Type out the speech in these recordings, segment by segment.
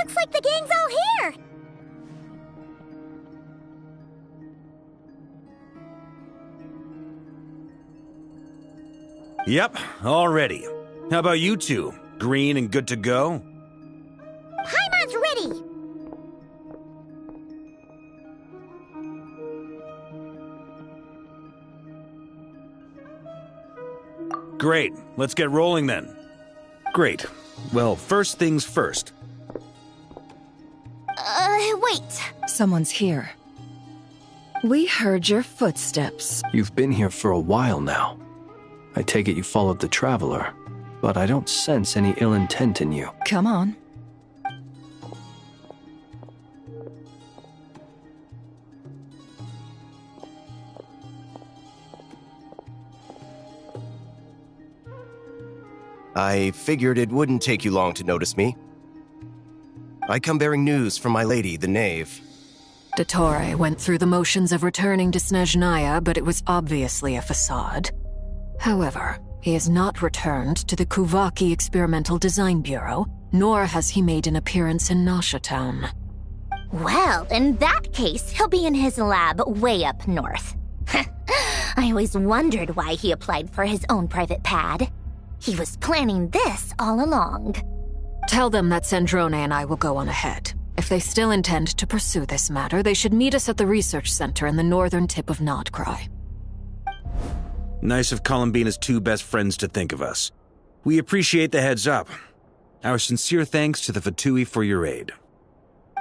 Looks like the gang's all here! Yep, all ready. How about you two? Green and good to go? Paimon's ready! Great, let's get rolling then. Great. Well, first things first. Wait. Someone's here. We heard your footsteps. You've been here for a while now. I take it you followed the Traveler, but I don't sense any ill intent in you. Come on. I figured it wouldn't take you long to notice me. I come bearing news from my lady, the Knave. Dottore went through the motions of returning to Snezhnaya, but it was obviously a facade. However, he has not returned to the Kuvaki Experimental Design Bureau, nor has he made an appearance in Nasha Town. Well, in that case, he'll be in his lab way up north. I always wondered why he applied for his own private pad. He was planning this all along. Tell them that Sandrone and I will go on ahead. If they still intend to pursue this matter, they should meet us at the research center in the northern tip of Nodcry. Nice of Columbina's two best friends to think of us. We appreciate the heads up. Our sincere thanks to the Fatui for your aid.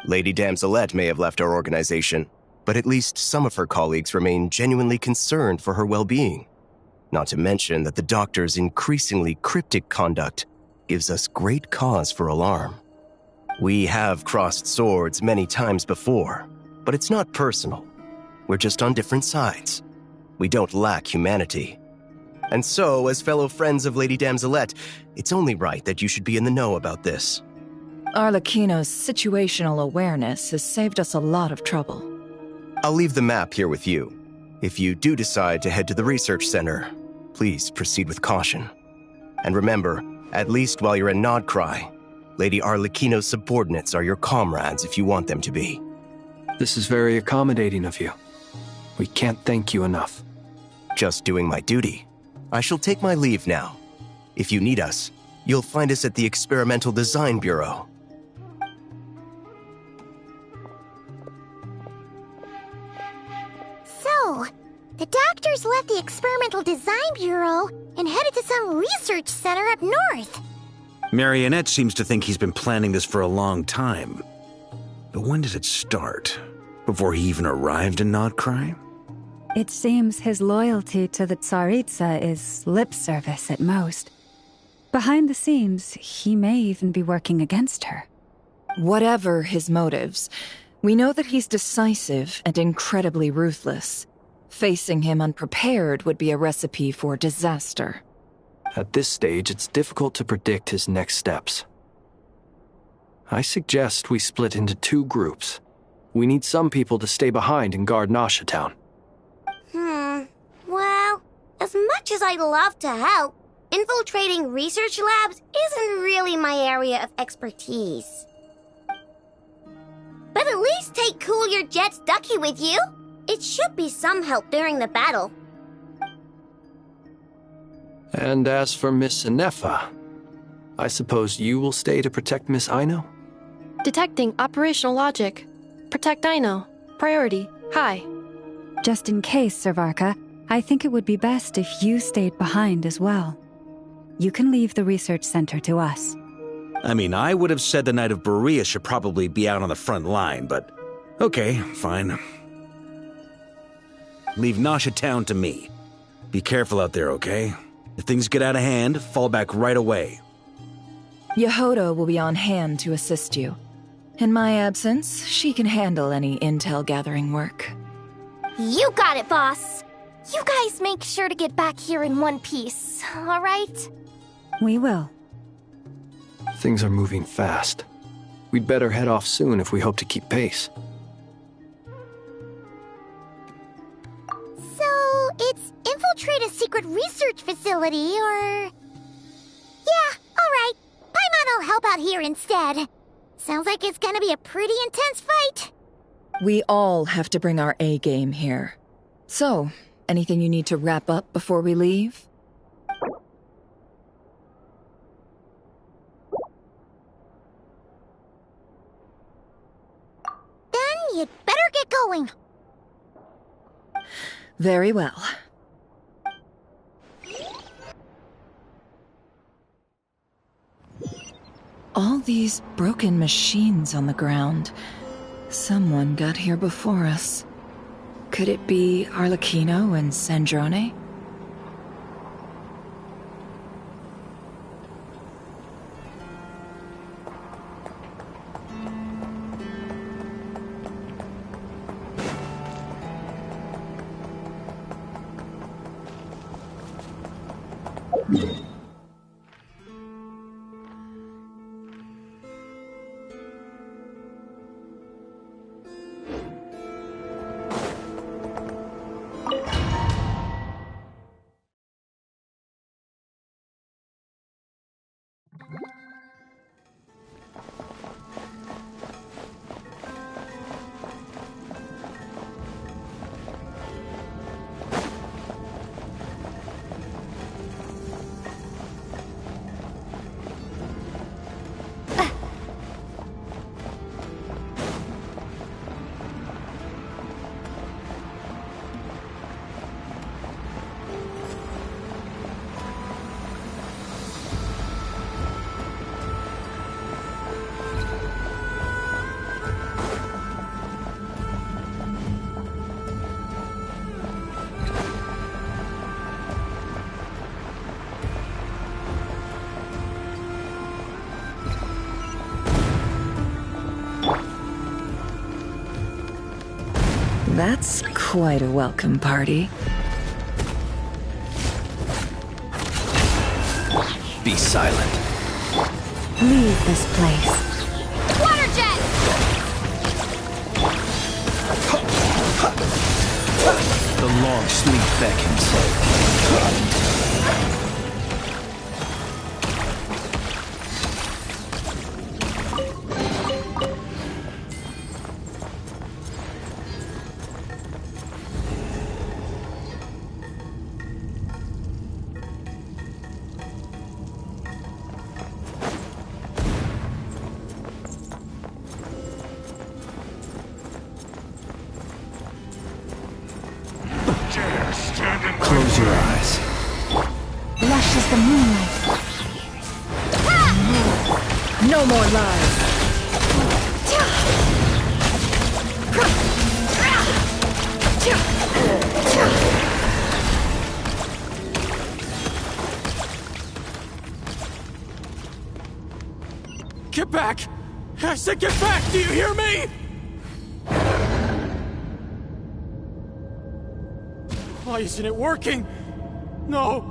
Lady Damselette may have left our organization, but at least some of her colleagues remain genuinely concerned for her well-being. Not to mention that the Doctor's increasingly cryptic conduct gives us great cause for alarm. We have crossed swords many times before, but it's not personal. We're just on different sides. We don't lack humanity. And so, as fellow friends of Lady Damselette, it's only right that you should be in the know about this. Arlecchino's situational awareness has saved us a lot of trouble. I'll leave the map here with you. If you do decide to head to the research center, please proceed with caution. And remember, at least while you're in Nodcry, Lady Arlecchino's subordinates are your comrades if you want them to be. This is very accommodating of you. We can't thank you enough. Just doing my duty. I shall take my leave now. If you need us, you'll find us at the Experimental Design Bureau. So, the Doctors left the Experimental Design Bureau and headed to some research center up north. Marionette seems to think he's been planning this for a long time. But when did it start? Before he even arrived in Nodcry? It seems his loyalty to the Tsaritsa is lip service at most. Behind the scenes, he may even be working against her. Whatever his motives, we know that he's decisive and incredibly ruthless. Facing him unprepared would be a recipe for disaster. At this stage, it's difficult to predict his next steps. I suggest we split into two groups. We need some people to stay behind and guard Nasha Town. Well, as much as I'd love to help, infiltrating research labs isn't really my area of expertise. But at least take Cool Your Jet's Ducky with you. It should be some help during the battle. And as for Miss Inefa, I suppose you will stay to protect Miss Aino? Detecting operational logic. Protect Aino. Priority. High. Just in case, Servarka, I think it would be best if you stayed behind as well. You can leave the research center to us. I mean, I would have said the Knight of Berea should probably be out on the front line, but okay, fine. Leave Nasha Town to me. Be careful out there, okay? If things get out of hand, fall back right away. Yehodo will be on hand to assist you. In my absence, she can handle any intel gathering work. You got it, boss. You guys make sure to get back here in one piece, all right? We will. Things are moving fast. We'd better head off soon if we hope to keep pace. So, it's infiltrate a secret research facility, or... Yeah, all right. Paimon will help out here instead. Sounds like it's gonna be a pretty intense fight. We all have to bring our A game here. So, anything you need to wrap up before we leave? Then you'd better get going. Very well. All these broken machines on the ground. Someone got here before us. Could it be Arlecchino and Sandrone? That's quite a welcome party. Be silent. Leave this place. Water jet! The long sleep beckons. Close your eyes. Lush as the moonlight. No more lies. Get back! I said get back! Do you hear me? Why isn't it working? No!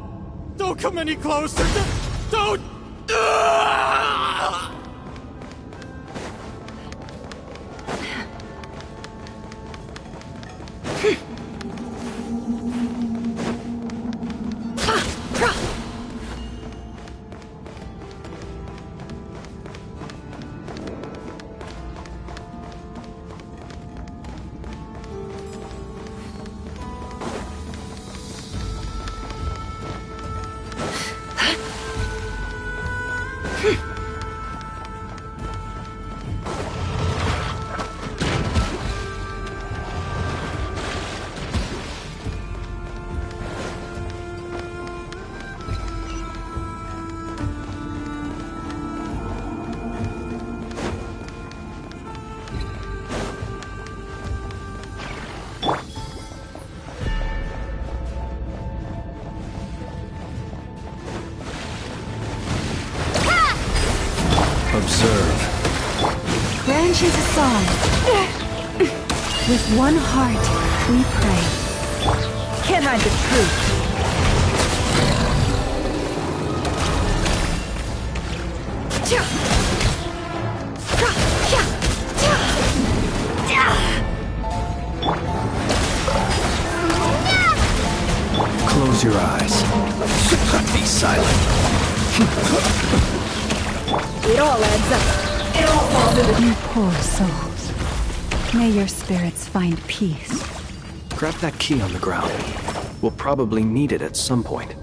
Don't come any closer! Don't! Ah! Observe. Branches a song. With one heart, we pray. Can't hide the truth. Close your eyes. Be silent. It all adds up. You poor souls. May your spirits find peace. Grab that key on the ground. We'll probably need it at some point.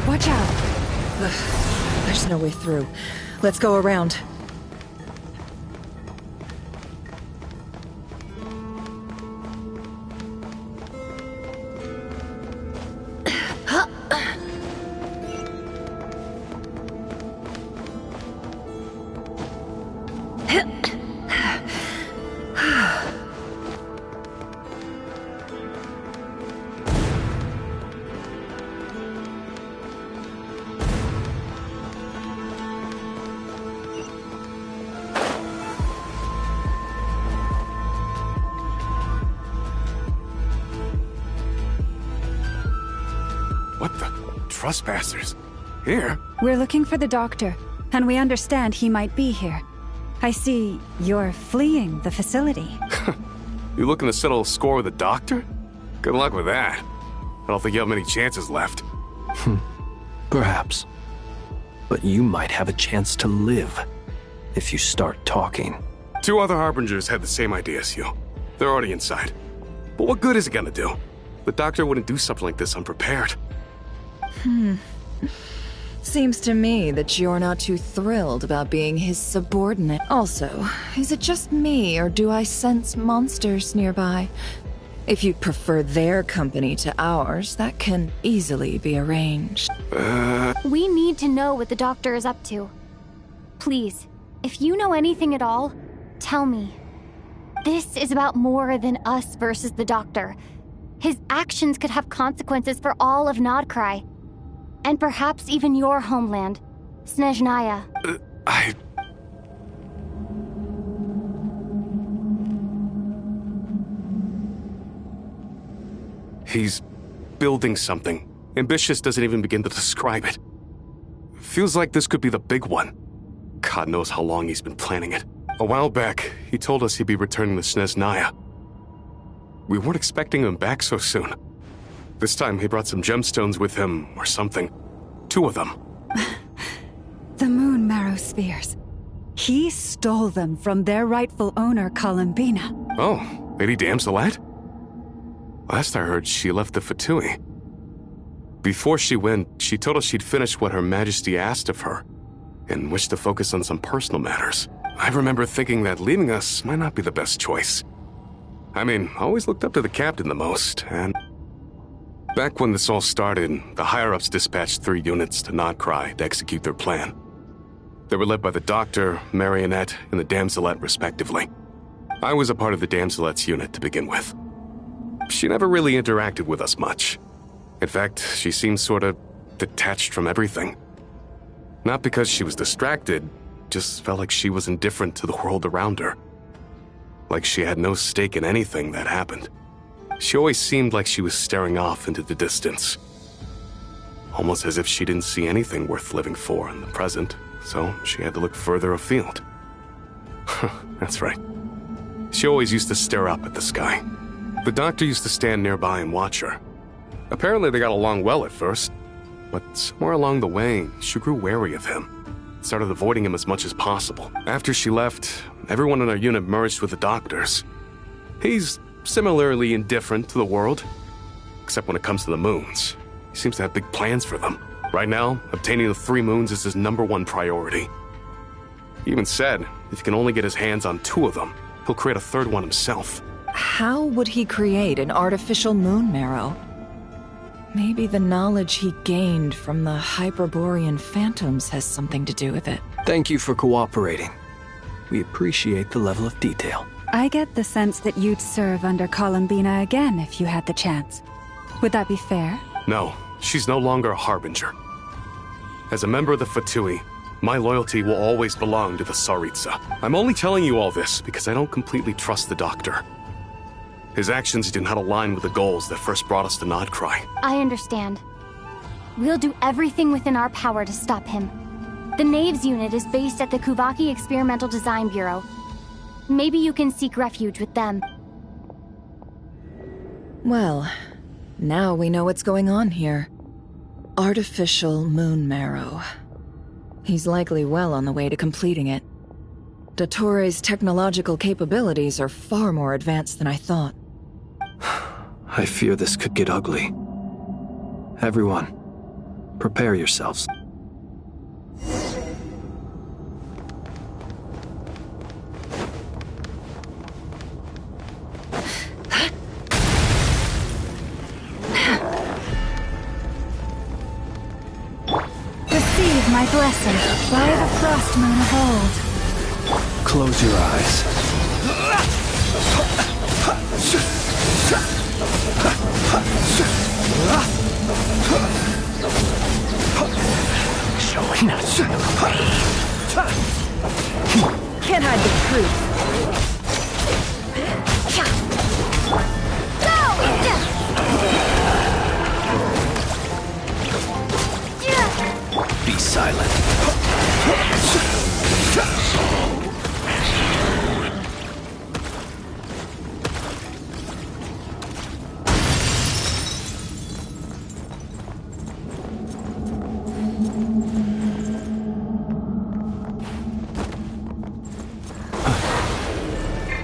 Watch out! Ugh, there's no way through. Let's go around. What the? Trespassers? Here? We're looking for the doctor, and we understand he might be here. I see you're fleeing the facility. You looking to settle a score with the doctor? Good luck with that. I don't think you have many chances left. Perhaps. But you might have a chance to live if you start talking. 2 other Harbingers had the same idea as you. They're already inside. But what good is it gonna do? The doctor wouldn't do something like this unprepared. Seems to me that you're not too thrilled about being his subordinate. Also, is it just me, or do I sense monsters nearby? If you'd prefer their company to ours, that can easily be arranged. We need to know what the doctor is up to. Please, if you know anything at all, tell me. This is about more than us versus the doctor. His actions could have consequences for all of Nodcry. And perhaps even your homeland, Snezhnaya. He's building something. Ambitious doesn't even begin to describe it. Feels like this could be the big one. God knows how long he's been planning it. A while back, he told us he'd be returning to Snezhnaya. We weren't expecting him back so soon. This time he brought some gemstones with him, or something. 2 of them. The moon marrow spheres. He stole them from their rightful owner, Columbina. Oh, Lady Damselette? Last I heard, she left the Fatui. Before she went, she told us she'd finished what Her Majesty asked of her, and wished to focus on some personal matters. I remember thinking that leaving us might not be the best choice. I mean, I always looked up to the captain the most, and... Back when this all started, the higher-ups dispatched 3 units to Nodcry to execute their plan. They were led by the Doctor, Marionette, and the Damselette, respectively. I was a part of the Damselette's unit to begin with. She never really interacted with us much. In fact, she seemed sort of detached from everything. Not because she was distracted, just felt like she was indifferent to the world around her. Like she had no stake in anything that happened. She always seemed like she was staring off into the distance. Almost as if she didn't see anything worth living for in the present, so she had to look further afield. That's right. She always used to stare up at the sky. The doctor used to stand nearby and watch her. Apparently they got along well at first, but somewhere along the way, she grew wary of him. Started avoiding him as much as possible. After she left, everyone in our unit merged with the doctors. He's similarly indifferent to the world, except when it comes to the moons. He seems to have big plans for them. Right now, obtaining the 3 moons is his #1 priority. He even said, if he can only get his hands on 2 of them, he'll create a 3rd one himself. How would he create an artificial moon marrow? Maybe the knowledge he gained from the Hyperborean phantoms has something to do with it. Thank you for cooperating. We appreciate the level of detail. I get the sense that you'd serve under Columbina again if you had the chance. Would that be fair? No, she's no longer a Harbinger. As a member of the Fatui, My loyalty will always belong to the Tsaritsa. I'm only telling you all this because I don't completely trust the Doctor. His actions do not align with the goals that first brought us to Nodcry. I understand. We'll do everything within our power to stop him. The Knaves unit is based at the Kuvaki Experimental Design Bureau. Maybe you can seek refuge with them. Well, now we know what's going on here. Artificial moon marrow. He's likely well on the way to completing it. Dottore's technological capabilities are far more advanced than I thought. I fear this could get ugly. Everyone, prepare yourselves. Receive my blessing by the frost moon of old. Close your eyes. Showing us. Can't hide the truth. Be silent.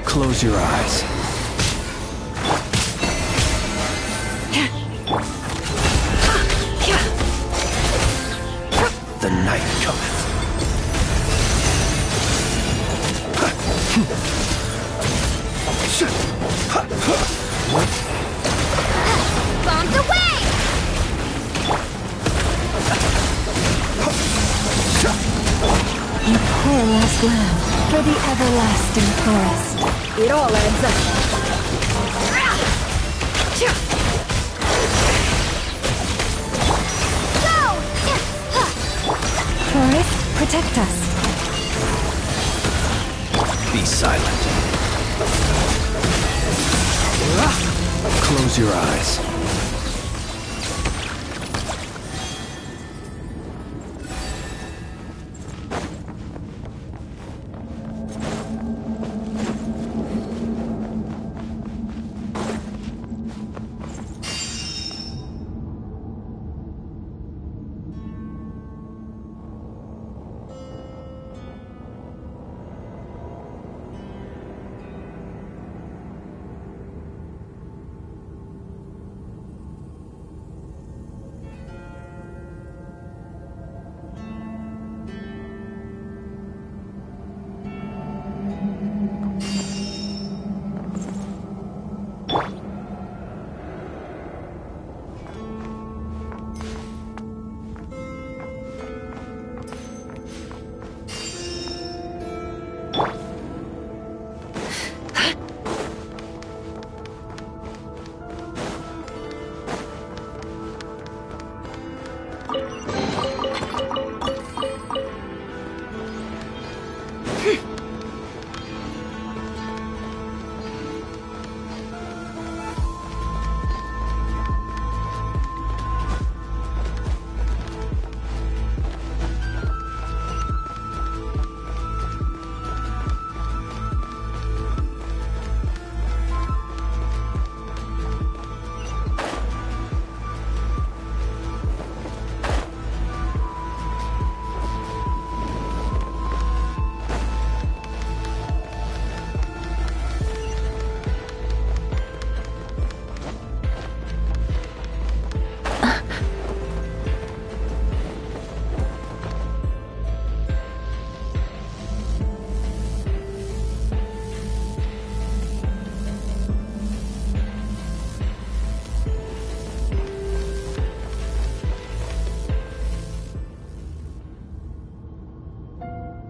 Close your eyes. The night cometh. Bombs away! You poor lost lamb for the everlasting forest. It all adds up. Forest, protect us. Be silent. Close your eyes.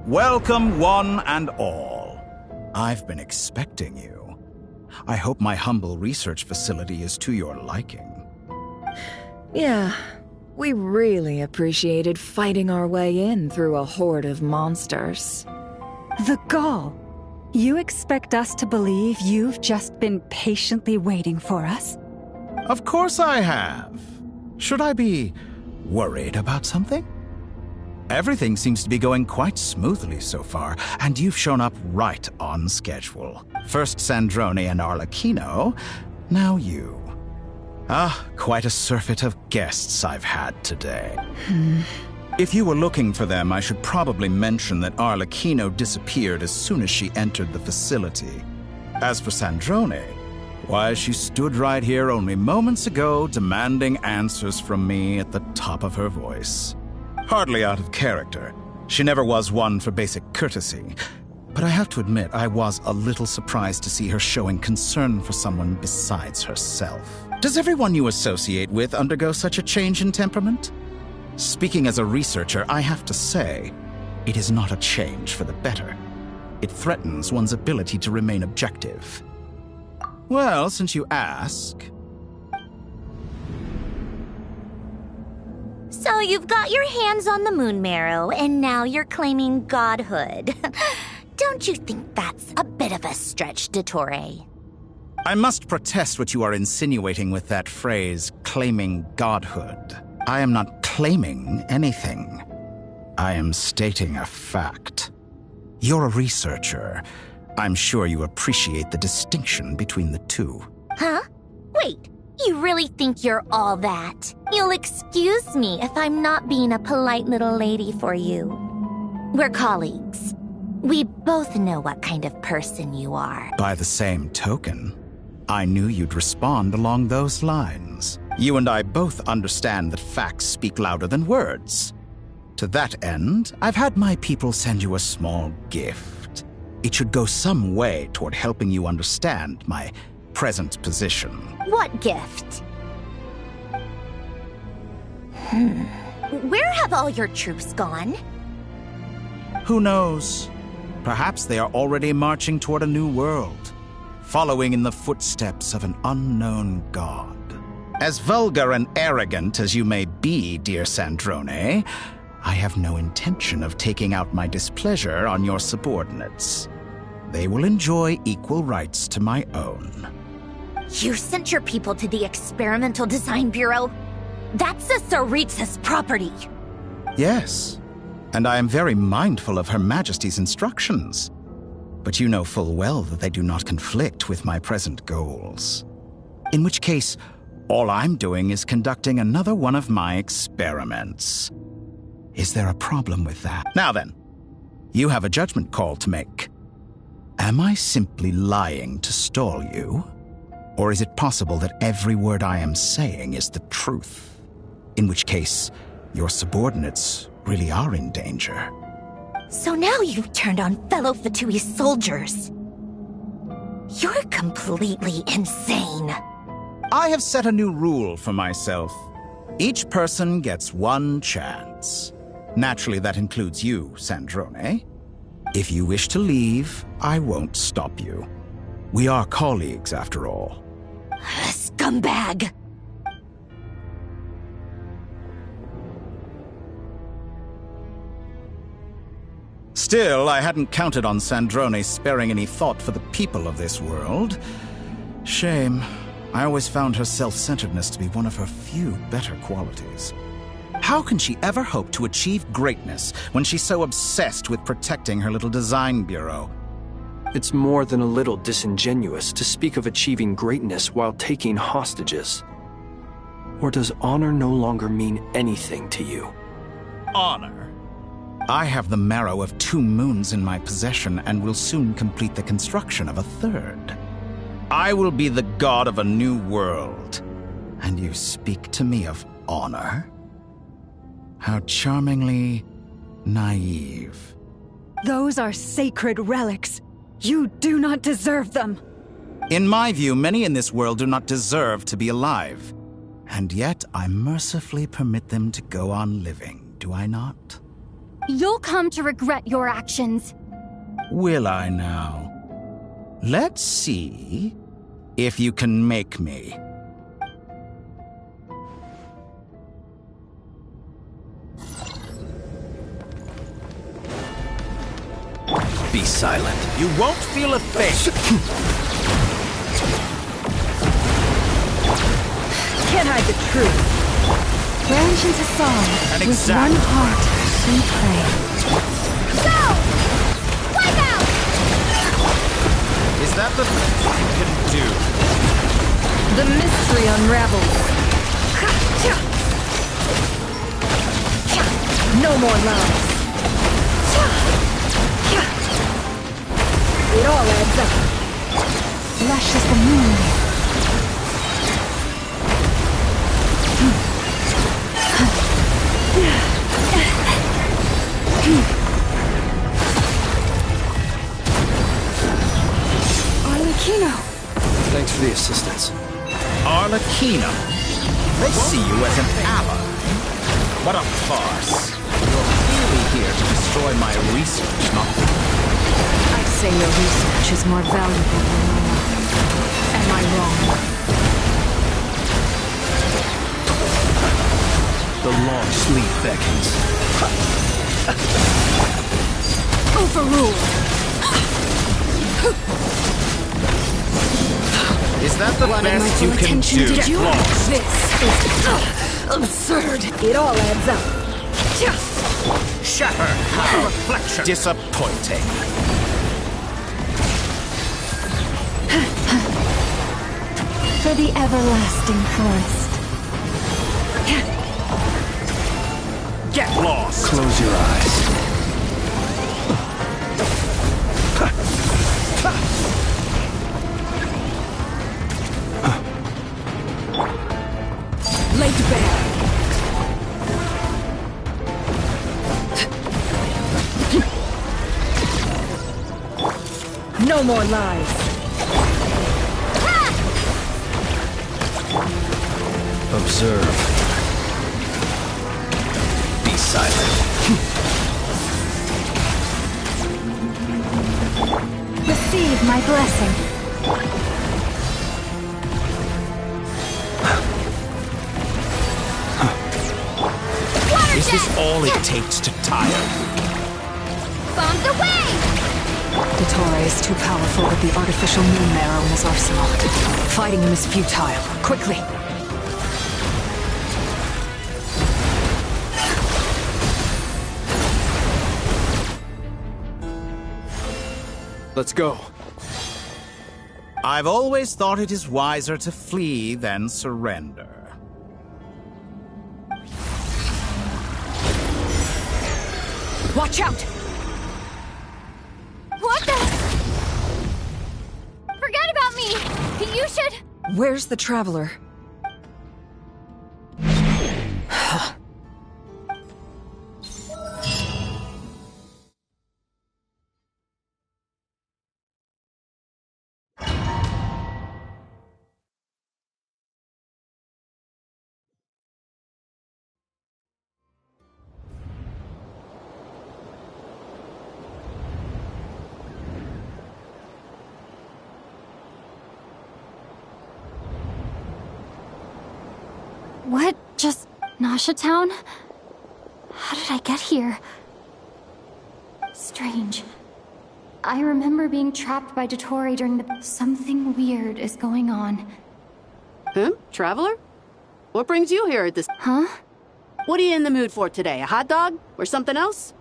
Welcome, one and all. I've been expecting you. I hope my humble research facility is to your liking. Yeah, We really appreciated fighting our way in through a horde of monsters. The gall! You expect us to believe you've just been patiently waiting for us? Of course I have. Should I be worried about something? Everything seems to be going quite smoothly so far, and you've shown up right on schedule. First Sandrone and Arlecchino, now you. Quite a surfeit of guests I've had today. If you were looking for them, I should probably mention that Arlecchino disappeared as soon as she entered the facility. As for Sandrone, why, she stood right here only moments ago demanding answers from me at the top of her voice. Hardly out of character. She never was one for basic courtesy. But I have to admit, I was a little surprised to see her showing concern for someone besides herself. Does everyone you associate with undergo such a change in temperament? Speaking as a researcher, I have to say, it is not a change for the better. It threatens one's ability to remain objective. Well, since you ask... So you've got your hands on the moon marrow, and now you're claiming godhood. Don't you think that's a bit of a stretch, Dottore? I must protest what you are insinuating with that phrase, claiming godhood. I am not claiming anything. I am stating a fact. You're a researcher. I'm sure you appreciate the distinction between the two. Huh? Wait, you really think you're all that? You'll excuse me if I'm not being a polite little lady for you. We're colleagues. We both know what kind of person you are. By the same token, I knew you'd respond along those lines. You and I both understand that facts speak louder than words. To that end, I've had my people send you a small gift. It should go some way toward helping you understand my present position. What gift? Where have all your troops gone? Who knows? Perhaps they are already marching toward a new world, following in the footsteps of an unknown god. As vulgar and arrogant as you may be, dear Sandrone, I have no intention of taking out my displeasure on your subordinates. They will enjoy equal rights to my own. You sent your people to the Experimental Design Bureau? That's the Tsaritsa's property. Yes, and I am very mindful of Her Majesty's instructions. But you know full well that they do not conflict with my present goals. In which case, all I'm doing is conducting another one of my experiments. Is there a problem with that? Now then, you have a judgment call to make. Am I simply lying to stall you? Or is it possible that every word I am saying is the truth? In which case, your subordinates really are in danger. So now you've turned on fellow Fatui soldiers. You're completely insane. I have set a new rule for myself. Each person gets one chance. Naturally, that includes you, Sandrone. If you wish to leave, I won't stop you. We are colleagues, after all. Scumbag! Still, I hadn't counted on Sandrone sparing any thought for the people of this world. Shame. I always found her self-centeredness to be one of her few better qualities. How can she ever hope to achieve greatness when she's so obsessed with protecting her little design bureau? It's more than a little disingenuous to speak of achieving greatness while taking hostages. Or does honor no longer mean anything to you? Honor? I have the marrow of 2 moons in my possession and will soon complete the construction of a 3rd. I will be the god of a new world. And you speak to me of honor? How charmingly naive. Those are sacred relics. You do not deserve them. In my view, many in this world do not deserve to be alive. And yet, I mercifully permit them to go on living, do I not? You'll come to regret your actions. Will I now? Let's see if you can make me. Be silent. You won't feel a thing. Can't hide the truth. Branch into song. And With one heart, we pray. Go! Wipe out! Is that the best you can do? The mystery unravels. No more lies. It all adds up. Flesh is the moon. Arlecchino. Thanks for the assistance. Arlecchino. They see you as an ally. What a farce. You're clearly here to destroy my research, not... I'd say your research is more valuable than my life. Am I wrong? The long sleep beckons. Overruled. Is that the Wanted my best full you can attention, do? did you? Lost. This is absurd. It all adds up. Shatter how reflection. Disappointing. For the everlasting forest. Get lost. Close your eyes. Laid bare. No more lies. Observe. Be silent. Receive my blessing. Is this all it takes to tire you? Bombs away! Dottore is too powerful with the artificial moon marrow in his arsenal. Fighting him is futile. Quickly! Let's go. I've always thought it is wiser to flee than surrender. Watch out! What the? Forget about me! You should... Where's the Traveler? What? Just Nasha Town? How did I get here? Strange. I remember being trapped by Dottore during the... Something weird is going on. Huh? Traveler? What brings you here at this... Huh? What are you in the mood for today? A hot dog? Or something else?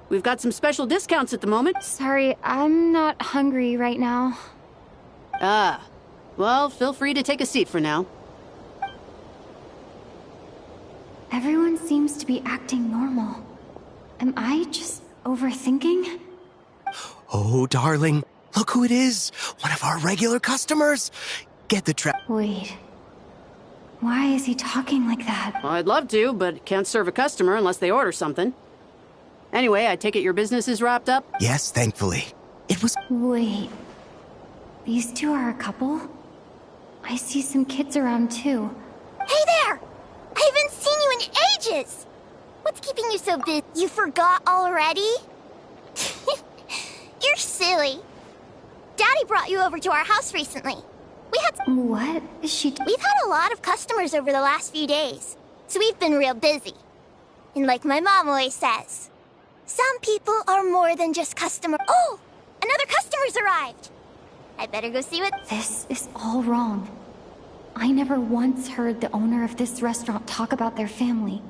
We've got some special discounts at the moment. Sorry, I'm not hungry right now. Ah. Well, feel free to take a seat for now. Everyone seems to be acting normal. Am I just overthinking? Oh, darling, look who it is. One of our regular customers. Get the Wait. Why is he talking like that? Well, I'd love to, but can't serve a customer unless they order something. Anyway, I take it your business is wrapped up? Yes, thankfully. It was... Wait. These two are a couple? I see some kids around too. Hey there! I haven't seen you in ages! What's keeping you so busy? You forgot already? You're silly. Daddy brought you over to our house recently. We had... What is she... We've had a lot of customers over the last few days, so we've been real busy. And like my mom always says, some people are more than just customer... Oh! Another customer's arrived! I better go see what— This is all wrong. I never once heard the owner of this restaurant talk about their family.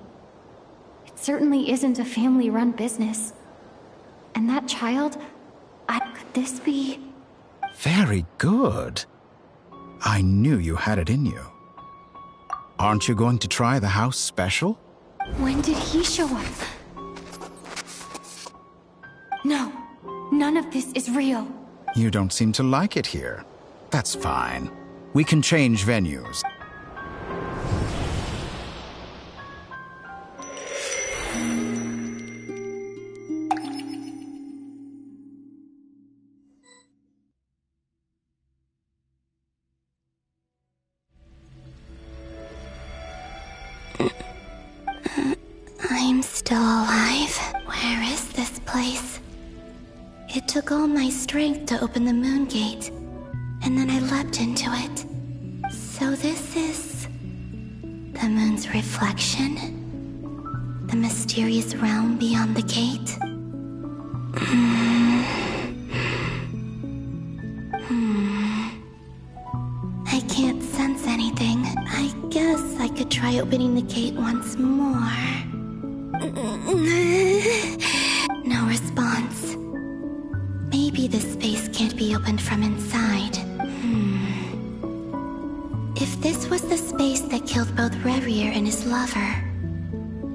It certainly isn't a family-run business. And that child, could this be? Very good. I knew you had it in you. Aren't you going to try the house special? When did he show up? No, none of this is real. You don't seem to like it here. That's fine. We can change venues. I'm still alive. Where is this place? It took all my strength to open the moon gate, and then I leapt into it. So this is the moon's reflection? The mysterious realm beyond the gate? I can't sense anything. I guess I could try opening the gate once more. No response. Maybe this space can't be opened from inside. If this was the space that killed both Revier and his lover,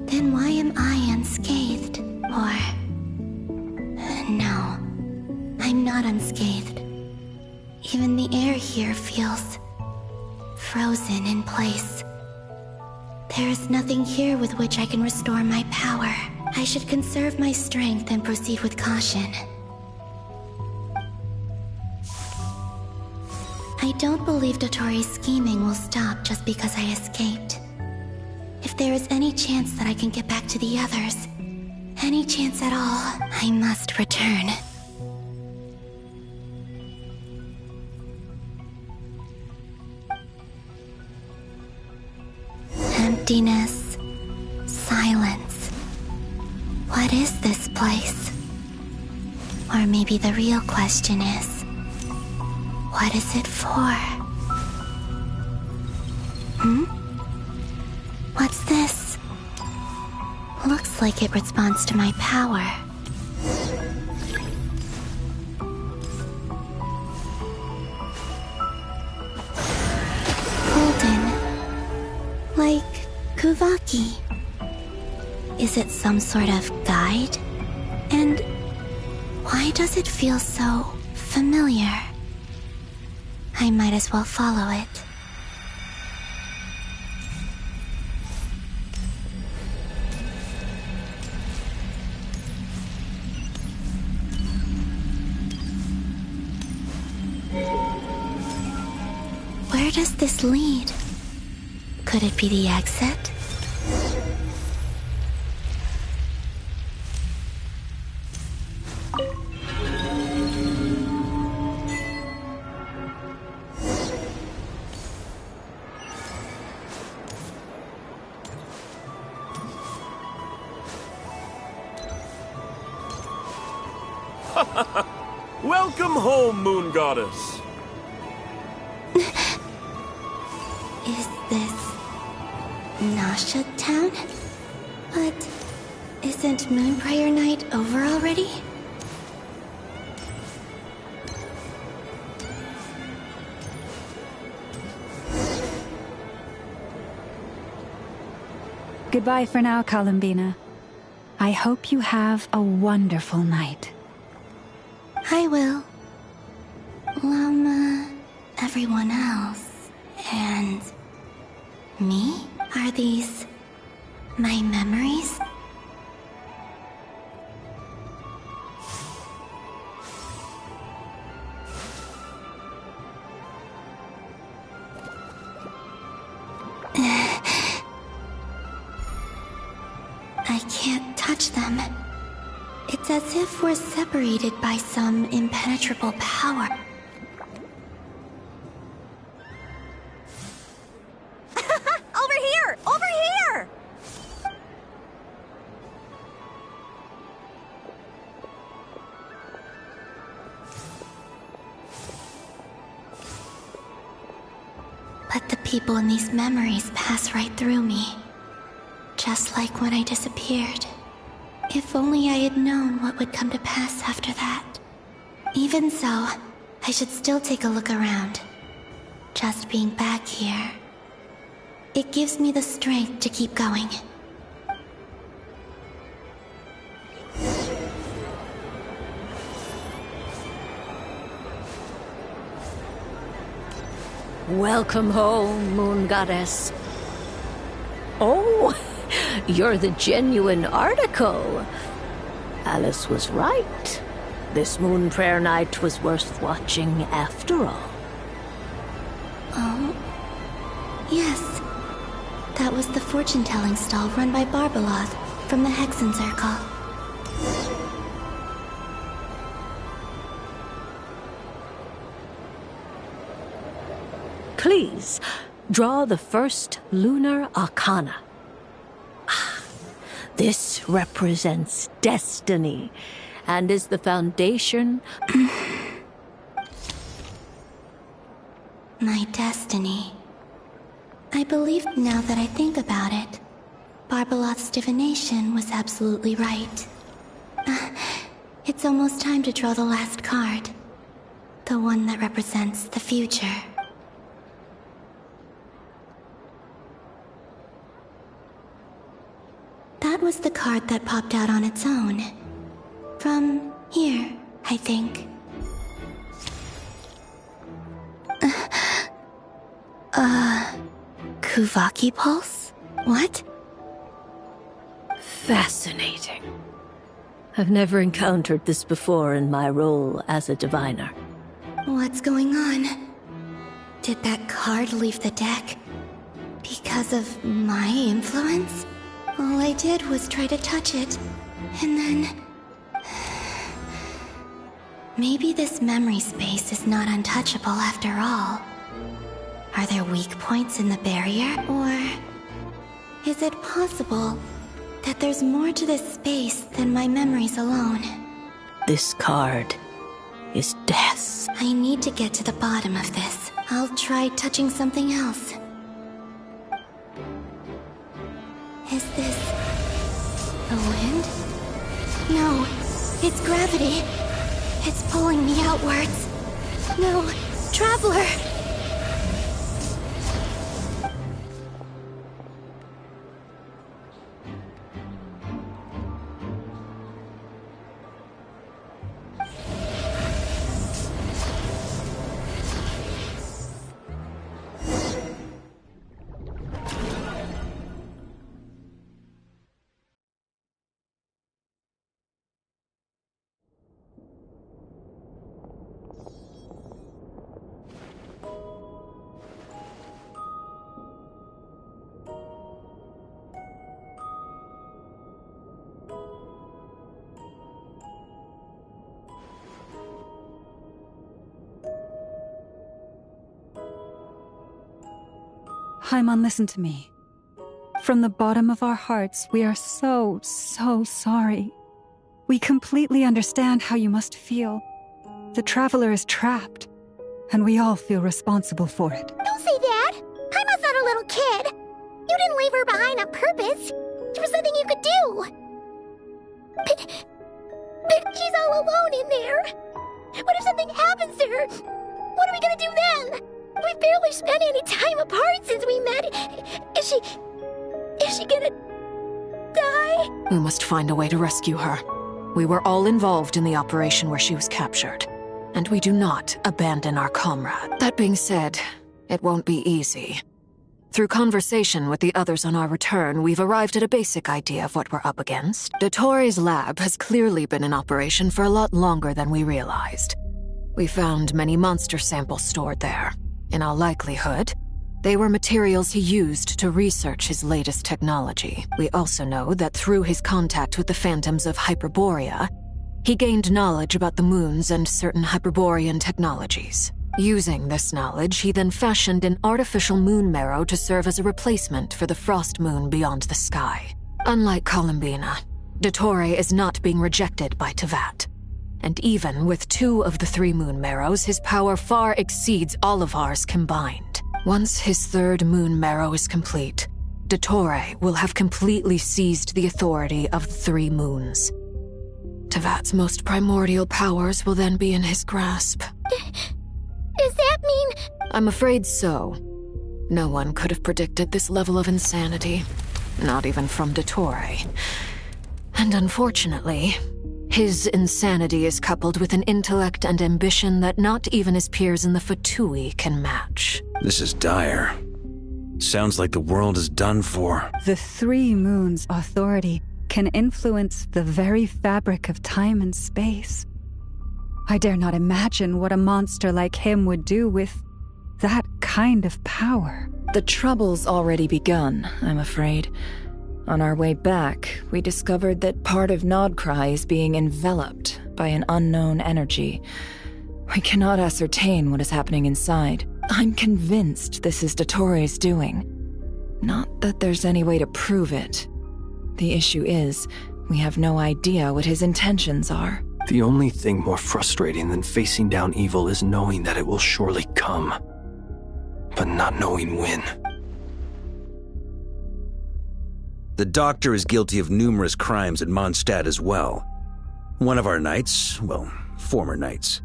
then why am I unscathed? Or... no, I'm not unscathed. Even the air here feels frozen in place. There is nothing here with which I can restore my power. I should conserve my strength and proceed with caution. I don't believe Dotori's scheming will stop just because I escaped. If there is any chance that I can get back to the others, any chance at all, I must return. Emptiness, silence. What is this place? Or maybe the real question is, what is it for? What's this? Looks like it responds to my power. Golden. Like Kuvaki. Is it some sort of guide? And why does it feel so familiar? I might as well follow it. Where does this lead? Could it be the exit? Welcome home, Moon Goddess. Is this Nasha Town? But isn't Moonbriar Night over already? Goodbye for now, Columbina. I hope you have a wonderful night. I will. Llama, everyone else, and me? Are these my memories? I can't touch them. It's as if we're separated by some impenetrable power. Over here! Over here! But the people in these memories pass right through me. Just like when I disappeared. If only I had known what would come to pass after that. Even so, I should still take a look around. Just being back here, it gives me the strength to keep going. Welcome home, Moon Goddess. Oh, you're the genuine article. Alice was right. This Moon Prayer Night was worth watching after all. Oh, yes. That was the fortune-telling stall run by Barbeloth from the Hexen Circle. Please, draw the first lunar arcana. This represents destiny and is the foundation. My destiny. I believe now that I think about it, Barbeloth's divination was absolutely right. It's almost time to draw the last card. The one that represents the future. That was the card that popped out on its own. From here, I think. Kuvaki Pulse? What? Fascinating. I've never encountered this before in my role as a diviner. What's going on? Did that card leave the deck? Because of my influence? All I did was try to touch it, and then... Maybe this memory space is not untouchable after all. Are there weak points in the barrier? Or is it possible that there's more to this space than my memories alone? This card is death. I need to get to the bottom of this. I'll try touching something else. Is this the wind? No, it's gravity. It's pulling me outwards. No, Traveler! Haimon, listen to me. From the bottom of our hearts, we are so sorry. We completely understand how you must feel. The Traveler is trapped, and we all feel responsible for it. Don't say that! Haimon's not a little kid! You didn't leave her behind on purpose! There was nothing you could do! But she's all alone in there! What if something happens to her? What are we gonna do then? We've barely spent any time apart since we met. Is she gonna die? We must find a way to rescue her. We were all involved in the operation where she was captured, and we do not abandon our comrade. That being said, it won't be easy. Through conversation with the others on our return, we've arrived at a basic idea of what we're up against. Dottore's lab has clearly been in operation for a lot longer than we realized. We found many monster samples stored there. In all likelihood, they were materials he used to research his latest technology. We also know that through his contact with the phantoms of Hyperborea, he gained knowledge about the moons and certain Hyperborean technologies. Using this knowledge, he then fashioned an artificial moon marrow to serve as a replacement for the frost moon beyond the sky. Unlike Columbina, Dottore is not being rejected by Teyvat. And even with 2 of the 3 moon marrows, his power far exceeds all of ours combined. Once his third moon marrow is complete, Dottore will have completely seized the authority of the three moons. Tevat's most primordial powers will then be in his grasp. Does that mean... I'm afraid so. No one could have predicted this level of insanity. Not even from Dottore. And unfortunately, his insanity is coupled with an intellect and ambition that not even his peers in the Fatui can match. This is dire. Sounds like the world is done for. The three moons' authority can influence the very fabric of time and space. I dare not imagine what a monster like him would do with that kind of power. The trouble's already begun, I'm afraid. On our way back, we discovered that part of Nodcry is being enveloped by an unknown energy. We cannot ascertain what is happening inside. I'm convinced this is Dottore's doing. Not that there's any way to prove it. The issue is, we have no idea what his intentions are. The only thing more frustrating than facing down evil is knowing that it will surely come, but not knowing when. The Doctor is guilty of numerous crimes at Mondstadt as well. One of our knights, well, former knights.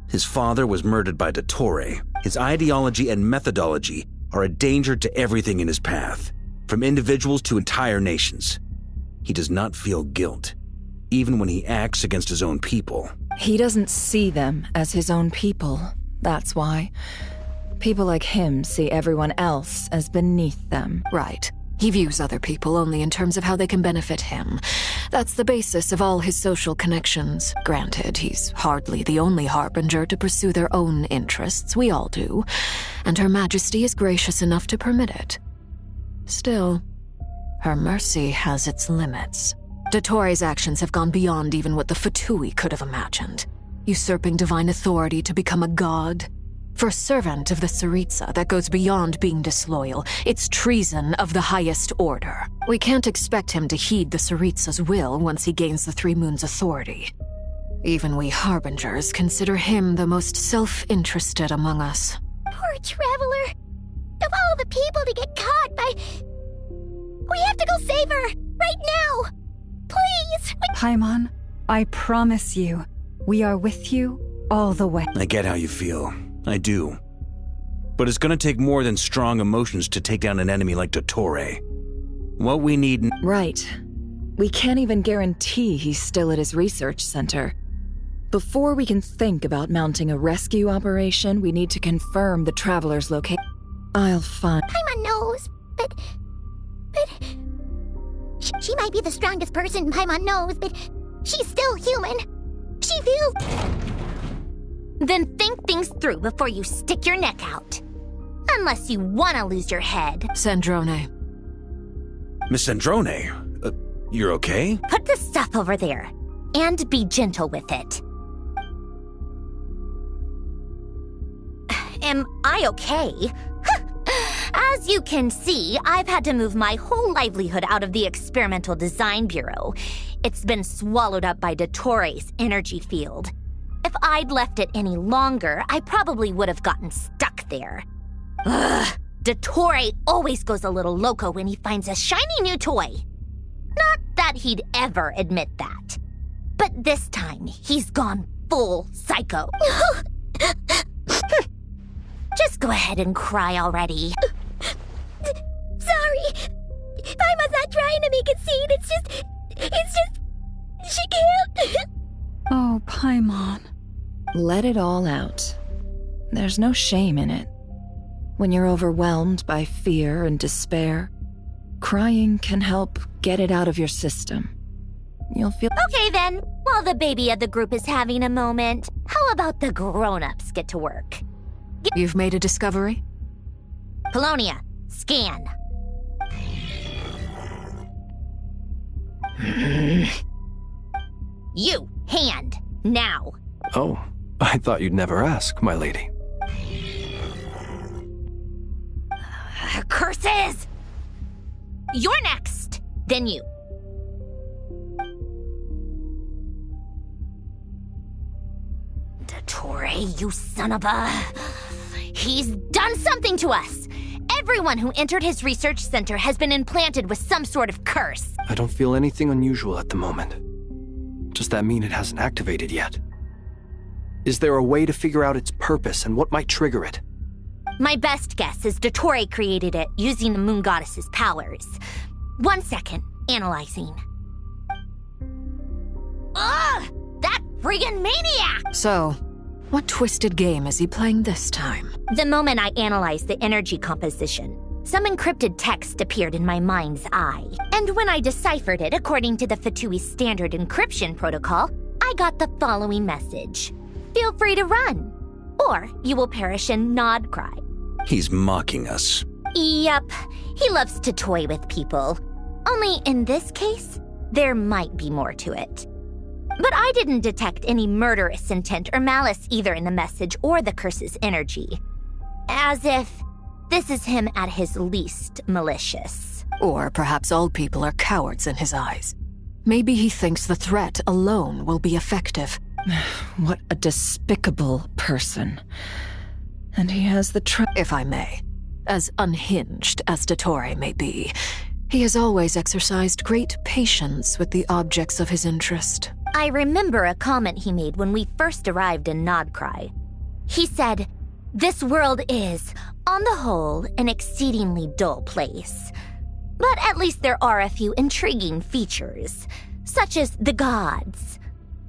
His father was murdered by Dottore. His ideology and methodology are a danger to everything in his path, from individuals to entire nations. He does not feel guilt, even when he acts against his own people. He doesn't see them as his own people, that's why. People like him see everyone else as beneath them. Right. He views other people only in terms of how they can benefit him. That's the basis of all his social connections. Granted, he's hardly the only harbinger to pursue their own interests. We all do. And Her Majesty is gracious enough to permit it. Still, her mercy has its limits. Dottore's actions have gone beyond even what the Fatui could have imagined. Usurping divine authority to become a god. For a servant of the Tsaritsa, that goes beyond being disloyal. It's treason of the highest order. We can't expect him to heed the Tsaritsa's will once he gains the Three Moons' authority. Even we Harbingers consider him the most self-interested among us. Poor Traveler. Of all the people to get caught by... We have to go save her! Right now! Please! Paimon, I promise you, we are with you all the way. I get how you feel. I do. But it's gonna take more than strong emotions to take down an enemy like Dottore. What we need... Right. We can't even guarantee he's still at his research center. Before we can think about mounting a rescue operation, we need to confirm the Traveler's location. I'll find... Paimon knows, but... She might be the strongest person Paimon knows, but she's still human. She feels... Then think things through before you stick your neck out. Unless you want to lose your head. Sandrone. Miss Sandrone, you're okay? Put the stuff over there, and be gentle with it. Am I okay? As you can see, I've had to move my whole livelihood out of the Experimental Design Bureau. It's been swallowed up by Dottore's energy field. If I'd left it any longer, I probably would have gotten stuck there. Ugh, Dottore always goes a little loco when he finds a shiny new toy. Not that he'd ever admit that. But this time, he's gone full psycho. Just go ahead and cry already. Sorry. Paimon's not trying to make a scene. It's just... She can't. Oh, Paimon. Let it all out. There's no shame in it. When you're overwhelmed by fear and despair, crying can help get it out of your system. You'll feel... Okay then, while the baby of the group is having a moment, how about the grown-ups get to work? You've made a discovery? Polonia, scan. You, hand, now. Oh, I thought you'd never ask, my lady. Curses! You're next, then you. Dottore, you son of a... He's done something to us! Everyone who entered his research center has been implanted with some sort of curse. I don't feel anything unusual at the moment. Does that mean it hasn't activated yet? Is there a way to figure out its purpose and what might trigger it? My best guess is Dottore created it using the Moon Goddess's powers. 1 second, analyzing. Ugh! That friggin' maniac! So, what twisted game is he playing this time? The moment I analyzed the energy composition, some encrypted text appeared in my mind's eye. And when I deciphered it according to the Fatui's standard encryption protocol, I got the following message. Feel free to run, or you will perish in nod cry. He's mocking us. Yup, he loves to toy with people. Only in this case, there might be more to it. But I didn't detect any murderous intent or malice either in the message or the curse's energy. As if this is him at his least malicious. Or perhaps all people are cowards in his eyes. Maybe he thinks the threat alone will be effective. What a despicable person. And he has the If I may. As unhinged as Dottore may be, he has always exercised great patience with the objects of his interest. I remember a comment he made when we first arrived in Nodcry. He said, "This world is, on the whole, an exceedingly dull place. But at least there are a few intriguing features, such as the gods,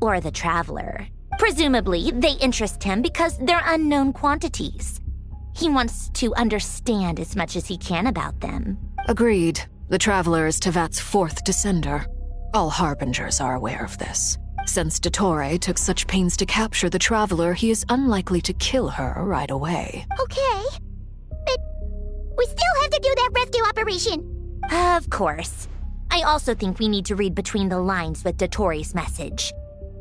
or the traveler. Presumably, they interest him because they're unknown quantities. He wants to understand as much as he can about them." Agreed. The Traveler is Tevat's fourth descender. All Harbingers are aware of this. Since Dottore took such pains to capture the Traveler, he is unlikely to kill her right away. Okay, but we still have to do that rescue operation. Of course. I also think we need to read between the lines with Dottore's message.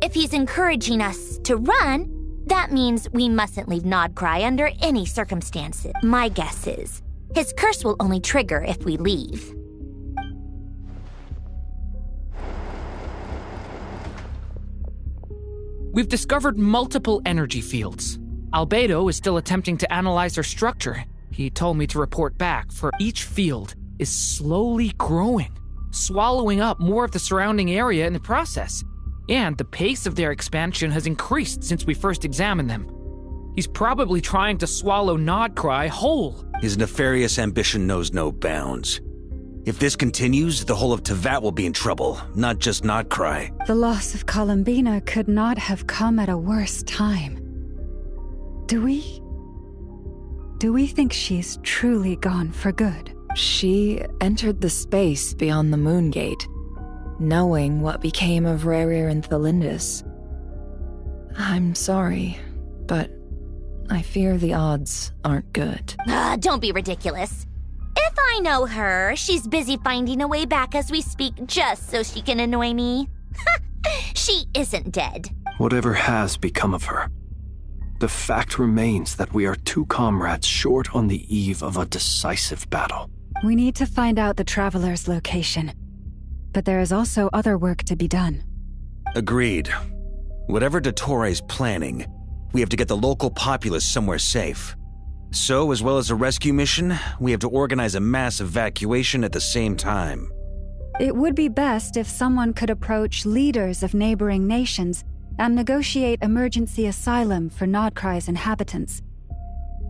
If he's encouraging us to run, that means we mustn't leave Nodcry under any circumstances. My guess is, his curse will only trigger if we leave. We've discovered multiple energy fields. Albedo is still attempting to analyze their structure. He told me to report back, for each field is slowly growing, swallowing up more of the surrounding area in the process. And the pace of their expansion has increased since we first examined them. He's probably trying to swallow Nodcry whole. His nefarious ambition knows no bounds. If this continues, the whole of Tevat will be in trouble, not just Nodcry. The loss of Columbina could not have come at a worse time. Do we think she's truly gone for good? She entered the space beyond the Moon Gate, knowing what became of Rerir and Thelindis. I'm sorry, but I fear the odds aren't good. Don't be ridiculous. If I know her, she's busy finding a way back as we speak just so she can annoy me. She isn't dead. Whatever has become of her, the fact remains that we are two comrades short on the eve of a decisive battle. We need to find out the Traveler's location. But there is also other work to be done. Agreed. Whatever Dottore's planning, we have to get the local populace somewhere safe. So, as well as a rescue mission, we have to organize a mass evacuation at the same time. It would be best if someone could approach leaders of neighboring nations and negotiate emergency asylum for Nodcry's inhabitants.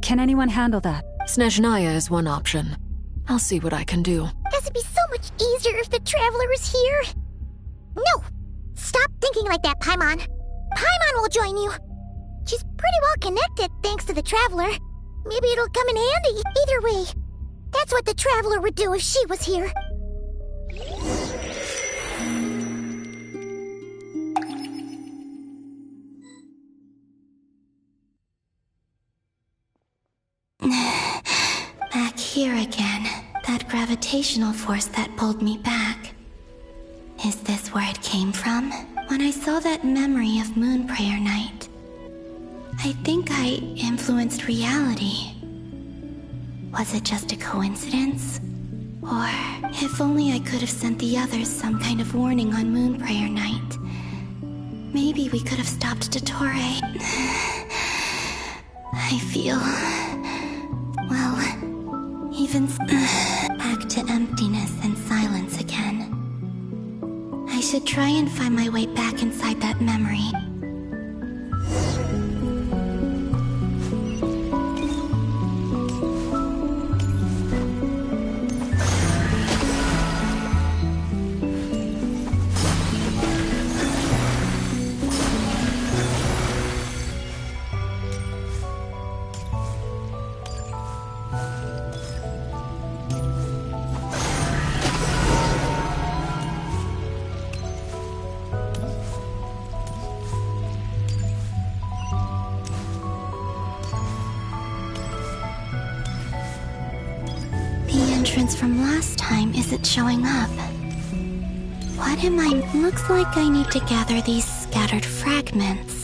Can anyone handle that? Snezhnaya is one option. I'll see what I can do. This would be so much easier if the Traveler is here. No! Stop thinking like that, Paimon. Paimon will join you. She's pretty well connected thanks to the Traveler. Maybe it'll come in handy. Either way, that's what the Traveler would do if she was here. Back here again. That gravitational force that pulled me back. Is this where it came from? When I saw that memory of Moon Prayer Night, I think I influenced reality. Was it just a coincidence? Or, if only I could have sent the others some kind of warning on Moon Prayer Night. Maybe we could have stopped Dottore. I feel... well, he even back to emptiness and silence again. I should try and find my way back inside that memory. Entrance from last time isn't showing up. What am I? Looks like I need to gather these scattered fragments.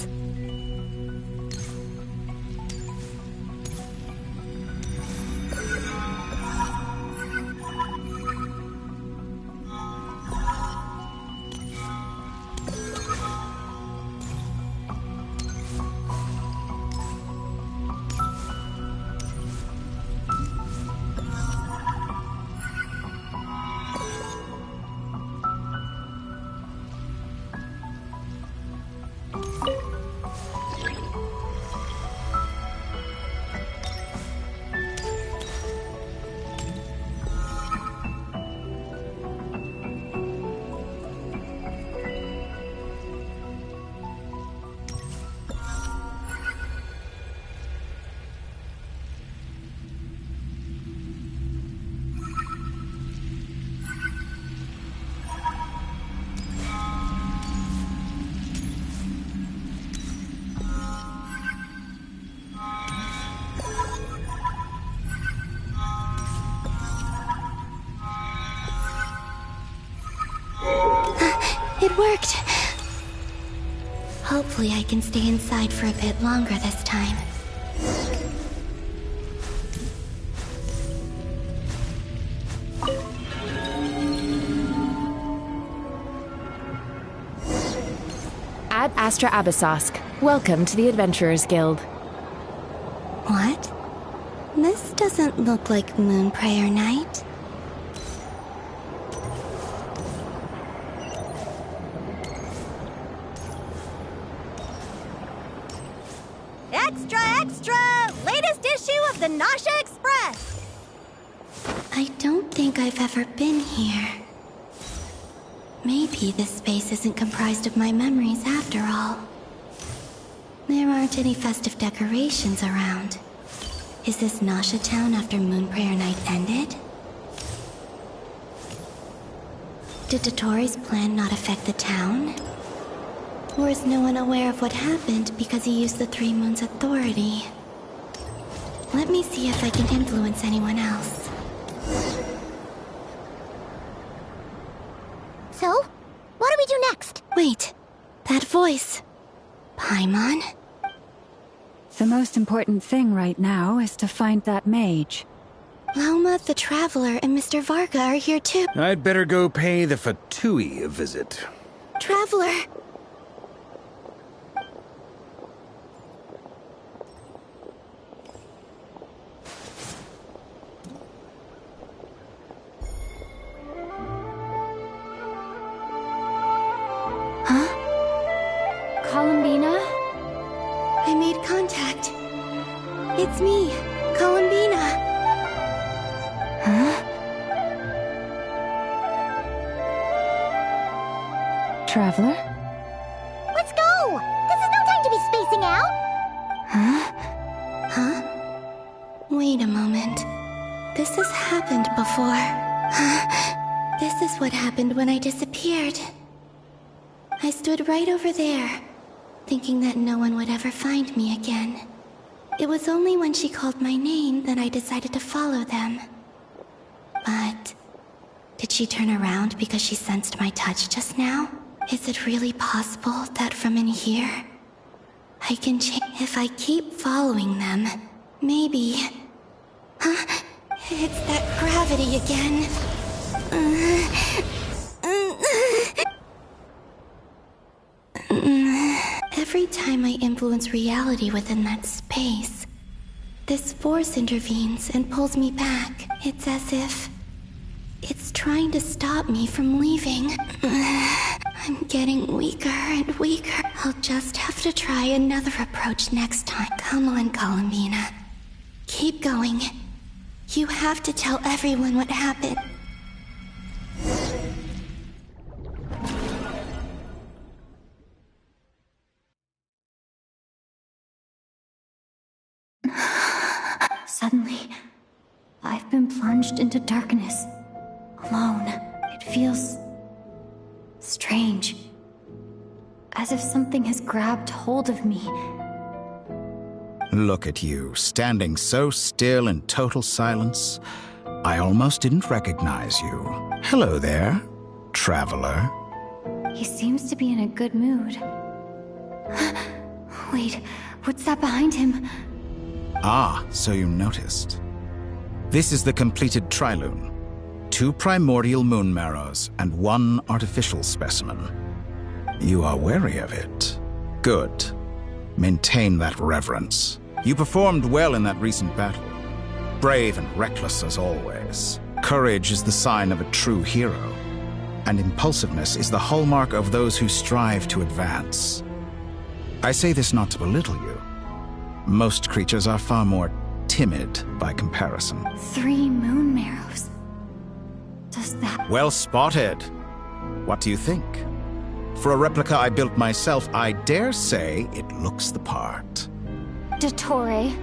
It worked! Hopefully I can stay inside for a bit longer this time. Ad Astra Abyssosk. Welcome to the Adventurers Guild. What? This doesn't look like Moonprayer Night. Extra, extra! Latest issue of the Nausea Express! I don't think I've ever been here. Maybe this space isn't comprised of my memories after all. There aren't any festive decorations around. Is this Nausea Town after Moonprayer Night ended? Did Dottoro's plan not affect the town? Or is no one aware of what happened because he used the Three Moons' authority? Let me see if I can influence anyone else. So, what do we do next? Wait, that voice. Paimon? The most important thing right now is to find that mage. Lauma the Traveler and Mr. Varga are here too. I'd better go pay the Fatui a visit. Traveler! Columbina? I made contact. It's me, Columbina. Huh? Traveler? Let's go! This is no time to be spacing out! Huh? Huh? Wait a moment. This has happened before. This is what happened when I disappeared. I stood right over there, thinking that no one would ever find me again. It was only when she called my name that I decided to follow them. But did she turn around because she sensed my touch just now? Is it really possible that from in here, I can change? If I keep following them, maybe... Huh? It's that gravity again. Every time I influence reality within that space, This force intervenes and pulls me back. It's as if it's trying to stop me from leaving. I'm getting weaker and weaker. I'll just have to try another approach next time. Come on, Columbina. Keep going. You have to tell everyone what happened. Suddenly, I've been plunged into darkness. Alone. It feels strange. As if something has grabbed hold of me. Look at you, standing so still in total silence. I almost didn't recognize you. Hello there, traveler. He seems to be in a good mood. Wait, what's that behind him? Ah, so you noticed. This is the completed Trilune. 2 primordial moon marrows and 1 artificial specimen. You are wary of it. Good. Maintain that reverence. You performed well in that recent battle. Brave and reckless as always. Courage is the sign of a true hero. And impulsiveness is the hallmark of those who strive to advance. I say this not to belittle you. Most creatures are far more timid by comparison. 3 moon marrows. Does that... Well spotted. What do you think? For a replica I built myself, I dare say it looks the part. Dottore,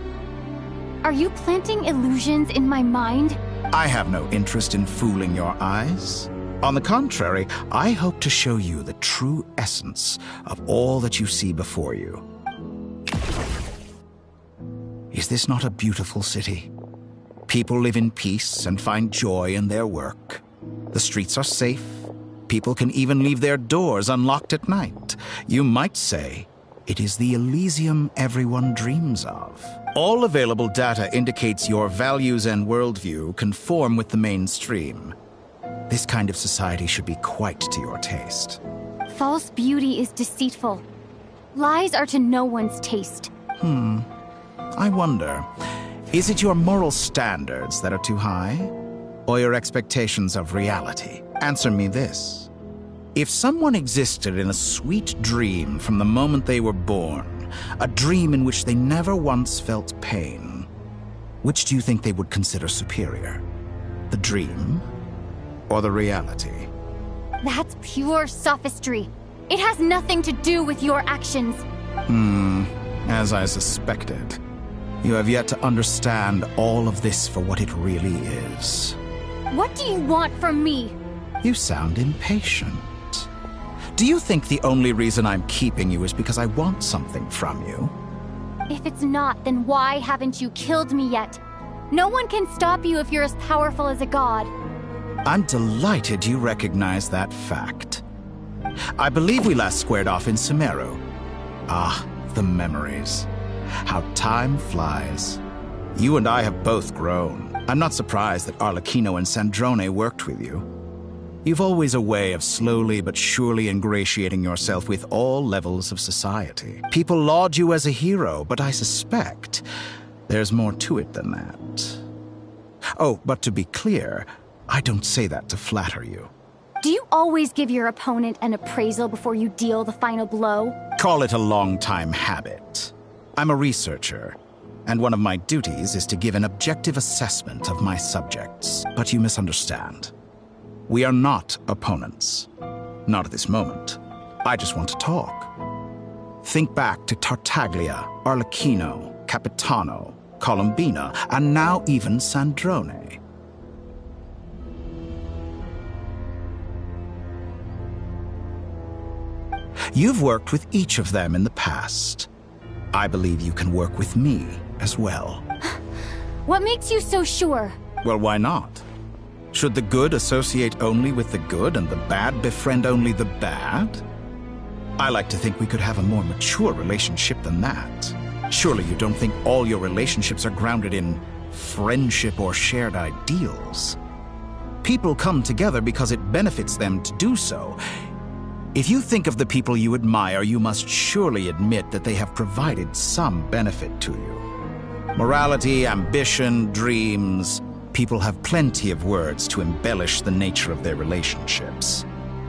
are you planting illusions in my mind? I have no interest in fooling your eyes. On the contrary, I hope to show you the true essence of all that you see before you. Is this not a beautiful city? People live in peace and find joy in their work. The streets are safe. People can even leave their doors unlocked at night. You might say it is the Elysium everyone dreams of. All available data indicates your values and worldview conform with the mainstream. This kind of society should be quite to your taste. False beauty is deceitful. Lies are to no one's taste. I wonder, is it your moral standards that are too high? Or your expectations of reality? Answer me this. If someone existed in a sweet dream from the moment they were born, a dream in which they never once felt pain, which do you think they would consider superior? The dream or the reality? That's pure sophistry. It has nothing to do with your actions. As I suspected. You have yet to understand all of this for what it really is. What do you want from me? You sound impatient. Do you think the only reason I'm keeping you is because I want something from you? If it's not, then why haven't you killed me yet? No one can stop you if you're as powerful as a god. I'm delighted you recognize that fact. I believe we last squared off in Sumeru. Ah, the memories. How time flies. You and I have both grown. I'm not surprised that Arlecchino and Sandrone worked with you. You've always a way of slowly but surely ingratiating yourself with all levels of society. People laud you as a hero, but I suspect there's more to it than that. Oh, but to be clear, I don't say that to flatter you. Do you always give your opponent an appraisal before you deal the final blow? Call it a long-time habit. I'm a researcher, and one of my duties is to give an objective assessment of my subjects. But you misunderstand. We are not opponents. Not at this moment. I just want to talk. Think back to Tartaglia, Arlecchino, Capitano, Columbina, and now even Sandrone. You've worked with each of them in the past. I believe you can work with me as well. What makes you so sure? Well, why not? Should the good associate only with the good and the bad befriend only the bad? I like to think we could have a more mature relationship than that. Surely you don't think all your relationships are grounded in friendship or shared ideals? People come together because it benefits them to do so. If you think of the people you admire, you must surely admit that they have provided some benefit to you. Morality, ambition, dreams. People have plenty of words to embellish the nature of their relationships.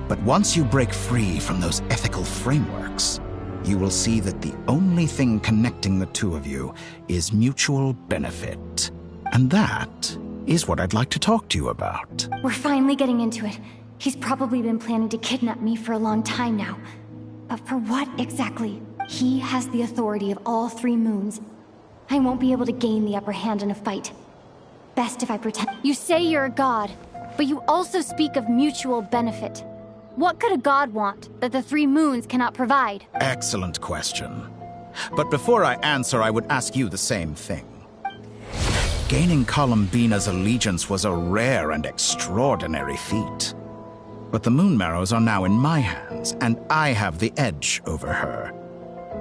But once you break free from those ethical frameworks, you will see that the only thing connecting the two of you is mutual benefit. And that is what I'd like to talk to you about. We're finally getting into it. He's probably been planning to kidnap me for a long time now. But for what exactly? He has the authority of all 3 moons. I won't be able to gain the upper hand in a fight. Best if I pretend. You say you're a god, but you also speak of mutual benefit. What could a god want that the 3 moons cannot provide? Excellent question. But before I answer, I would ask you the same thing. Gaining Columbina's allegiance was a rare and extraordinary feat. But the Moon Marrows are now in my hands, and I have the edge over her.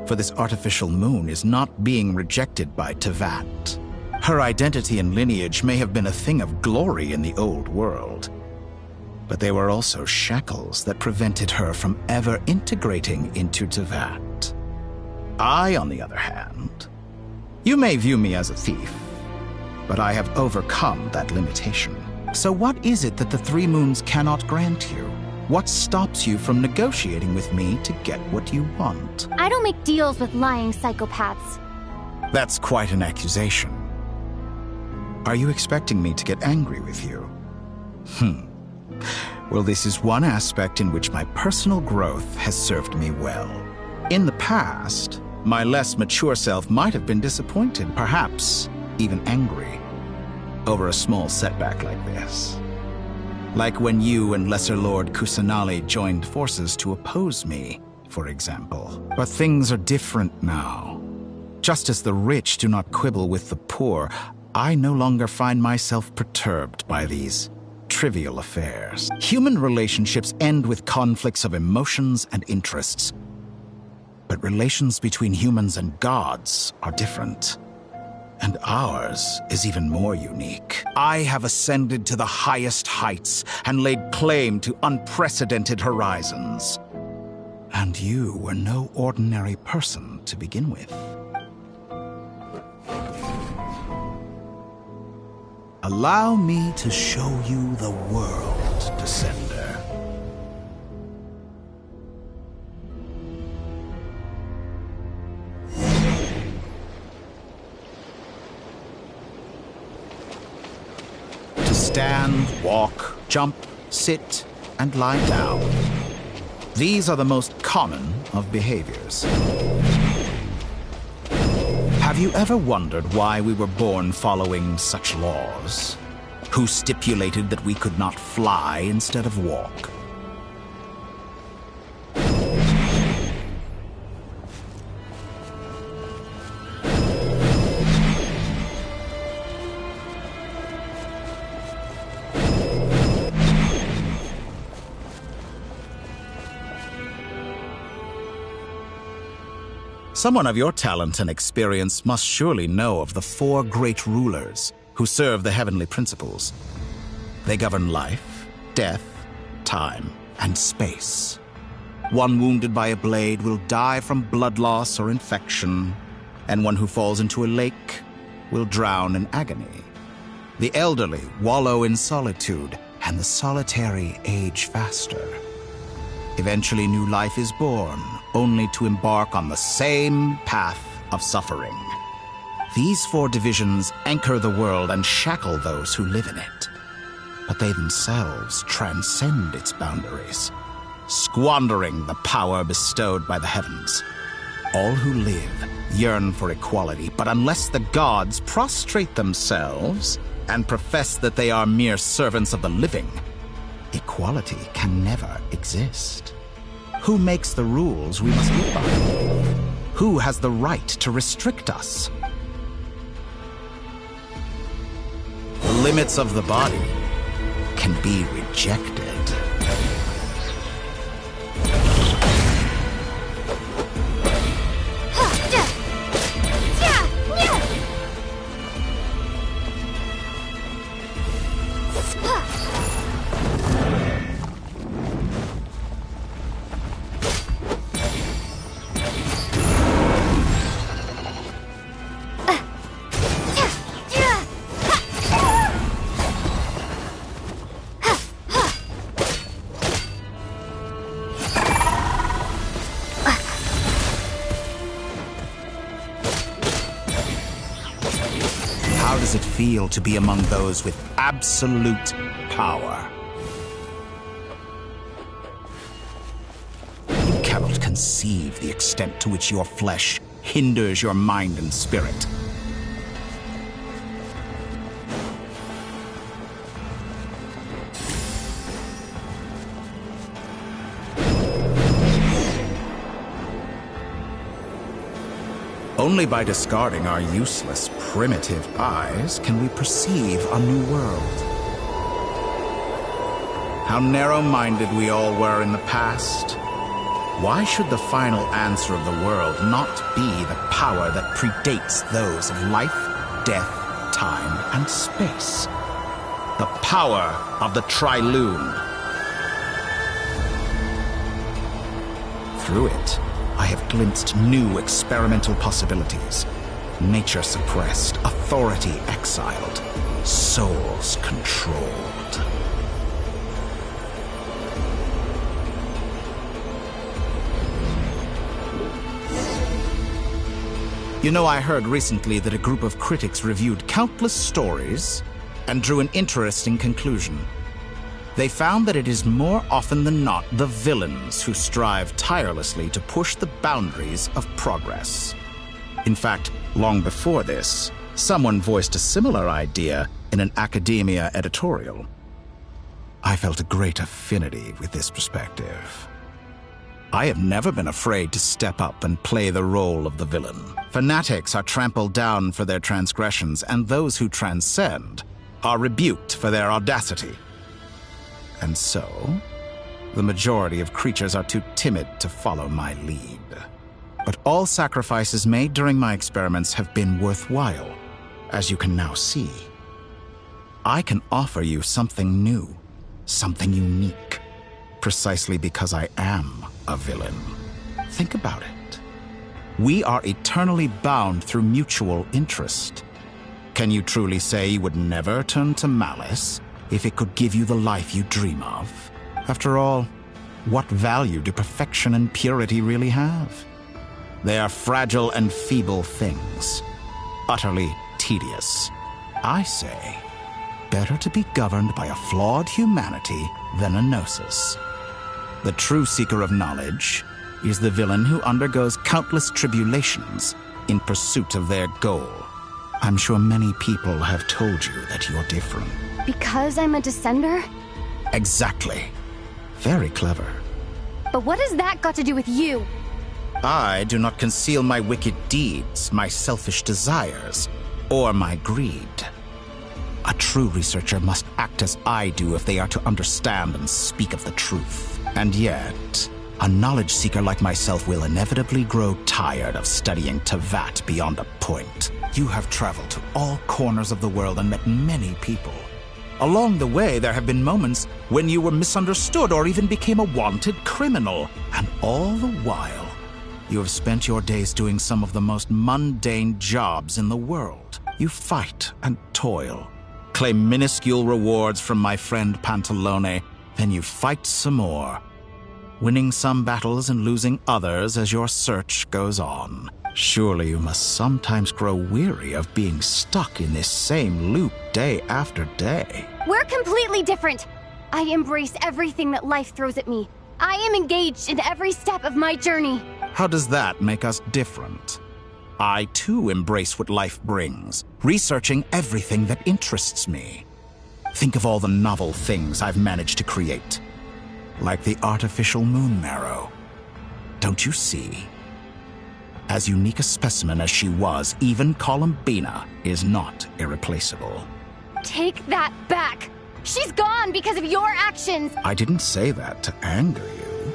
For this artificial moon is not being rejected by Tevat. Her identity and lineage may have been a thing of glory in the old world, but they were also shackles that prevented her from ever integrating into Tevat. I, on the other hand, you may view me as a thief, but I have overcome that limitation. So what is it that the 3 moons cannot grant you? What stops you from negotiating with me to get what you want? I don't make deals with lying psychopaths. That's quite an accusation. Are you expecting me to get angry with you? Well, this is one aspect in which my personal growth has served me well. In the past, my less mature self might have been disappointed, perhaps even angry, over a small setback like this. Like when you and Lesser Lord Kusanali joined forces to oppose me, for example. But things are different now. Just as the rich do not quibble with the poor, I no longer find myself perturbed by these trivial affairs. Human relationships end with conflicts of emotions and interests. But relations between humans and gods are different. And ours is even more unique. I have ascended to the highest heights and laid claim to unprecedented horizons. And you were no ordinary person to begin with. Allow me to show you the world, Descender. To stand, walk, jump, sit, and lie down. These are the most common of behaviors. Have you ever wondered why we were born following such laws? Who stipulated that we could not fly instead of walk? Someone of your talent and experience must surely know of the 4 great rulers who serve the heavenly principles. They govern life, death, time, and space. One wounded by a blade will die from blood loss or infection, and one who falls into a lake will drown in agony. The elderly wallow in solitude, and the solitary age faster. Eventually, new life is born, only to embark on the same path of suffering. These 4 divisions anchor the world and shackle those who live in it. But they themselves transcend its boundaries, squandering the power bestowed by the heavens. All who live yearn for equality, but unless the gods prostrate themselves and profess that they are mere servants of the living, equality can never exist. Who makes the rules we must live by? Who has the right to restrict us? The limits of the body can be rejected. How does it feel to be among those with absolute power? You cannot conceive the extent to which your flesh hinders your mind and spirit. Only by discarding our useless, primitive eyes can we perceive a new world. How narrow-minded we all were in the past. Why should the final answer of the world not be the power that predates those of life, death, time, and space? The power of the Triloon. Through it, I have glimpsed new experimental possibilities. Nature suppressed, authority exiled, souls controlled. You know, I heard recently that a group of critics reviewed countless stories and drew an interesting conclusion. They found that it is more often than not the villains who strive tirelessly to push the boundaries of progress. In fact, long before this, someone voiced a similar idea in an academia editorial. I felt a great affinity with this perspective. I have never been afraid to step up and play the role of the villain. Fanatics are trampled down for their transgressions, and those who transcend are rebuked for their audacity. And so, the majority of creatures are too timid to follow my lead. But all sacrifices made during my experiments have been worthwhile, as you can now see. I can offer you something new, something unique, precisely because I am a villain. Think about it. We are eternally bound through mutual interest. Can you truly say you would never turn to malice if it could give you the life you dream of? After all, what value do perfection and purity really have? They are fragile and feeble things, utterly tedious. I say, better to be governed by a flawed humanity than a gnosis. The true seeker of knowledge is the villain who undergoes countless tribulations in pursuit of their goal. I'm sure many people have told you that you're different. Because I'm a descender? Exactly. Very clever. But what has that got to do with you? I do not conceal my wicked deeds, my selfish desires, or my greed. A true researcher must act as I do if they are to understand and speak of the truth. And yet, a knowledge seeker like myself will inevitably grow tired of studying Tevat beyond a point. You have traveled to all corners of the world and met many people. Along the way, there have been moments when you were misunderstood or even became a wanted criminal. And all the while, you have spent your days doing some of the most mundane jobs in the world. You fight and toil, claim minuscule rewards from my friend Pantalone, then you fight some more, winning some battles and losing others as your search goes on. Surely you must sometimes grow weary of being stuck in this same loop day after day. We're completely different. I embrace everything that life throws at me. I am engaged in every step of my journey. How does that make us different? I too embrace what life brings, researching everything that interests me. Think of all the novel things I've managed to create, like the artificial moon marrow. Don't you see? As unique a specimen as she was, even Columbina is not irreplaceable. Take that back! She's gone because of your actions! I didn't say that to anger you.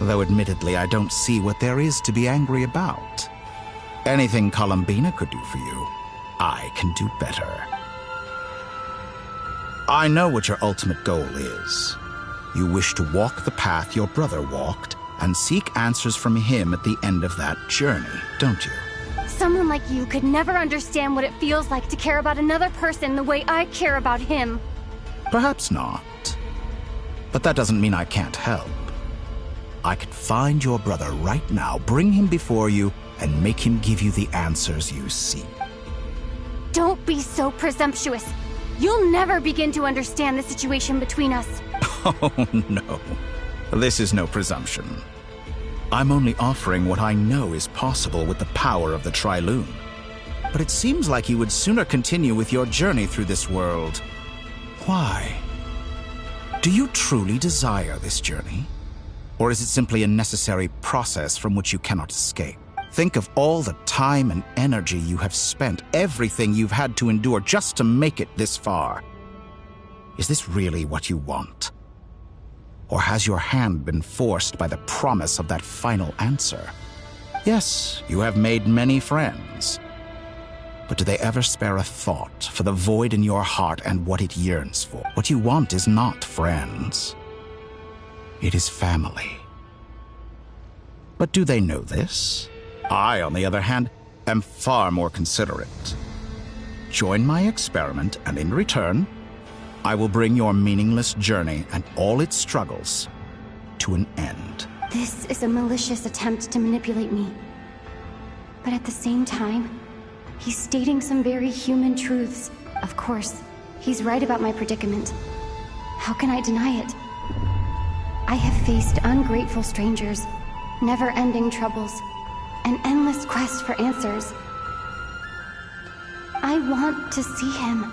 Though admittedly, I don't see what there is to be angry about. Anything Columbina could do for you, I can do better. I know what your ultimate goal is. You wish to walk the path your brother walked and seek answers from him at the end of that journey, don't you? Someone like you could never understand what it feels like to care about another person the way I care about him. Perhaps not. But that doesn't mean I can't help. I could find your brother right now, bring him before you, and make him give you the answers you seek. Don't be so presumptuous. You'll never begin to understand the situation between us. Oh, no. This is no presumption. I'm only offering what I know is possible with the power of the Trilune. But it seems like you would sooner continue with your journey through this world. Why? Do you truly desire this journey? Or is it simply a necessary process from which you cannot escape? Think of all the time and energy you have spent, everything you've had to endure just to make it this far. Is this really what you want? Or has your hand been forced by the promise of that final answer? Yes, you have made many friends. But do they ever spare a thought for the void in your heart and what it yearns for? What you want is not friends. It is family. But do they know this? I, on the other hand, am far more considerate. Join my experiment, and in return, I will bring your meaningless journey and all its struggles to an end. This is a malicious attempt to manipulate me. But at the same time, he's stating some very human truths. Of course, he's right about my predicament. How can I deny it? I have faced ungrateful strangers, never-ending troubles, an endless quest for answers. I want to see him.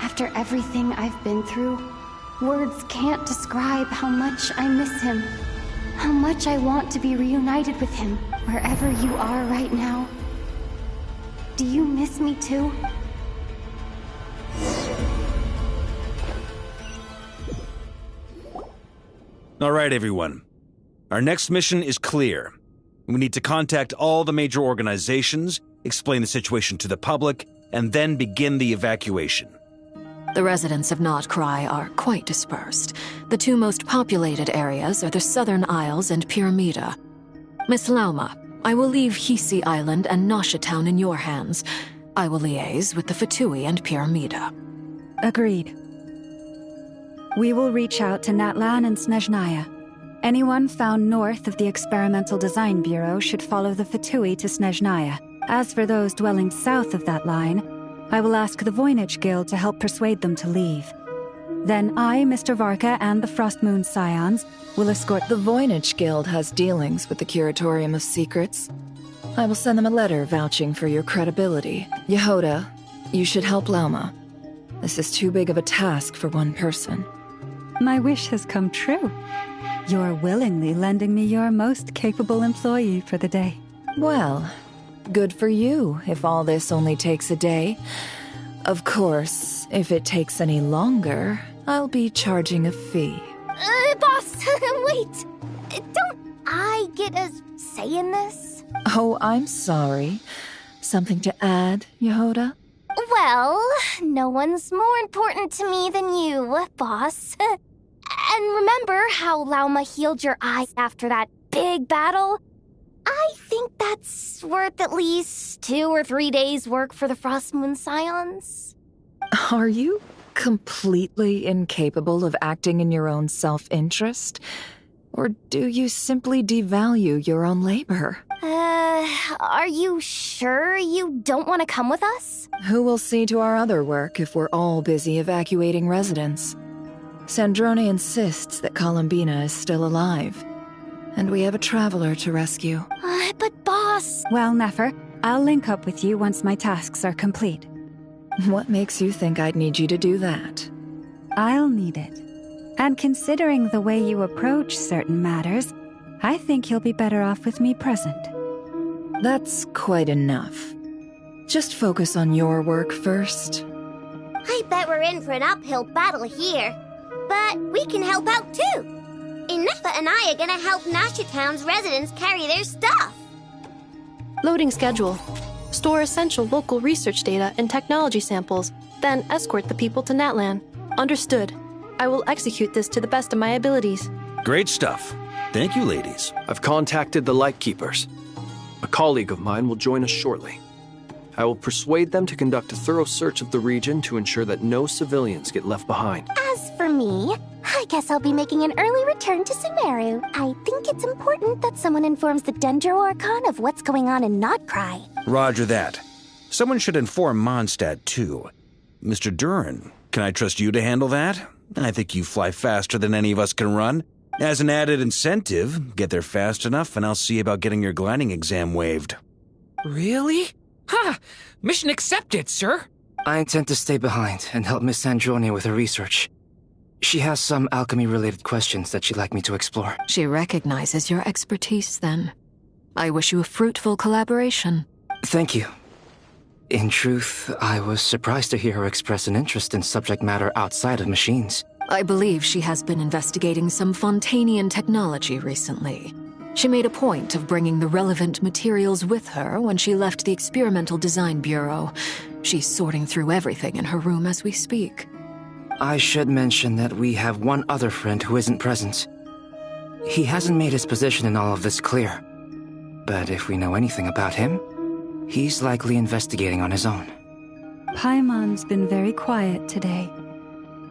After everything I've been through, words can't describe how much I miss him. How much I want to be reunited with him, wherever you are right now. Do you miss me too? All right, everyone. Our next mission is clear. We need to contact all the major organizations, explain the situation to the public, and then begin the evacuation. The residents of Not Cry are quite dispersed. The two most populated areas are the Southern Isles and Pyramida. Miss Lauma, I will leave Hisi Island and Nasha Town in your hands. I will liaise with the Fatui and Pyramida. Agreed. We will reach out to Natlan and Snezhnaya. Anyone found north of the Experimental Design Bureau should follow the Fatui to Snezhnaya. As for those dwelling south of that line, I will ask the Voynich Guild to help persuade them to leave. Then I, Mr. Varka, and the Frostmoon Scions will escort... The Voynich Guild has dealings with the Curatorium of Secrets. I will send them a letter vouching for your credibility. Yehoda, you should help Lauma. This is too big of a task for one person. My wish has come true. You're willingly lending me your most capable employee for the day. Well, good for you if all this only takes a day. Of course, if it takes any longer, I'll be charging a fee. Boss, wait! Don't I get a say in this? Oh, I'm sorry. Something to add, Yehoda? Well, no one's more important to me than you, boss. And remember how Lauma healed your eyes after that big battle? I think that's worth at least 2 or 3 days' work for the Frostmoon Scions. Are you completely incapable of acting in your own self-interest? Or do you simply devalue your own labor? Are you sure you don't want to come with us? Who will see to our other work if we're all busy evacuating residents? Sandrone insists that Columbina is still alive, and we have a traveler to rescue. But boss... Well, Nefer, I'll link up with you once my tasks are complete. What makes you think I'd need you to do that? I'll need it. And considering the way you approach certain matters, I think you'll be better off with me present. That's quite enough. Just focus on your work first. I bet we're in for an uphill battle here. But we can help out too. Inefa and I are gonna help Nasha Town's residents carry their stuff. Loading schedule. Store essential local research data and technology samples, then escort the people to Natlan. Understood. I will execute this to the best of my abilities. Great stuff. Thank you, ladies. I've contacted the Lightkeepers. A colleague of mine will join us shortly. I will persuade them to conduct a thorough search of the region to ensure that no civilians get left behind. As for me, I guess I'll be making an early return to Sumeru. I think it's important that someone informs the Dendro Archon of what's going on in Not Cry. Roger that. Someone should inform Mondstadt, too. Mr. Duran, can I trust you to handle that? I think you fly faster than any of us can run. As an added incentive, get there fast enough and I'll see about getting your gliding exam waived. Really? Ha! Mission accepted, sir. I intend to stay behind and help Miss Sandrone with her research. She has some alchemy-related questions that she'd like me to explore. She recognizes your expertise, then. I wish you a fruitful collaboration. Thank you. In truth, I was surprised to hear her express an interest in subject matter outside of machines. I believe she has been investigating some Fontanian technology recently. She made a point of bringing the relevant materials with her when she left the Experimental Design Bureau. She's sorting through everything in her room as we speak. I should mention that we have one other friend who isn't present. He hasn't made his position in all of this clear. But if we know anything about him, he's likely investigating on his own. Paimon's been very quiet today.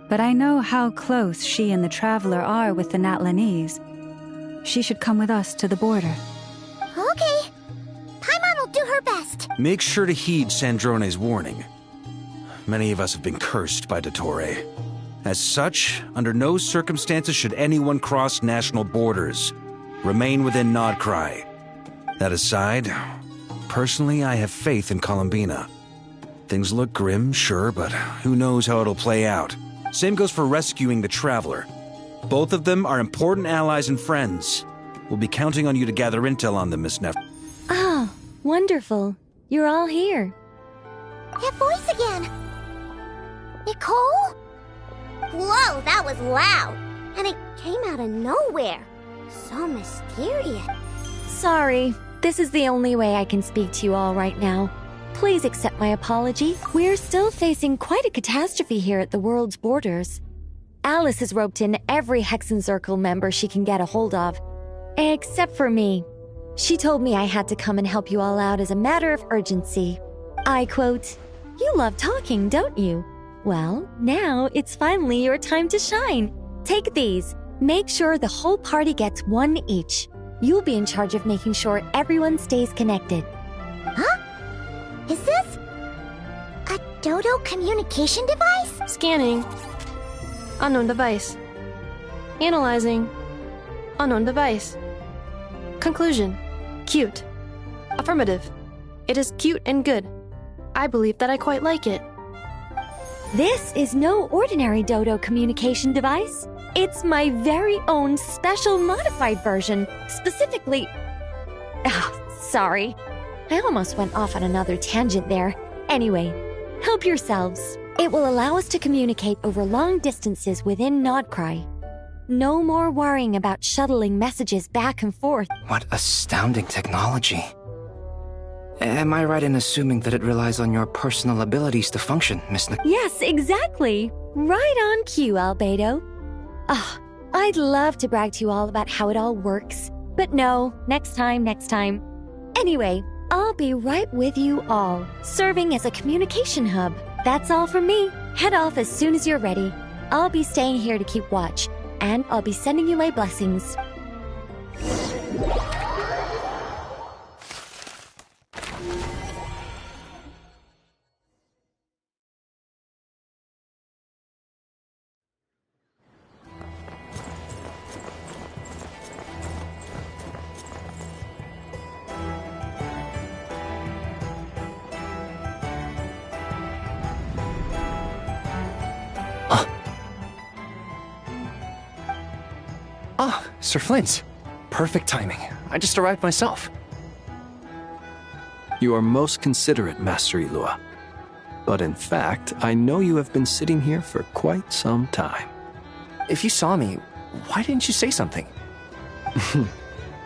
But I know how close she and the Traveler are with the Natlanese. She should come with us to the border. Okay. Paimon will do her best. Make sure to heed Sandrone's warning. Many of us have been cursed by Dottore. As such, under no circumstances should anyone cross national borders. Remain within Nodcry. That aside, personally, I have faith in Columbina. Things look grim, sure, but who knows how it'll play out. Same goes for rescuing the Traveler. Both of them are important allies and friends. We'll be counting on you to gather intel on them, Miss Neff. Oh, wonderful. You're all here. That voice again. Nicole? Whoa, that was loud. And it came out of nowhere. So mysterious. Sorry, this is the only way I can speak to you all right now. Please accept my apology. We're still facing quite a catastrophe here at the world's borders. Alice has roped in every Hexen Circle member she can get a hold of. Except for me. She told me I had to come and help you all out as a matter of urgency. I quote, "You love talking, don't you? Well, now it's finally your time to shine. Take these. Make sure the whole party gets one each. You'll be in charge of making sure everyone stays connected." Huh? Is this a Dodo communication device? Scanning. Unknown device. Analyzing. Unknown device. Conclusion. Cute. Affirmative. It is cute and good. I believe that I quite like it. This is no ordinary Dodo communication device. It's my very own special modified version, specifically... sorry. I almost went off on another tangent there. Anyway, help yourselves. It will allow us to communicate over long distances within Nodcry. No more worrying about shuttling messages back and forth. What astounding technology. Am I right in assuming that it relies on your personal abilities to function, Miss Yes, exactly. Right on cue, Albedo. I'd love to brag to you all about how it all works. But no, next time. Anyway, I'll be right with you all, serving as a communication hub. That's all from me. Head off as soon as you're ready. I'll be staying here to keep watch, and I'll be sending you my blessings. Sir Flint. Perfect timing. I just arrived myself. You are most considerate, Master Ilua. But in fact, I know you have been sitting here for quite some time. If you saw me, why didn't you say something?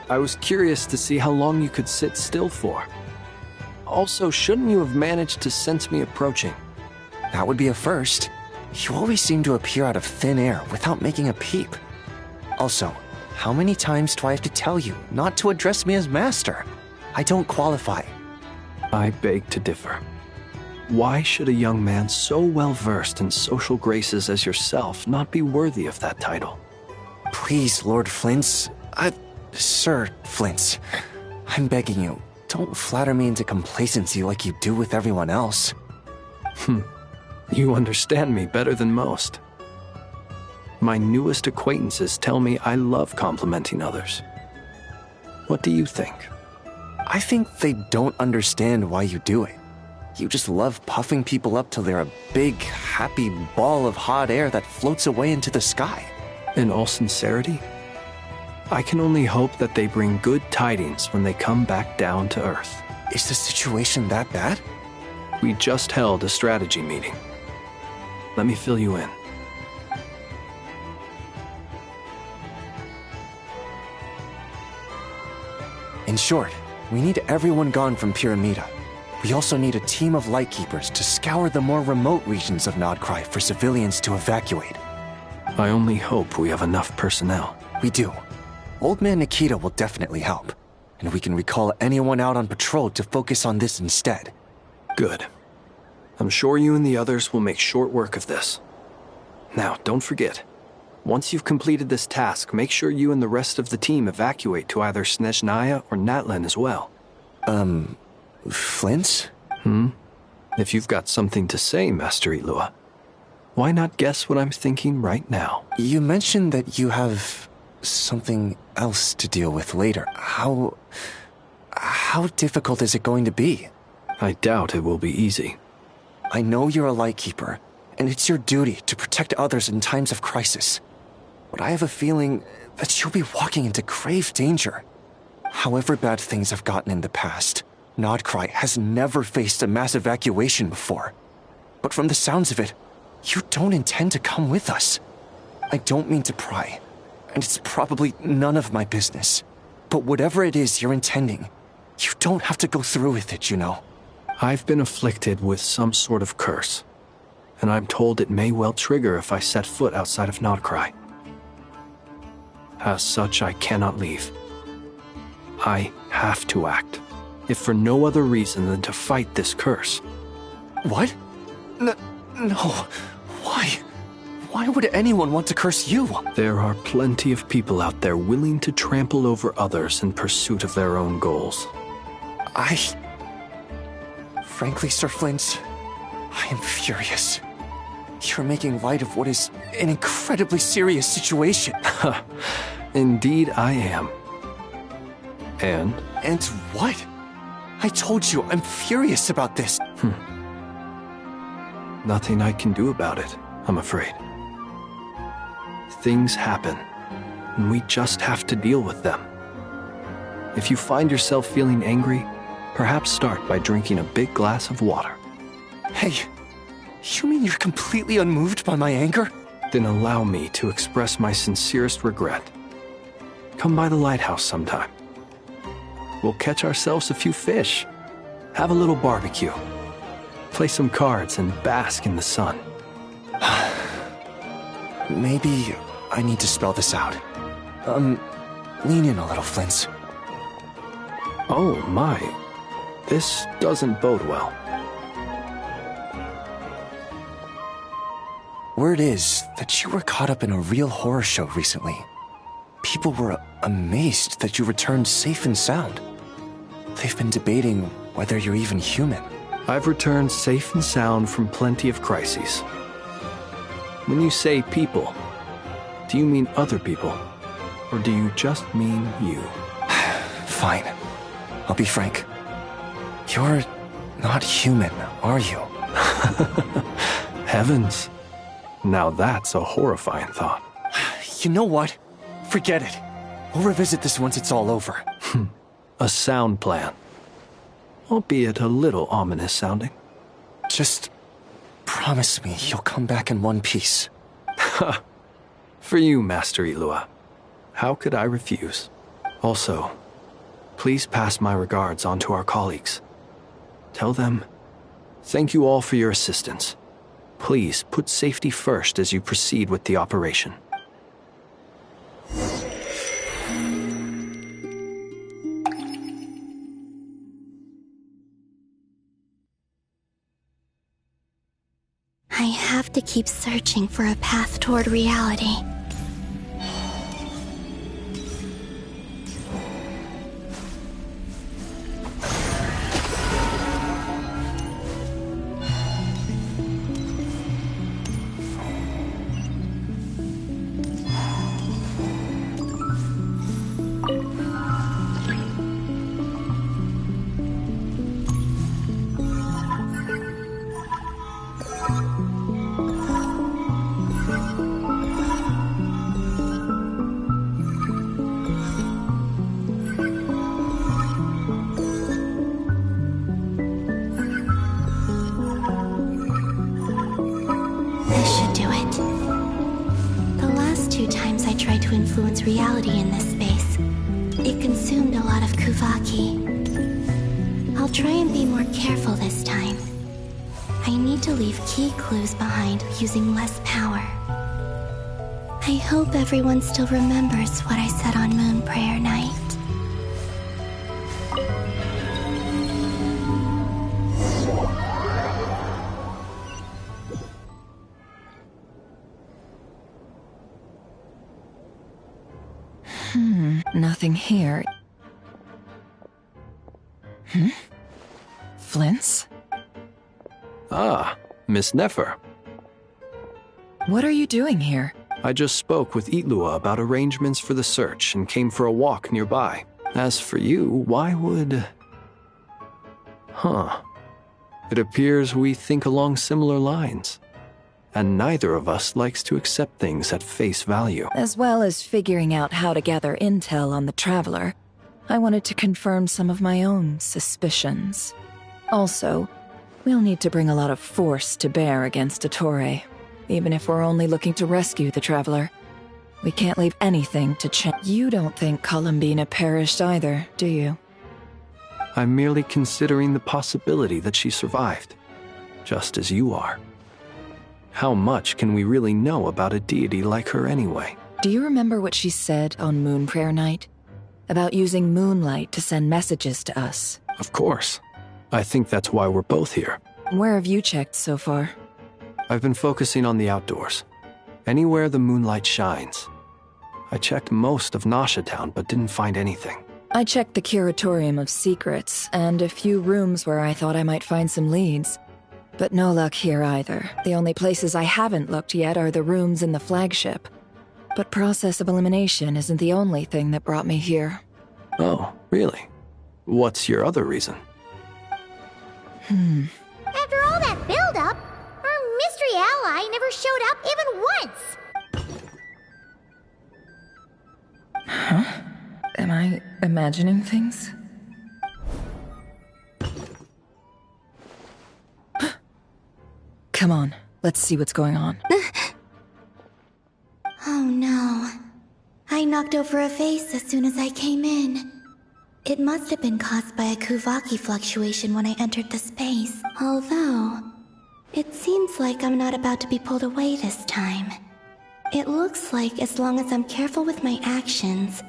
I was curious to see how long you could sit still for. Also, shouldn't you have managed to sense me approaching? That would be a first. You always seem to appear out of thin air without making a peep. Also, how many times do I have to tell you not to address me as master? I don't qualify. I beg to differ. Why should a young man so well versed in social graces as yourself not be worthy of that title? Please, Lord Flint's... Sir Flint's. I'm begging you, Don't flatter me into complacency like you do with everyone else. You understand me better than most. My newest acquaintances tell me I love complimenting others. What do you think? I think they don't understand why you do it. You just love puffing people up till they're a big, happy ball of hot air that floats away into the sky. In all sincerity, I can only hope that they bring good tidings when they come back down to Earth. Is the situation that bad? We just held a strategy meeting. Let me fill you in. In short, we need everyone gone from Pyramida. We also need a team of Lightkeepers to scour the more remote regions of Nodcry for civilians to evacuate. I only hope we have enough personnel. We do. Old Man Nikita will definitely help, and we can recall anyone out on patrol to focus on this instead. Good. I'm sure you and the others will make short work of this. Now, don't forget, once you've completed this task, make sure you and the rest of the team evacuate to either Snezhnaya or Natlan as well. Flint? If you've got something to say, Master Ilua, why not guess what I'm thinking right now? You mentioned that you have something else to deal with later. How difficult is it going to be? I doubt it will be easy. I know you're a Lightkeeper, and it's your duty to protect others in times of crisis. But I have a feeling that you'll be walking into grave danger. However bad things have gotten in the past, Nodcry has never faced a mass evacuation before. But from the sounds of it, you don't intend to come with us. I don't mean to pry, and it's probably none of my business. But whatever it is you're intending, you don't have to go through with it, you know. I've been afflicted with some sort of curse, and I'm told it may well trigger if I set foot outside of Nodcry. As such, I cannot leave. I have to act, if for no other reason than to fight this curse. What? No. Why? Why would anyone want to curse you? There are plenty of people out there willing to trample over others in pursuit of their own goals. Frankly, Sir Flint, I am furious. You're making light of what is an incredibly serious situation. Indeed I am. And? And what? I told you, I'm furious about this. Nothing I can do about it, I'm afraid. Things happen, and we just have to deal with them. If you find yourself feeling angry, perhaps start by drinking a big glass of water. Hey, you mean you're completely unmoved by my anger? Then allow me to express my sincerest regret. Come by the lighthouse sometime. We'll catch ourselves a few fish, have a little barbecue, play some cards, and bask in the sun. Maybe I need to spell this out. Lean in a little, Flint. Oh my, this doesn't bode well. Word is that you were caught up in a real horror show recently. People were amazed that you returned safe and sound. They've been debating whether you're even human. I've returned safe and sound from plenty of crises. When you say people, do you mean other people? Or do you just mean you? Fine. I'll be frank. You're not human, are you? Heavens. Now that's a horrifying thought. You know what? Forget it. We'll revisit this once it's all over. A sound plan. Albeit a little ominous sounding. Just promise me you'll come back in one piece. For you, Master Ilua. How could I refuse? Also, please pass my regards on to our colleagues. Tell them, thank you all for your assistance. Please put safety first as you proceed with the operation. I have to keep searching for a path toward reality. influence reality in this space. It consumed a lot of Kuvaki. I'll try and be more careful this time. I need to leave key clues behind using less power. I hope everyone still remembers what I said on Moon Prayer Night. Nothing here. Flints? Ah, Miss Nefer. What are you doing here? I just spoke with Itlua about arrangements for the search and came for a walk nearby. As for you, why would... It appears we think along similar lines. And neither of us likes to accept things at face value. As well as figuring out how to gather intel on the Traveler, I wanted to confirm some of my own suspicions. Also, we'll need to bring a lot of force to bear against Dottore, even if we're only looking to rescue the Traveler. We can't leave anything to chance. You don't think Columbina perished either, do you? I'm merely considering the possibility that she survived, just as you are. How much can we really know about a deity like her anyway? Do you remember what she said on Moon Prayer Night? About using moonlight to send messages to us? Of course. I think that's why we're both here. Where have you checked so far? I've been focusing on the outdoors. Anywhere the moonlight shines. I checked most of Nasha Town, but didn't find anything. I checked the Curatorium of Secrets, and a few rooms where I thought I might find some leads. But no luck here either. The only places I haven't looked yet are the rooms in the flagship. But process of elimination isn't the only thing that brought me here. Oh, really? What's your other reason? After all that build-up, our mystery ally never showed up even once! Huh? Am I imagining things? Come on, let's see what's going on. Oh no. I knocked over a vase as soon as I came in. It must have been caused by a Kuvaki fluctuation when I entered the space. Although, it seems like I'm not about to be pulled away this time. It looks like as long as I'm careful with my actions,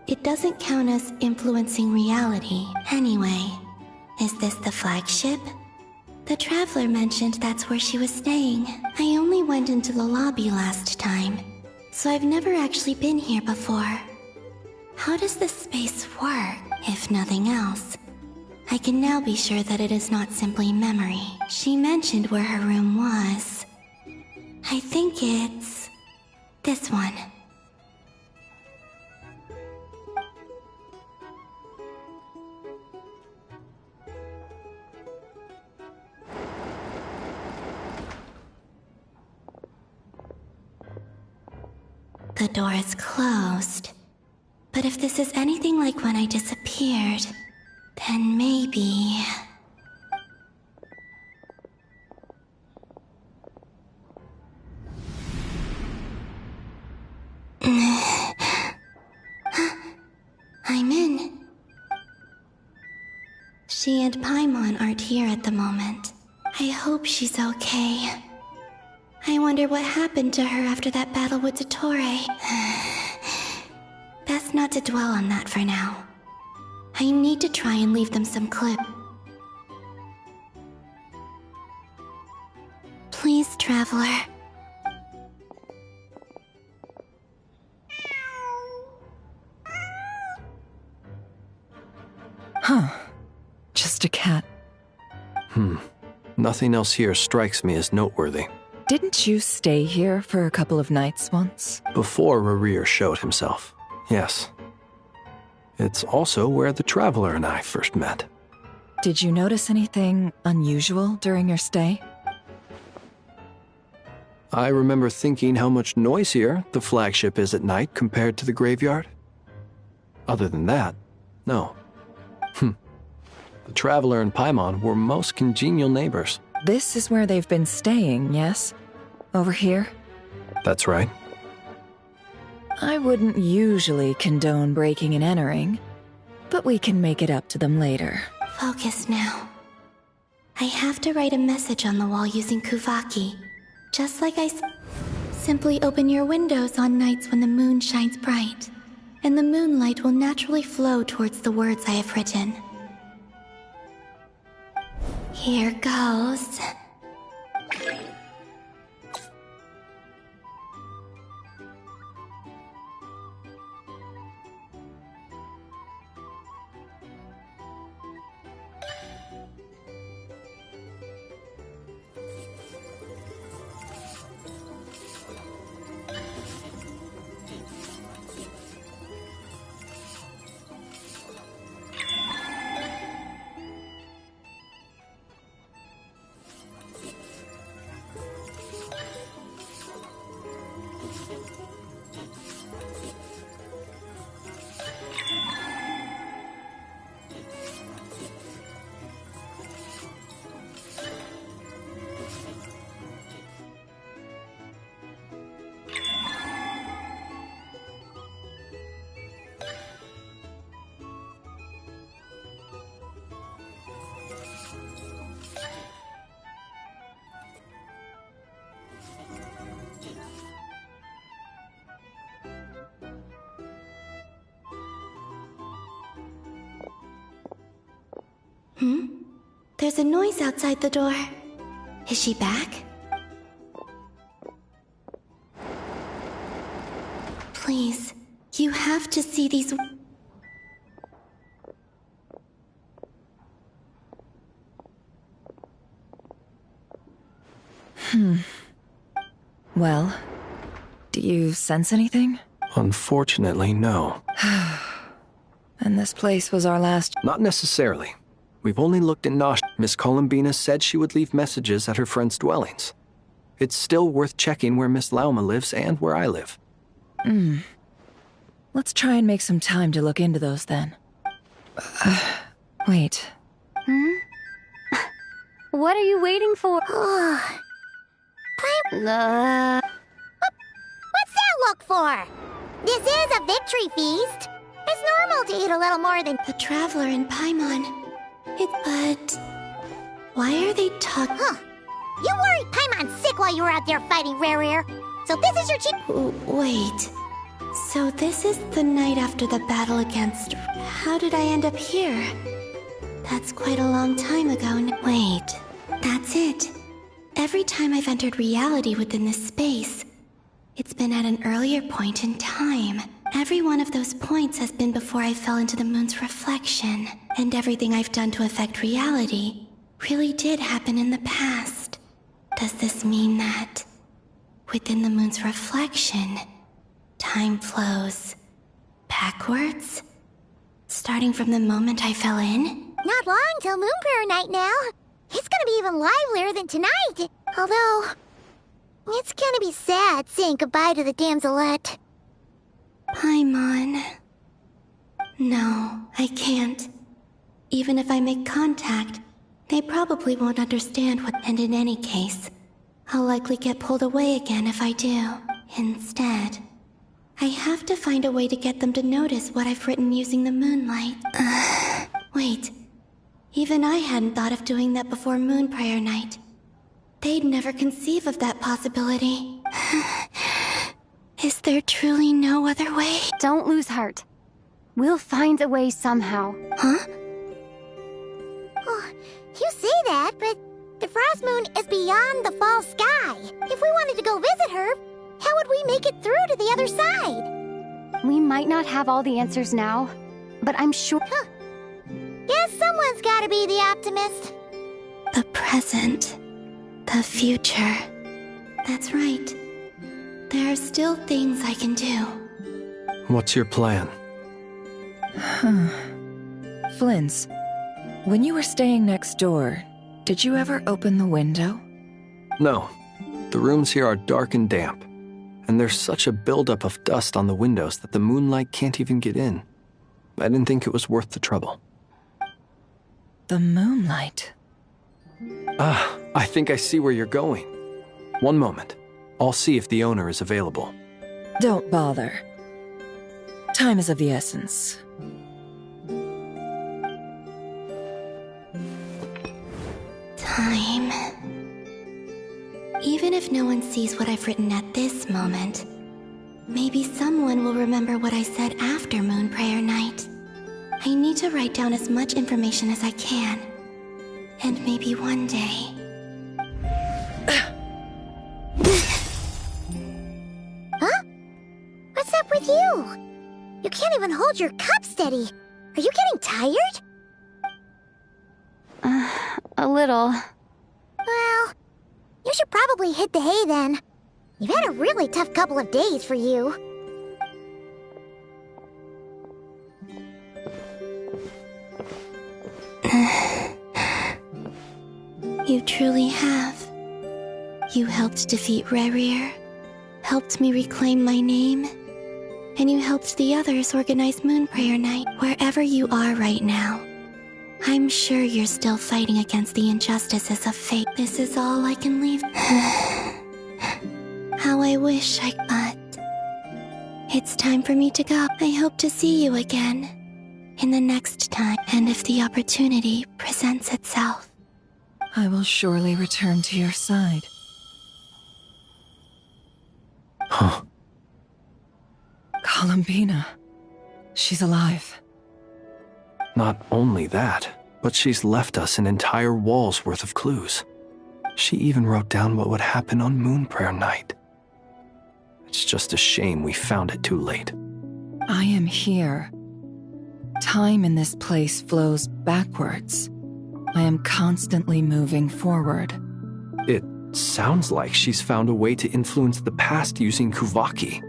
it doesn't count as influencing reality. Anyway, is this the flagship? The Traveler mentioned that's where she was staying. I only went into the lobby last time, so I've never actually been here before. How does this space work, if nothing else? I can now be sure that it is not simply memory. She mentioned where her room was. I think it's... this one. The door is closed. But if this is anything like when I disappeared, then maybe... I'm in. She and Paimon aren't here at the moment. I hope she's okay. I wonder what happened to her after that battle with Dottore. Best not to dwell on that for now. I need to try and leave them some clip. Please, Traveler. Huh. Just a cat. Nothing else here strikes me as noteworthy. Didn't you stay here for a couple of nights once? Before Rarir showed himself, yes. It's also where the Traveler and I first met. Did you notice anything unusual during your stay? I remember thinking how much noisier the flagship is at night compared to the graveyard. Other than that, no. The Traveler and Paimon were most congenial neighbors. This is where they've been staying, yes? Over here? That's right. I wouldn't usually condone breaking and entering, but we can make it up to them later. Focus now. I have to write a message on the wall using Kuvaki. Just like Simply open your windows on nights when the moon shines bright, and the moonlight will naturally flow towards the words I have written. Here goes. There's a noise outside the door. Is she back? Please, you have to see these... Well, do you sense anything? Unfortunately, no. And this place was our last... Not necessarily. We've only looked in Nosh. Miss Columbina said she would leave messages at her friends' dwellings. It's still worth checking where Miss Lauma lives and where I live. Let's try and make some time to look into those then. Wait. What are you waiting for? What's that look for? This is a victory feast. It's normal to eat a little more than... The Traveler in Paimon. But... Why are they talking? Huh. You worried Paimon's sick while you were out there fighting Rare. So this is your Wait. So this is the night after the battle against... How did I end up here? That's quite a long time ago. Wait. That's it. Every time I've entered reality within this space, it's been at an earlier point in time. Every one of those points has been before I fell into the moon's reflection, and everything I've done to affect reality really did happen in the past. Does this mean that, within the moon's reflection, time flows backwards? Starting from the moment I fell in? Not long till Moon Prayer Night now. It's gonna be even livelier than tonight. Although, it's gonna be sad saying goodbye to the damselette. Paimon. No, I can't. Even if I make contact, they probably won't understand what... And in any case, I'll likely get pulled away again if I do. Instead, I have to find a way to get them to notice what I've written using the moonlight. Wait. Even I hadn't thought of doing that before Moon Prayer Night. They'd never conceive of that possibility. Is there truly no other way? Don't lose heart. We'll find a way somehow. Huh? Oh, you say that, but the Frost Moon is beyond the fall sky. If we wanted to go visit her, how would we make it through to the other side? We might not have all the answers now, but I'm sure... Huh. Guess someone's gotta be the optimist. The present. The future. That's right. There are still things I can do. What's your plan? Flint's, when you were staying next door, did you ever open the window? No. The rooms here are dark and damp, and there's such a buildup of dust on the windows that the moonlight can't even get in. I didn't think it was worth the trouble. The moonlight. I think I see where you're going. One moment. I'll see if the owner is available. Don't bother. Time is of the essence. Time. Even if no one sees what I've written at this moment, maybe someone will remember what I said after Moon Prayer Night. I need to write down as much information as I can. And maybe one day... Huh? What's up with you? You can't even hold your cup steady. Are you getting tired? A little. Well, you should probably hit the hay then. You've had a really tough couple of days for you. You truly have. You helped defeat Rerir, helped me reclaim my name, and you helped the others organize Moon Prayer Night. Wherever you are right now, I'm sure you're still fighting against the injustices of fate. This is all I can leave. How I wish I could. It's time for me to go. I hope to see you again in the next time, and if the opportunity presents itself. I will surely return to your side. Huh. Columbina. She's alive. Not only that, but she's left us an entire wall's worth of clues. She even wrote down what would happen on Moon Prayer Night. It's just a shame we found it too late. I am here. Time in this place flows backwards. I am constantly moving forward. It sounds like she's found a way to influence the past using Kuvaki.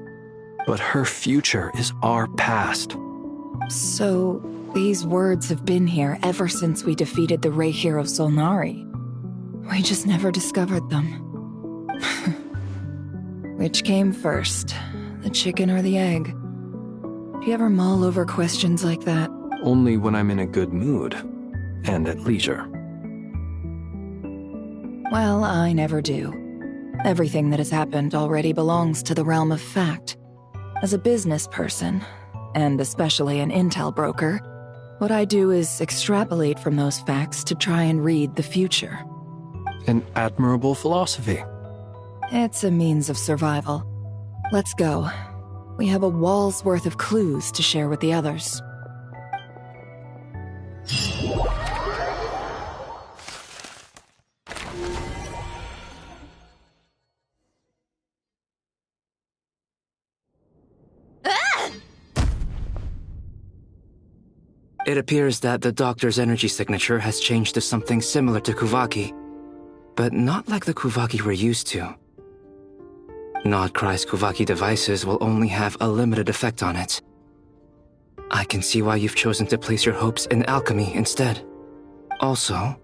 But her future is our past. So, these words have been here ever since we defeated the Ray hero Solnari. We just never discovered them. Which came first, the chicken or the egg? Do you ever mull over questions like that? Only when I'm in a good mood, and at leisure. Well, I never do. Everything that has happened already belongs to the realm of fact. As a business person, and especially an intel broker, what I do is extrapolate from those facts to try and read the future. An admirable philosophy. It's a means of survival. Let's go. We have a wall's worth of clues to share with the others. It appears that the doctor's energy signature has changed to something similar to Kuvaki, but not like the Kuvaki we're used to. Nodcry's Kuvaki devices will only have a limited effect on it. I can see why you've chosen to place your hopes in alchemy instead. Also,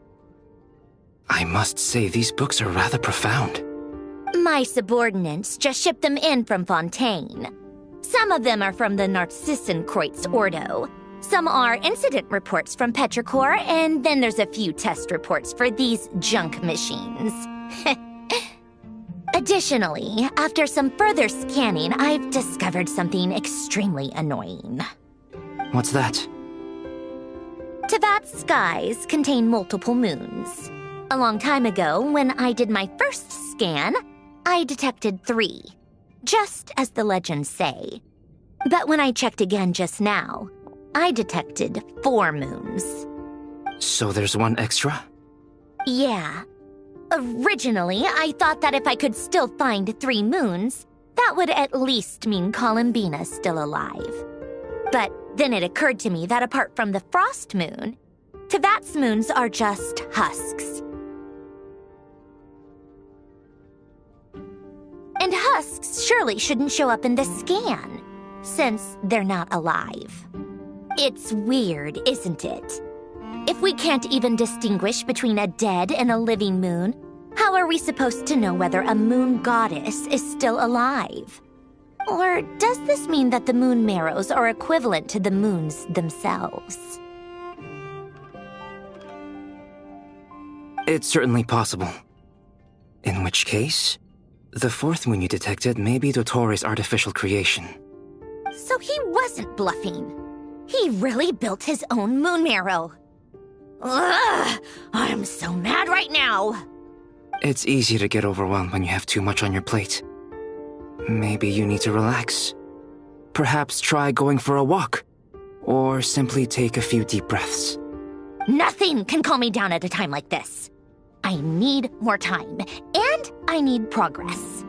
I must say these books are rather profound. My subordinates just shipped them in from Fontaine. Some of them are from the Narcissenkreuz Ordo. Some are incident reports from Petrichor, and then there's a few test reports for these junk machines. Additionally, after some further scanning, I've discovered something extremely annoying. What's that? Tevat's skies contain multiple moons. A long time ago, when I did my first scan, I detected 3, just as the legends say. But when I checked again just now, I detected 4 moons. So there's one extra? Yeah. Originally, I thought that if I could still find 3 moons, that would at least mean Columbina's still alive. But then it occurred to me that apart from the frost moon, Tevat's moons are just husks. And husks surely shouldn't show up in the scan, since they're not alive. It's weird, isn't it? If we can't even distinguish between a dead and a living moon, how are we supposed to know whether a moon goddess is still alive? Or does this mean that the moon marrows are equivalent to the moons themselves? It's certainly possible. In which case, the 4th moon you detected may be Dottores' artificial creation. So he wasn't bluffing. He really built his own moon marrow. Ugh! I'm so mad right now. It's easy to get overwhelmed when you have too much on your plate. Maybe you need to relax. Perhaps try going for a walk. Or simply take a few deep breaths. Nothing can calm me down at a time like this. I need more time, and I need progress.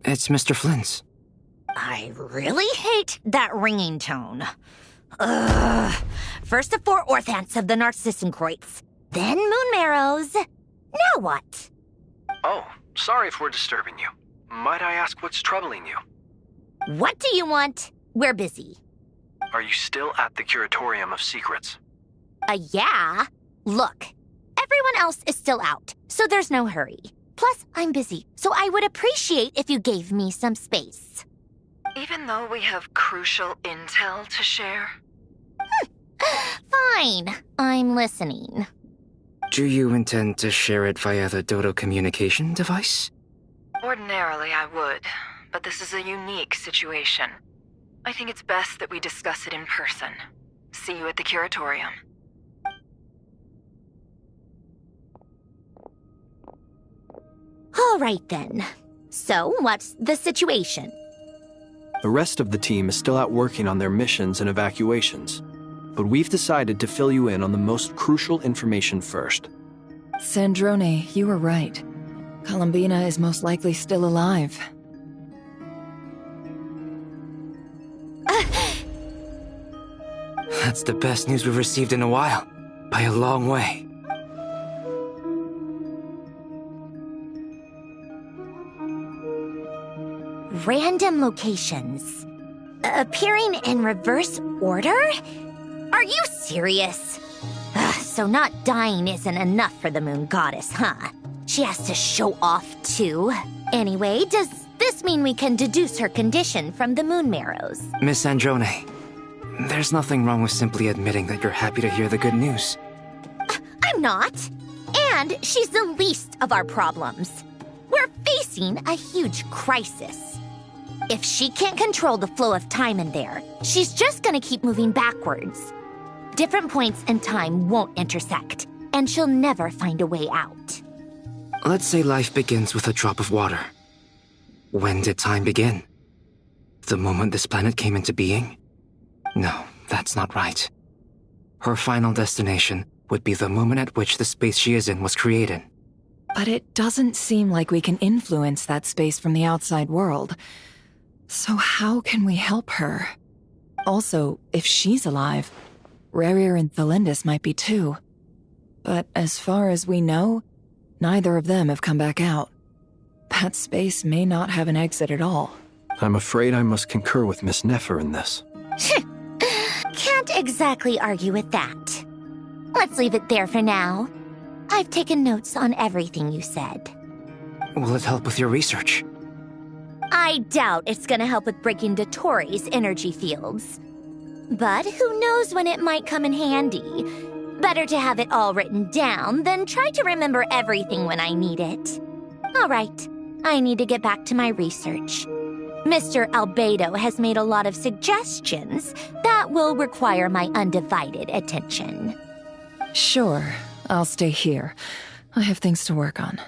It's Mr. Flynn's. I really hate that ringing tone. Ugh. First the 4 orthants of the Narcissenkreuz, then moon marrows. Now what? Oh, sorry if we're disturbing you. Might I ask what's troubling you? What do you want? We're busy. Are you still at the Curatorium of Secrets? Yeah. Look, everyone else is still out, so there's no hurry. Plus, I'm busy, so I would appreciate if you gave me some space. Even though we have crucial intel to share? Fine, I'm listening. Do you intend to share it via the Dodo communication device? Ordinarily I would, but this is a unique situation. I think it's best that we discuss it in person. See you at the Curatorium. All right then. So, what's the situation? The rest of the team is still out working on their missions and evacuations, but we've decided to fill you in on the most crucial information first. Sandrone, you were right. Columbina is most likely still alive. That's the best news we've received in a while. By a long way. Random locations. Appearing in reverse order? Are you serious? So not dying isn't enough for the moon goddess, huh? She has to show off too. Anyway, does this mean we can deduce her condition from the moon marrows? Miss Sandrone, there's nothing wrong with simply admitting that you're happy to hear the good news. I'm not. And she's the least of our problems. We're facing a huge crisis. If she can't control the flow of time in there, she's just gonna keep moving backwards. Different points in time won't intersect, and she'll never find a way out. Let's say life begins with a drop of water. When did time begin? The moment this planet came into being? No, that's not right. Her final destination would be the moment at which the space she is in was created. But it doesn't seem like we can influence that space from the outside world. So how can we help her? Also, if she's alive, Rerir and Thelindis might be too. But as far as we know, neither of them have come back out. That space may not have an exit at all. I'm afraid I must concur with Miss Nefer in this. Can't exactly argue with that. Let's leave it there for now. I've taken notes on everything you said. Will it help with your research? I doubt it's gonna help with breaking Dottoro's energy fields. But who knows when it might come in handy. Better to have it all written down than try to remember everything when I need it. All right, I need to get back to my research. Mr. Albedo has made a lot of suggestions that will require my undivided attention. Sure, I'll stay here. I have things to work on.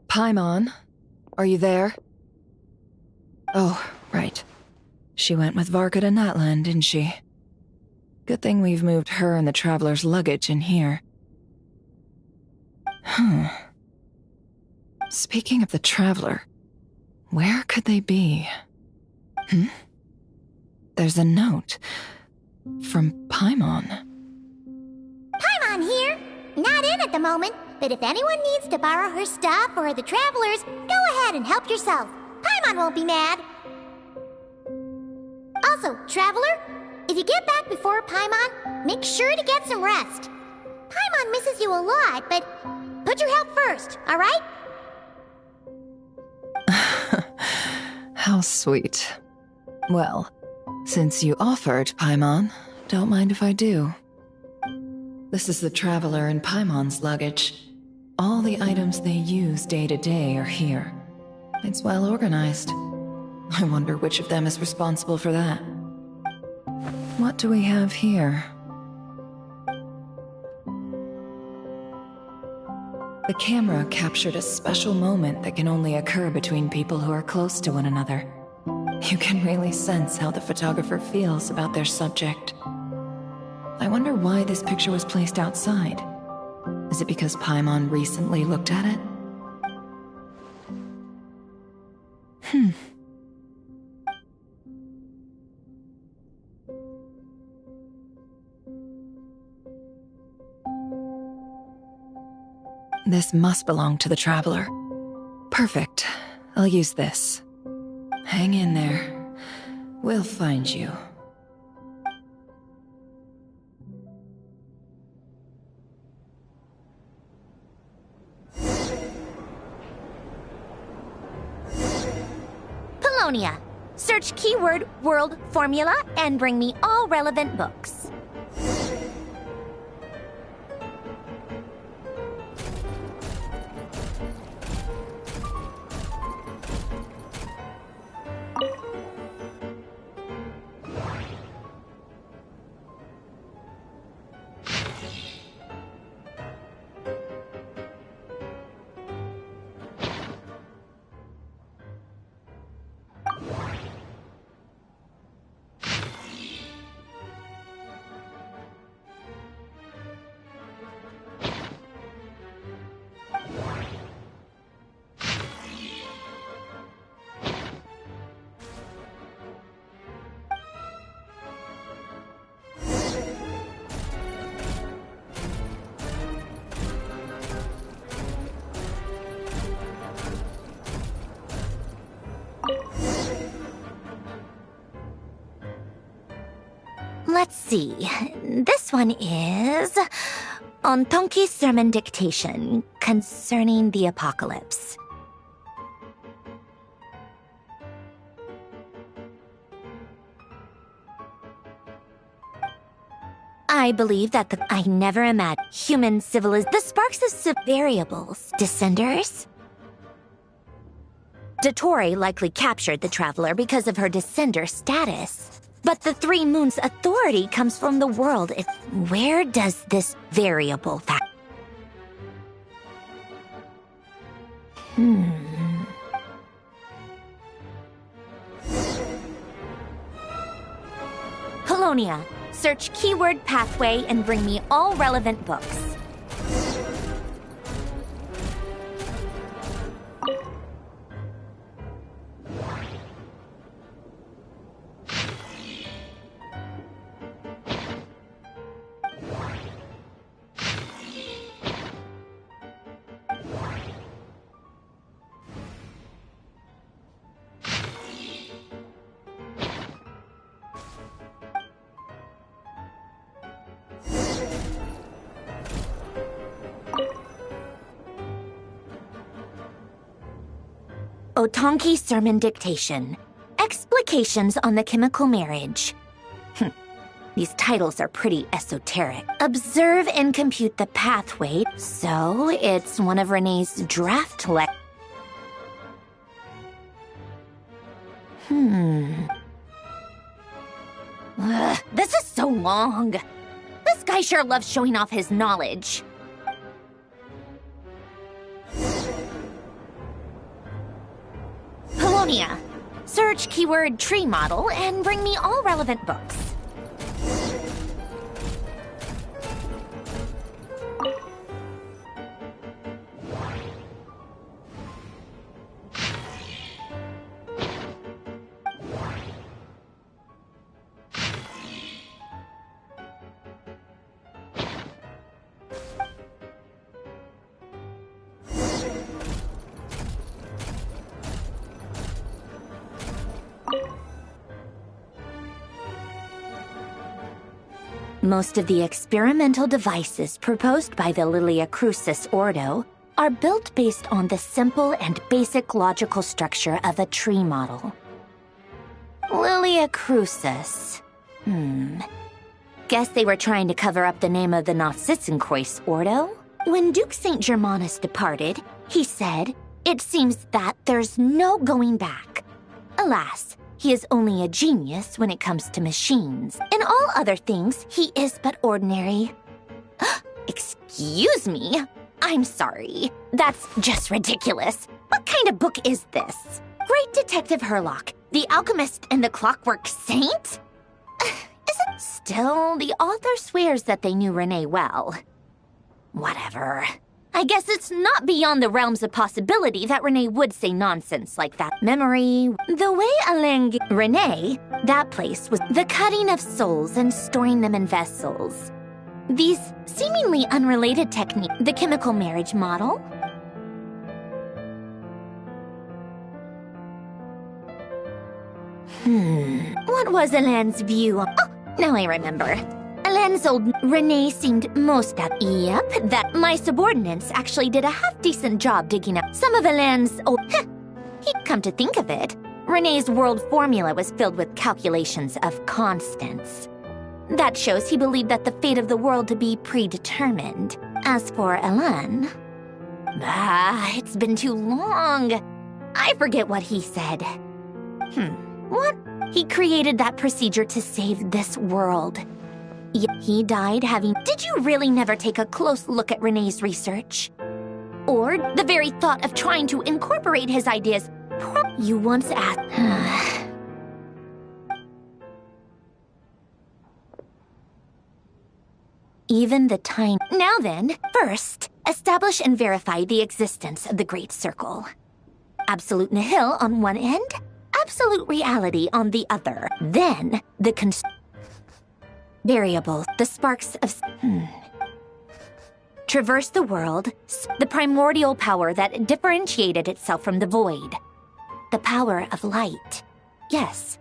Paimon, are you there? Oh, right. She went with Varka to Natlan, didn't she? Good thing we've moved her and the Traveler's luggage in here. Speaking of the Traveler, where could they be? There's a note from Paimon. Paimon here. Not in at the moment, but if anyone needs to borrow her stuff or the Travelers, go ahead and help yourself. Paimon won't be mad. Also, Traveler, if you get back before Paimon, make sure to get some rest. Paimon misses you a lot, but put your health first, all right? How sweet. Well, since you offered, Paimon, don't mind if I do. This is the Traveler and Paimon's luggage. All the items they use day to day are here. It's well organized. I wonder which of them is responsible for that. What do we have here? The camera captured a special moment that can only occur between people who are close to one another. You can really sense how the photographer feels about their subject. I wonder why this picture was placed outside. Is it because Paimon recently looked at it? This must belong to the Traveler. Perfect. I'll use this. Hang in there. We'll find you. Polonia. Search keyword world formula and bring me all relevant books. Let's see. This one is on Tonki's sermon dictation concerning the apocalypse. I believe that I never imagined human civilization. The sparks of variables. Descenders? Dottore likely captured the Traveler because of her descender status. But the Three Moons' authority comes from the world. Where does this variable factor? Polonia. Search keyword pathway and bring me all relevant books. Otonki sermon dictation. Explications on the chemical marriage. These titles are pretty esoteric. Observe and compute the pathway. So it's one of Renee's draft This is so long. This guy sure loves showing off his knowledge. Polonia. Search keyword tree model and bring me all relevant books. Most of the experimental devices proposed by the Lilia Crucis Ordo are built based on the simple and basic logical structure of a tree model. Lilia Crucis. Guess they were trying to cover up the name of the Nautitzenkreuz Ordo? When Duke St. Germanus departed, he said, "It seems that there's no going back." Alas, he is only a genius when it comes to machines. In all other things, he is but ordinary. Excuse me? I'm sorry. That's just ridiculous. What kind of book is this? Great Detective Herlock, the Alchemist and the Clockwork Saint? Isn't still, the author swears that they knew Renee well. Whatever. I guess it's not beyond the realms of possibility that Renee would say nonsense like that. Memory, the way Alain Renee, that place was the cutting of souls and storing them in vessels. These seemingly unrelated techniques, the chemical marriage model. What was Alain's view on... Oh, now I remember. Alain's old Renee seemed most at... Yep, that my subordinates actually did a half-decent job digging up some of Alain's old... He'd come to think of it. Renee's world formula was filled with calculations of constants. That shows he believed that the fate of the world to be predetermined. As for Alain... it's been too long. I forget what he said. What? He created that procedure to save this world. Yet he died having... Did you really never take a close look at Renee's research? Or the very thought of trying to incorporate his ideas... You once asked... Even the time... Now then, first, establish and verify the existence of the Great Circle. Absolute nihil on one end, absolute reality on the other. Then, the variables, the sparks of... Traverse the world, the primordial power that differentiated itself from the void. The power of light. Yes,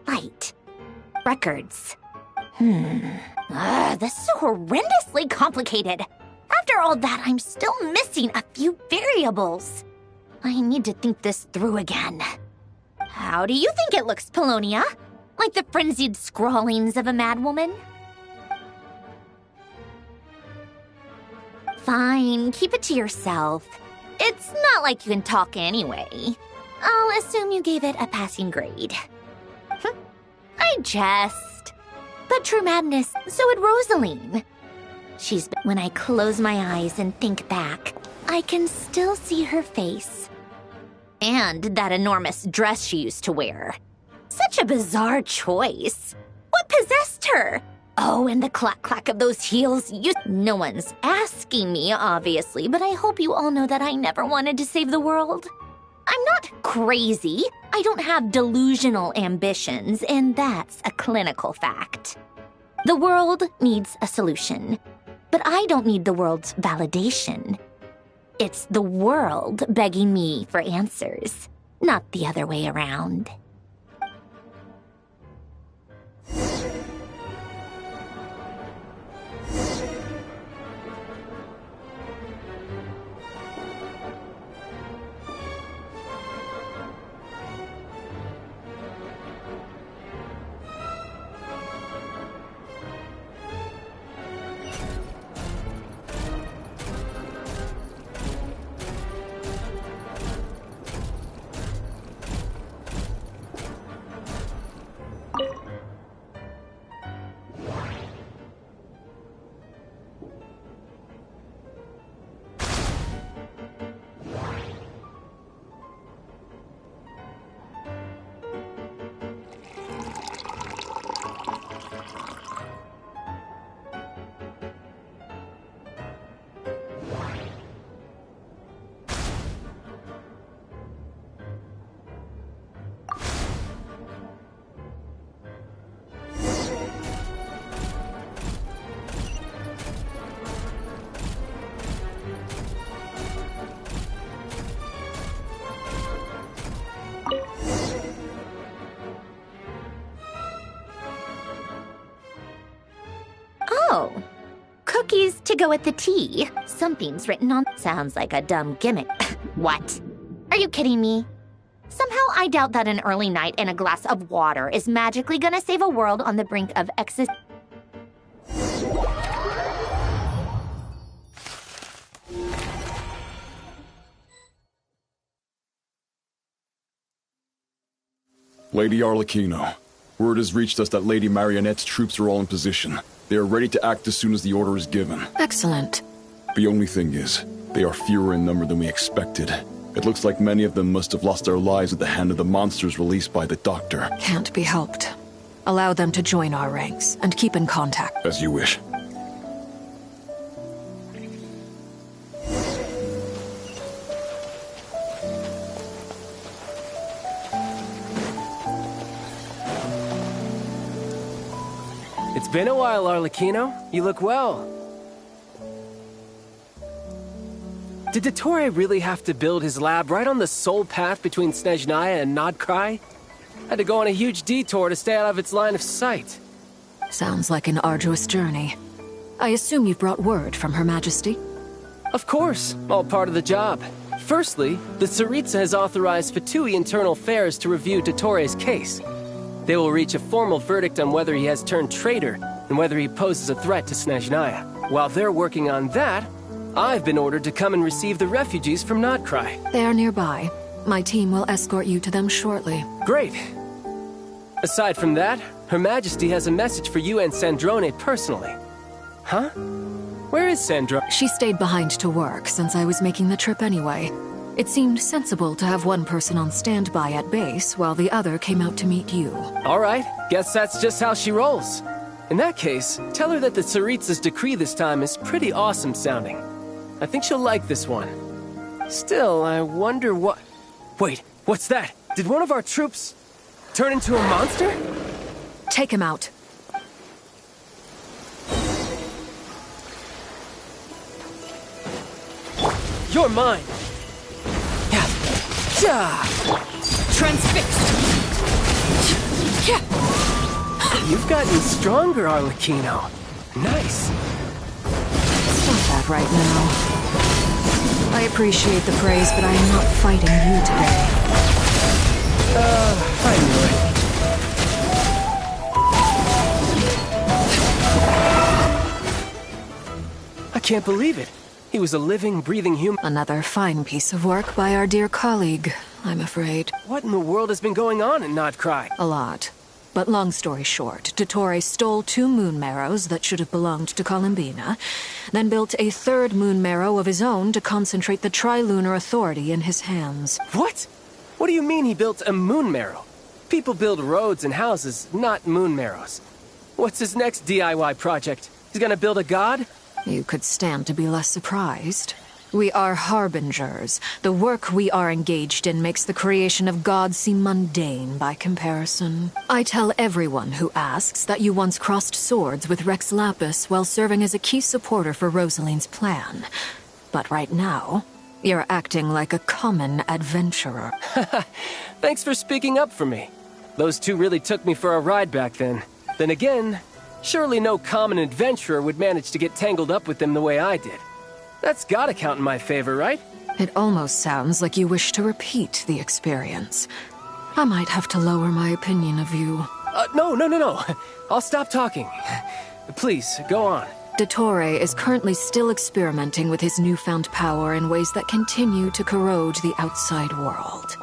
light. Records. This is so horrendously complicated. After all that, I'm still missing a few variables. I need to think this through again. How do you think it looks, Polonia? Like the frenzied scrawlings of a madwoman? Fine, keep it to yourself. It's not like you can talk anyway. I'll assume you gave it a passing grade. I jest. But true madness, so would Rosaline. When I close my eyes and think back, I can still see her face. And that enormous dress she used to wear. Such a bizarre choice. What possessed her? Oh, and the clack-clack of those heels. No one's asking me, obviously, but I hope you all know that I never wanted to save the world. I'm not crazy. I don't have delusional ambitions, and that's a clinical fact. The world needs a solution, but I don't need the world's validation. It's the world begging me for answers, not the other way around. Oh, cookies to go with the tea. Something's written on... Sounds like a dumb gimmick. What? Are you kidding me? Somehow I doubt that an early night and a glass of water is magically gonna save a world on the brink of Lady Arlecchino, word has reached us that Lady Marionette's troops are all in position. They are ready to act as soon as the order is given. Excellent. The only thing is, they are fewer in number than we expected. It looks like many of them must have lost their lives at the hand of the monsters released by the Doctor. Can't be helped. Allow them to join our ranks, and keep in contact. As you wish. It's been a while, Arlecchino. You look well. Did Dottore really have to build his lab right on the sole path between Snezhnaya and Nodcry? Had to go on a huge detour to stay out of its line of sight. Sounds like an arduous journey. I assume you've brought word from Her Majesty? Of course, all part of the job. Firstly, the Tsaritsa has authorized Fatui Internal Affairs to review Dottore's case. They will reach a formal verdict on whether he has turned traitor and whether he poses a threat to Snezhnaya. While they're working on that, I've been ordered to come and receive the refugees from Nodcry. They are nearby. My team will escort you to them shortly. Great. Aside from that, Her Majesty has a message for you and Sandrone personally. Huh? Where is Sandrone? She stayed behind to work since I was making the trip anyway. It seemed sensible to have one person on standby at base while the other came out to meet you. All right, guess that's just how she rolls. In that case, tell her that the Tsaritsa's decree this time is pretty awesome sounding. I think she'll like this one. Still, I wonder what... Wait, what's that? Did one of our troops turn into a monster? Take him out. You're mine! Transfixed! You've gotten stronger, Arlecchino. Nice. Stop that right now. I appreciate the praise, but I am not fighting you today. I knew it. I can't believe it. He was a living, breathing human. Another fine piece of work by our dear colleague, I'm afraid. What in the world has been going on in Nodcry? A lot. But long story short, Dottore stole 2 moon marrows that should have belonged to Columbina, then built a 3rd moon marrow of his own to concentrate the Trilunar Authority in his hands. What? What do you mean he built a moon marrow? People build roads and houses, not moon marrows. What's his next DIY project? He's gonna build a god? You could stand to be less surprised. We are harbingers. The work we are engaged in makes the creation of gods seem mundane by comparison. I tell everyone who asks that you once crossed swords with Rex Lapis while serving as a key supporter for Rosaline's plan. But right now, you're acting like a common adventurer. Thanks for speaking up for me. Those 2 really took me for a ride back then. Then again, surely no common adventurer would manage to get tangled up with them the way I did. That's gotta count in my favor, right? It almost sounds like you wish to repeat the experience. I might have to lower my opinion of you. No. I'll stop talking. Please, go on. Dottore is currently still experimenting with his newfound power in ways that continue to corrode the outside world.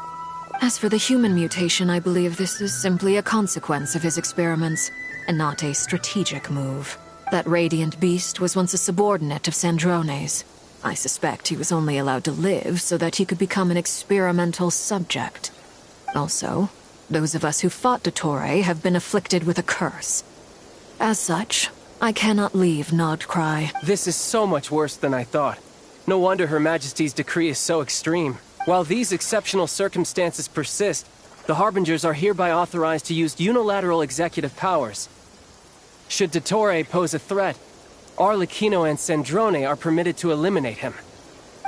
As for the human mutation, I believe this is simply a consequence of his experiments, and not a strategic move. That radiant beast was once a subordinate of Sandrone's. I suspect he was only allowed to live so that he could become an experimental subject. Also, those of us who fought Dottore have been afflicted with a curse. As such, I cannot leave Nodcry. This is so much worse than I thought. No wonder Her Majesty's decree is so extreme. While these exceptional circumstances persist, the Harbingers are hereby authorized to use unilateral executive powers. Should Dottore pose a threat, Arlecchino and Sandrone are permitted to eliminate him.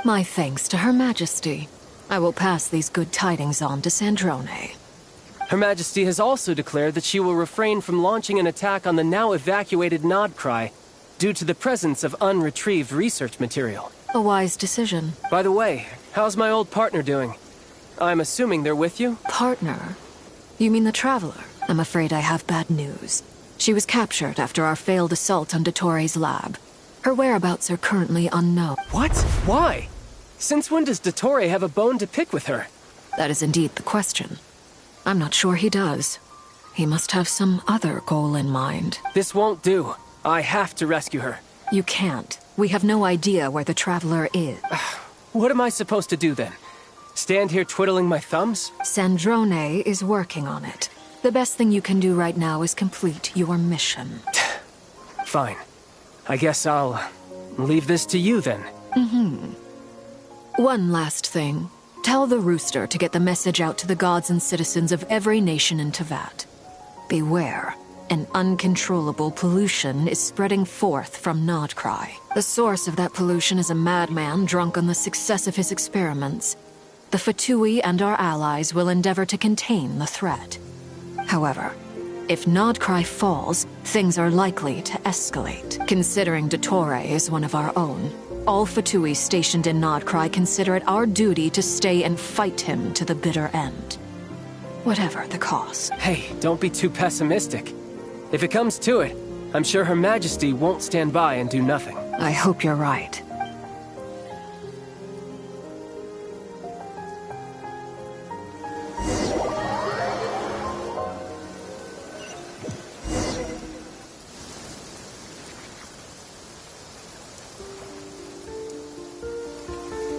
My thanks to Her Majesty. I will pass these good tidings on to Sandrone. Her Majesty has also declared that she will refrain from launching an attack on the now evacuated Nodcry due to the presence of unretrieved research material. A wise decision. By the way, how's my old partner doing? I'm assuming they're with you? Partner? You mean the Traveler? I'm afraid I have bad news. She was captured after our failed assault on Dottore lab. Her whereabouts are currently unknown. What? Why? Since when does Dottore have a bone to pick with her? That is indeed the question. I'm not sure he does. He must have some other goal in mind. This won't do. I have to rescue her. You can't. We have no idea where the Traveler is. What am I supposed to do then? Stand here twiddling my thumbs? Sandrone is working on it. The best thing you can do right now is complete your mission. Fine. I guess I'll leave this to you then. One last thing. Tell the Rooster to get the message out to the gods and citizens of every nation in Teyvat. Beware. An uncontrollable pollution is spreading forth from Nodcry. The source of that pollution is a madman drunk on the success of his experiments. The Fatui and our allies will endeavor to contain the threat. However, if Nodcry falls, things are likely to escalate. Considering Dottore is one of our own, all Fatui stationed in Nodcry consider it our duty to stay and fight him to the bitter end. Whatever the cost. Hey, don't be too pessimistic. If it comes to it, I'm sure Her Majesty won't stand by and do nothing. I hope you're right.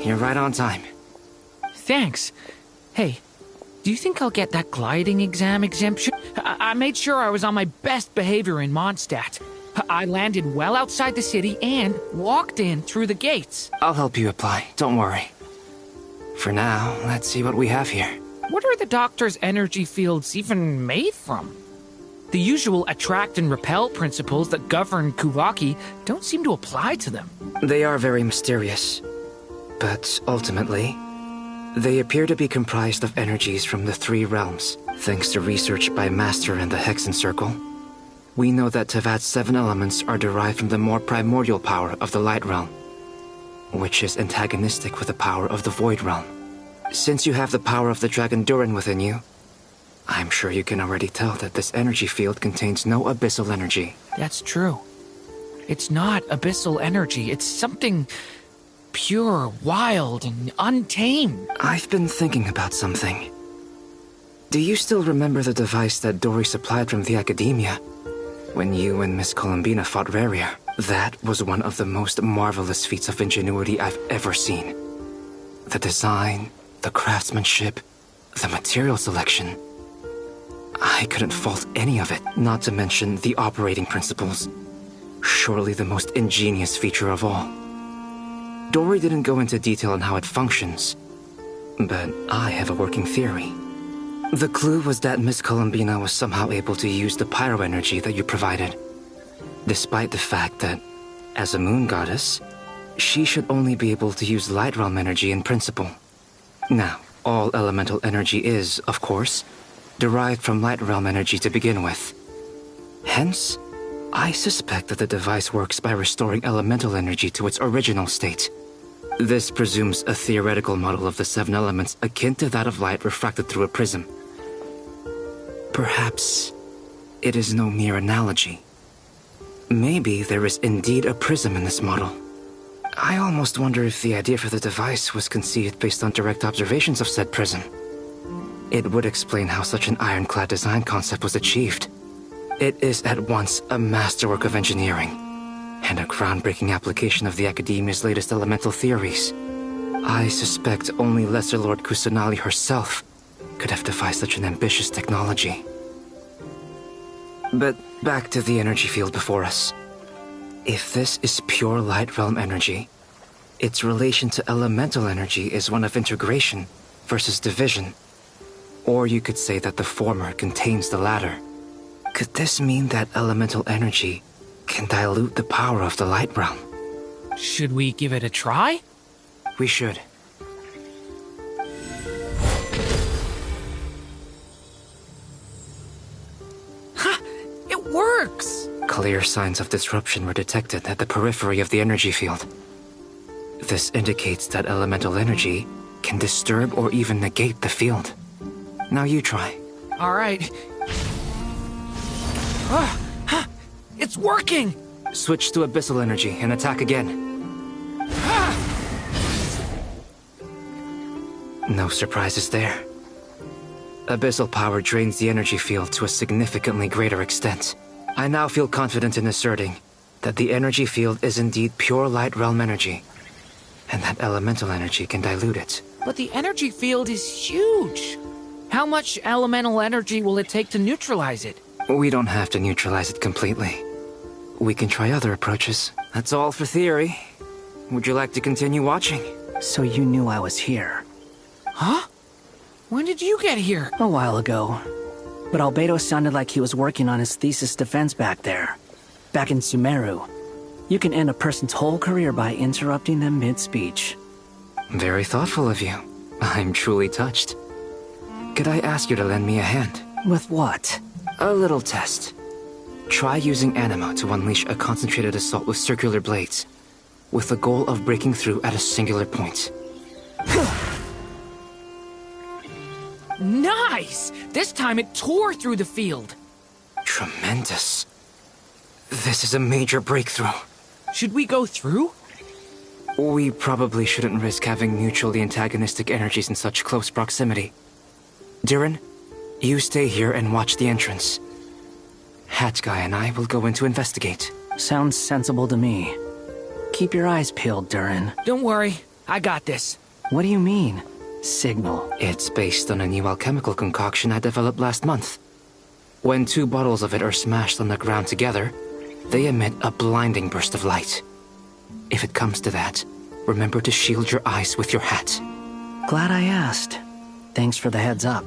You're right on time. Thanks. Hey, do you think I'll get that gliding exam exemption? I made sure I was on my best behavior in Mondstadt. I landed well outside the city and walked in through the gates. I'll help you apply, don't worry. For now, let's see what we have here. What are the doctor's energy fields even made from? The usual attract and repel principles that govern Kuvaki don't seem to apply to them. They are very mysterious. But ultimately, they appear to be comprised of energies from the three realms. Thanks to research by Master in the Hexen Circle, we know that Teyvat's 7 elements are derived from the more primordial power of the Light Realm, which is antagonistic with the power of the Void Realm. Since you have the power of the Dragon Durin within you, I'm sure you can already tell that this energy field contains no abyssal energy. That's true. It's not abyssal energy, it's something pure, wild, and untamed. I've been thinking about something. Do you still remember the device that Dory supplied from the Academia when you and Miss Columbina fought Rarier? That was one of the most marvelous feats of ingenuity I've ever seen. The design, the craftsmanship, the material selection. I couldn't fault any of it, not to mention the operating principles. Surely the most ingenious feature of all. Dory didn't go into detail on how it functions, but I have a working theory. The clue was that Miss Columbina was somehow able to use the pyro energy that you provided, despite the fact that, as a moon goddess, she should only be able to use light realm energy in principle. Now, all elemental energy is, of course, derived from light realm energy to begin with. Hence, I suspect that the device works by restoring elemental energy to its original state. This presumes a theoretical model of the 7 elements akin to that of light refracted through a prism. Perhaps it is no mere analogy. Maybe there is indeed a prism in this model. I almost wonder if the idea for the device was conceived based on direct observations of said prism. It would explain how such an ironclad design concept was achieved. It is at once a masterwork of engineering and a groundbreaking application of the Academia's latest elemental theories. I suspect only Lesser Lord Kusanali herself could have devised such an ambitious technology. But back to the energy field before us. If this is pure light realm energy, its relation to elemental energy is one of integration versus division. Or you could say that the former contains the latter. Could this mean that elemental energy can dilute the power of the light realm? Should we give it a try? We should. Ha! It works! Clear signs of disruption were detected at the periphery of the energy field. This indicates that elemental energy can disturb or even negate the field. Now you try. All right. It's working! Switch to abyssal energy and attack again. No surprises there. Abyssal power drains the energy field to a significantly greater extent. I now feel confident in asserting that the energy field is indeed pure light realm energy, and that elemental energy can dilute it. But the energy field is huge. How much elemental energy will it take to neutralize it? We don't have to neutralize it completely. We can try other approaches. That's all for theory. Would you like to continue watching? So you knew I was here? Huh? When did you get here? A while ago. But Albedo sounded like he was working on his thesis defense back there. Back in Sumeru. You can end a person's whole career by interrupting them mid-speech. Very thoughtful of you. I'm truly touched. Could I ask you to lend me a hand? With what? A little test. Try using Anima to unleash a concentrated assault with circular blades, with the goal of breaking through at a singular point. Nice! This time it tore through the field. Tremendous. This is a major breakthrough. Should we go through? We probably shouldn't risk having mutually antagonistic energies in such close proximity. Durin, you stay here and watch the entrance. Hat Guy and I will go in to investigate. Sounds sensible to me. Keep your eyes peeled, Durin. Don't worry, I got this. What do you mean? Signal? It's based on a new alchemical concoction I developed last month. When 2 bottles of it are smashed on the ground together, they emit a blinding burst of light. If it comes to that, remember to shield your eyes with your hat. Glad I asked. Thanks for the heads up.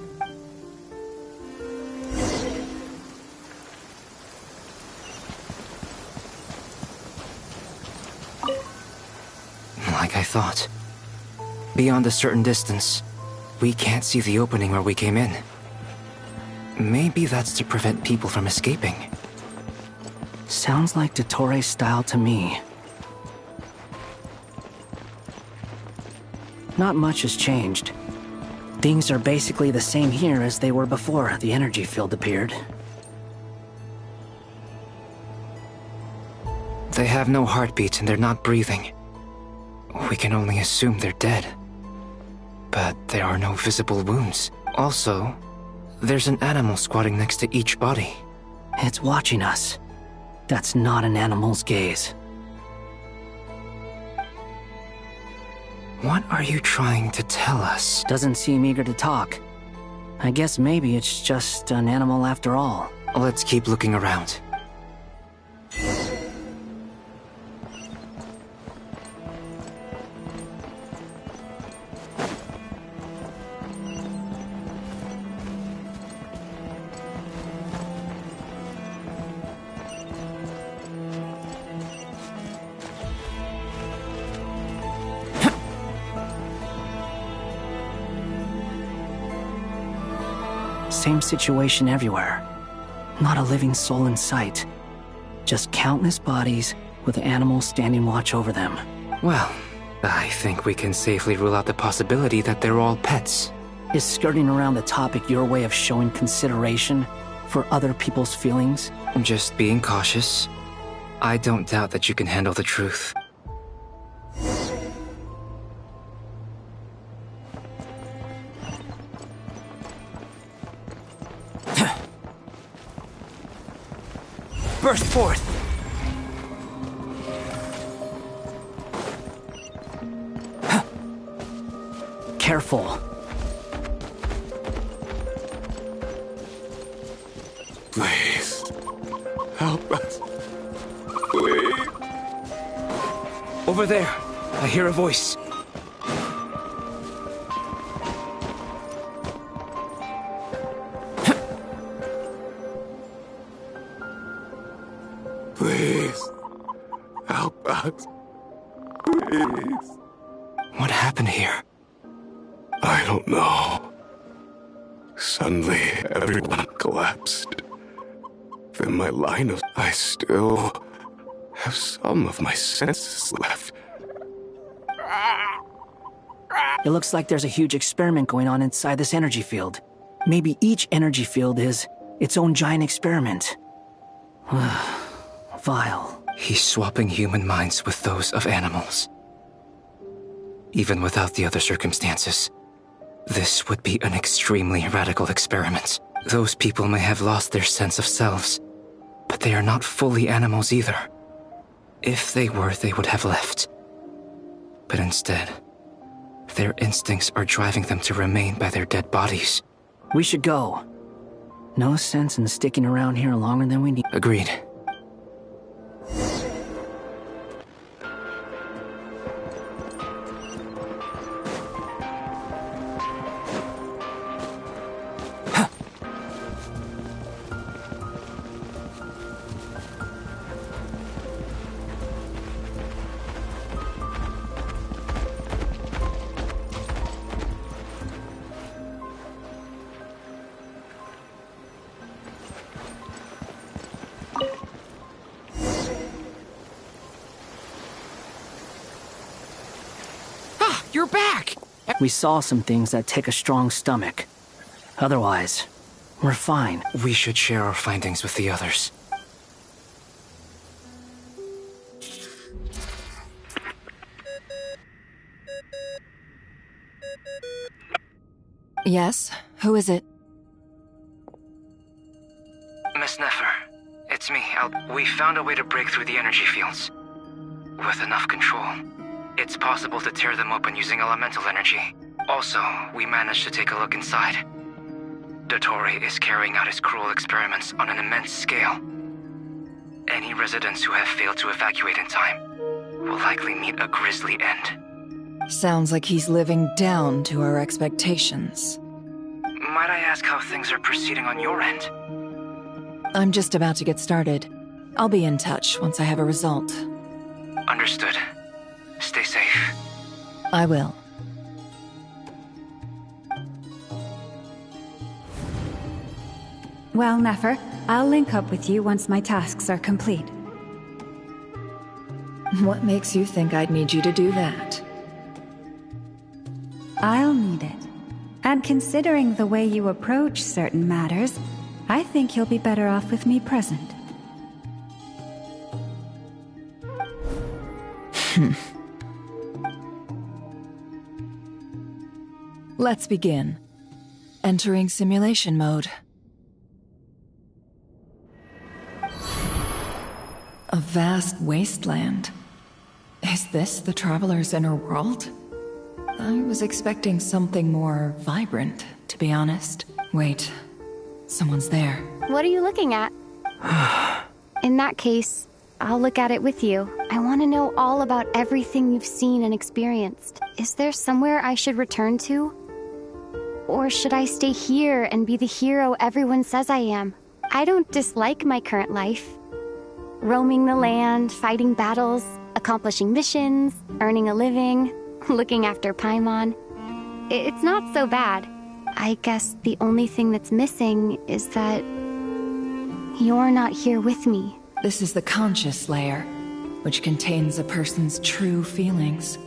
Like I thought. Beyond a certain distance, we can't see the opening where we came in. Maybe that's to prevent people from escaping. Sounds like Dottore style to me. Not much has changed. Things are basically the same here as they were before the energy field appeared. They have no heartbeat and they're not breathing. We can only assume they're dead. But there are no visible wounds. Also, there's an animal squatting next to each body. It's watching us. That's not an animal's gaze. What are you trying to tell us? Doesn't seem eager to talk. I guess maybe it's just an animal after all. Let's keep looking around. Same situation everywhere. Not a living soul in sight. Just countless bodies with animals standing watch over them. Well, I think we can safely rule out the possibility that they're all pets. Is skirting around the topic your way of showing consideration for other people's feelings? Just being cautious. I don't doubt that you can handle the truth. Burst forth! Careful. Please. Help us. Please. Over there. I hear a voice. Please. Help us. Please. What happened here? I don't know. Suddenly, everyone collapsed. Then my line of... I still have some of my senses left. It looks like there's a huge experiment going on inside this energy field. Maybe each energy field is its own giant experiment. Vile. He's swapping human minds with those of animals. Even without the other circumstances, this would be an extremely radical experiment. Those people may have lost their sense of selves, but they are not fully animals either. If they were, they would have left. But instead, their instincts are driving them to remain by their dead bodies. We should go. No sense in sticking around here longer than we need. Agreed. You're back! We saw some things that take a strong stomach. Otherwise, we're fine. We should share our findings with the others. Yes? Who is it? Miss Nefer, it's me. We found a way to break through the energy fields. With enough control, it's possible to tear them open using elemental energy. Also, we managed to take a look inside. Dottore is carrying out his cruel experiments on an immense scale. Any residents who have failed to evacuate in time will likely meet a grisly end. Sounds like he's living down to our expectations. Might I ask how things are proceeding on your end? I'm just about to get started. I'll be in touch once I have a result. Understood. Stay safe. I will. Well, Nefer, I'll link up with you once my tasks are complete. What makes you think I'd need you to do that? I'll need it. And considering the way you approach certain matters, I think you'll be better off with me present. Let's begin. Entering simulation mode. A vast wasteland. Is this the Traveler's inner world? I was expecting something more vibrant, to be honest. Wait, someone's there. What are you looking at? In that case, I'll look at it with you. I want to know all about everything you've seen and experienced. Is there somewhere I should return to? Or should I stay here and be the hero everyone says I am? I don't dislike my current life. Roaming the land, fighting battles, accomplishing missions, earning a living, looking after Paimon. It's not so bad. I guess the only thing that's missing is that you're not here with me. This is the conscious layer, which contains a person's true feelings.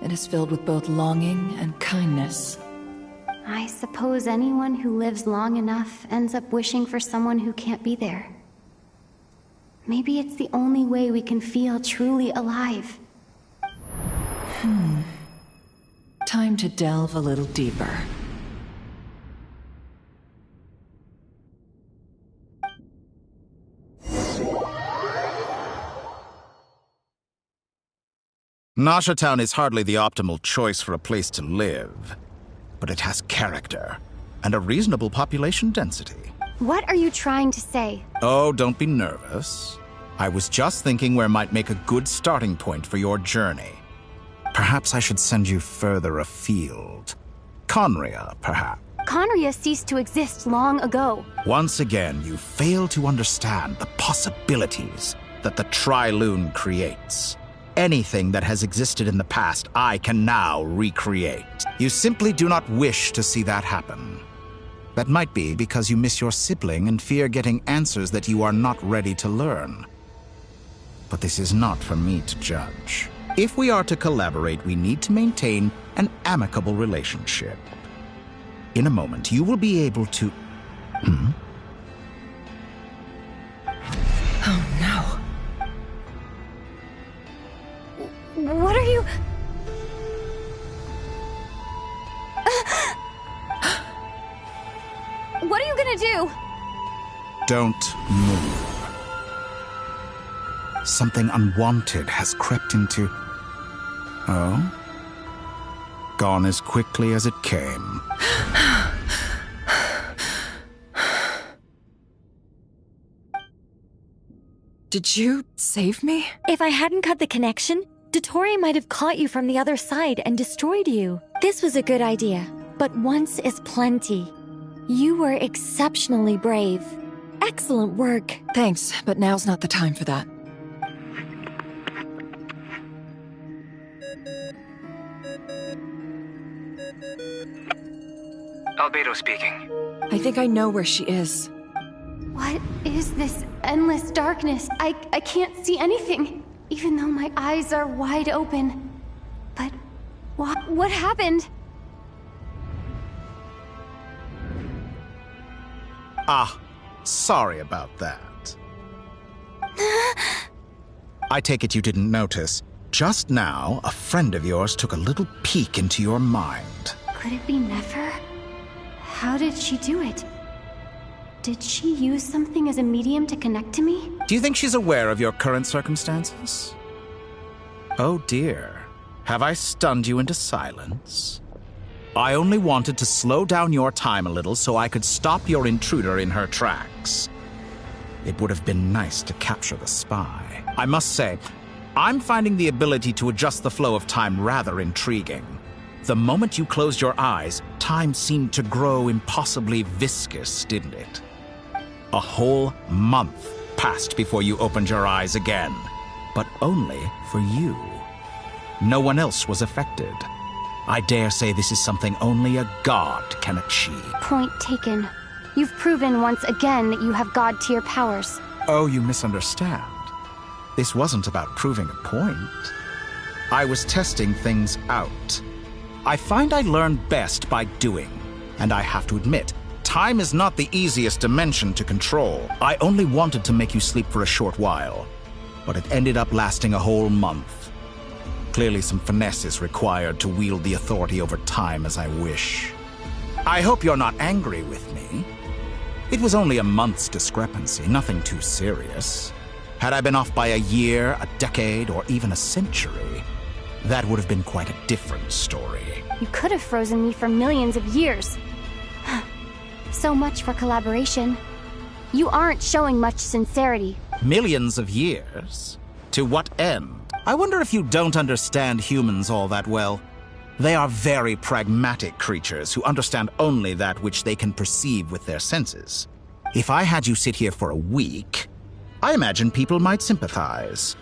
It is filled with both longing and kindness. I suppose anyone who lives long enough ends up wishing for someone who can't be there. Maybe it's the only way we can feel truly alive. Time to delve a little deeper. Nasha Town is hardly the optimal choice for a place to live, but it has character and a reasonable population density. What are you trying to say? Oh, don't be nervous. I was just thinking where might make a good starting point for your journey. Perhaps I should send you further afield. Conria, perhaps. Conria ceased to exist long ago. Once again, you fail to understand the possibilities that the Tri-Lune creates. Anything that has existed in the past, I can now recreate. You simply do not wish to see that happen. That might be because you miss your sibling and fear getting answers that you are not ready to learn. But this is not for me to judge. If we are to collaborate, we need to maintain an amicable relationship. In a moment, you will be able to... Oh, no. What are you... What are you gonna do? Don't move. Something unwanted has crept into... Oh? Gone as quickly as it came. Did you save me? If I hadn't cut the connection, Dottore might have caught you from the other side and destroyed you. This was a good idea, but once is plenty. You were exceptionally brave. Excellent work. Thanks, but now's not the time for that. Albedo speaking. I think I know where she is. What is this endless darkness? I can't see anything, even though my eyes are wide open. But what happened? Ah, sorry about that. I take it you didn't notice. Just now, a friend of yours took a little peek into your mind. Could it be Nefer? How did she do it? Did she use something as a medium to connect to me? Do you think she's aware of your current circumstances? Oh dear. Have I stunned you into silence? I only wanted to slow down your time a little so I could stop your intruder in her tracks. It would have been nice to capture the spy. I must say, I'm finding the ability to adjust the flow of time rather intriguing. The moment you closed your eyes, time seemed to grow impossibly viscous, didn't it? A whole month passed before you opened your eyes again, but only for you. No one else was affected. I dare say this is something only a god can achieve. Point taken. You've proven once again that you have god-tier powers. Oh, you misunderstand. This wasn't about proving a point. I was testing things out. I find I learn best by doing, and I have to admit, time is not the easiest dimension to control. I only wanted to make you sleep for a short while, but it ended up lasting a whole month. Clearly some finesse is required to wield the authority over time as I wish. I hope you're not angry with me. It was only a month's discrepancy, nothing too serious. Had I been off by a year, a decade, or even a century, that would have been quite a different story. You could have frozen me for millions of years. So much for collaboration. You aren't showing much sincerity. Millions of years? To what end? I wonder if you don't understand humans all that well. They are very pragmatic creatures who understand only that which they can perceive with their senses. If I had you sit here for a week, I imagine people might sympathize.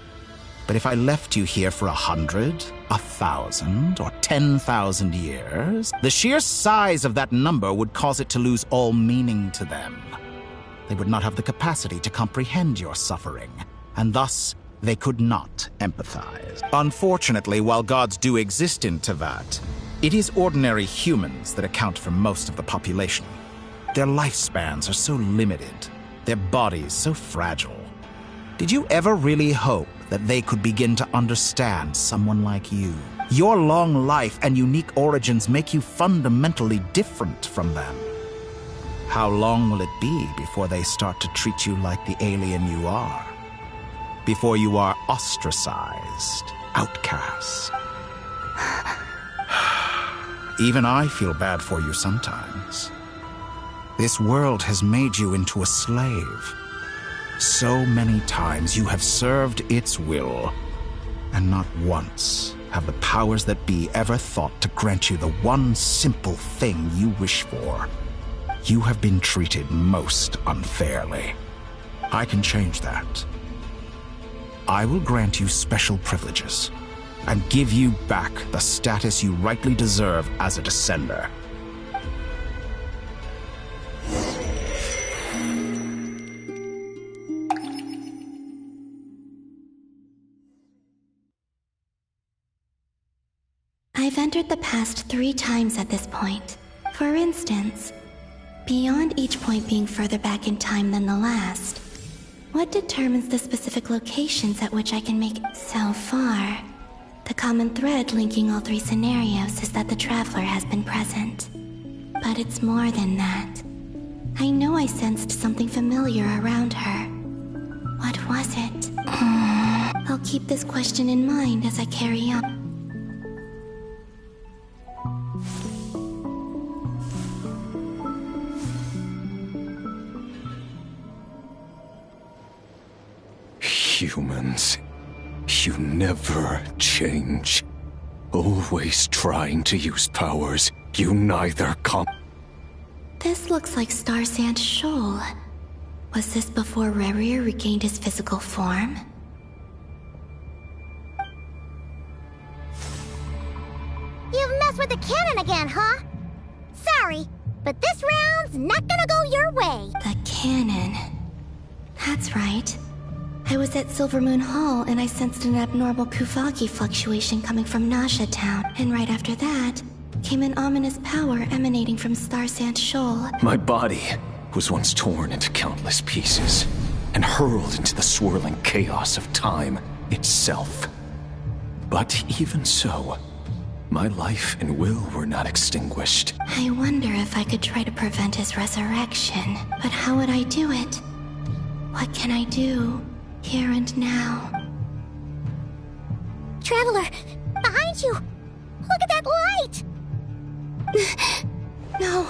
But if I left you here for 100, 1,000, or 10,000 years, the sheer size of that number would cause it to lose all meaning to them. They would not have the capacity to comprehend your suffering, and thus they could not empathize. Unfortunately, while gods do exist in Teyvat, it is ordinary humans that account for most of the population. Their lifespans are so limited, their bodies so fragile. Did you ever really hope that they could begin to understand someone like you? Your long life and unique origins make you fundamentally different from them. How long will it be before they start to treat you like the alien you are? Before you are ostracized, outcast? Even I feel bad for you sometimes. This world has made you into a slave. So many times you have served its will, and not once have the powers that be ever thought to grant you the one simple thing you wish for. You have been treated most unfairly. I can change that. I will grant you special privileges, and give you back the status you rightly deserve as a descender. entered the past 3 times at this point. For instance, beyond each point being further back in time than the last, what determines the specific locations at which I can make it so far? The common thread linking all 3 scenarios is that the Traveler has been present. But it's more than that. I know I sensed something familiar around her. What was it? I'll keep this question in mind as I carry on. Humans, you never change. Always trying to use powers you neither This looks like Star Sand Shoal. Was this before Rerir regained his physical form? You've messed with the cannon again, huh? Sorry, but this round's not gonna go your way. The cannon. That's right. I was at Silvermoon Hall and I sensed an abnormal Kuvaki fluctuation coming from Nasha Town, and right after that came an ominous power emanating from Star Sand Shoal. My body was once torn into countless pieces and hurled into the swirling chaos of time itself. But even so, my life and will were not extinguished. I wonder if I could try to prevent his resurrection, but how would I do it? What can I do, here and now? Traveler, behind you! Look at that light! No,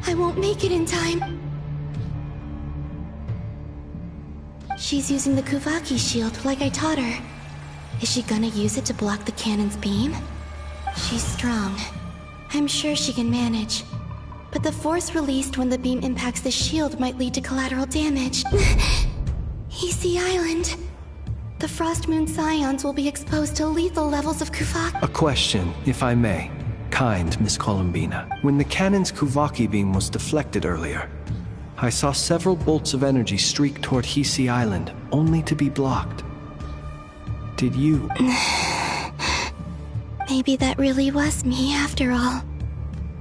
I won't make it in time. She's using the Kuvaki shield like I taught her. Is she gonna use it to block the cannon's beam? She's strong. I'm sure she can manage. But the force released when the beam impacts the shield might lead to collateral damage. Easy Island. The Frost Moon Scions will be exposed to lethal levels of Kuvaki. A question, if I may. Kind Miss Columbina. When the cannon's Kuvaki beam was deflected earlier, I saw several bolts of energy streak toward Hisi Island, only to be blocked. Did you... Maybe that really was me after all.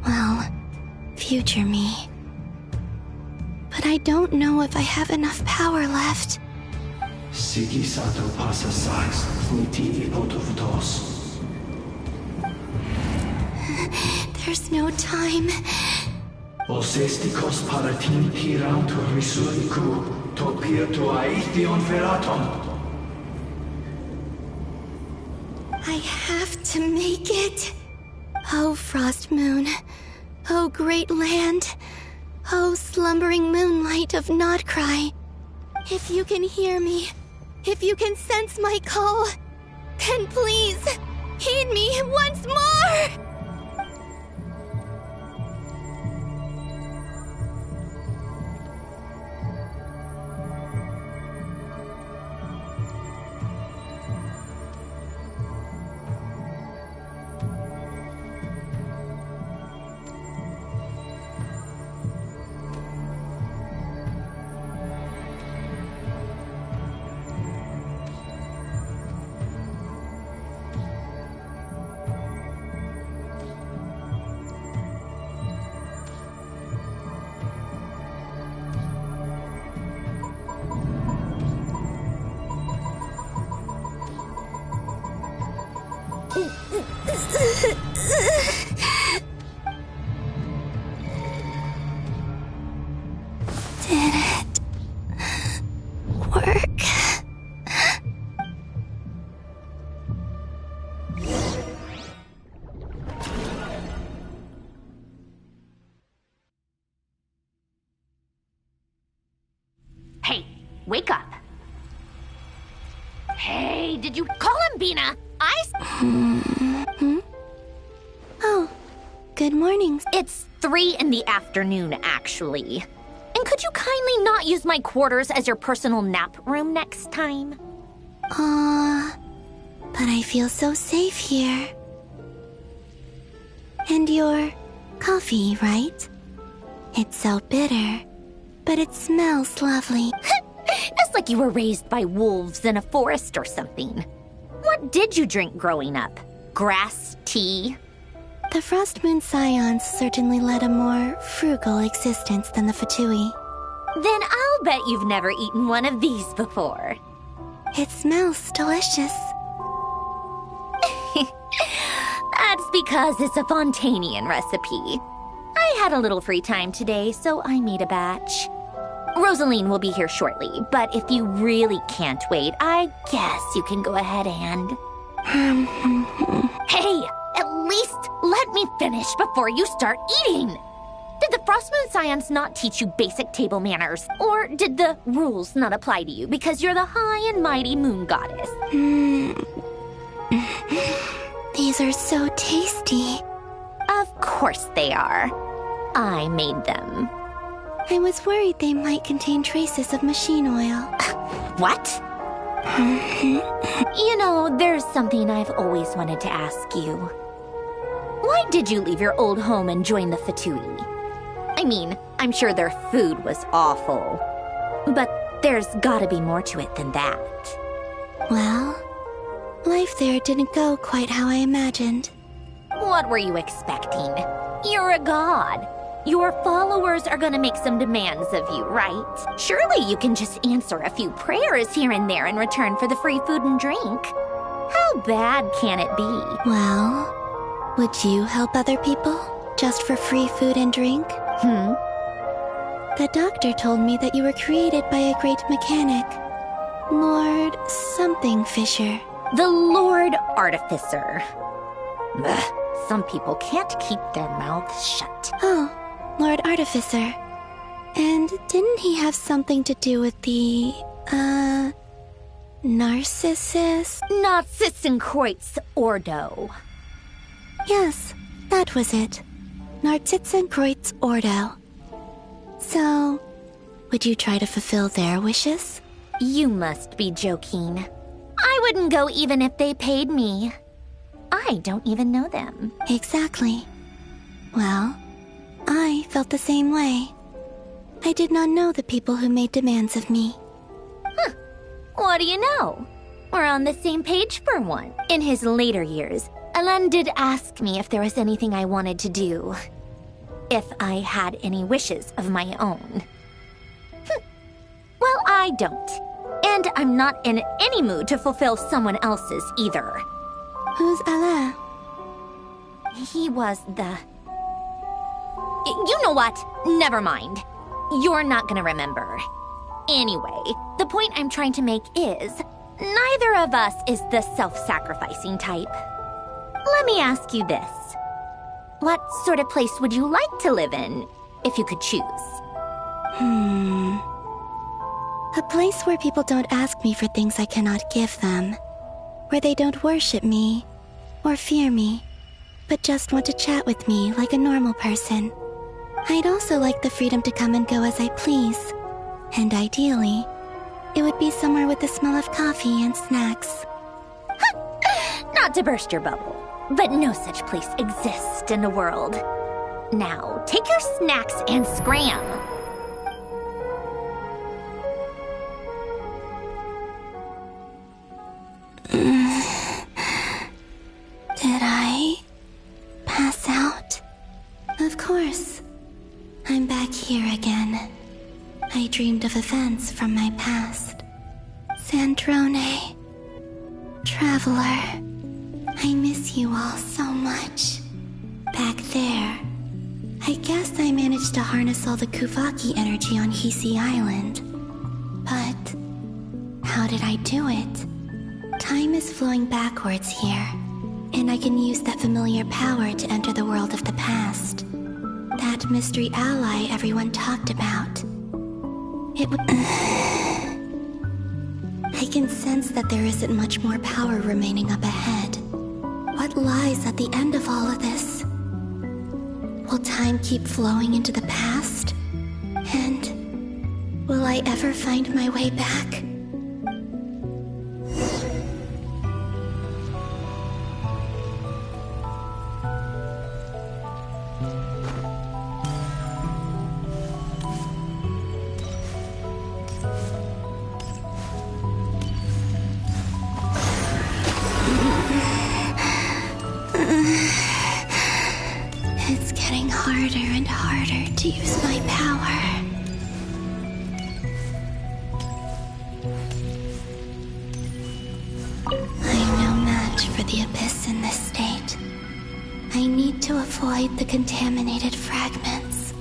Well, future me. But I don't know if I have enough power left. Sigi Sato pasa sais, niti ipotofutos. There's no time. Osestikos paratin tirau to risuriku, to pirtu aithion feraton. I have to make it. Oh, Frost Moon. Oh, great land. Oh, slumbering moonlight of Nodcry. If you can hear me, if you can sense my call, then please, heed me once more! Did it work? Hey, wake up. Hey, did you call him, Bina? Oh, good morning. It's 3 in the afternoon, actually. And could you kindly not use my quarters as your personal nap room next time? But I feel so safe here. And your coffee, right? It's so bitter, but it smells lovely. Just like you were raised by wolves in a forest or something. What did you drink growing up? Grass tea? The Frost Moon Scions certainly led a more frugal existence than the Fatui. Then I'll bet you've never eaten one of these before. It smells delicious. That's because it's a Fontanian recipe. I had a little free time today, so I made a batch. Rosaline will be here shortly, but if you really can't wait, I guess you can go ahead and... Hey, at least let me finish before you start eating! Did the Frostmoon Scions not teach you basic table manners? Or did the rules not apply to you because you're the high and mighty moon goddess? These are so tasty. Of course they are. I made them. I was worried they might contain traces of machine oil. What? You know, there's something I've always wanted to ask you. Why did you leave your old home and join the Fatui? I mean, I'm sure their food was awful. But there's gotta be more to it than that. Well, life there didn't go quite how I imagined. What were you expecting? You're a god. Your followers are gonna make some demands of you, right? Surely you can just answer a few prayers here and there in return for the free food and drink. How bad can it be? Well, would you help other people just for free food and drink? The doctor told me that you were created by a great mechanic, Lord something Fisher. The Lord Artificer. Ugh, some people can't keep their mouths shut. Oh, Lord Artificer. And didn't he have something to do with the, Narcissus? Narcissenkreuz Ordo. Yes, that was it. Narcissenkreuz Ordo. So, would you try to fulfill their wishes? You must be joking. I wouldn't go even if they paid me. I don't even know them. Exactly. Well, I felt the same way. I did not know the people who made demands of me. Huh. What do you know? We're on the same page for one. In his later years, Alan did ask me if there was anything I wanted to do. If I had any wishes of my own. Well, I don't. And I'm not in any mood to fulfill someone else's either. Who's Alain? He was the... You know what? Never mind. You're not gonna remember. Anyway, the point I'm trying to make is, neither of us is the self-sacrificing type. Let me ask you this. What sort of place would you like to live in, if you could choose? A place where people don't ask me for things I cannot give them. Where they don't worship me, or fear me, but just want to chat with me like a normal person. I'd also like the freedom to come and go as I please. And ideally, it would be somewhere with the smell of coffee and snacks. Not to burst your bubble, but no such place exists in the world. Now, take your snacks and scram. Did I pass out? Of course. I'm back here again. I dreamed of events from my past. Sandrone. Traveler. I miss you all so much. Back there. I guess I managed to harness all the Kuvaki energy on Hisi Island. But how did I do it? Time is flowing backwards here, and I can use that familiar power to enter the world of the past. That mystery ally everyone talked about. It would... I can sense that there isn't much more power remaining up ahead. What lies at the end of all of this? Will time keep flowing into the past? And will I ever find my way back? and harder to use my power. I'm no match for the Abyss in this state. I need to avoid the contaminated fragments.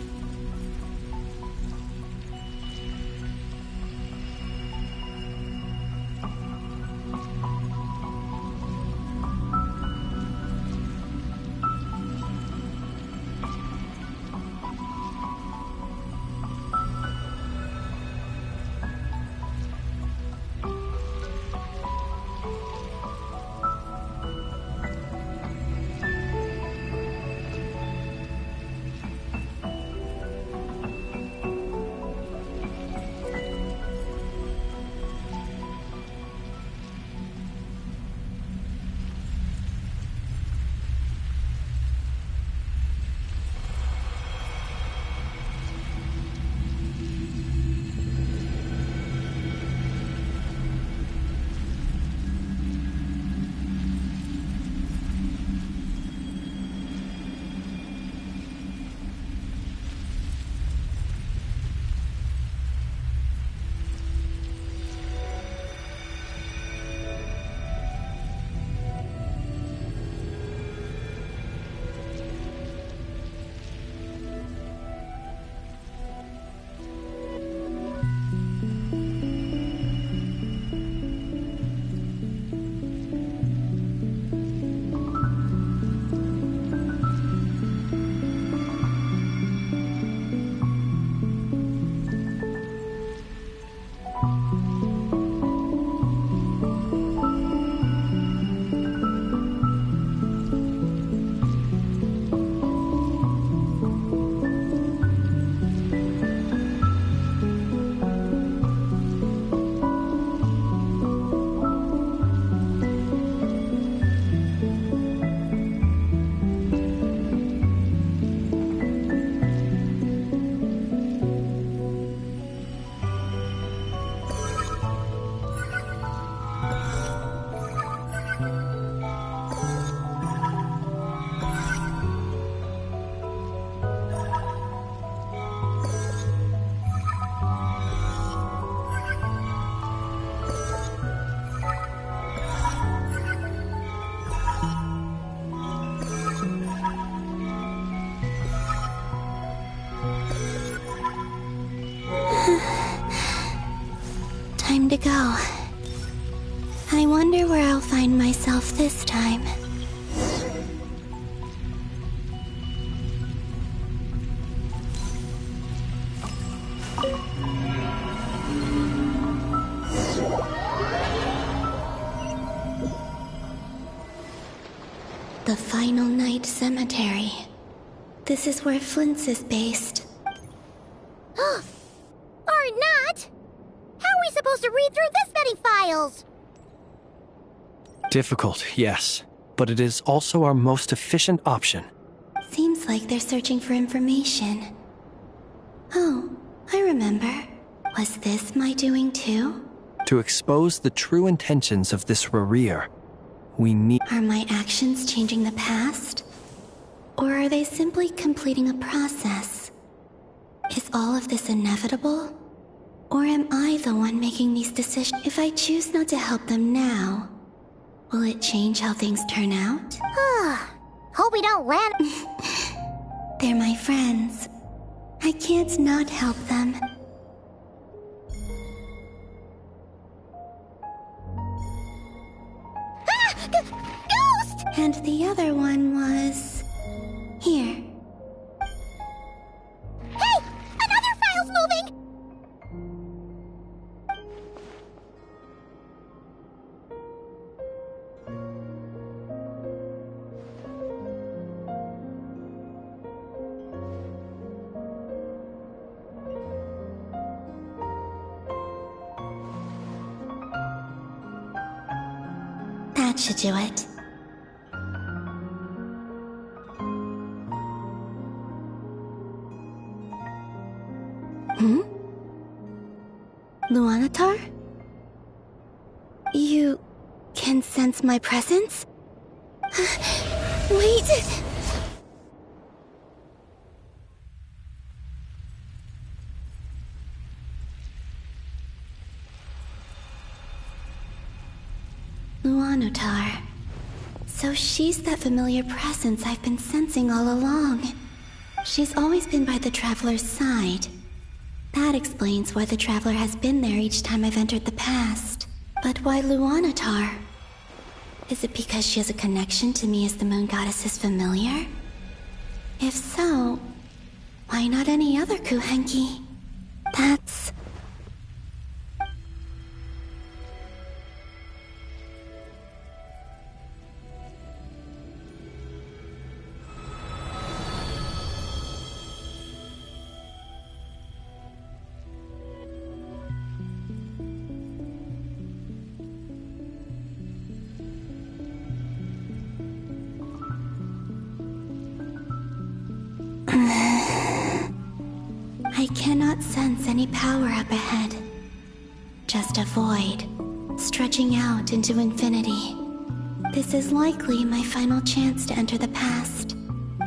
Time to go. I wonder where I'll find myself this time. The Final Night Cemetery. This is where Flint's is based. Or not! How are we supposed to read through this many files? Difficult, yes, but it is also our most efficient option. Seems like they're searching for information. Oh, I remember. Was this my doing too? To expose the true intentions of this Rarir, we need— Are my actions changing the past? Or are they simply completing a process? Is all of this inevitable? Or am I the one making these decisions? If I choose not to help them now, will it change how things turn out? Hope we don't land. They're my friends. I can't not help them. Ghost! And the other one was... here. Hey! Another file's moving! That should do it. Luanatar? You can sense my presence? Wait! Luanotar. So she's that familiar presence I've been sensing all along. She's always been by the Traveler's side. That explains why the Traveler has been there each time I've entered the past. But why Luanotar? Is it because she has a connection to me as the Moon Goddess's familiar? If so, why not any other Kuhenki? That's... I cannot sense any power up ahead. Just a void, stretching out into infinity. This is likely my final chance to enter the past.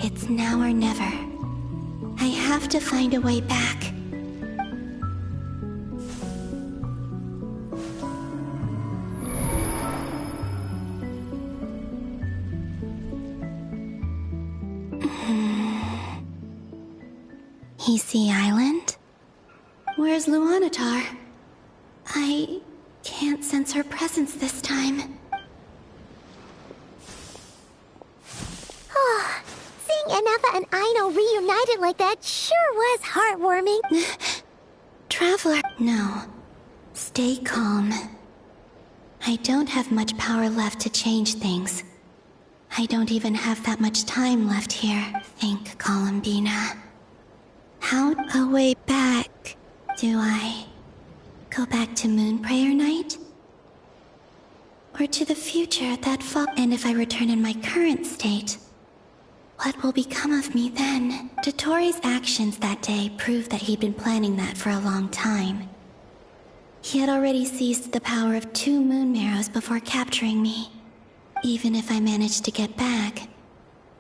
It's now or never. I have to find a way back. Easy Island? Where's Luanotar? I can't sense her presence this time. Oh, seeing Anafa and Aino reunited like that sure was heartwarming. Traveler, no. Stay calm. I don't have much power left to change things. I don't even have that much time left here. Think, Columbina. How a way back? Do I go back to Moon Prayer Night? Or to the future that fall? And if I return in my current state, what will become of me then? Dottoro's actions that day proved that he'd been planning that for a long time. He had already seized the power of 2 moon marrows before capturing me. Even if I managed to get back,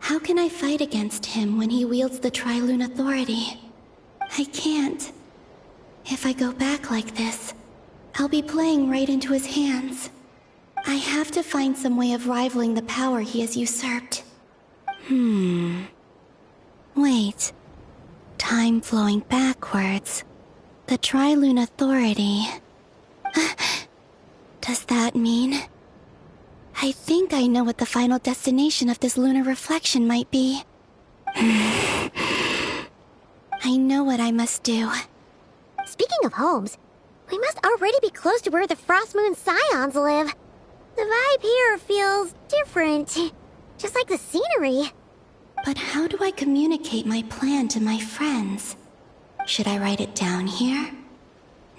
how can I fight against him when he wields the Tri-Lune Authority? I can't. If I go back like this, I'll be playing right into his hands. I have to find some way of rivaling the power he has usurped. Wait. Time flowing backwards. The Tri-Lune Authority. Does that mean... I think I know what the final destination of this lunar reflection might be. I know what I must do. Speaking of homes, we must already be close to where the Frost Moon Scions live. The vibe here feels different, just like the scenery. But how do I communicate my plan to my friends? Should I write it down here?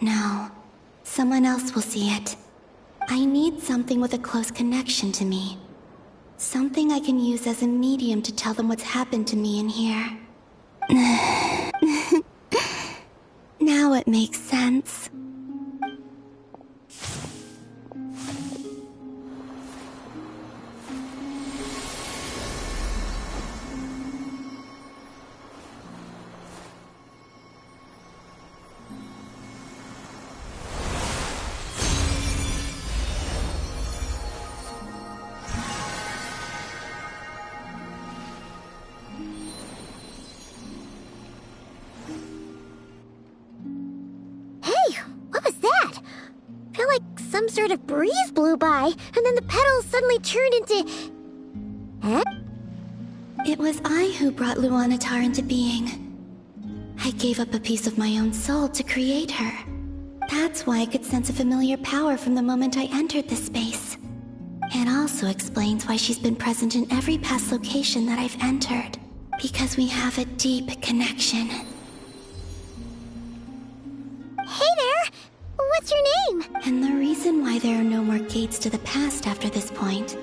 No, someone else will see it. I need something with a close connection to me. Something I can use as a medium to tell them what's happened to me in here. Now it makes sense. Some sort of breeze blew by, and then the petals suddenly turned into... Huh? It was I who brought Luanotar into being. I gave up a piece of my own soul to create her. That's why I could sense a familiar power from the moment I entered this space. It also explains why she's been present in every past location that I've entered. Because we have a deep connection. Hey there! What's your name? And the reason why there are no more gates to the past after this point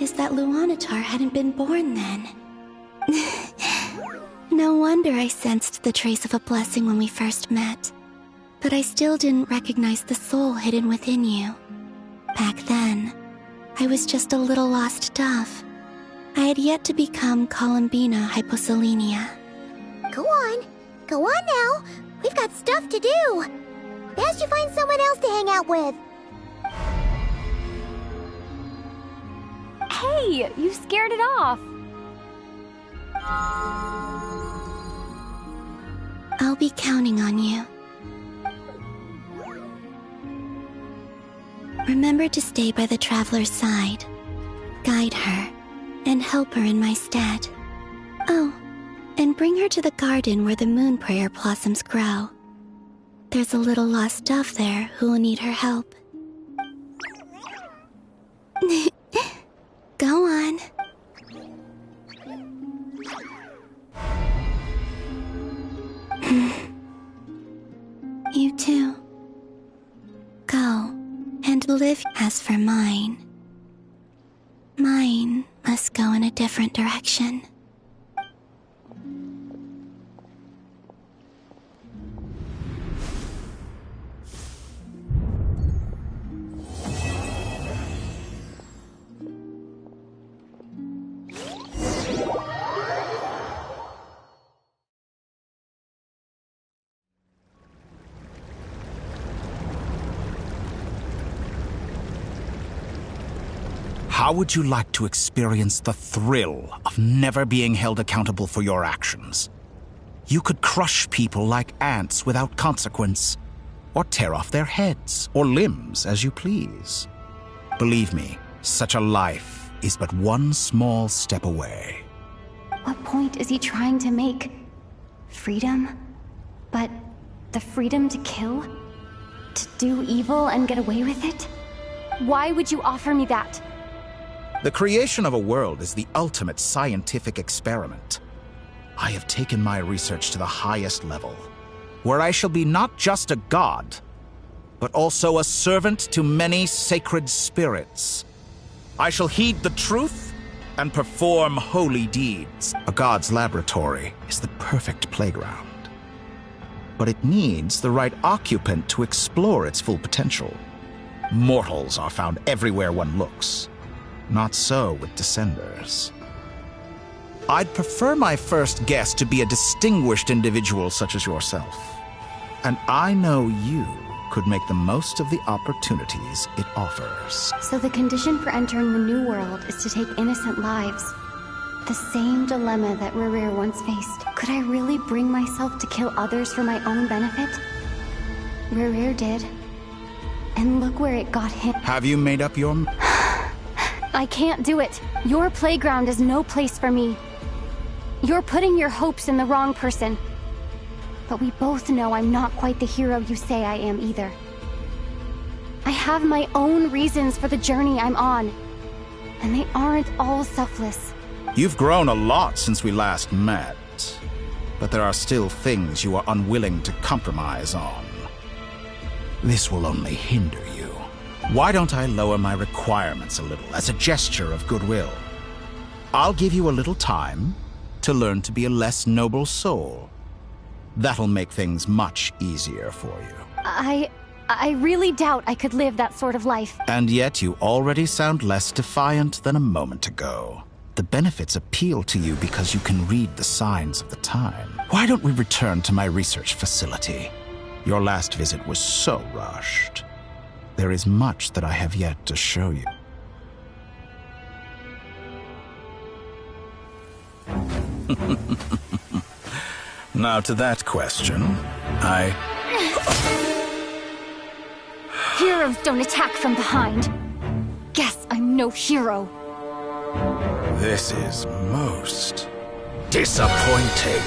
is that Luanotar hadn't been born then. No wonder I sensed the trace of a blessing when we first met. But I still didn't recognize the soul hidden within you. Back then, I was just a little lost dove. I had yet to become Columbina Hyposelenia. Go on now. We've got stuff to do. Best you find someone else to hang out with. Hey, you scared it off. I'll be counting on you. Remember to stay by the traveler's side, guide her, and help her in my stead. Oh, and bring her to the garden where the moon prayer blossoms grow. There's a little lost dove there who will need her help. Go on. You too. Go and live. As for mine must go in a different direction. How would you like to experience the thrill of never being held accountable for your actions? You could crush people like ants without consequence, or tear off their heads or limbs as you please. Believe me, such a life is but one small step away. What point is he trying to make? Freedom? But the freedom to kill? To do evil and get away with it? Why would you offer me that? The creation of a world is the ultimate scientific experiment. I have taken my research to the highest level, where I shall be not just a god, but also a servant to many sacred spirits. I shall heed the truth and perform holy deeds. A god's laboratory is the perfect playground, but it needs the right occupant to explore its full potential. Mortals are found everywhere one looks. Not so with Descenders. I'd prefer my first guest to be a distinguished individual such as yourself. And I know you could make the most of the opportunities it offers. So the condition for entering the new world is to take innocent lives. The same dilemma that Rerir once faced. Could I really bring myself to kill others for my own benefit? Rerir did. And look where it got him. Have you made up your... I can't do it. Your playground is no place for me. You're putting your hopes in the wrong person. But we both know I'm not quite the hero you say I am either. I have my own reasons for the journey I'm on. And they aren't all selfless. You've grown a lot since we last met. But there are still things you are unwilling to compromise on. This will only hinder you. Why don't I lower my requirements a little as a gesture of goodwill? I'll give you a little time to learn to be a less noble soul. That'll make things much easier for you. I really doubt I could live that sort of life. And yet you already sound less defiant than a moment ago. The benefits appeal to you because you can read the signs of the time. Why don't we return to my research facility? Your last visit was so rushed. There is much that I have yet to show you. Now to that question, Heroes don't attack from behind. Guess I'm no hero. This is most disappointing.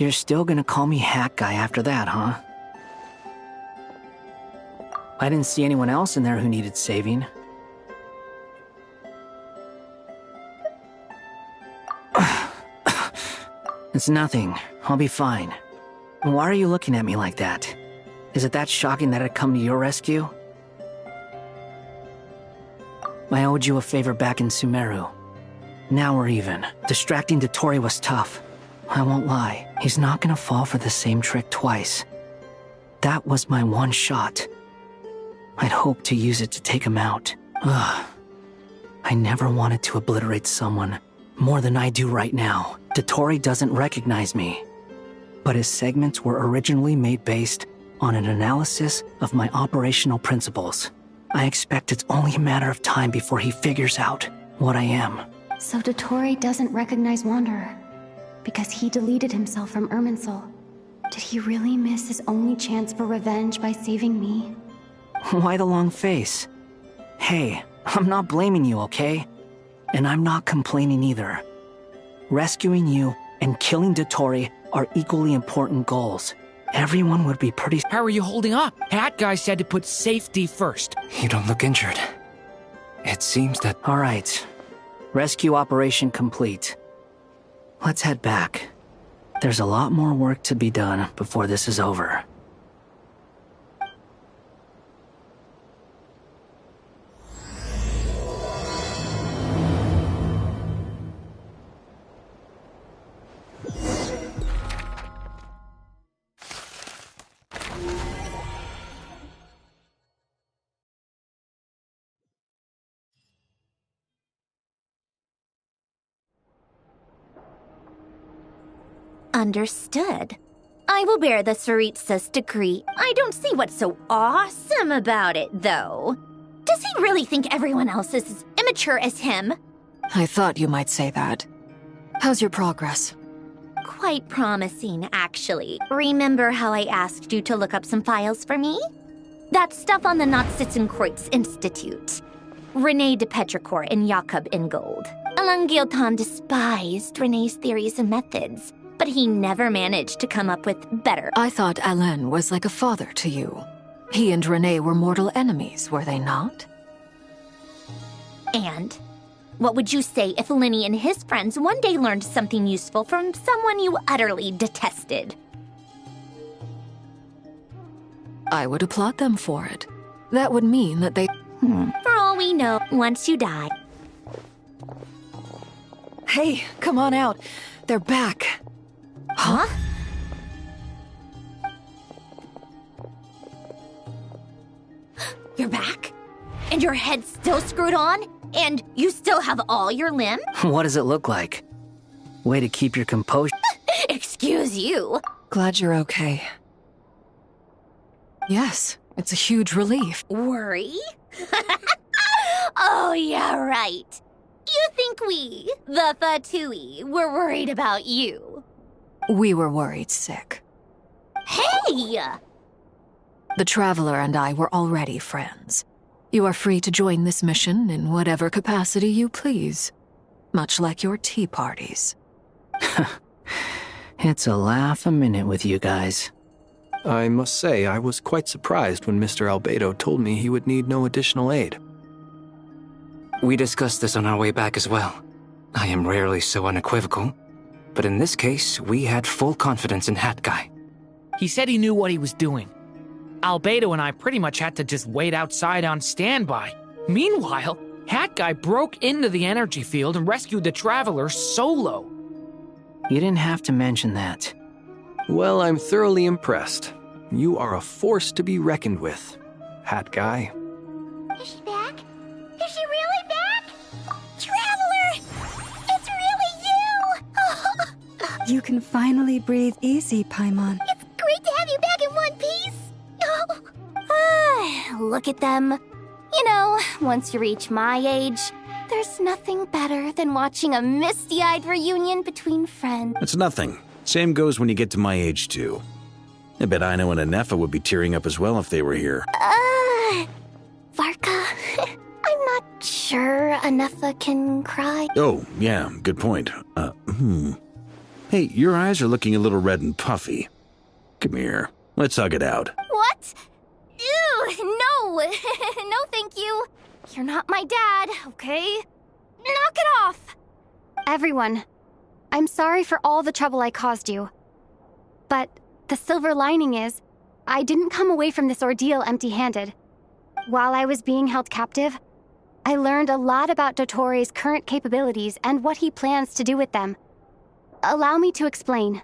You're still gonna call me Hat Guy after that, huh? I didn't see anyone else in there who needed saving. It's nothing. I'll be fine. Why are you looking at me like that? Is it that shocking that I'd come to your rescue? I owed you a favor back in Sumeru. Now we're even. Distracting Dotori was tough. I won't lie, he's not gonna fall for the same trick twice. That was my one shot. I'd hoped to use it to take him out. Ugh. I never wanted to obliterate someone more than I do right now. Dotori doesn't recognize me. But his segments were originally made based on an analysis of my operational principles. I expect it's only a matter of time before he figures out what I am. So Dotori doesn't recognize Wanderer because he deleted himself from Irminsul. Did he really miss his only chance for revenge by saving me? Why the long face? Hey, I'm not blaming you, okay? And I'm not complaining either. Rescuing you and killing Dotori are equally important goals. Everyone would be pretty— How are you holding up? Hat Guy said to put safety first. You don't look injured. It seems that— All right. Rescue operation complete. Let's head back. There's a lot more work to be done before this is over. Understood. I will bear the Tsaritsa's decree. I don't see what's so awesome about it, though. Does he really think everyone else is as immature as him? I thought you might say that. How's your progress? Quite promising, actually. Remember how I asked you to look up some files for me? That stuff on the Nachtszitzenkreuz Institute. René de Petrichor and Jakob Ingold. Alain Guilton despised René's theories and methods, but he never managed to come up with better. I thought Alain was like a father to you. He and René were mortal enemies, were they not? And what would you say if Lenny and his friends one day learned something useful from someone you utterly detested? I would applaud them for it. That would mean that they— For all we know, once you die. Hey, come on out. They're back. Huh? You're back? And your head's still screwed on? And you still have all your limbs? What does it look like? Way to keep your composure. Excuse you. Glad you're okay. Yes, it's a huge relief. Worry? Oh, yeah, right. You think we, the Fatui, were worried about you? We were worried sick. Hey! The Traveler and I were already friends. You are free to join this mission in whatever capacity you please. Much like your tea parties. It's a laugh a minute with you guys. I must say, I was quite surprised when Mr. Albedo told me he would need no additional aid. We discussed this on our way back as well. I am rarely so unequivocal, but in this case, we had full confidence in Hat Guy. He said he knew what he was doing. Albedo and I pretty much had to just wait outside on standby. Meanwhile, Hat Guy broke into the energy field and rescued the Traveler solo. You didn't have to mention that. Well, I'm thoroughly impressed. You are a force to be reckoned with, Hat Guy. Is she back? Is she really back? Traveler! It's really you! You can finally breathe easy, Paimon. It's great to have you back in one piece! Look at them. You know, once you reach my age, there's nothing better than watching a misty-eyed reunion between friends. It's nothing. Same goes when you get to my age, too. I bet Aino and Anefa would be tearing up as well if they were here. Varka, I'm not sure Anefa can cry. Oh, yeah, good point. Hey, your eyes are looking a little red and puffy. Come here. Let's hug it out. What? Ew, no. No, thank you. You're not my dad, okay? Knock it off! Everyone, I'm sorry for all the trouble I caused you. But the silver lining is, I didn't come away from this ordeal empty-handed. While I was being held captive, I learned a lot about Dottoro's current capabilities and what he plans to do with them. Allow me to explain.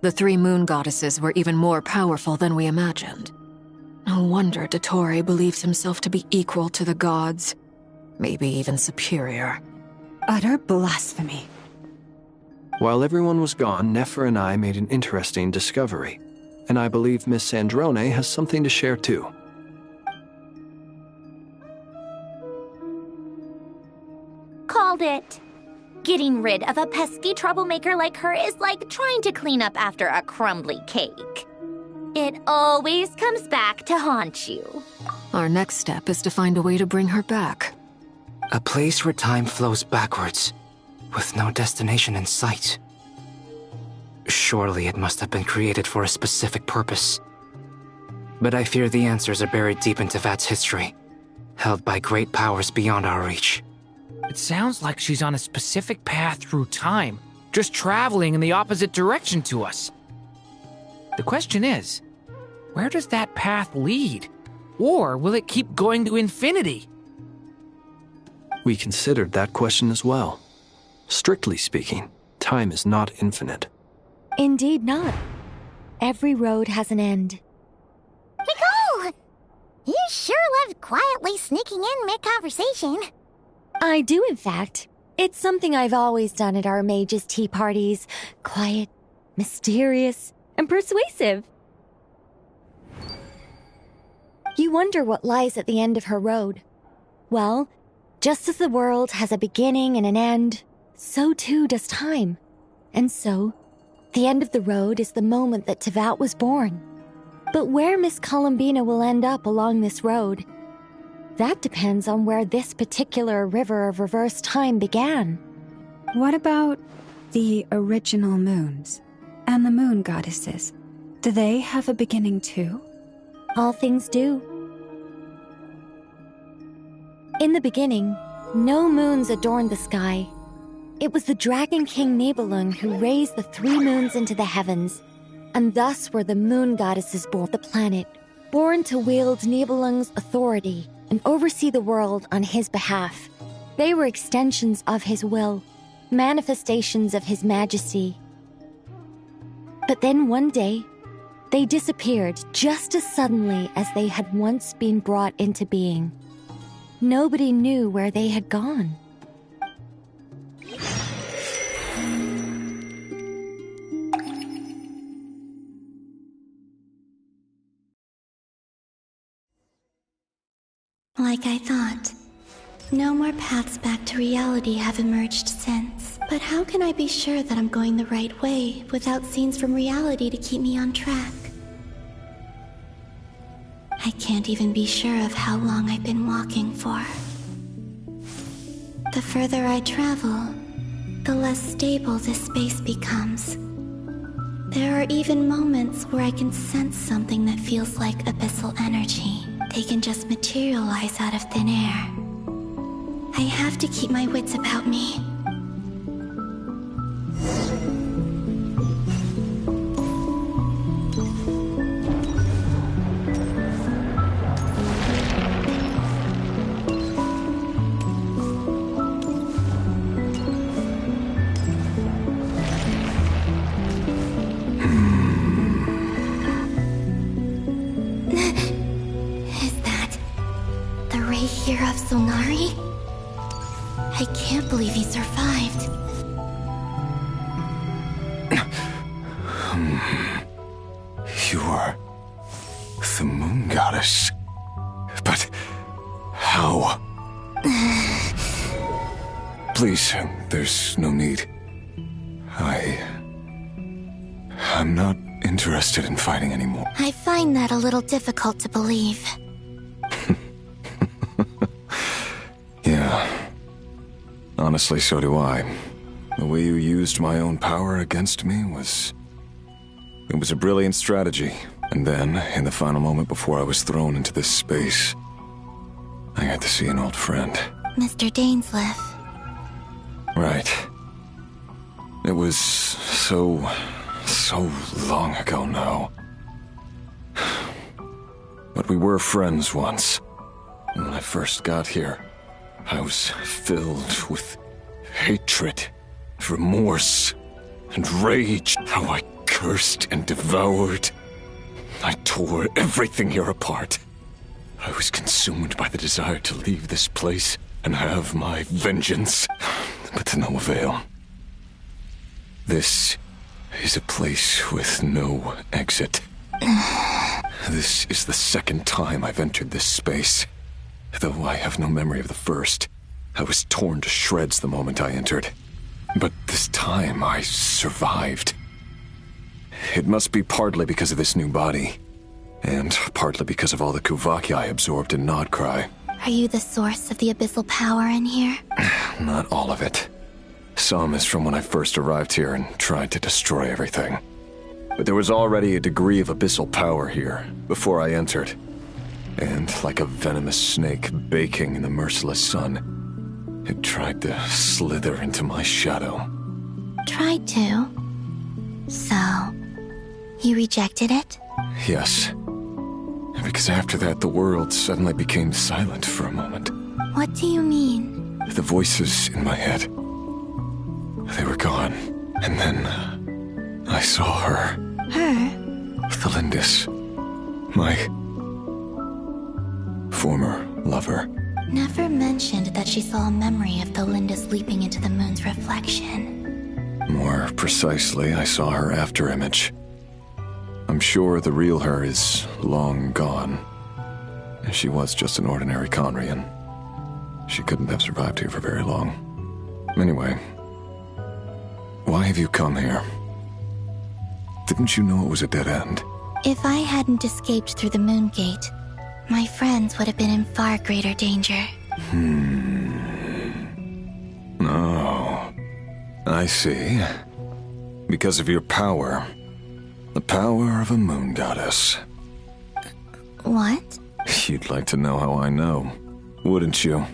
The three moon goddesses were even more powerful than we imagined. No wonder Dottore believes himself to be equal to the gods, maybe even superior. Utter blasphemy. While everyone was gone, Nefer and I made an interesting discovery, and I believe Miss Sandrone has something to share too. Called it. Getting rid of a pesky troublemaker like her is like trying to clean up after a crumbly cake. It always comes back to haunt you. Our next step is to find a way to bring her back. A place where time flows backwards, with no destination in sight. Surely it must have been created for a specific purpose. But I fear the answers are buried deep in Tevat's history, held by great powers beyond our reach. It sounds like she's on a specific path through time, just traveling in the opposite direction to us. The question is, where does that path lead? Or will it keep going to infinity? We considered that question as well. Strictly speaking, time is not infinite. Indeed not. Every road has an end. Nicole! You sure loved quietly sneaking in mid-conversation. I do, in fact. It's something I've always done at our mages' tea parties. Quiet, mysterious, and persuasive. You wonder what lies at the end of her road. Well, just as the world has a beginning and an end, so too does time. And so, the end of the road is the moment that Tevat was born. But where Miss Columbina will end up along this road, that depends on where this particular river of reverse time began. What about the original moons and the moon goddesses? Do they have a beginning too? All things do. In the beginning, no moons adorned the sky. It was the Dragon King Nibelung who raised the three moons into the heavens, and thus were the moon goddesses born the planet, born to wield Nibelung's authority and oversee the world on his behalf. They were extensions of his will, manifestations of his majesty. But then one day, they disappeared just as suddenly as they had once been brought into being. Nobody knew where they had gone. Like I thought. No more paths back to reality have emerged since. But how can I be sure that I'm going the right way without scenes from reality to keep me on track? I can't even be sure of how long I've been walking for. The further I travel, the less stable this space becomes. There are even moments where I can sense something that feels like abyssal energy. They can just materialize out of thin air. I have to keep my wits about me. Here of Solnari? I can't believe he survived. You are the moon goddess. But how? Please, there's no need. I'm not interested in fighting anymore. I find that a little difficult to believe. Yeah. Honestly, so do I. The way you used my own power against me was... It was a brilliant strategy. And then, in the final moment before I was thrown into this space, I got to see an old friend. Mr. Dainsleif. Right. It was so long ago now. But we were friends once. And when I first got here, I was filled with hatred, remorse, and rage. How I cursed and devoured. I tore everything here apart. I was consumed by the desire to leave this place and have my vengeance, but to no avail. This is a place with no exit. This is the second time I've entered this space. Though I have no memory of the first, I was torn to shreds the moment I entered. But this time I survived. It must be partly because of this new body, and partly because of all the Kuvaki I absorbed in Nodcry. Are you the source of the abyssal power in here? Not all of it. Some is from when I first arrived here and tried to destroy everything. But there was already a degree of abyssal power here before I entered. And like a venomous snake baking in the merciless sun, it tried to slither into my shadow. Tried to? So, you rejected it? Yes. Because after that, the world suddenly became silent for a moment. What do you mean? The voices in my head, they were gone. And then, I saw her. Her? Thalindis. My former lover. Never mentioned that she saw a memory of Thalindis leaping into the moon's reflection. More precisely, I saw her afterimage. I'm sure the real her is long gone. She was just an ordinary Conrian. She couldn't have survived here for very long. Anyway, why have you come here? Didn't you know it was a dead end? If I hadn't escaped through the moon gate, my friends would have been in far greater danger. Oh, I see. Because of your power. The power of a moon goddess. What? You'd like to know how I know, wouldn't you?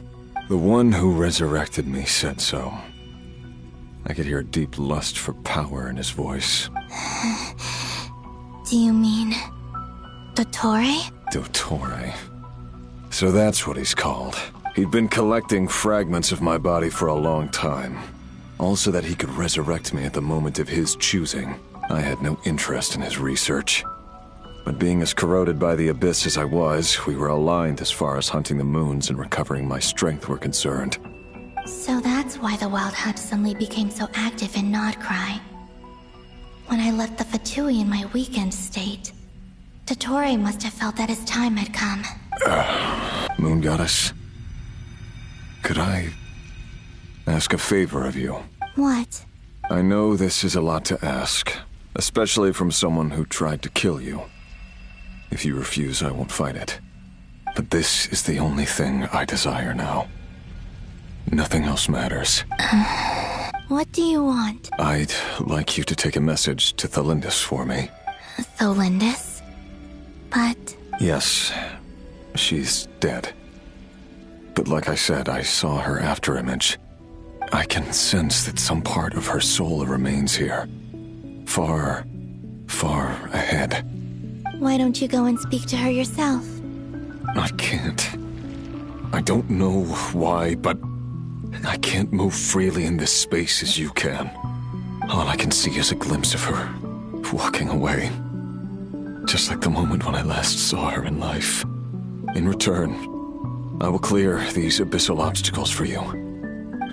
The one who resurrected me said so. I could hear a deep lust for power in his voice. Do you mean... Dottore? Dottore. So that's what he's called. He'd been collecting fragments of my body for a long time. Also that he could resurrect me at the moment of his choosing. I had no interest in his research. But being as corroded by the abyss as I was, we were aligned as far as hunting the moons and recovering my strength were concerned. So that's why the Wild Hunt suddenly became so active in Nodcry. When I left the Fatui in my weakened state, Dottore must have felt that his time had come. Moon Goddess, could I ask a favor of you? What? I know this is a lot to ask, especially from someone who tried to kill you. If you refuse, I won't fight it. But this is the only thing I desire now. Nothing else matters. What do you want? I'd like you to take a message to Thalindis for me. Thalindis? But... Yes, she's dead. But like I said, I saw her afterimage. I can sense that some part of her soul remains here. Far, far ahead. Why don't you go and speak to her yourself? I can't. I don't know why, but I can't move freely in this space as you can. All I can see is a glimpse of her, walking away. Just like the moment when I last saw her in life. In return, I will clear these abyssal obstacles for you.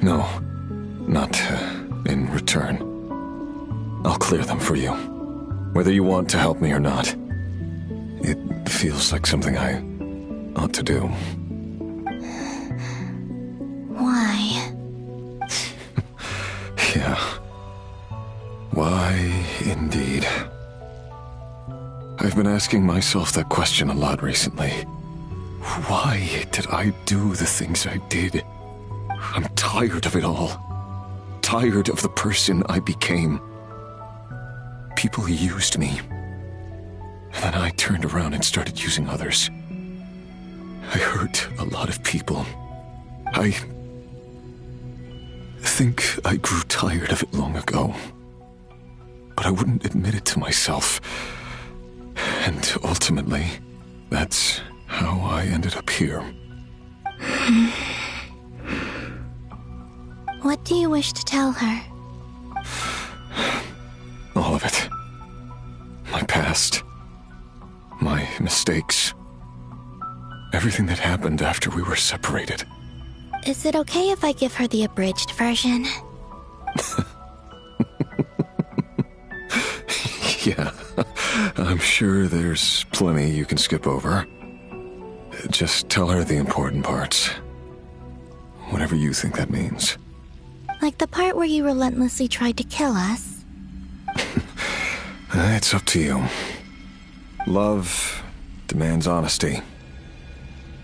No, not in return. I'll clear them for you, whether you want to help me or not. It feels like something I ought to do. Why? Yeah. Why, indeed. I've been asking myself that question a lot recently. Why did I do the things I did? I'm tired of it all. Tired of the person I became. People used me. And then I turned around and started using others. I hurt a lot of people. I think I grew tired of it long ago. But I wouldn't admit it to myself. And ultimately, that's how I ended up here. What do you wish to tell her? All of it. My past. My mistakes. Everything that happened after we were separated. Is it okay if I give her the abridged version? Yeah, I'm sure there's plenty you can skip over. Just tell her the important parts. Whatever you think that means. Like the part where you relentlessly tried to kill us? It's up to you. Love demands honesty.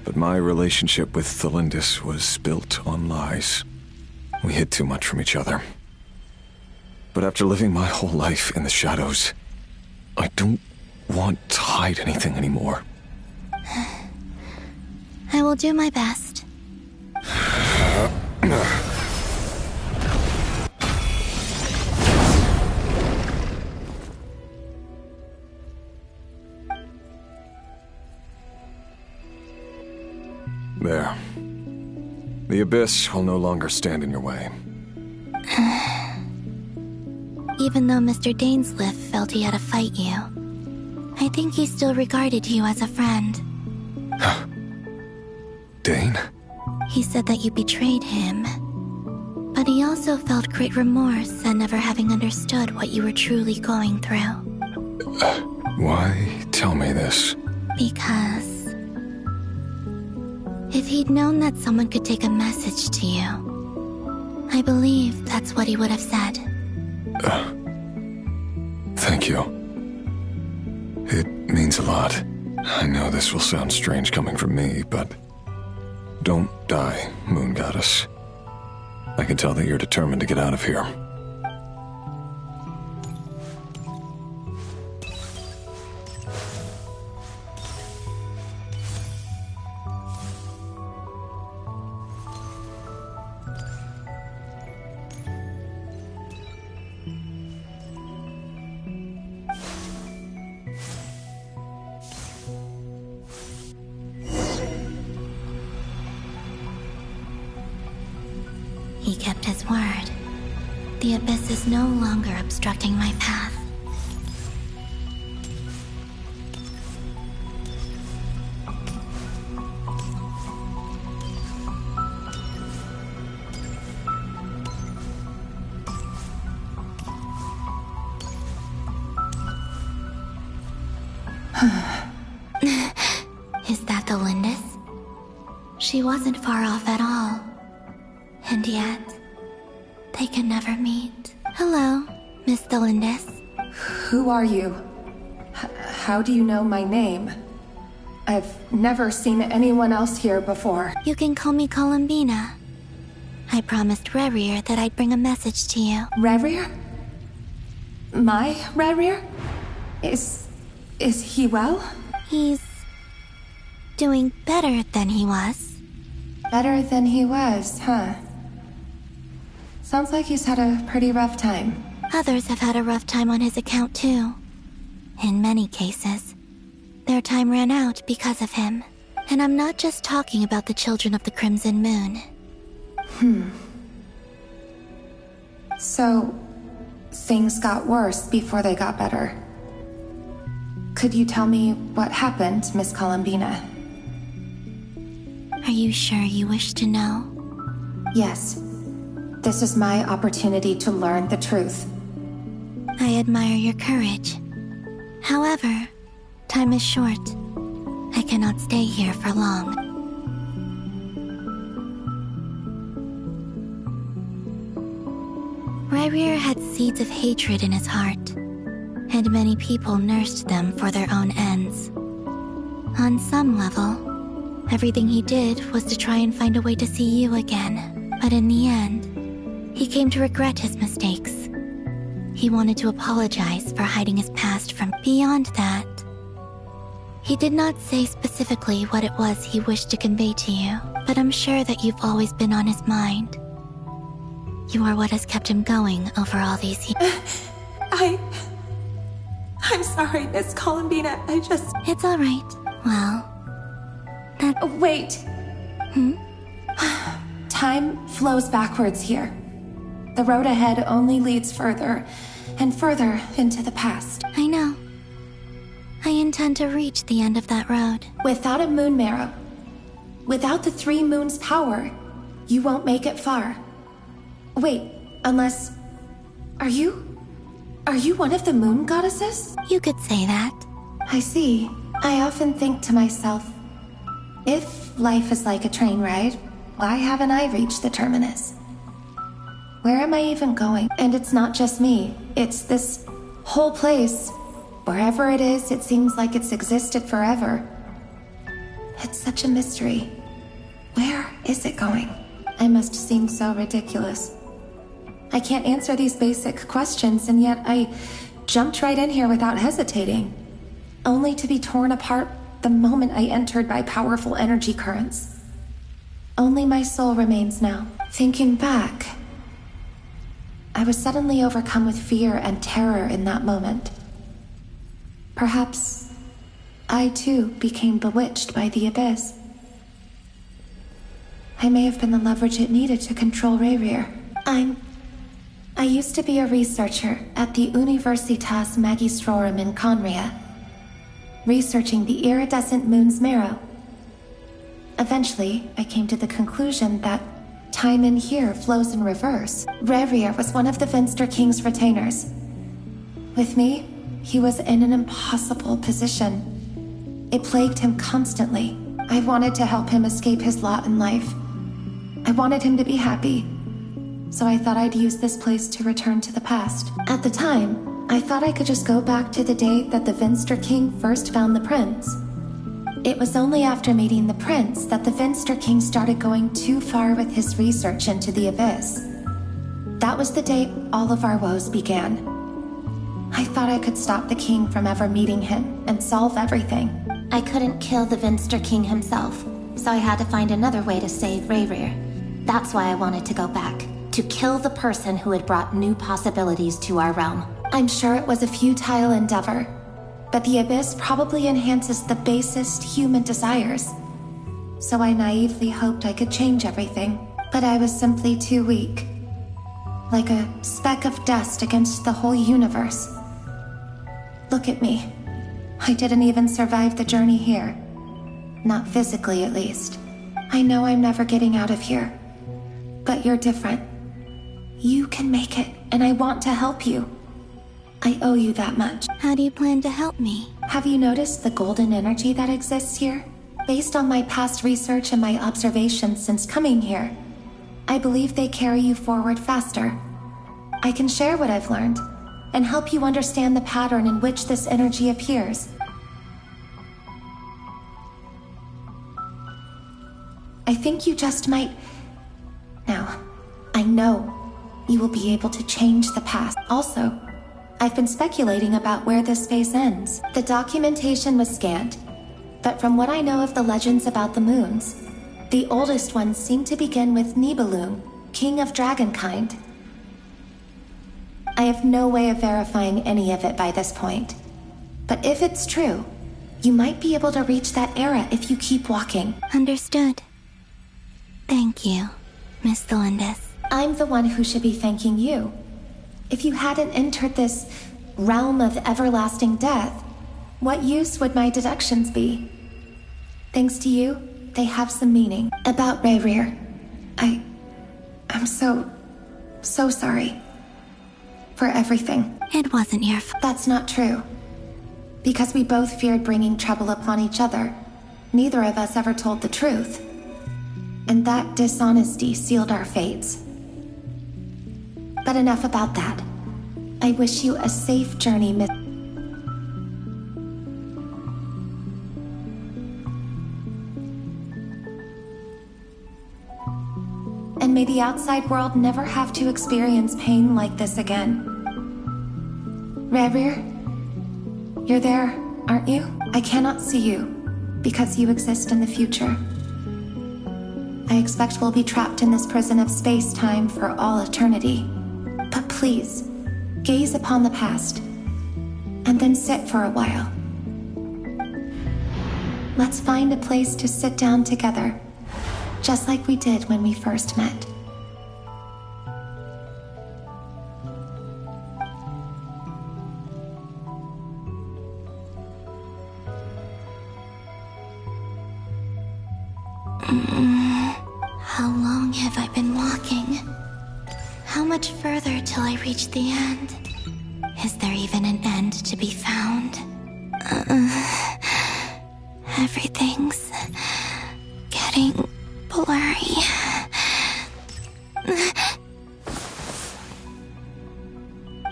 But my relationship with Thelindis was built on lies. We hid too much from each other. But after living my whole life in the shadows, I don't want to hide anything anymore. I will do my best. There. The abyss will no longer stand in your way. Even though Mr. Dainsliff felt he had to fight you, I think he still regarded you as a friend. Dane? He said that you betrayed him. But he also felt great remorse at never having understood what you were truly going through. Why tell me this? Because if he'd known that someone could take a message to you, I believe that's what he would have said. Thank you. It means a lot. I know this will sound strange coming from me, but don't die, Moon Goddess. I can tell that you're determined to get out of here. He kept his word. The abyss is no longer obstructing my path. Is that the Lindis? She wasn't far off at all. And yet, they can never meet. Hello, Miss Thelindis. Who are you? How do you know my name? I've never seen anyone else here before. You can call me Columbina. I promised Rerir that I'd bring a message to you. Rerir? My Rerir? Is he well? He's doing better than he was. Better than he was, huh? Sounds like he's had a pretty rough time. Others have had a rough time on his account, too. In many cases, their time ran out because of him. And I'm not just talking about the children of the Crimson Moon. So, things got worse before they got better. Could you tell me what happened, Miss Columbina? Are you sure you wish to know? Yes. This is my opportunity to learn the truth. I admire your courage. However, time is short. I cannot stay here for long. Rerir had seeds of hatred in his heart, and many people nursed them for their own ends. On some level, everything he did was to try and find a way to see you again, But in the end, he came to regret his mistakes. He wanted to apologize for hiding his past from. Beyond that, he did not say specifically what it was he wished to convey to you, but I'm sure that you've always been on his mind. You are what has kept him going over all these years. I'm sorry, Miss Columbina. It's all right. Well, Wait. Time flows backwards here. The road ahead only leads further and further into the past. I know. I intend to reach the end of that road. Without a moon marrow, without the 3 moons' power, you won't make it far. Wait, unless... Are you one of the moon goddesses? You could say that. I see. I often think to myself, if life is like a train ride, why haven't I reached the terminus? Where am I even going? And it's not just me. It's this whole place. Wherever it is, it seems like it's existed forever. It's such a mystery. Where is it going? I must seem so ridiculous. I can't answer these basic questions, and yet I jumped right in here without hesitating, only to be torn apart the moment I entered by powerful energy currents. Only my soul remains now. Thinking back, I was suddenly overcome with fear and terror in that moment. Perhaps I too became bewitched by the abyss. I may have been the leverage it needed to control Rayrir. I used to be a researcher at the Universitas Magistrorum in Conria, researching the iridescent moon's marrow. Eventually, I came to the conclusion that time in here flows in reverse. Rayrir was one of the Venster King's retainers. With me, he was in an impossible position. It plagued him constantly. I wanted to help him escape his lot in life. I wanted him to be happy. So I thought I'd use this place to return to the past. At the time, I thought I could just go back to the day that the Venster King first found the prince. It was only after meeting the prince that the Venster King started going too far with his research into the abyss. That was the day all of our woes began. I thought I could stop the king from ever meeting him and solve everything. I couldn't kill the Venster King himself, so I had to find another way to save Rayrir. That's why I wanted to go back. To kill the person who had brought new possibilities to our realm. I'm sure it was a futile endeavor, but the abyss probably enhances the basest human desires. So I naively hoped I could change everything, but I was simply too weak. Like a speck of dust against the whole universe. Look at me. I didn't even survive the journey here. Not physically, at least. I know I'm never getting out of here. But you're different. You can make it, and I want to help you. I owe you that much. How do you plan to help me? Have you noticed the golden energy that exists here? Based on my past research and my observations since coming here, I believe they carry you forward faster. I can share what I've learned, and help you understand the pattern in which this energy appears. I think you just might... Now, I know you will be able to change the past. Also, I've been speculating about where this phase ends. The documentation was scanned, but from what I know of the legends about the moons, the oldest ones seem to begin with Nibelung, king of dragonkind. I have no way of verifying any of it by this point, but if it's true, you might be able to reach that era if you keep walking. Understood. Thank you, Miss Thelindis. I'm the one who should be thanking you. If you hadn't entered this realm of everlasting death, what use would my deductions be? Thanks to you, they have some meaning. About Rayrir, I'm so sorry. For everything. It wasn't your fault. That's not true. Because we both feared bringing trouble upon each other, neither of us ever told the truth. And that dishonesty sealed our fates. But enough about that. I wish you a safe journey, Miss... And and may the outside world never have to experience pain like this again. Rerir, you're there, aren't you? I cannot see you, because you exist in the future. I expect we'll be trapped in this prison of space-time for all eternity. But please, gaze upon the past, and then sit for a while. Let's find a place to sit down together, just like we did when we first met. How long have I been walking? How much further till I reach the end? Is there even an end to be found? Everything's getting blurry.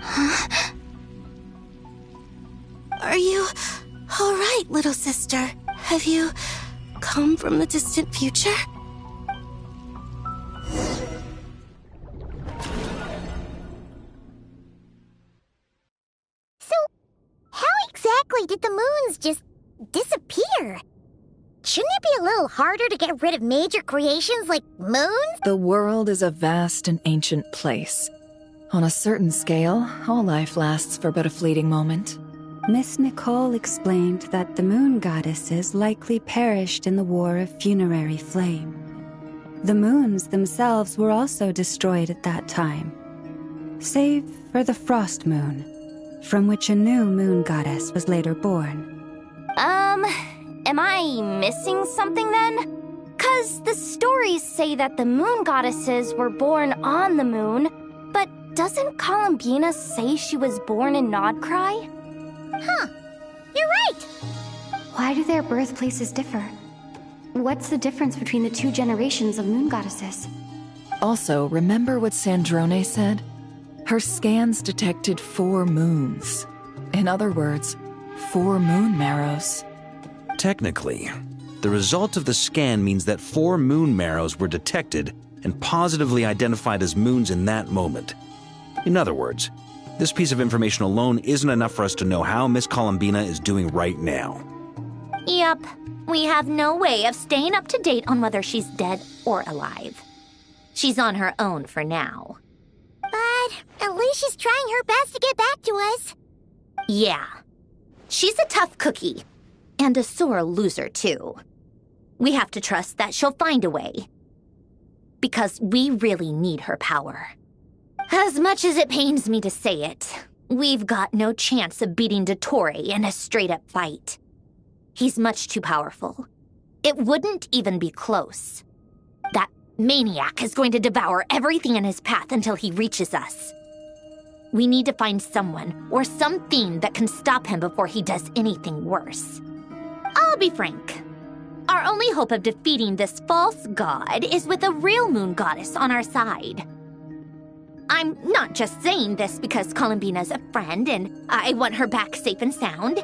Huh? Are you all right, little sister? Have you come from the distant future? So, how exactly did the moons just disappear? Shouldn't it be a little harder to get rid of major creations like moons? The world is a vast and ancient place. On a certain scale, all life lasts for but a fleeting moment. Miss Nicole explained that the moon goddesses likely perished in the War of Funerary Flame. The moons themselves were also destroyed at that time, save for the Frost Moon, from which a new moon goddess was later born. Am I missing something then? 'Cause the stories say that the moon goddesses were born on the moon, but doesn't Columbina say she was born in Nodcry? Huh, you're right! Why do their birthplaces differ? What's the difference between the two generations of moon goddesses? Also, remember what Sandrone said? Her scans detected 4 moons. In other words, 4 moon marrows. Technically, the result of the scan means that 4 moon marrows were detected and positively identified as moons in that moment. In other words, this piece of information alone isn't enough for us to know how Miss Columbina is doing right now. Yep, we have no way of staying up to date on whether she's dead or alive. She's on her own for now. But at least she's trying her best to get back to us. Yeah, she's a tough cookie. And a sore loser, too. We have to trust that she'll find a way. Because we really need her power. As much as it pains me to say it, we've got no chance of beating Dottore in a straight-up fight. He's much too powerful. It wouldn't even be close. That maniac is going to devour everything in his path until he reaches us. We need to find someone or something that can stop him before he does anything worse. I'll be frank. Our only hope of defeating this false god is with a real moon goddess on our side. I'm not just saying this because Columbina's a friend and I want her back safe and sound.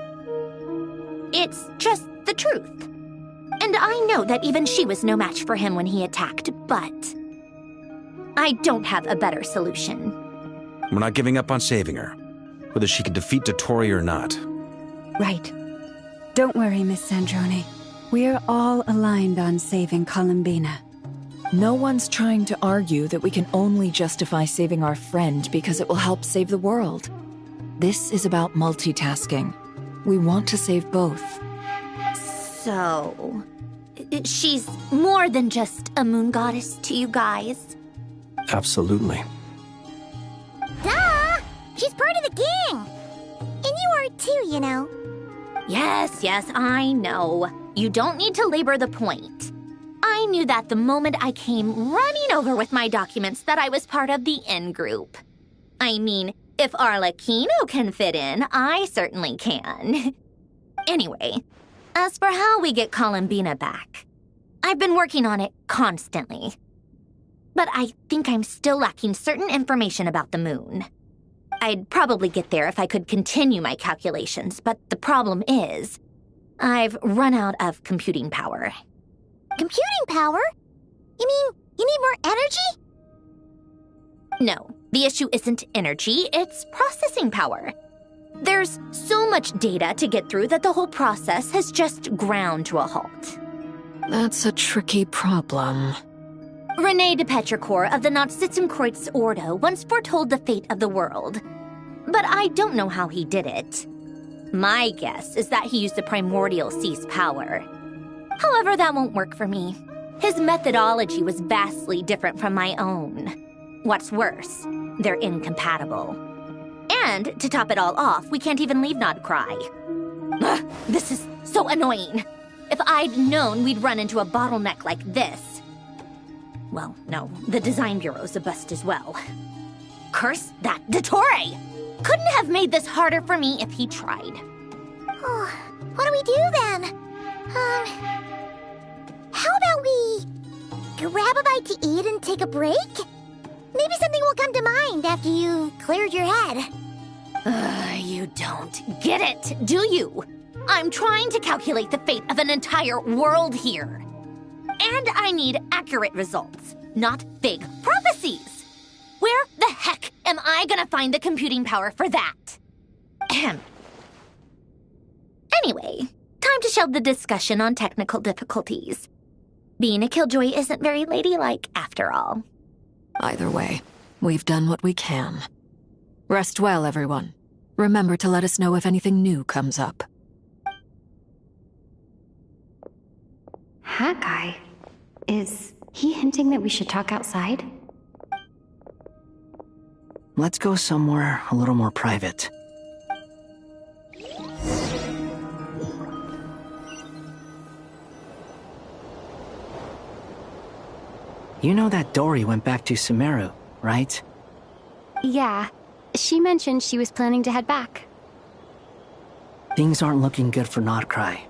It's just the truth. And I know that even she was no match for him when he attacked, but I don't have a better solution. We're not giving up on saving her, whether she can defeat Dottore or not. Right. Don't worry, Miss Sandrone. We're all aligned on saving Columbina. No one's trying to argue that we can only justify saving our friend because it will help save the world. This is about multitasking. We want to save both. So, she's more than just a moon goddess to you guys? Absolutely. Duh! She's part of the gang! And you are too, you know. Yes, I know. You don't need to labor the point. I knew that the moment I came running over with my documents that I was part of the in-group. I mean, if Arlecchino can fit in, I certainly can. Anyway, as for how we get Columbina back, I've been working on it constantly. But I think I'm still lacking certain information about the moon. I'd probably get there if I could continue my calculations, but the problem is, I've run out of computing power. Computing power? You mean, you need more energy? No, the issue isn't energy, it's processing power. There's so much data to get through that the whole process has just ground to a halt. That's a tricky problem. René de Petrichor of the Nazitzenkreuz Ordo once foretold the fate of the world. But I don't know how he did it. My guess is that he used the primordial sea's power. However, that won't work for me. His methodology was vastly different from my own. What's worse, they're incompatible. And, to top it all off, we can't even leave Nodcry. Ugh, this is so annoying. If I'd known we'd run into a bottleneck like this... Well, no, the design bureau's a bust as well. Curse that Dottore! Couldn't have made this harder for me if he tried. Oh, what do we do then? How about we grab a bite to eat and take a break? Maybe something will come to mind after you've cleared your head. You don't get it, do you? I'm trying to calculate the fate of an entire world here. And I need accurate results, not big prophecies. Where the heck am I gonna find the computing power for that? Ahem. Anyway, time to shelve the discussion on technical difficulties. Being a killjoy isn't very ladylike, after all. Either way, we've done what we can. Rest well, everyone. Remember to let us know if anything new comes up. Hawkeye? Is he hinting that we should talk outside? Let's go somewhere a little more private. You know that Dory went back to Sumeru, right? Yeah. She mentioned she was planning to head back. Things aren't looking good for Nodcry.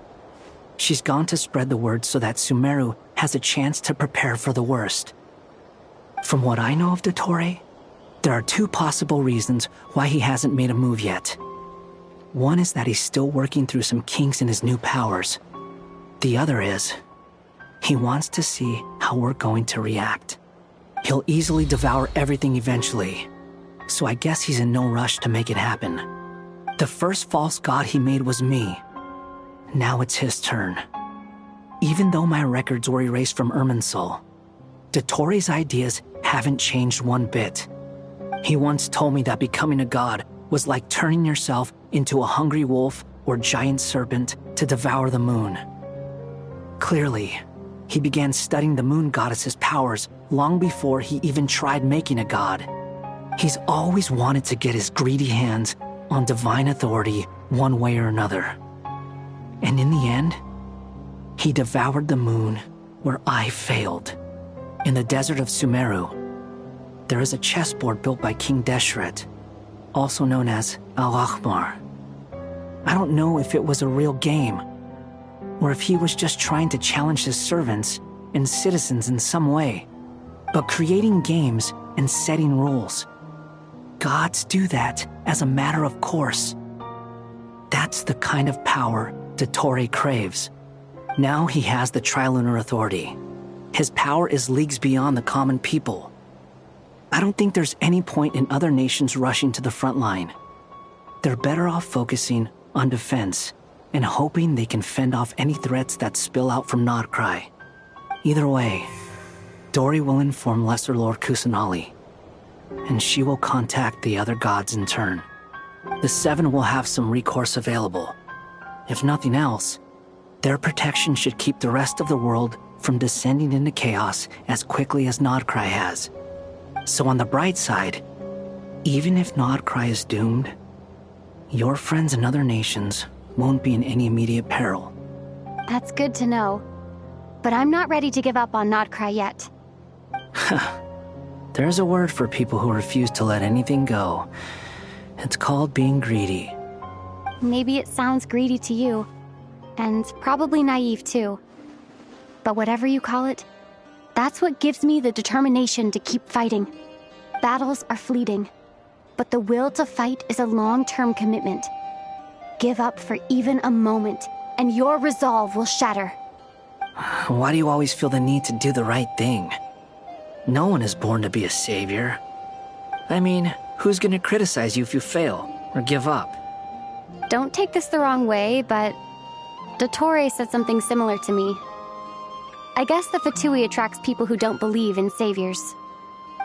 She's gone to spread the word so that Sumeru has a chance to prepare for the worst. From what I know of Dottore, there are two possible reasons why he hasn't made a move yet. One is that he's still working through some kinks in his new powers. The other is, he wants to see how we're going to react. He'll easily devour everything eventually, so I guess he's in no rush to make it happen. The first false god he made was me. Now it's his turn. Even though my records were erased from Irminsul, Dottore's ideas haven't changed one bit. He once told me that becoming a god was like turning yourself into a hungry wolf or giant serpent to devour the moon. Clearly, he began studying the moon goddess's powers long before he even tried making a god. He's always wanted to get his greedy hands on divine authority one way or another. And in the end, he devoured the moon where I failed. In the desert of Sumeru, there is a chessboard built by King Deshret, also known as Al-Ahmar. I don't know if it was a real game, or if he was just trying to challenge his servants and citizens in some way. But creating games and setting rules, gods do that as a matter of course. That's the kind of power Dottore craves. Now he has the Trilunar Authority. His power is leagues beyond the common people. I don't think there's any point in other nations rushing to the front line. They're better off focusing on defense and hoping they can fend off any threats that spill out from Nodcry. Either way, Dory will inform Lesser Lord Kusanali, and she will contact the other gods in turn. The Seven will have some recourse available. If nothing else, their protection should keep the rest of the world from descending into chaos as quickly as Nodcry has. So on the bright side, even if Nodcry is doomed, your friends in other nations won't be in any immediate peril. That's good to know. But I'm not ready to give up on Nodcry yet. There's a word for people who refuse to let anything go. It's called being greedy. Maybe it sounds greedy to you, and probably naive too. But whatever you call it, that's what gives me the determination to keep fighting. Battles are fleeting, but the will to fight is a long-term commitment. Give up for even a moment, and your resolve will shatter. Why do you always feel the need to do the right thing? No one is born to be a savior. I mean, who's gonna criticize you if you fail or give up? Don't take this the wrong way, but Dottore said something similar to me. I guess the Fatui attracts people who don't believe in saviors.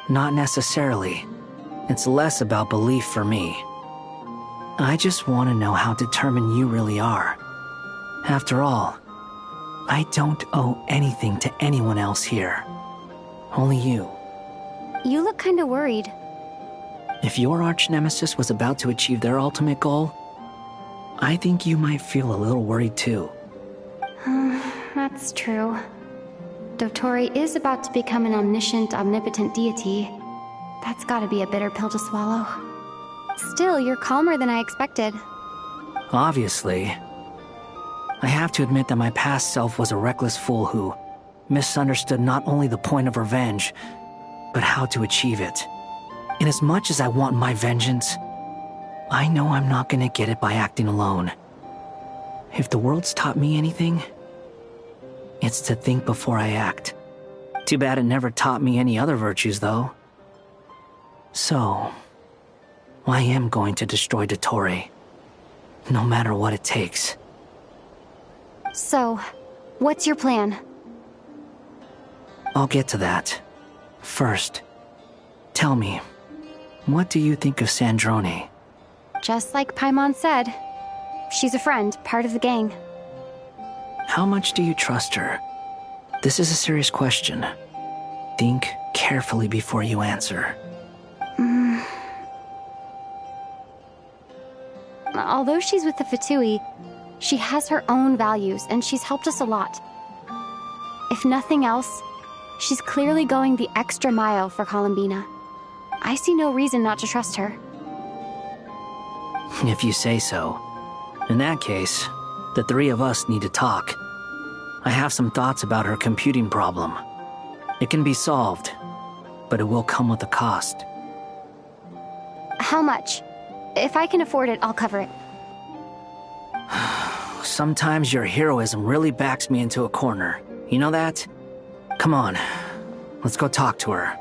Not necessarily. It's less about belief for me. I just want to know how determined you really are. After all, I don't owe anything to anyone else here. Only you. You look kinda worried. If your arch-nemesis was about to achieve their ultimate goal, I think you might feel a little worried too. That's true. Dottore is about to become an omniscient, omnipotent deity. That's gotta be a bitter pill to swallow. Still, you're calmer than I expected. Obviously. I have to admit that my past self was a reckless fool who misunderstood not only the point of revenge, but how to achieve it. And as much as I want my vengeance, I know I'm not gonna get it by acting alone. If the world's taught me anything, it's to think before I act. Too bad it never taught me any other virtues, though. So, I am going to destroy Dottore, no matter what it takes. So, what's your plan? I'll get to that. First, tell me, what do you think of Sandrone? Just like Paimon said, she's a friend, part of the gang. How much do you trust her? This is a serious question. Think carefully before you answer. Although she's with the Fatui, she has her own values, and she's helped us a lot. If nothing else, she's clearly going the extra mile for Columbina. I see no reason not to trust her. If you say so. In that case, the three of us need to talk. I have some thoughts about her computing problem. It can be solved, but it will come with a cost. How much? If I can afford it, I'll cover it. Sometimes your heroism really backs me into a corner. You know that? Come on, let's go talk to her.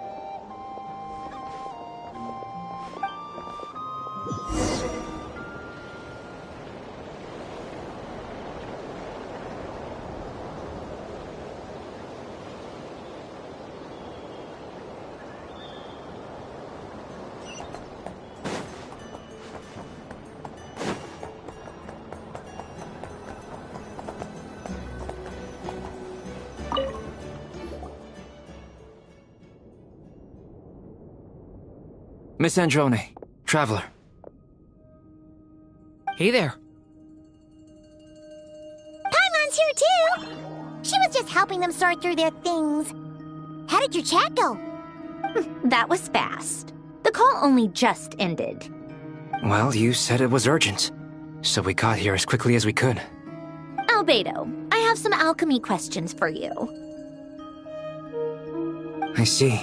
Miss Androne, Traveler. Hey there. Paimon's here too! She was just helping them sort through their things. How did your chat go? That was fast. The call only just ended. Well, you said it was urgent, so we got here as quickly as we could. Albedo, I have some alchemy questions for you. I see.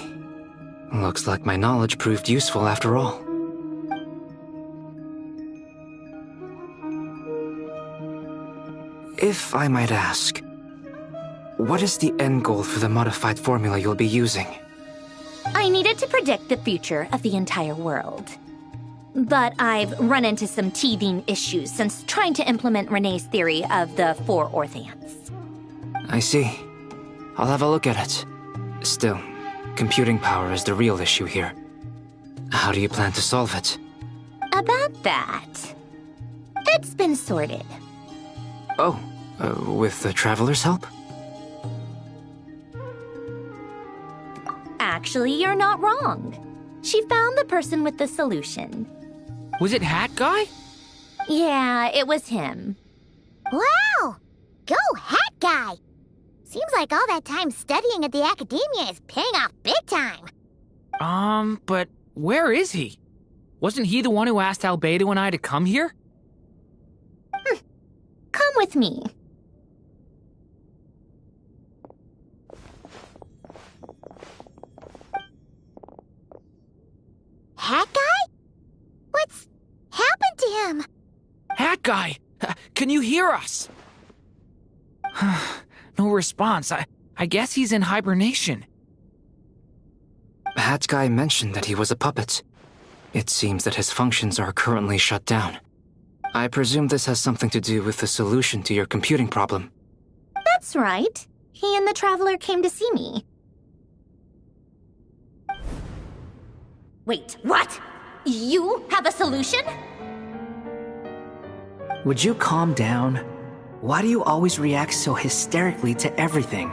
Looks like my knowledge proved useful after all. If I might ask, what is the end goal for the modified formula you'll be using? I needed to predict the future of the entire world. But I've run into some teething issues since trying to implement Renee's theory of the 4 Orthants. I see. I'll have a look at it. Still, computing power is the real issue here. How do you plan to solve it? About that, it's been sorted. Oh, with the Traveler's help? Actually, you're not wrong. She found the person with the solution. Was it Hat Guy? Yeah, it was him. Wow! Go Hat Guy! Seems like all that time studying at the Academia is paying off big time. But where is he? Wasn't he the one who asked Albedo and I to come here? Come with me. Hat Guy? What's happened to him? Hat Guy! Can you hear us? No response. I guess he's in hibernation. Hat Guy mentioned that he was a puppet. It seems that his functions are currently shut down. I presume this has something to do with the solution to your computing problem. That's right. He and the Traveler came to see me. Wait, what? You have a solution? Would you calm down? Why do you always react so hysterically to everything?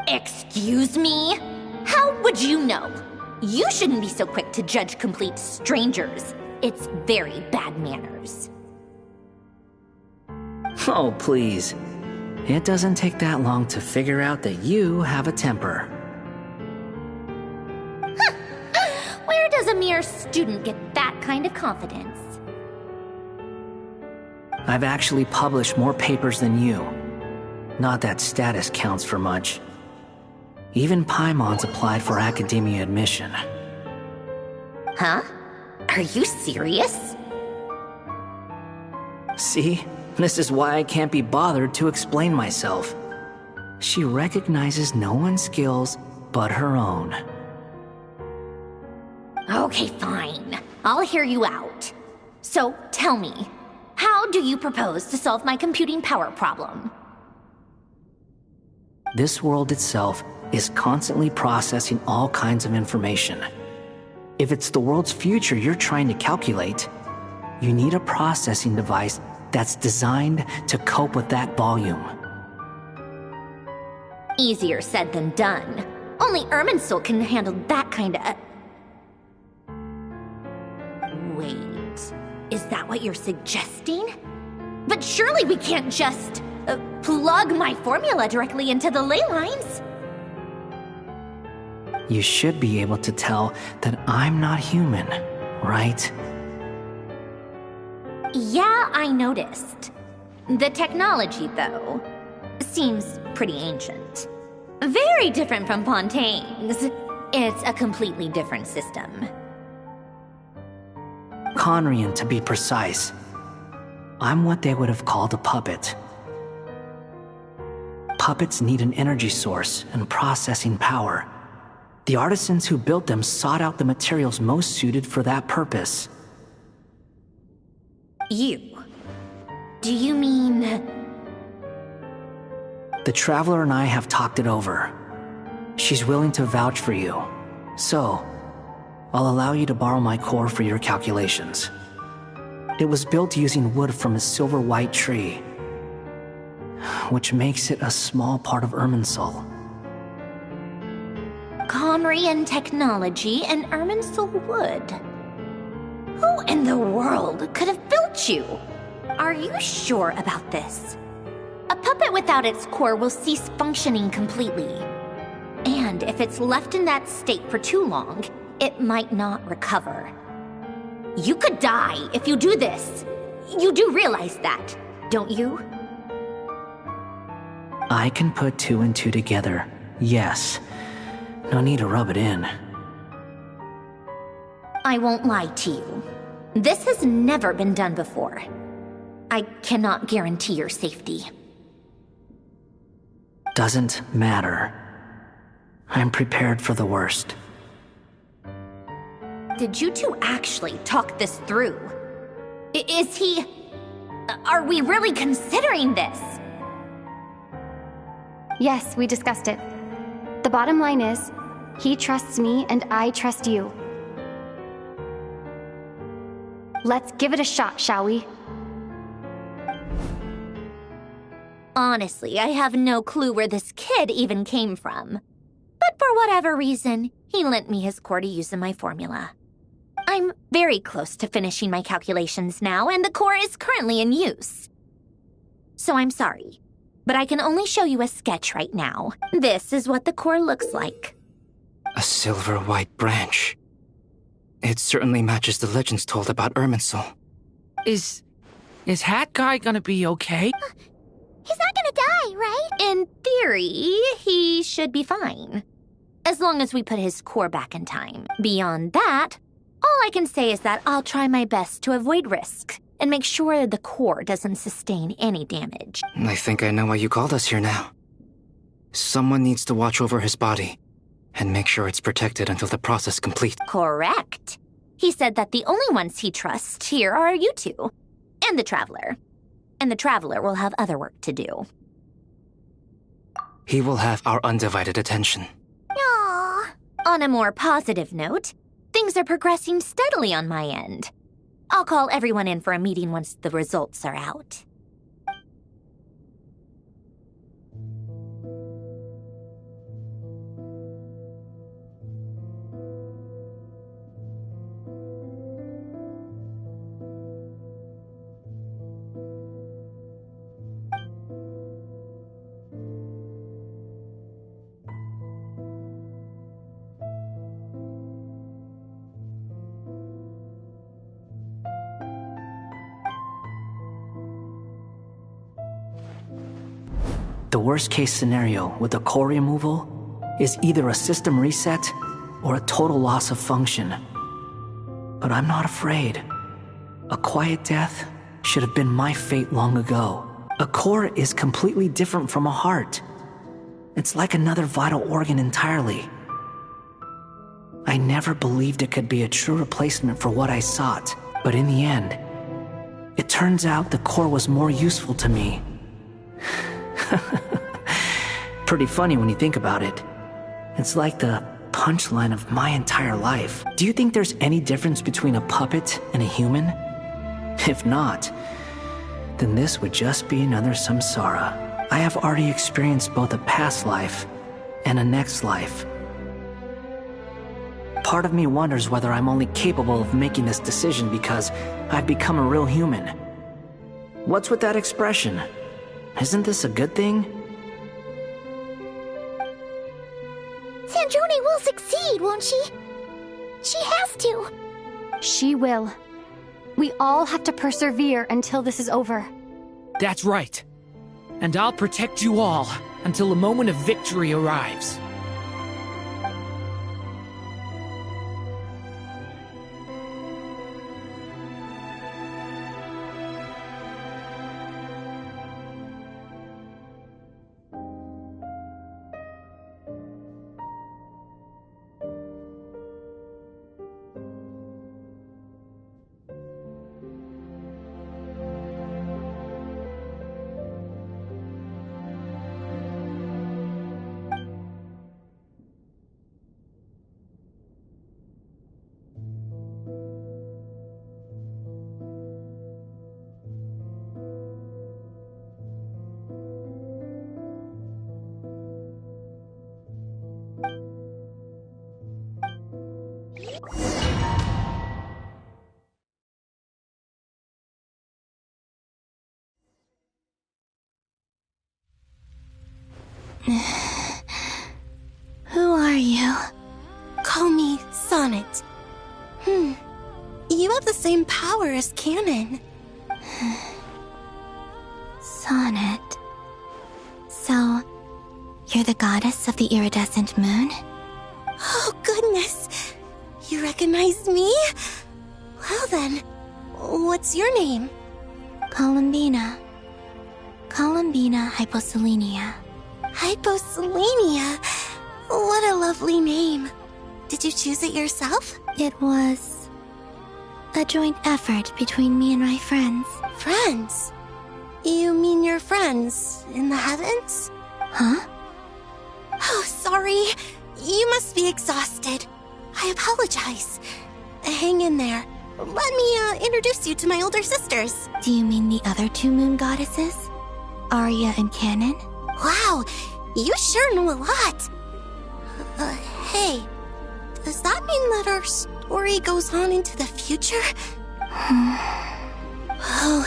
Excuse me? How would you know? You shouldn't be so quick to judge complete strangers. It's very bad manners. Oh, please. It doesn't take that long to figure out that you have a temper. Where does a mere student get that kind of confidence? I've actually published more papers than you. Not that status counts for much. Even Paimon's applied for academia admission. Huh? Are you serious? See? This is why I can't be bothered to explain myself. She recognizes no one's skills but her own. Okay, fine. I'll hear you out. So, tell me, how do you propose to solve my computing power problem? This world itself is constantly processing all kinds of information. If it's the world's future you're trying to calculate, you need a processing device that's designed to cope with that volume. Easier said than done. Only Irminsul can handle that kind of... Wait, is that what you're suggesting? But surely we can't just plug my formula directly into the ley lines. You should be able to tell that I'm not human, right? Yeah, I noticed. The technology, though, seems pretty ancient. Very different from Fontaine's. It's a completely different system. Conrian, to be precise. I'm what they would have called a puppet. Puppets need an energy source and processing power. The artisans who built them sought out the materials most suited for that purpose. You? Do you mean... The Traveler and I have talked it over. She's willing to vouch for you. So, I'll allow you to borrow my core for your calculations. It was built using wood from a silver white tree, which makes it a small part of Irminsul. Conrian technology and Irminsul wood. Who in the world could have built you? Are you sure about this? A puppet without its core will cease functioning completely. And if it's left in that state for too long, it might not recover. You could die if you do this. You do realize that, don't you? I can put two and two together, yes. No need to rub it in. I won't lie to you. This has never been done before. I cannot guarantee your safety. Doesn't matter. I'm prepared for the worst. Did you two actually talk this through? Is he... Are we really considering this? Yes, we discussed it. The bottom line is, he trusts me and I trust you. Let's give it a shot, shall we? Honestly, I have no clue where this kid even came from. But for whatever reason, he lent me his core to use in my formula. I'm very close to finishing my calculations now, and the core is currently in use. So I'm sorry, but I can only show you a sketch right now. This is what the core looks like. A silver white branch. It certainly matches the legends told about Irminsul. Is Hat Guy gonna be okay? He's not gonna die, right? In theory, he should be fine. As long as we put his core back in time. Beyond that, all I can say is that I'll try my best to avoid risk and make sure the core doesn't sustain any damage. I think I know why you called us here now. Someone needs to watch over his body. and make sure it's protected until the process complete. Correct. He said that the only ones he trusts here are you two, and the Traveler. And the Traveler will have other work to do. He will have our undivided attention. Aww. On a more positive note, things are progressing steadily on my end. I'll call everyone in for a meeting once the results are out. The worst-case scenario with the core removal is either a system reset or a total loss of function. But I'm not afraid. A quiet death should have been my fate long ago. A core is completely different from a heart. It's like another vital organ entirely. I never believed it could be a true replacement for what I sought, but in the end, it turns out the core was more useful to me. Pretty funny when you think about it. It's like the punchline of my entire life. Do you think there's any difference between a puppet and a human? If not, then this would just be another samsara. I have already experienced both a past life and a next life. Part of me wonders whether I'm only capable of making this decision because I've become a real human. What's with that expression? Isn't this a good thing? Sandrone will succeed, won't she? She has to. She will. We all have to persevere until this is over. That's right. And I'll protect you all until the moment of victory arrives. Who are you? Call me Sonnet. You have the same power as Canon. Sonnet. So, you're the goddess of the iridescent moon? Oh, goodness. You recognize me? Well then, what's your name? Columbina. Columbina Hyposelenia. Hyposelenia? What a lovely name. Did you choose it yourself? It was a joint effort between me and my friends. Friends? You mean your friends in the heavens? Huh? Oh, sorry. You must be exhausted. I apologize. Hang in there. Let me introduce you to my older sisters. Do you mean the other two moon goddesses? Arya and Canon? Wow, you sure know a lot. Hey, does that mean that our story goes on into the future? Oh,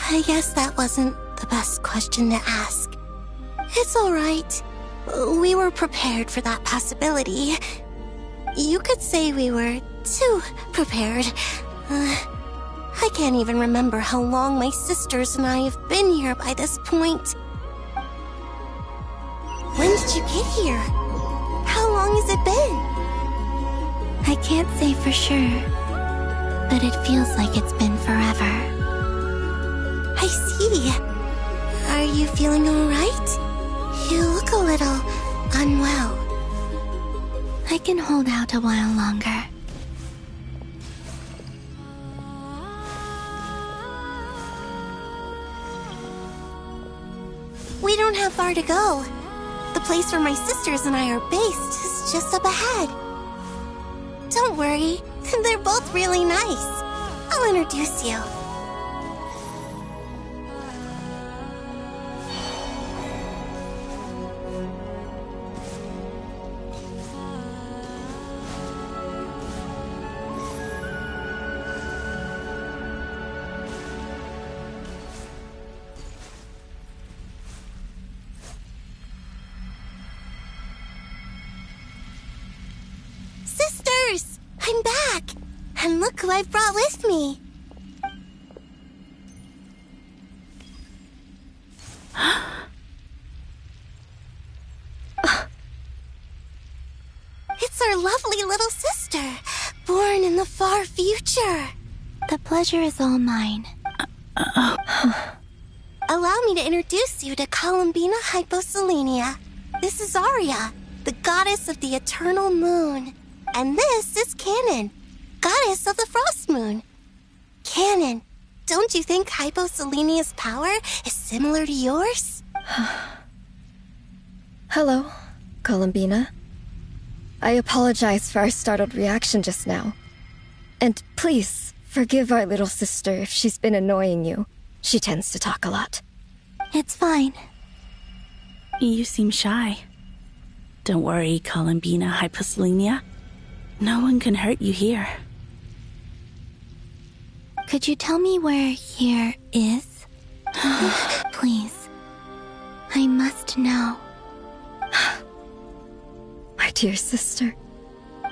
I guess that wasn't the best question to ask. It's alright. We were prepared for that possibility. You could say we were too prepared. I can't even remember how long my sisters and I have been here by this point. When did you get here? How long has it been? I can't say for sure, but it feels like it's been forever. I see. Are you feeling alright? You look a little unwell. I can hold out a while longer. We don't have far to go. The place where my sisters and I are based is just up ahead. Don't worry, they're both really nice. I'll introduce you. Sisters! I'm back! And look who I've brought with me! It's our lovely little sister, born in the far future. The pleasure is all mine. Allow me to introduce you to Columbina Hyposelenia. This is Arya, the goddess of the eternal moon. And this is Canon, goddess of the frost moon. Canon, don't you think Hyposelenia's power is similar to yours? Hello, Columbina. I apologize for our startled reaction just now. And please, forgive our little sister if she's been annoying you. She tends to talk a lot. It's fine. You seem shy. Don't worry, Columbina Hyposelenia. No one can hurt you here. Could you tell me where here is? Please. I must know. My dear sister,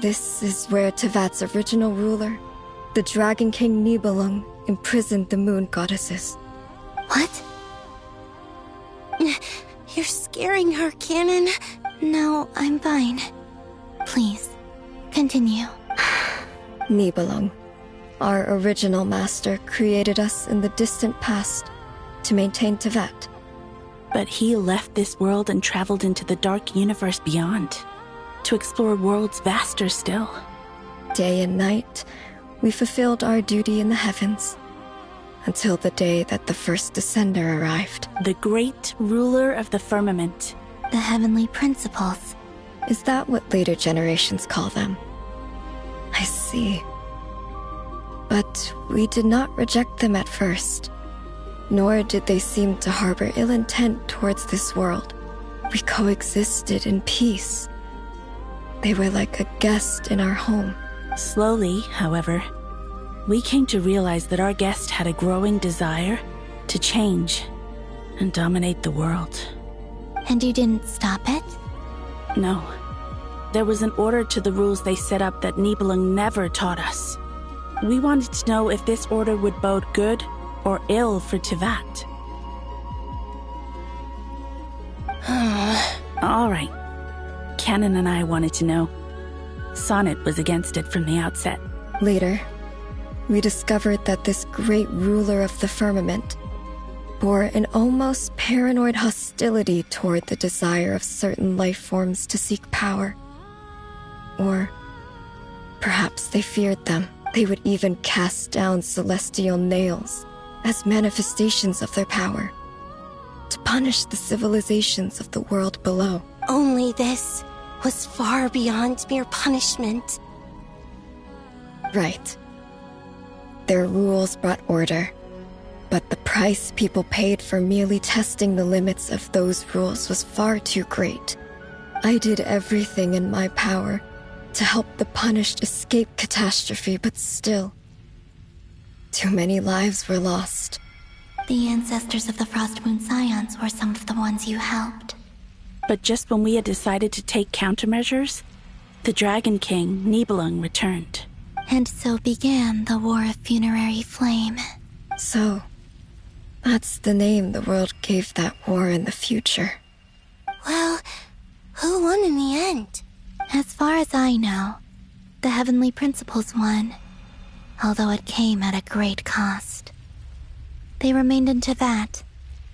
this is where Tevat's original ruler, the Dragon King Nibelung, imprisoned the moon goddesses. What? You're scaring her, Canon. No, I'm fine. Please, continue. Nibelung, our original master, created us in the distant past to maintain Tevat. But he left this world and traveled into the dark universe beyond, to explore worlds vaster still. Day and night, we fulfilled our duty in the heavens, until the day that the first descender arrived. The great ruler of the firmament. The heavenly principles. Is that what later generations call them? I see. But we did not reject them at first, nor did they seem to harbor ill intent towards this world. We coexisted in peace. They were like a guest in our home. Slowly, however, we came to realize that our guest had a growing desire to change and dominate the world. And you didn't stop it? No. There was an order to the rules they set up that Nibelung never taught us. We wanted to know if this order would bode good or ill for Tevat. All right. Canon and I wanted to know. Sonnet was against it from the outset. Later, we discovered that this great ruler of the firmament bore an almost paranoid hostility toward the desire of certain life forms to seek power. Or perhaps they feared them. They would even cast down celestial nails as manifestations of their power, to punish the civilizations of the world below. Only this was far beyond mere punishment. Right. Their rules brought order, but the price people paid for merely testing the limits of those rules was far too great. I did everything in my power to help the punished escape catastrophe, but still, too many lives were lost. The ancestors of the Frost Moon Scions were some of the ones you helped. But just when we had decided to take countermeasures, the Dragon King, Nibelung, returned. And so began the War of Funerary Flame. So, that's the name the world gave that war in the future. Well, who won in the end? As far as I know, the Heavenly Principles won, although it came at a great cost. They remained in Tevat,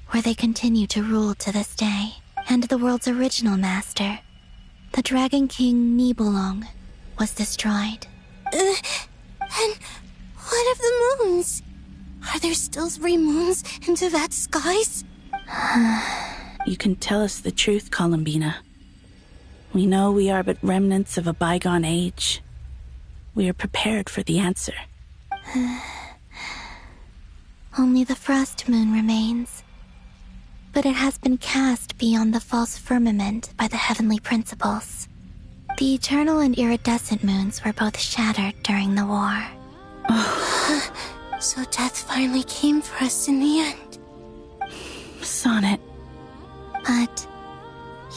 where they continue to rule to this day. And the world's original master, The Dragon King Nibelung was destroyed. And what of the moons? Are there still 3 moons in Tevat's skies? You can tell us the truth, Columbina. We know we are but remnants of a bygone age. We are prepared for the answer. Only the frost moon remains. But it has been cast beyond the false firmament by the heavenly principles. The eternal and iridescent moons were both shattered during the war. So death finally came for us in the end. Sonnet. But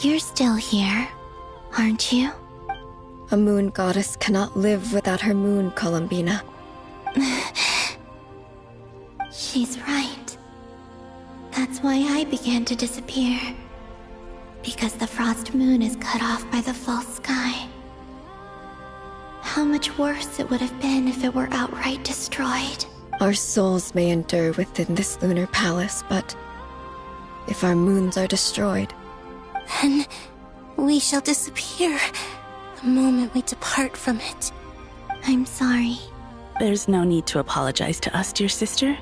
you're still here, aren't you? A moon goddess cannot live without her moon, Columbina. She's right. That's why I began to disappear. Because the frost moon is cut off by the false sky. How much worse it would have been if it were outright destroyed. Our souls may endure within this lunar palace, but if our moons are destroyed, then we shall disappear the moment we depart from it. I'm sorry. There's no need to apologize to us, dear sister.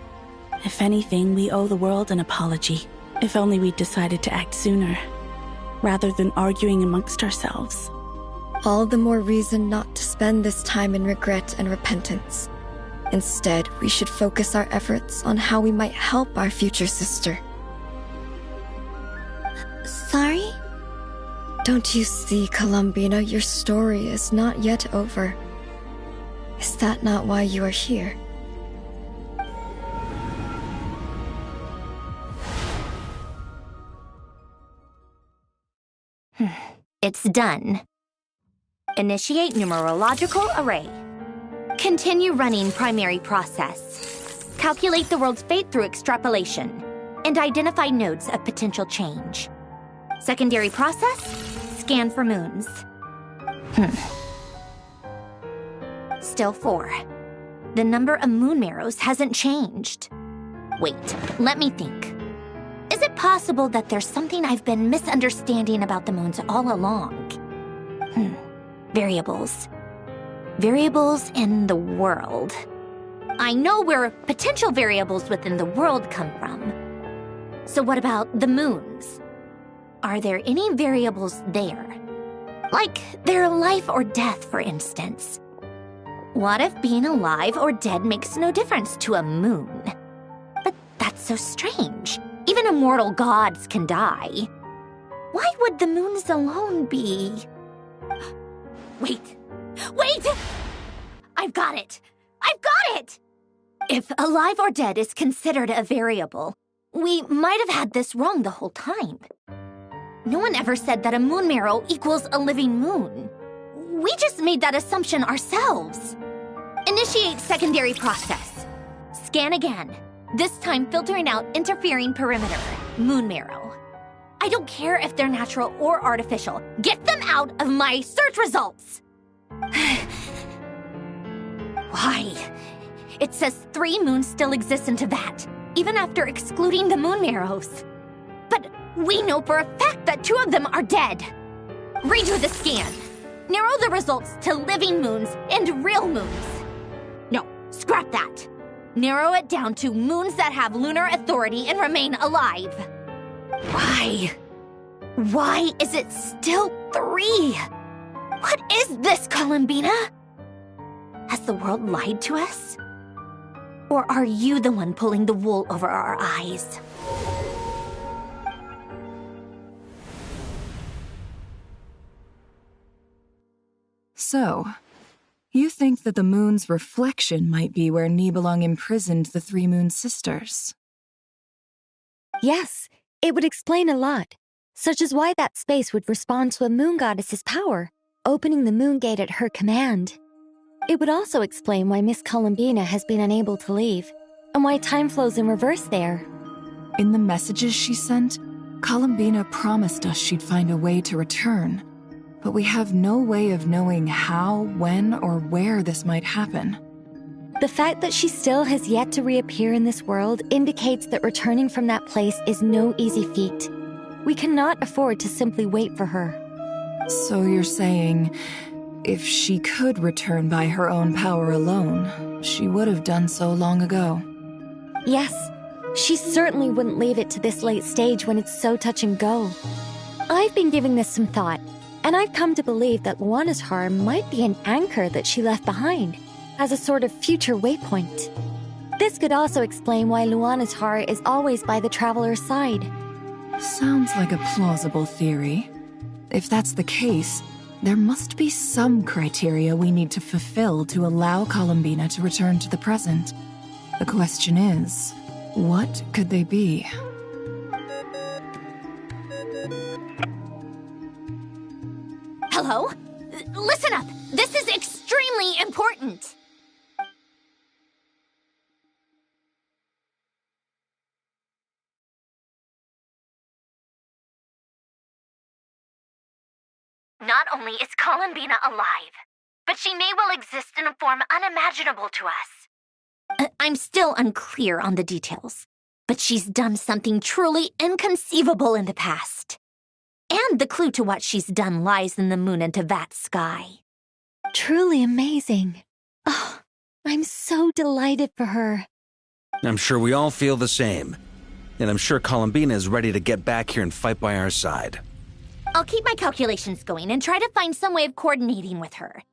If anything, we owe the world an apology. If only we'd decided to act sooner, rather than arguing amongst ourselves. All the more reason not to spend this time in regret and repentance. Instead, we should focus our efforts on how we might help our future sister. Sorry? Don't you see, Columbina, your story is not yet over. Is that not why you are here? It's done. Initiate numerological array. Continue running primary process. Calculate the world's fate through extrapolation. And identify nodes of potential change. Secondary process, scan for moons. Still 4. The number of moon marrows hasn't changed. Wait, let me think. Is it possible that there's something I've been misunderstanding about the moons all along? Variables. Variables in the world. I know where potential variables within the world come from. So what about the moons? Are there any variables there? Like their life or death, for instance. What if being alive or dead makes no difference to a moon? But that's so strange. Even immortal gods can die. Why would the moons alone be? Wait! I've got it! If alive or dead is considered a variable, we might have had this wrong the whole time. No one ever said that a moon marrow equals a living moon. We just made that assumption ourselves. Initiate secondary process. Scan again. This time filtering out interfering perimeter, moon marrow. I don't care if they're natural or artificial. Get them out of my search results! Why? It says 3 moons still exist in Tevat, even after excluding the moon marrows. But we know for a fact that 2 of them are dead. Redo the scan. Narrow the results to living moons and real moons. No, scrap that. Narrow it down to moons that have lunar authority and remain alive. Why? Why is it still 3? What is this, Columbina? Has the world lied to us? Or are you the one pulling the wool over our eyes? So, you think that the moon's reflection might be where Nibelung imprisoned the 3 moon sisters? Yes, it would explain a lot, such as why that space would respond to a moon goddess's power, opening the moon gate at her command. It would also explain why Miss Columbina has been unable to leave, and why time flows in reverse there. In the messages she sent, Columbina promised us she'd find a way to return, but we have no way of knowing how, when, or where this might happen. The fact that she still has yet to reappear in this world indicates that returning from that place is no easy feat. We cannot afford to simply wait for her. So you're saying, if she could return by her own power alone, she would have done so long ago? Yes, she certainly wouldn't leave it to this late stage when it's so touch and go. I've been giving this some thought, and I've come to believe that Luana's heart might be an anchor that she left behind, as a sort of future waypoint. This could also explain why Luana's heart is always by the Traveler's side. Sounds like a plausible theory. If that's the case, there must be some criteria we need to fulfill to allow Columbina to return to the present. The question is, what could they be? Hello? Listen up! This is extremely important! Not only is Columbina alive, but she may well exist in a form unimaginable to us. I'm still unclear on the details, but she's done something truly inconceivable in the past. And the clue to what she's done lies in the moon and Tevat's sky. Truly amazing. Oh, I'm so delighted for her. I'm sure we all feel the same. And I'm sure Columbina is ready to get back here and fight by our side. I'll keep my calculations going and try to find some way of coordinating with her.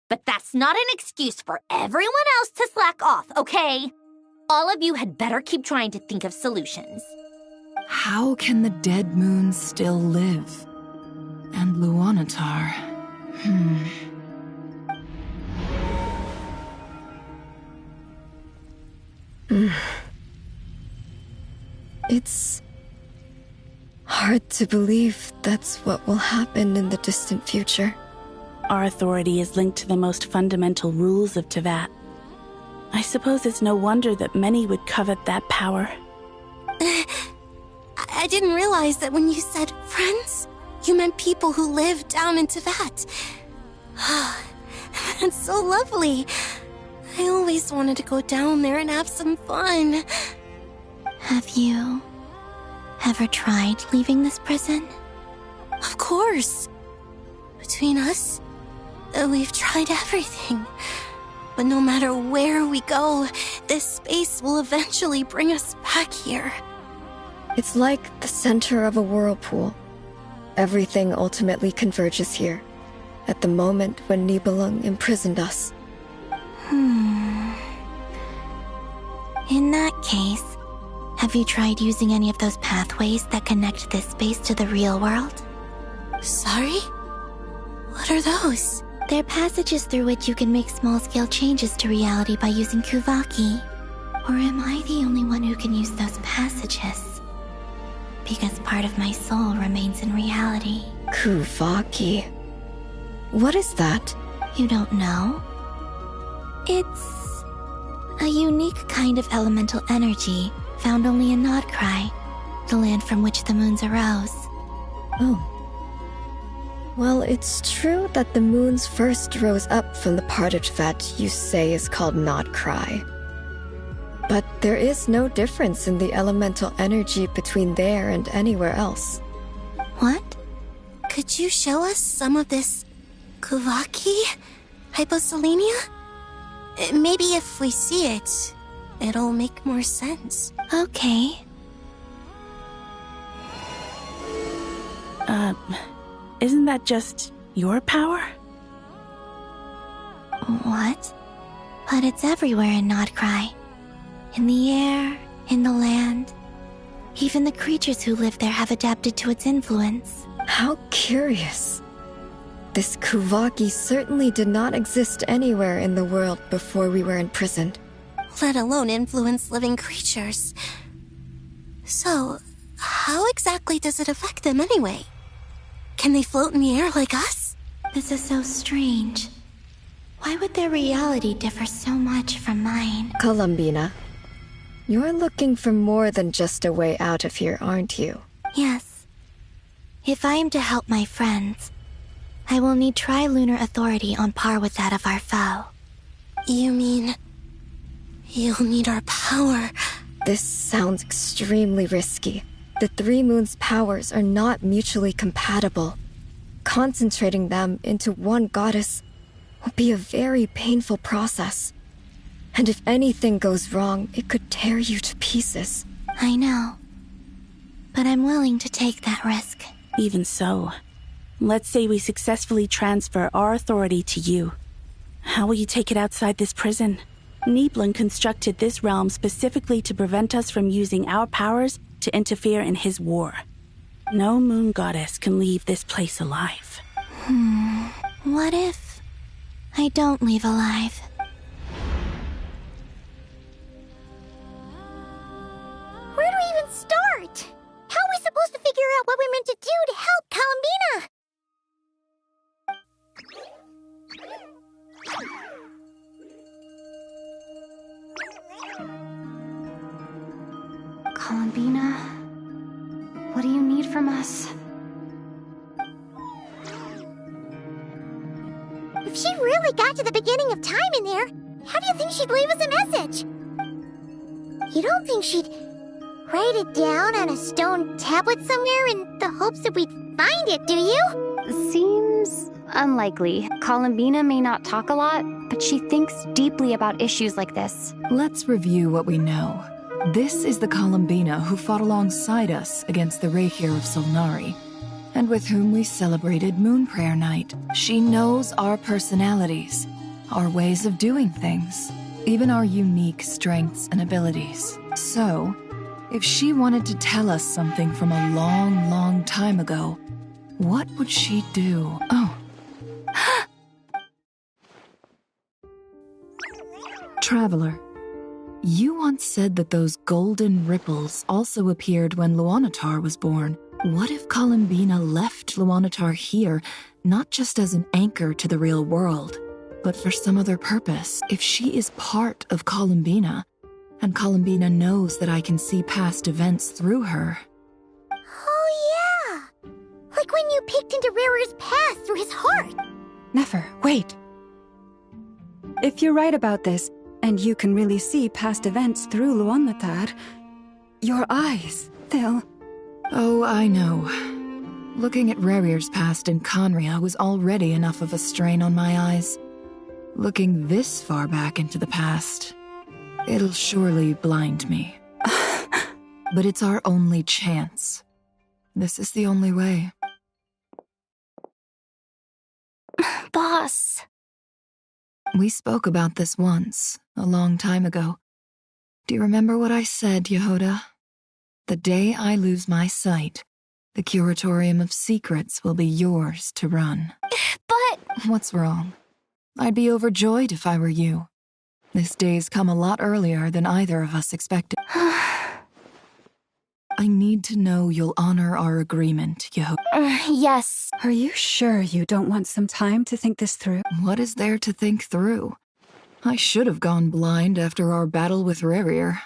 But that's not an excuse for everyone else to slack off, okay? All of you had better keep trying to think of solutions. How can the dead moon still live? And Luanatar... It's hard to believe that's what will happen in the distant future. Our authority is linked to the most fundamental rules of Tevat. I suppose it's no wonder that many would covet that power. I didn't realize that when you said friends, you meant people who live down in Tevat. That's so lovely. I always wanted to go down there and have some fun. Have you ever tried leaving this prison? Of course. Between us, we've tried everything. But no matter where we go, this space will eventually bring us back here. It's like the center of a whirlpool. Everything ultimately converges here, at the moment when Nibelung imprisoned us. In that case, have you tried using any of those pathways that connect this space to the real world? Sorry? What are those? They're passages through which you can make small-scale changes to reality by using Kuvaki. Or am I the only one who can use those passages? Because part of my soul remains in reality. Kuvaki. What is that? You don't know? It's a unique kind of elemental energy found only in Nodcry, the land from which the moons arose. Oh. Well, it's true that the moons first rose up from the part of Tevat you say is called Nodcry. But there is no difference in the elemental energy between there and anywhere else. What? Could you show us some of this Kuvaki hyposelenia? Maybe if we see it, it'll make more sense. Okay. Isn't that just your power? What? But it's everywhere in Nodcry. In the air, in the land. Even the creatures who live there have adapted to its influence. How curious. This Kuvaki certainly did not exist anywhere in the world before we were imprisoned. Let alone influence living creatures. So, how exactly does it affect them anyway? Can they float in the air like us? This is so strange. Why would their reality differ so much from mine? Columbina, you're looking for more than just a way out of here, aren't you? Yes. If I am to help my friends, I will need tri-lunar authority on par with that of our foe. You mean... you'll need our power? This sounds extremely risky. The Three Moons' powers are not mutually compatible. Concentrating them into one goddess will be a very painful process. And if anything goes wrong, it could tear you to pieces. I know. But I'm willing to take that risk. Even so, let's say we successfully transfer our authority to you. How will you take it outside this prison? Nibelung constructed this realm specifically to prevent us from using our powers to interfere in his war. No moon goddess can leave this place alive. What if I don't leave alive? Where do we even start? How are we supposed to figure out what we're meant to do to help Columbina? Columbina, what do you need from us? If she really got to the beginning of time in there, how do you think she'd leave us a message? You don't think she'd write it down on a stone tablet somewhere in the hopes that we'd find it, do you? Seems unlikely. Columbina may not talk a lot, but she thinks deeply about issues like this. Let's review what we know. This is the Columbina who fought alongside us against the Reikir of Solnari, and with whom we celebrated Moon Prayer Night. She knows our personalities, our ways of doing things, even our unique strengths and abilities. So, if she wanted to tell us something from a long, long time ago, what would she do? Oh. Traveler, you once said that those golden ripples also appeared when Luanatar was born. What if Columbina left Luanatar here, not just as an anchor to the real world, but for some other purpose? If she is part of Columbina, and Columbina knows that I can see past events through her. Oh yeah! Like when you peeked into Rarer's past through his heart! Nefer, wait! If you're right about this, and you can really see past events through Luanatar, your eyes, they'll... Oh, I know. Looking at Rerir's past in Conria was already enough of a strain on my eyes. Looking this far back into the past, it'll surely blind me. But it's our only chance. This is the only way. Boss. We spoke about this once, a long time ago. Do you remember what I said, Yehoda? The day I lose my sight, the Curatorium of Secrets will be yours to run. But... What's wrong? I'd be overjoyed if I were you. This day's come a lot earlier than either of us expected. I need to know you'll honor our agreement, Yehoda. Yes. Are you sure you don't want some time to think this through? What is there to think through? I should have gone blind after our battle with Rerir.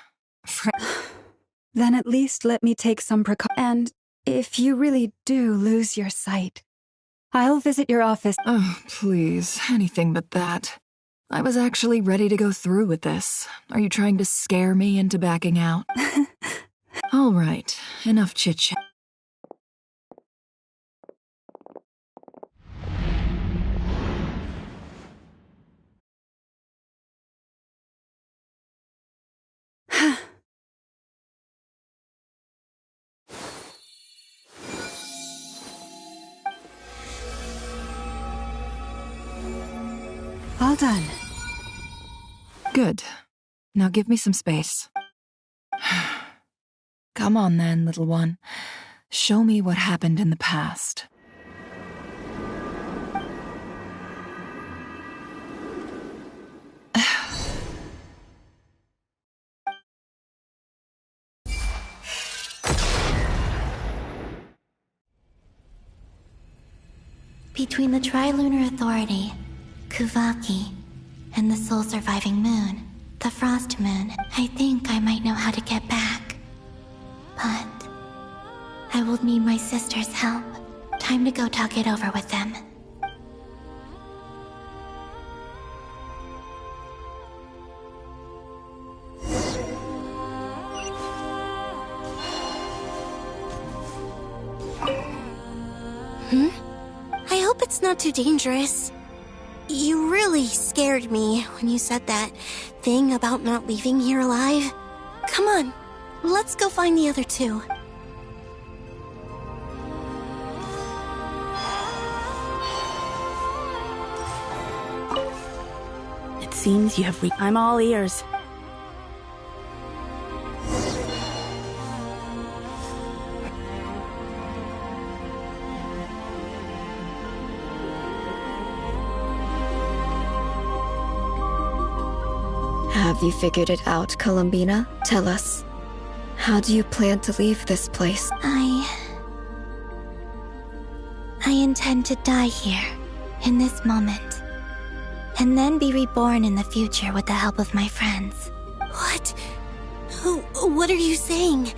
Then at least let me take some precautions. And if you really do lose your sight, I'll visit your office. Oh, please, anything but that. I was actually ready to go through with this. Are you trying to scare me into backing out? All right, enough chit-chat. All done. Good. Now give me some space. Come on then, little one. Show me what happened in the past. Between the Trilunar Authority, Kuvaki, and the soul-surviving moon, the Frost Moon, I think I might know how to get back. But I will need my sister's help. Time to go talk it over with them. not too dangerous. You really scared me when you said that thing about not leaving here alive. Come on, let's go find the other two. It seems you have I'm all ears. Have you figured it out, Columbina? Tell us. How do you plan to leave this place? I intend to die here, in this moment, and then be reborn in the future with the help of my friends. What? What are you saying?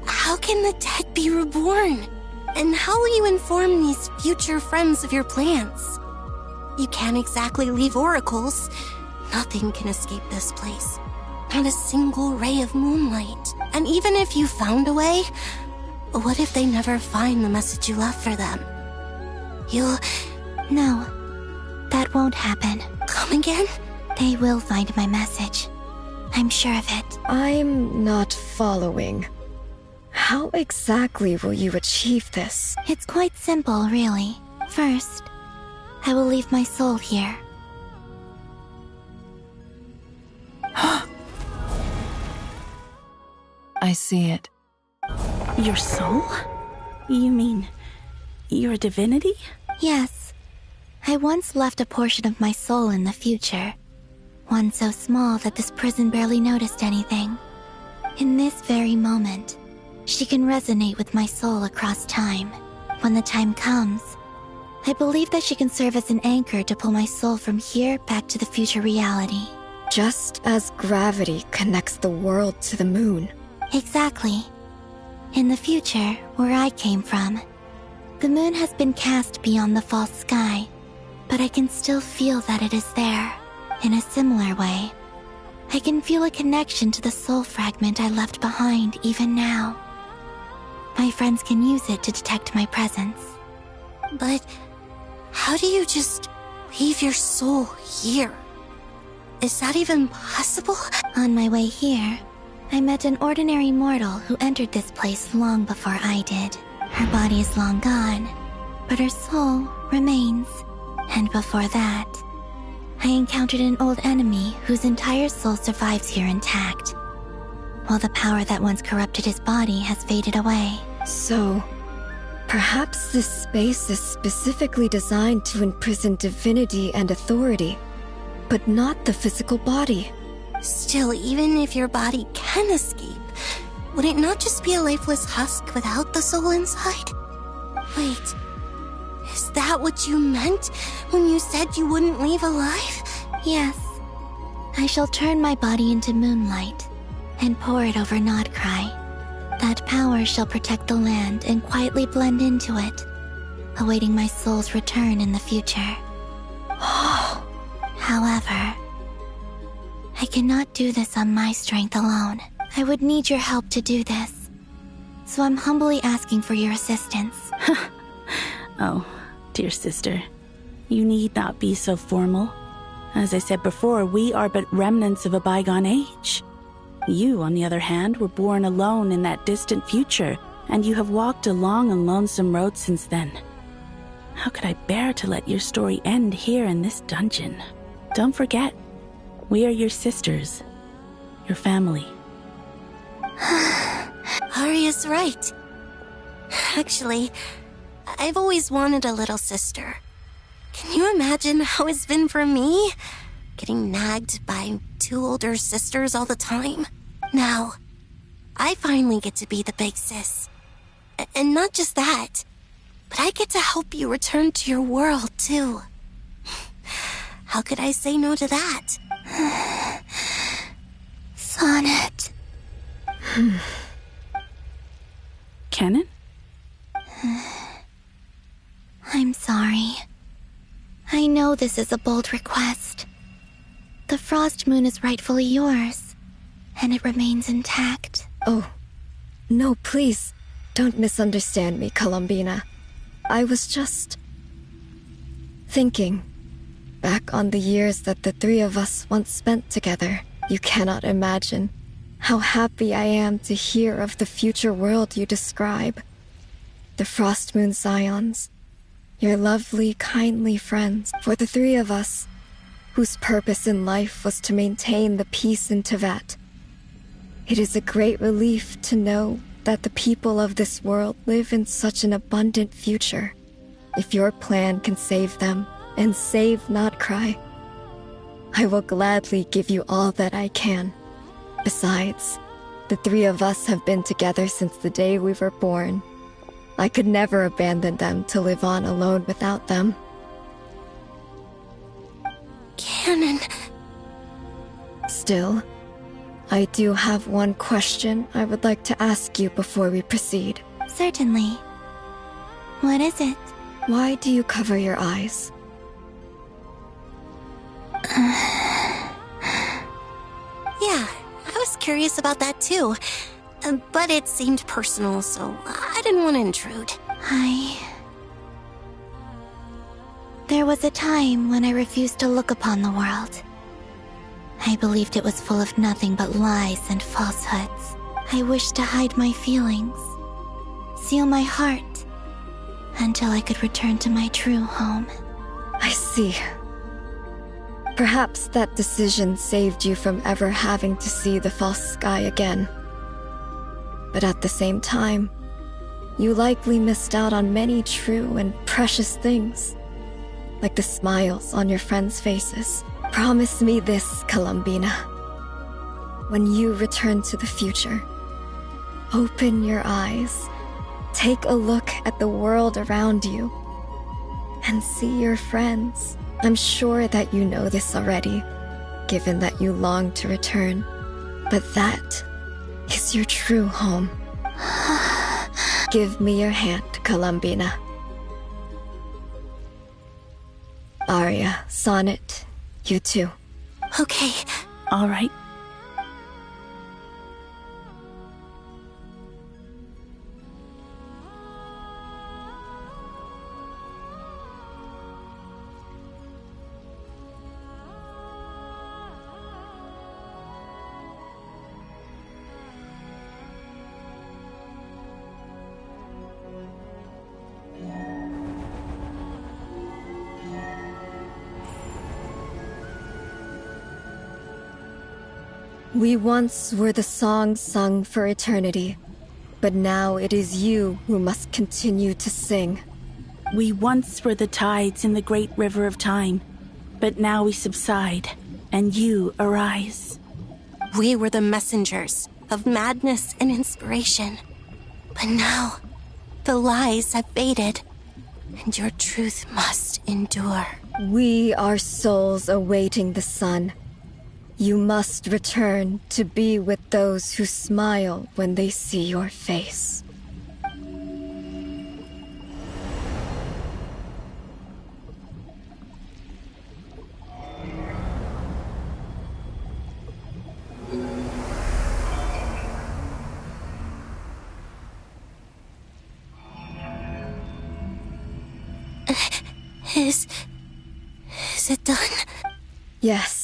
How can the dead be reborn? And how will you inform these future friends of your plans? You can't exactly leave oracles. Nothing can escape this place. Not a single ray of moonlight. And even if you found a way, what if they never find the message you left for them? No, that won't happen. Come again? They will find my message. I'm sure of it. I'm not following. How exactly will you achieve this? It's quite simple, really. First, I will leave my soul here. I see it. Your soul? You mean your divinity? Yes. I once left a portion of my soul in the future. One so small that this prison barely noticed anything. In this very moment, she can resonate with my soul across time. When the time comes, I believe that she can serve as an anchor to pull my soul from here back to the future reality. Just as gravity connects the world to the moon. Exactly. In the future, where I came from, the moon has been cast beyond the false sky, but I can still feel that it is there. In a similar way, I can feel a connection to the soul fragment I left behind even now. My friends can use it to detect my presence. But how do you just leave your soul here? Is that even possible? On my way here, I met an ordinary mortal who entered this place long before I did. Her body is long gone, but her soul remains. And before that, I encountered an old enemy whose entire soul survives here intact, while the power that once corrupted his body has faded away. So, perhaps this space is specifically designed to imprison divinity and authority, but not the physical body. Still, even if your body can escape, would it not just be a lifeless husk without the soul inside? Wait, is that what you meant when you said you wouldn't leave alive? Yes. I shall turn my body into moonlight and pour it over Nodcry. That power shall protect the land and quietly blend into it, awaiting my soul's return in the future. However, I cannot do this on my strength alone. I would need your help to do this. So I'm humbly asking for your assistance. Oh, dear sister, you need not be so formal. As I said before, we are but remnants of a bygone age. You, on the other hand, were born alone in that distant future, and you have walked a long and lonesome road since then. How could I bear to let your story end here in this dungeon? Don't forget, we are your sisters, your family. Arya's right. Actually, I've always wanted a little sister. Can you imagine how it's been for me? Getting nagged by two older sisters all the time. Now, I finally get to be the big sis. And not just that, but I get to help you return to your world, too. How could I say no to that? Sonnet. Kennen? I'm sorry. I know this is a bold request. The Frost Moon is rightfully yours, and it remains intact. Oh, no, please, don't misunderstand me, Columbina. I was just Thinking back on the years that the three of us once spent together, you cannot imagine how happy I am to hear of the future world you describe. The Frostmoon Scions, your lovely, kindly friends. For the three of us, whose purpose in life was to maintain the peace in Teyvat, it is a great relief to know that the people of this world live in such an abundant future. If your plan can save them, and save Notcry, I will gladly give you all that I can. Besides, the three of us have been together since the day we were born. I could never abandon them to live on alone without them. Canon. Still, I do have one question I would like to ask you before we proceed. Certainly. What is it? Why do you cover your eyes? Yeah, I was curious about that too. But it seemed personal, so I didn't want to intrude. There was a time when I refused to look upon the world. I believed it was full of nothing but lies and falsehoods. I wished to hide my feelings, seal my heart, until I could return to my true home. I see. Perhaps that decision saved you from ever having to see the false sky again. But at the same time, you likely missed out on many true and precious things, like the smiles on your friends' faces. Promise me this, Columbina. When you return to the future, open your eyes, take a look at the world around you, and see your friends. I'm sure that you know this already, given that you long to return, but that is your true home. Give me your hand, Columbina. Arya, Sonnet, you too. Okay. All right. We once were the songs sung for eternity, but now it is you who must continue to sing. We once were the tides in the great river of time, but now we subside, and you arise. We were the messengers of madness and inspiration, but now the lies have faded, and your truth must endure. We are souls awaiting the sun. You must return to be with those who smile when they see your face. Is it done? Yes.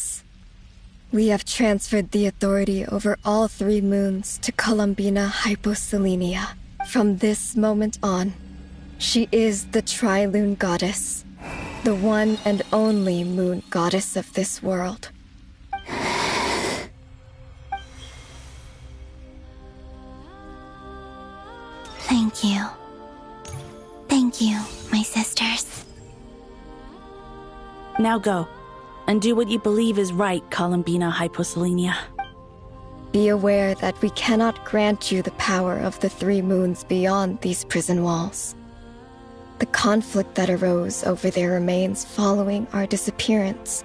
We have transferred the authority over all 3 moons to Columbina Hyposelenia. From this moment on, she is the Tri-Lune Goddess, the one and only moon goddess of this world. Thank you. Thank you, my sisters. Now go, and do what you believe is right, Columbina Hyposelenia. Be aware that we cannot grant you the power of the 3 moons beyond these prison walls. The conflict that arose over their remains following our disappearance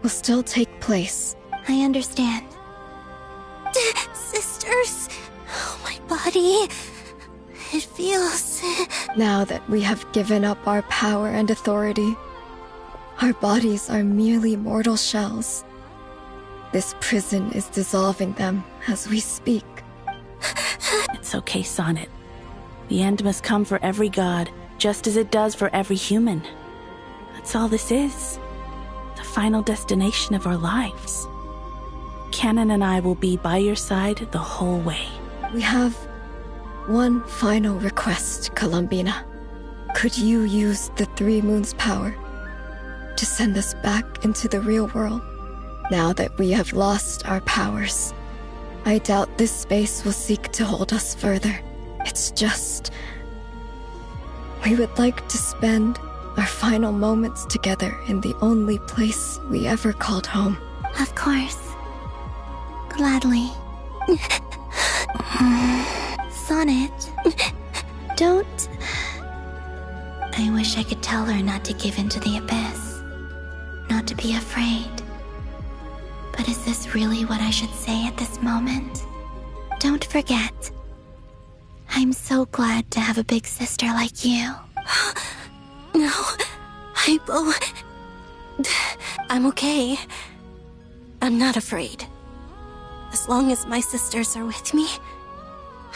will still take place. I understand. Sisters, oh, my body. It feels... Now that we have given up our power and authority, our bodies are merely mortal shells. This prison is dissolving them as we speak. It's okay, Sonnet. The end must come for every god, just as it does for every human. That's all this is. The final destination of our lives. Canon and I will be by your side the whole way. We have one final request, Columbina. Could you use the Three Moons' power to send us back into the real world? Now that we have lost our powers, I doubt this space will seek to hold us further. It's just... we would like to spend our final moments together in the only place we ever called home. Of course. Gladly. Sonnet, don't... I wish I could tell her not to give in to the abyss. Not to be afraid. But is this really what I should say at this moment? Don't forget. I'm so glad to have a big sister like you. No, Hypo. I'm okay. I'm not afraid. As long as my sisters are with me,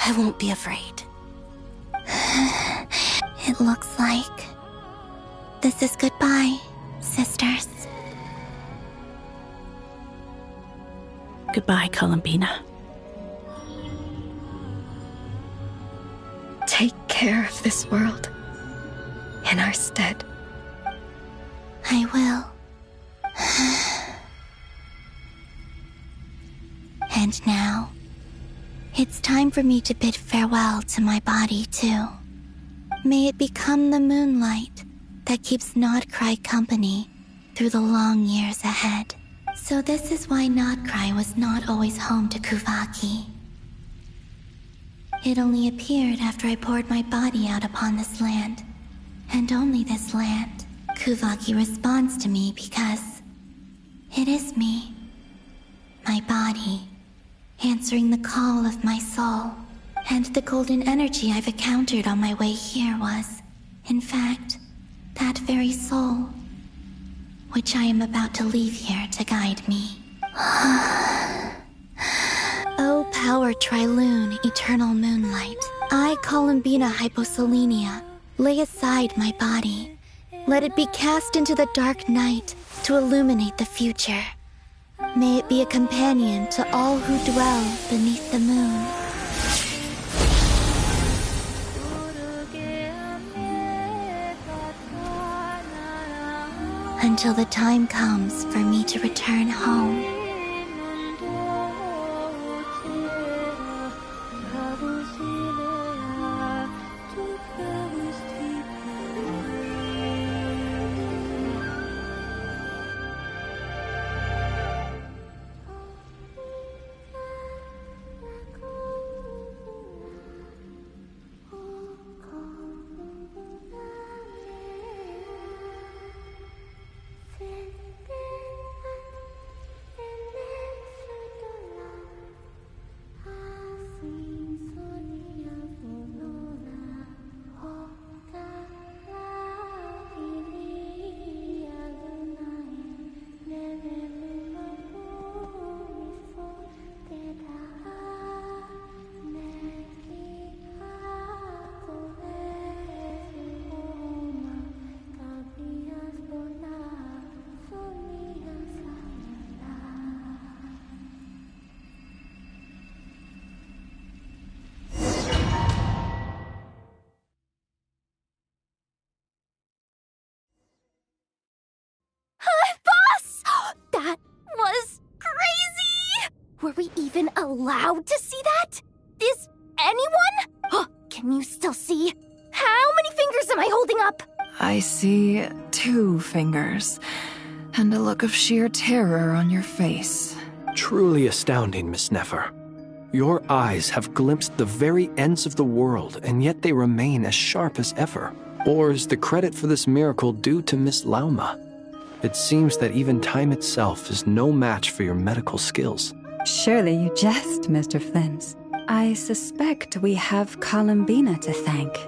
I won't be afraid. It looks like this is goodbye, sisters. Goodbye, Columbina. Take care of this world in our stead. I will. And now, it's time for me to bid farewell to my body, too. May it become the moonlight that keeps Nodcry company through the long years ahead. So this is why Nodcry was not always home to Kuvaki. It only appeared after I poured my body out upon this land, and only this land. Kuvaki responds to me because it is me, my body, answering the call of my soul. And the golden energy I've encountered on my way here was, in fact, that very soul, which I am about to leave here to guide me. O power Trilune, eternal moonlight, I, Columbina Hyposelenia, lay aside my body. Let it be cast into the dark night to illuminate the future. May it be a companion to all who dwell beneath the moon. Until the time comes for me to return home. Were we even allowed to see that? Is anyone? Can you still see? How many fingers am I holding up? I see 2 fingers, and a look of sheer terror on your face. Truly astounding, Miss Nefer. Your eyes have glimpsed the very ends of the world, and yet they remain as sharp as ever. Or is the credit for this miracle due to Miss Lauma? It seems that even time itself is no match for your medical skills. Surely you jest, Mr. Flins. I suspect we have Columbina to thank.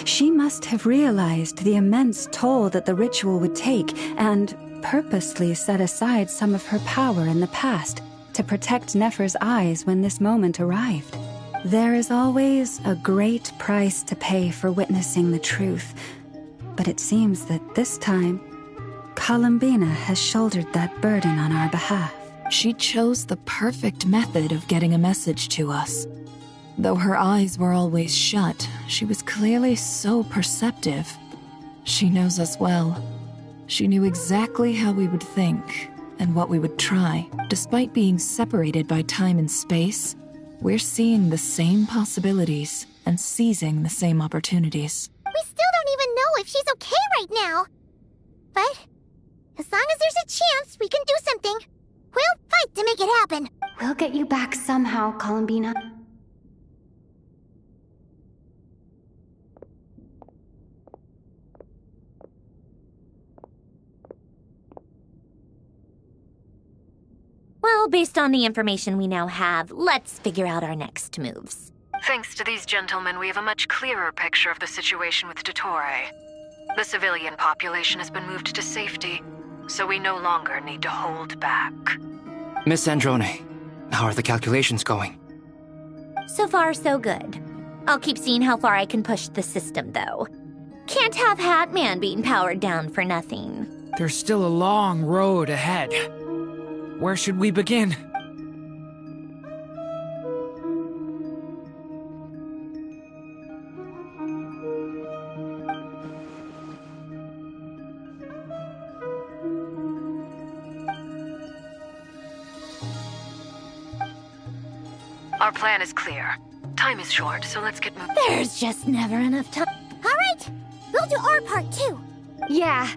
She must have realized the immense toll that the ritual would take and purposely set aside some of her power in the past to protect Nefer's eyes when this moment arrived. There is always a great price to pay for witnessing the truth, but it seems that this time Columbina has shouldered that burden on our behalf. She chose the perfect method of getting a message to us. Though her eyes were always shut, she was clearly so perceptive. She knows us well. She knew exactly how we would think and what we would try. Despite being separated by time and space, we're seeing the same possibilities and seizing the same opportunities. We still don't even know if she's okay right now. But as long as there's a chance we can do something, we'll fight to make it happen. We'll get you back somehow, Columbina. Well, based on the information we now have, let's figure out our next moves. Thanks to these gentlemen, we have a much clearer picture of the situation with Dottore. The civilian population has been moved to safety, so we no longer need to hold back. Miss Androne, how are the calculations going? So far, so good. I'll keep seeing how far I can push the system, though. Can't have Hat Man being powered down for nothing. There's still a long road ahead. Where should we begin? Our plan is clear. Time is short, so let's get moving. There's just never enough time. All right, we'll do our part too. Yeah.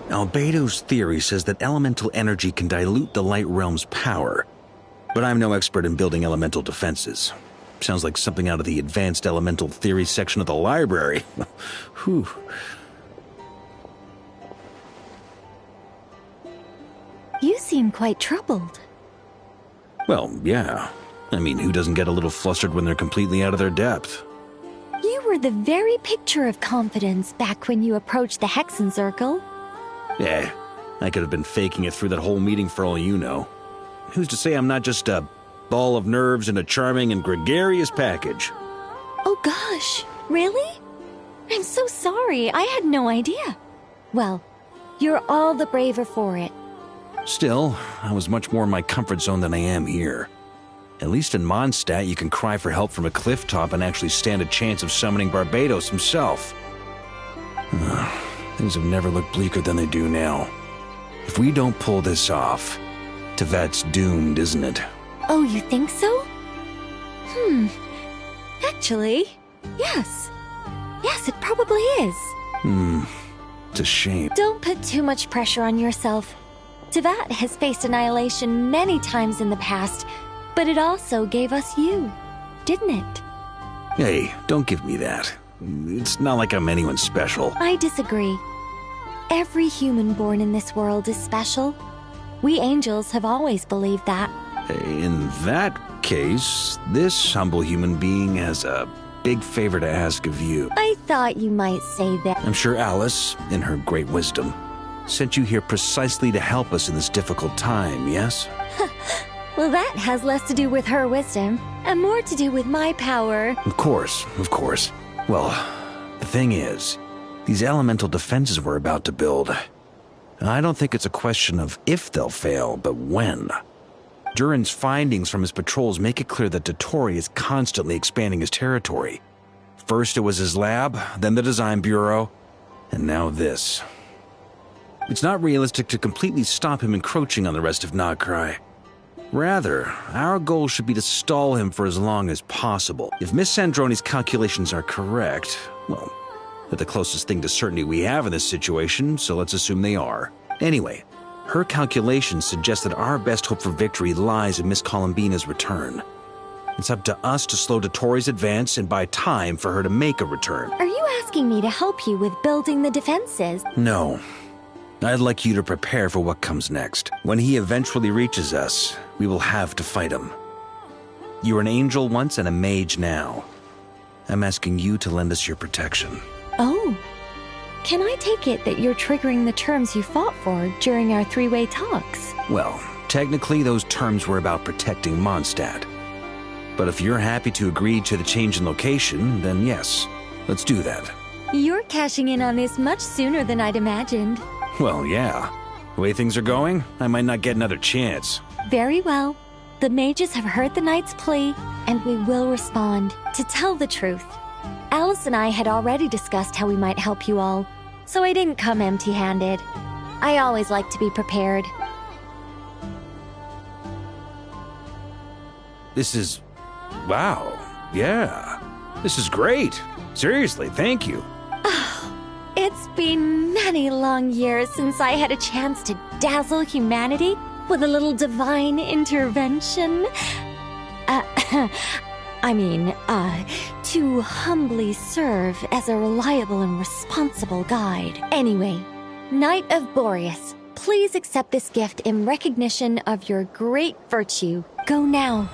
Albedo's theory says that elemental energy can dilute the light realm's power, but I'm no expert in building elemental defenses. Sounds like something out of the advanced elemental theory section of the library. Whew. You seem quite troubled. Well, yeah. I mean, who doesn't get a little flustered when they're completely out of their depth? You were the very picture of confidence back when you approached the Hexen Circle. Yeah, I could have been faking it through that whole meeting for all you know. Who's to say I'm not just a ball of nerves in a charming and gregarious package? Oh gosh, really? I'm so sorry, I had no idea. Well, you're all the braver for it. Still, I was much more in my comfort zone than I am here. At least in Mondstadt, you can cry for help from a cliff top and actually stand a chance of summoning Barbados himself. Things have never looked bleaker than they do now. If we don't pull this off, Tevet's doomed, isn't it? Oh, you think so? Actually, yes. Yes, it probably is. It's a shame. Don't put too much pressure on yourself. Tevat has faced annihilation many times in the past, but it also gave us you, didn't it? Hey, don't give me that. It's not like I'm anyone special. I disagree. Every human born in this world is special. We angels have always believed that. In that case, this humble human being has a big favor to ask of you. I thought you might say that. I'm sure Alice, in her great wisdom, sent you here precisely to help us in this difficult time, yes? Well, that has less to do with her wisdom, and more to do with my power. Of course. Well, the thing is, these elemental defenses we're about to build, I don't think it's a question of if they'll fail, but when. Durin's findings from his patrols make it clear that Dottore is constantly expanding his territory. First it was his lab, then the design bureau, and now this. It's not realistic to completely stop him encroaching on the rest of Nagrai. Rather, our goal should be to stall him for as long as possible. If Miss Sandroni's calculations are correct, well, they're the closest thing to certainty we have in this situation, so let's assume they are. Anyway, her calculations suggest that our best hope for victory lies in Miss Columbina's return. It's up to us to slow Dottore's advance and buy time for her to make a return. Are you asking me to help you with building the defenses? No. I'd like you to prepare for what comes next. When he eventually reaches us, we will have to fight him. You were an angel once and a mage now. I'm asking you to lend us your protection. Oh. Can I take it that you're triggering the terms you fought for during our three-way talks? Well, technically those terms were about protecting Mondstadt. But if you're happy to agree to the change in location, then yes, let's do that. You're cashing in on this much sooner than I'd imagined. Well, yeah. The way things are going, I might not get another chance. Very well. The mages have heard the knight's plea, and we will respond. To tell the truth, Alice and I had already discussed how we might help you all, so I didn't come empty-handed. I always like to be prepared. This is... wow. Yeah. This is great. Seriously, thank you. It's been many long years since I had a chance to dazzle humanity with a little divine intervention. To humbly serve as a reliable and responsible guide. Anyway, Knight of Boreas, please accept this gift in recognition of your great virtue. Go now.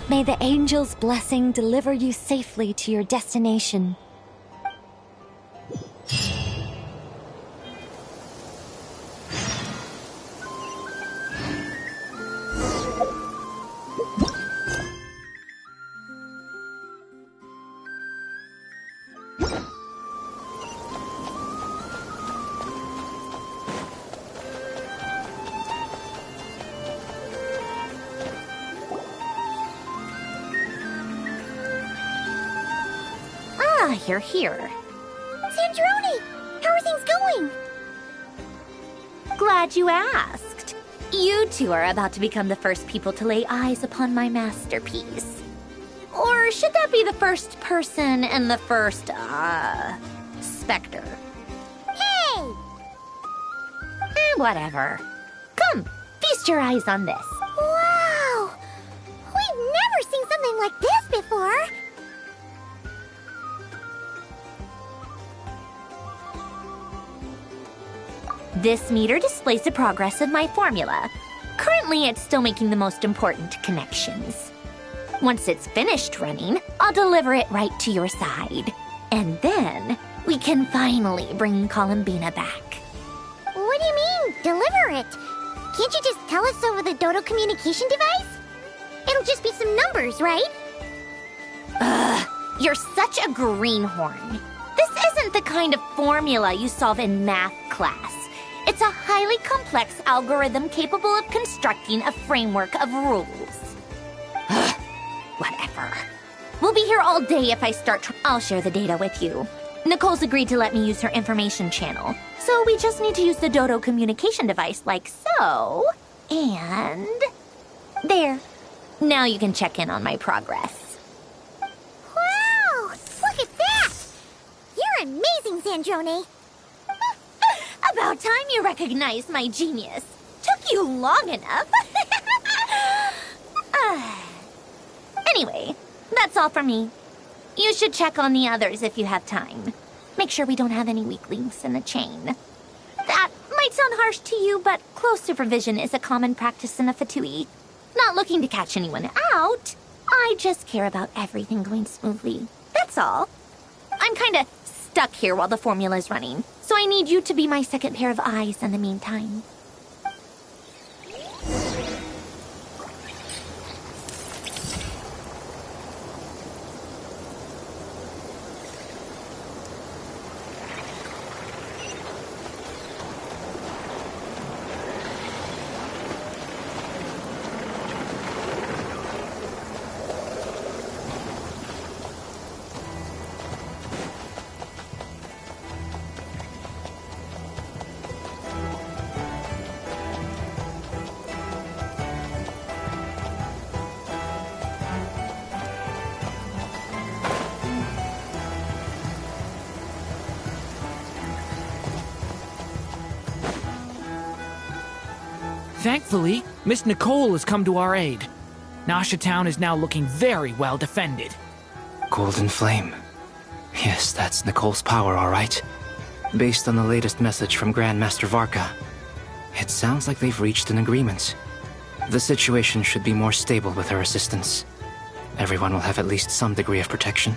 May the angel's blessing deliver you safely to your destination. You're here. Sandrone! How are things going? Glad you asked. You two are about to become the first people to lay eyes upon my masterpiece. Or should that be the first person and the first, specter? Hey! Whatever. Come, feast your eyes on this. Wow! We've never seen something like this before! This meter displays the progress of my formula. Currently, it's still making the most important connections. Once it's finished running, I'll deliver it right to your side. And then, we can finally bring Columbina back. What do you mean, deliver it? Can't you just tell us over the Dodo communication device? It'll just be some numbers, right? Ugh, you're such a greenhorn. This isn't the kind of formula you solve in math class. It's a highly complex algorithm capable of constructing a framework of rules. Ugh, whatever. We'll be here all day if I start I'll share the data with you. Nicole's agreed to let me use her information channel, so we just need to use the Dodo communication device like so. And... there. Now you can check in on my progress. Wow! Look at that! You're amazing, Sandrone! About time you recognized my genius. Took you long enough. Anyway, that's all from me. You should check on the others if you have time. Make sure we don't have any weak links in the chain. That might sound harsh to you, but close supervision is a common practice in a Fatui. Not looking to catch anyone out. I just care about everything going smoothly. That's all. I'm kinda stuck here while the formula's running, so I need you to be my second pair of eyes in the meantime. Thankfully, Miss Nicole has come to our aid. Nasha Town is now looking very well defended. Golden Flame. Yes, that's Nicole's power, all right. Based on the latest message from Grandmaster Varka, it sounds like they've reached an agreement. The situation should be more stable with her assistance. Everyone will have at least some degree of protection.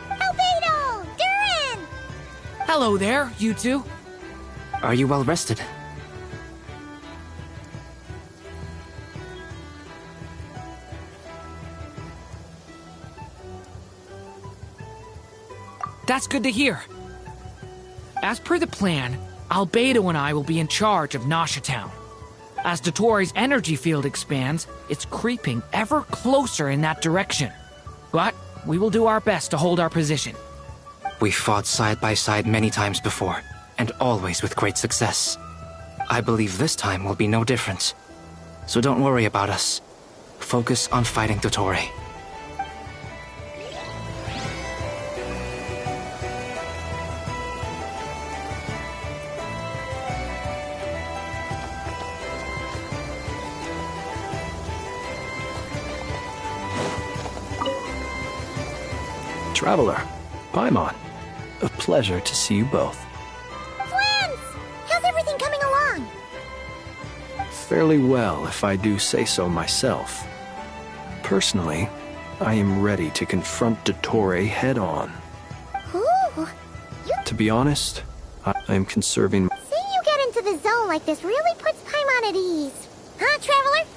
Albedo! Durin! Hello there, you two. Are you well rested? That's good to hear. As per the plan, Albedo and I will be in charge of Nasha Town. As Dottoro's energy field expands, it's creeping ever closer in that direction. But we will do our best to hold our position. We fought side by side many times before, and always with great success. I believe this time will be no different. So don't worry about us. Focus on fighting Dottore. Traveler, Paimon, a pleasure to see you both. Twins! How's everything coming along? Fairly well, if I do say so myself. Personally, I am ready to confront Dottore head-on. Ooh, To be honest, I am conserving... seeing you get into the zone like this really puts Paimon at ease. Huh, Traveler?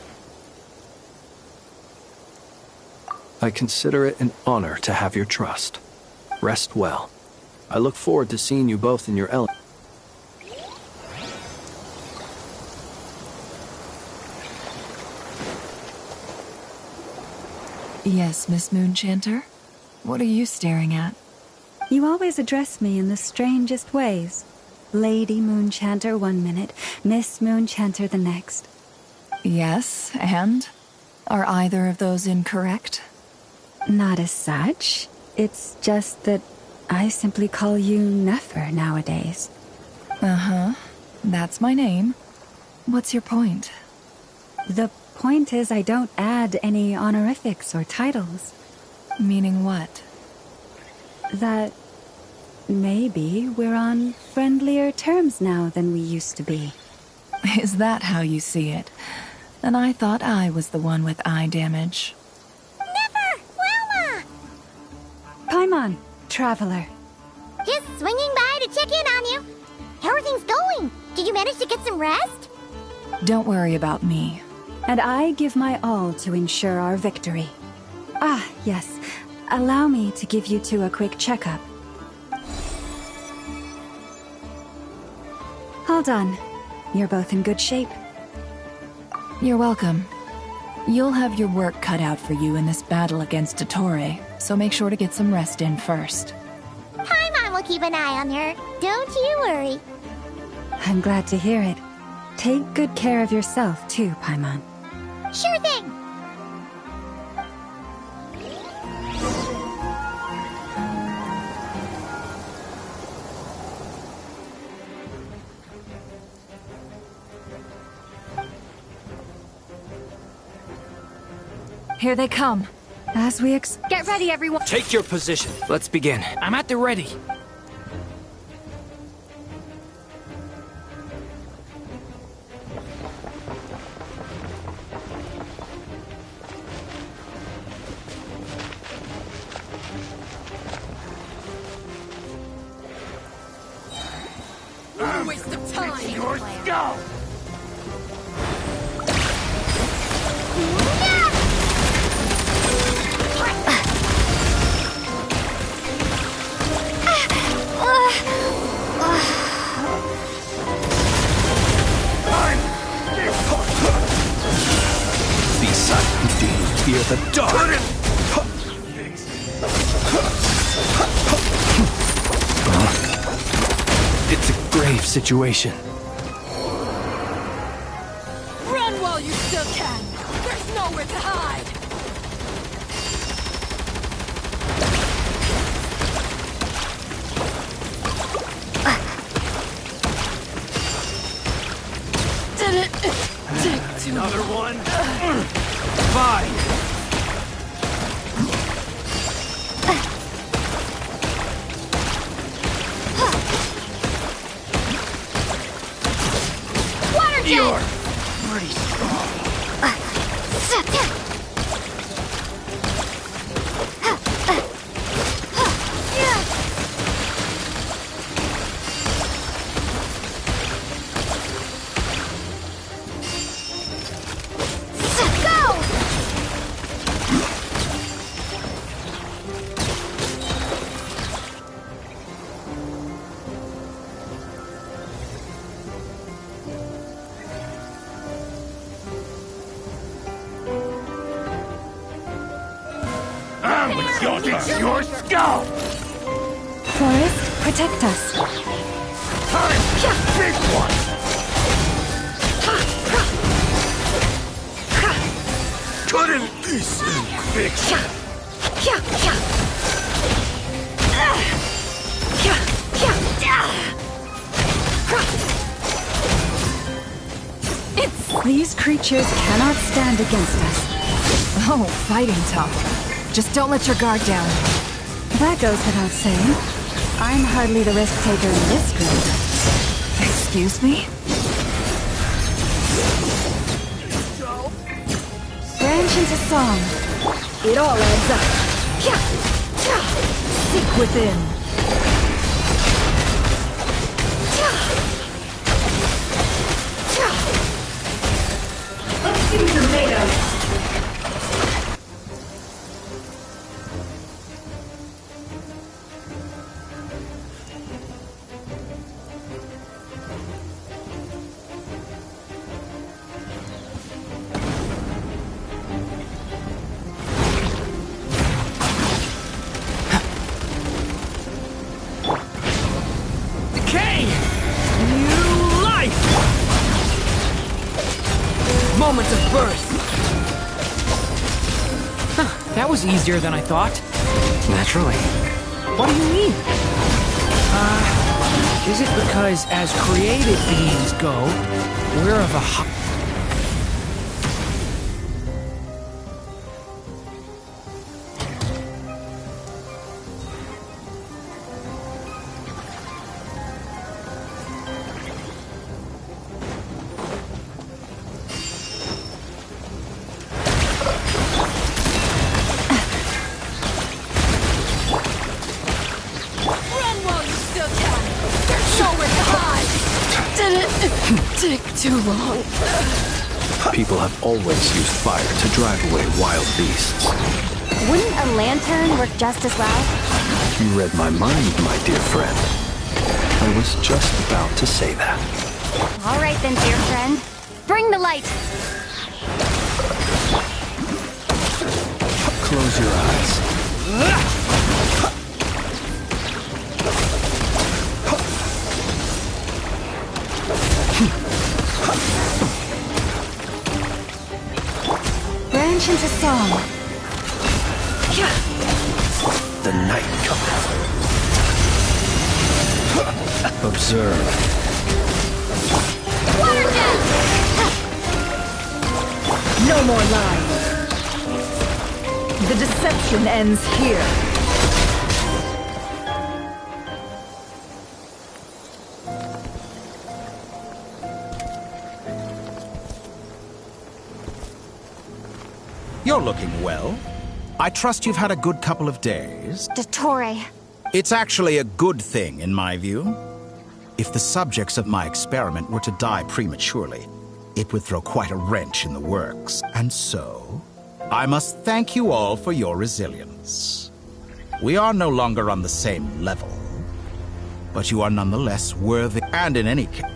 I consider it an honor to have your trust. Rest well. I look forward to seeing you both in your element. Yes, Miss Moonchanter? What are you staring at? You always address me in the strangest ways. Lady Moonchanter 1 minute, Miss Moonchanter the next. Yes, and? Are either of those incorrect? Not as such. It's just that I simply call you Nefer nowadays. Uh-huh. That's my name. What's your point? The point is I don't add any honorifics or titles. Meaning what? That maybe we're on friendlier terms now than we used to be. Is that how you see it? And I thought I was the one with eye damage. Paimon, Traveler. Just swinging by to check in on you. How are things going? Did you manage to get some rest? Don't worry about me. And I give my all to ensure our victory. Ah, yes. Allow me to give you two a quick checkup. All done. You're both in good shape. You're welcome. You'll have your work cut out for you in this battle against Dottore, so make sure to get some rest in first. Paimon will keep an eye on her. Don't you worry. I'm glad to hear it. Take good care of yourself, too, Paimon. Sure thing. Here they come. As we Get ready, everyone. Take your position. Let's begin. I'm at the ready. No waste of time. Yours go. Be silent, do you fear the dark? It's a grave situation. Run while you still can. There's nowhere to hide. Did it take too Another long? one. Fine. Water You're jet! pretty strong. It's your skull! Forest, protect us. Time! Big one! Couldn't be so quick! These creatures cannot stand against us. Oh, fighting tough. Just don't let your guard down. That goes without saying. I'm hardly the risk taker in this group. Excuse me? Branch into song. It all adds up. Seek within. Let's do tomatoes. Moment of burst! Huh, that was easier than I thought. Naturally. What do you mean? Is it because as created beings go, we're of a too long. People have always used fire to drive away wild beasts. Wouldn't a lantern work just as well? You read my mind, my dear friend. I was just about to say that. All right then, dear friend. Bring the light. Close your eyes. Branch into song. The night cometh. Observe. Water jet! No more lies. The deception ends here. You're looking well. I trust you've had a good couple of days. Dottore. It's actually a good thing, in my view. If the subjects of my experiment were to die prematurely, it would throw quite a wrench in the works. And so, I must thank you all for your resilience. We are no longer on the same level, but you are nonetheless worthy, and in any case,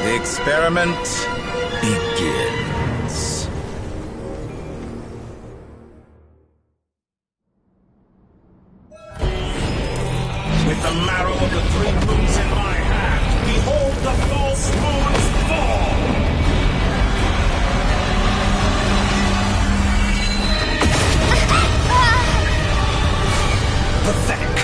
the experiment begins. With the marrow of the three moons in my hand, behold the false moons fall! Pathetic!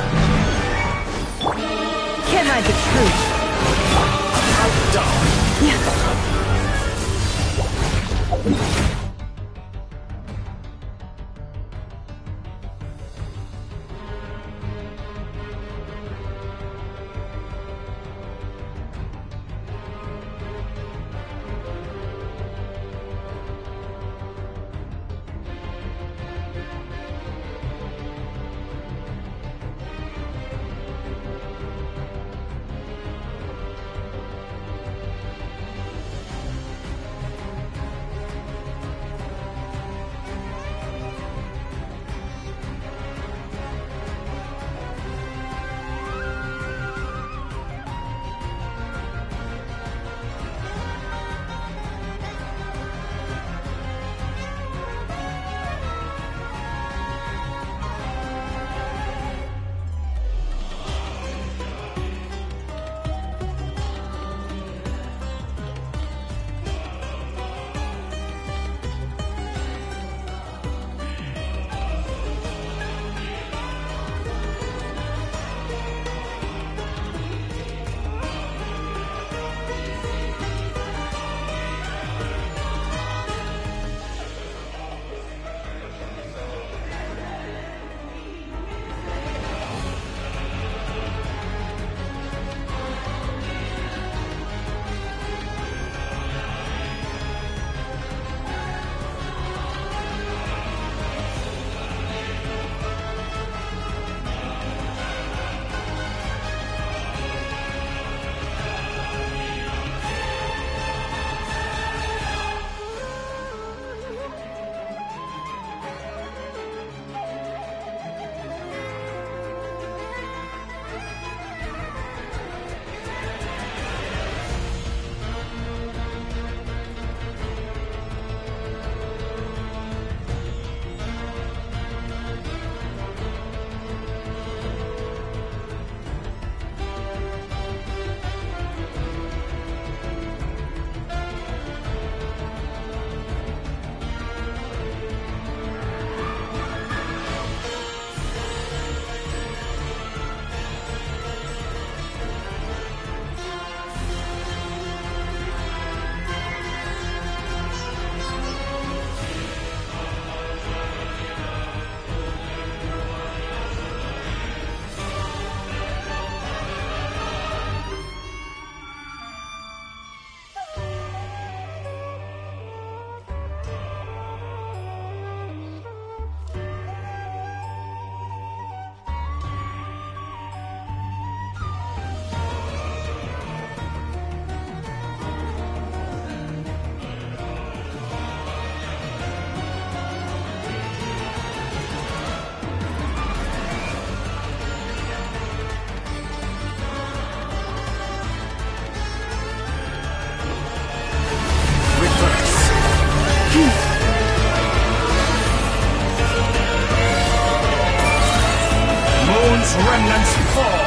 remnants fall!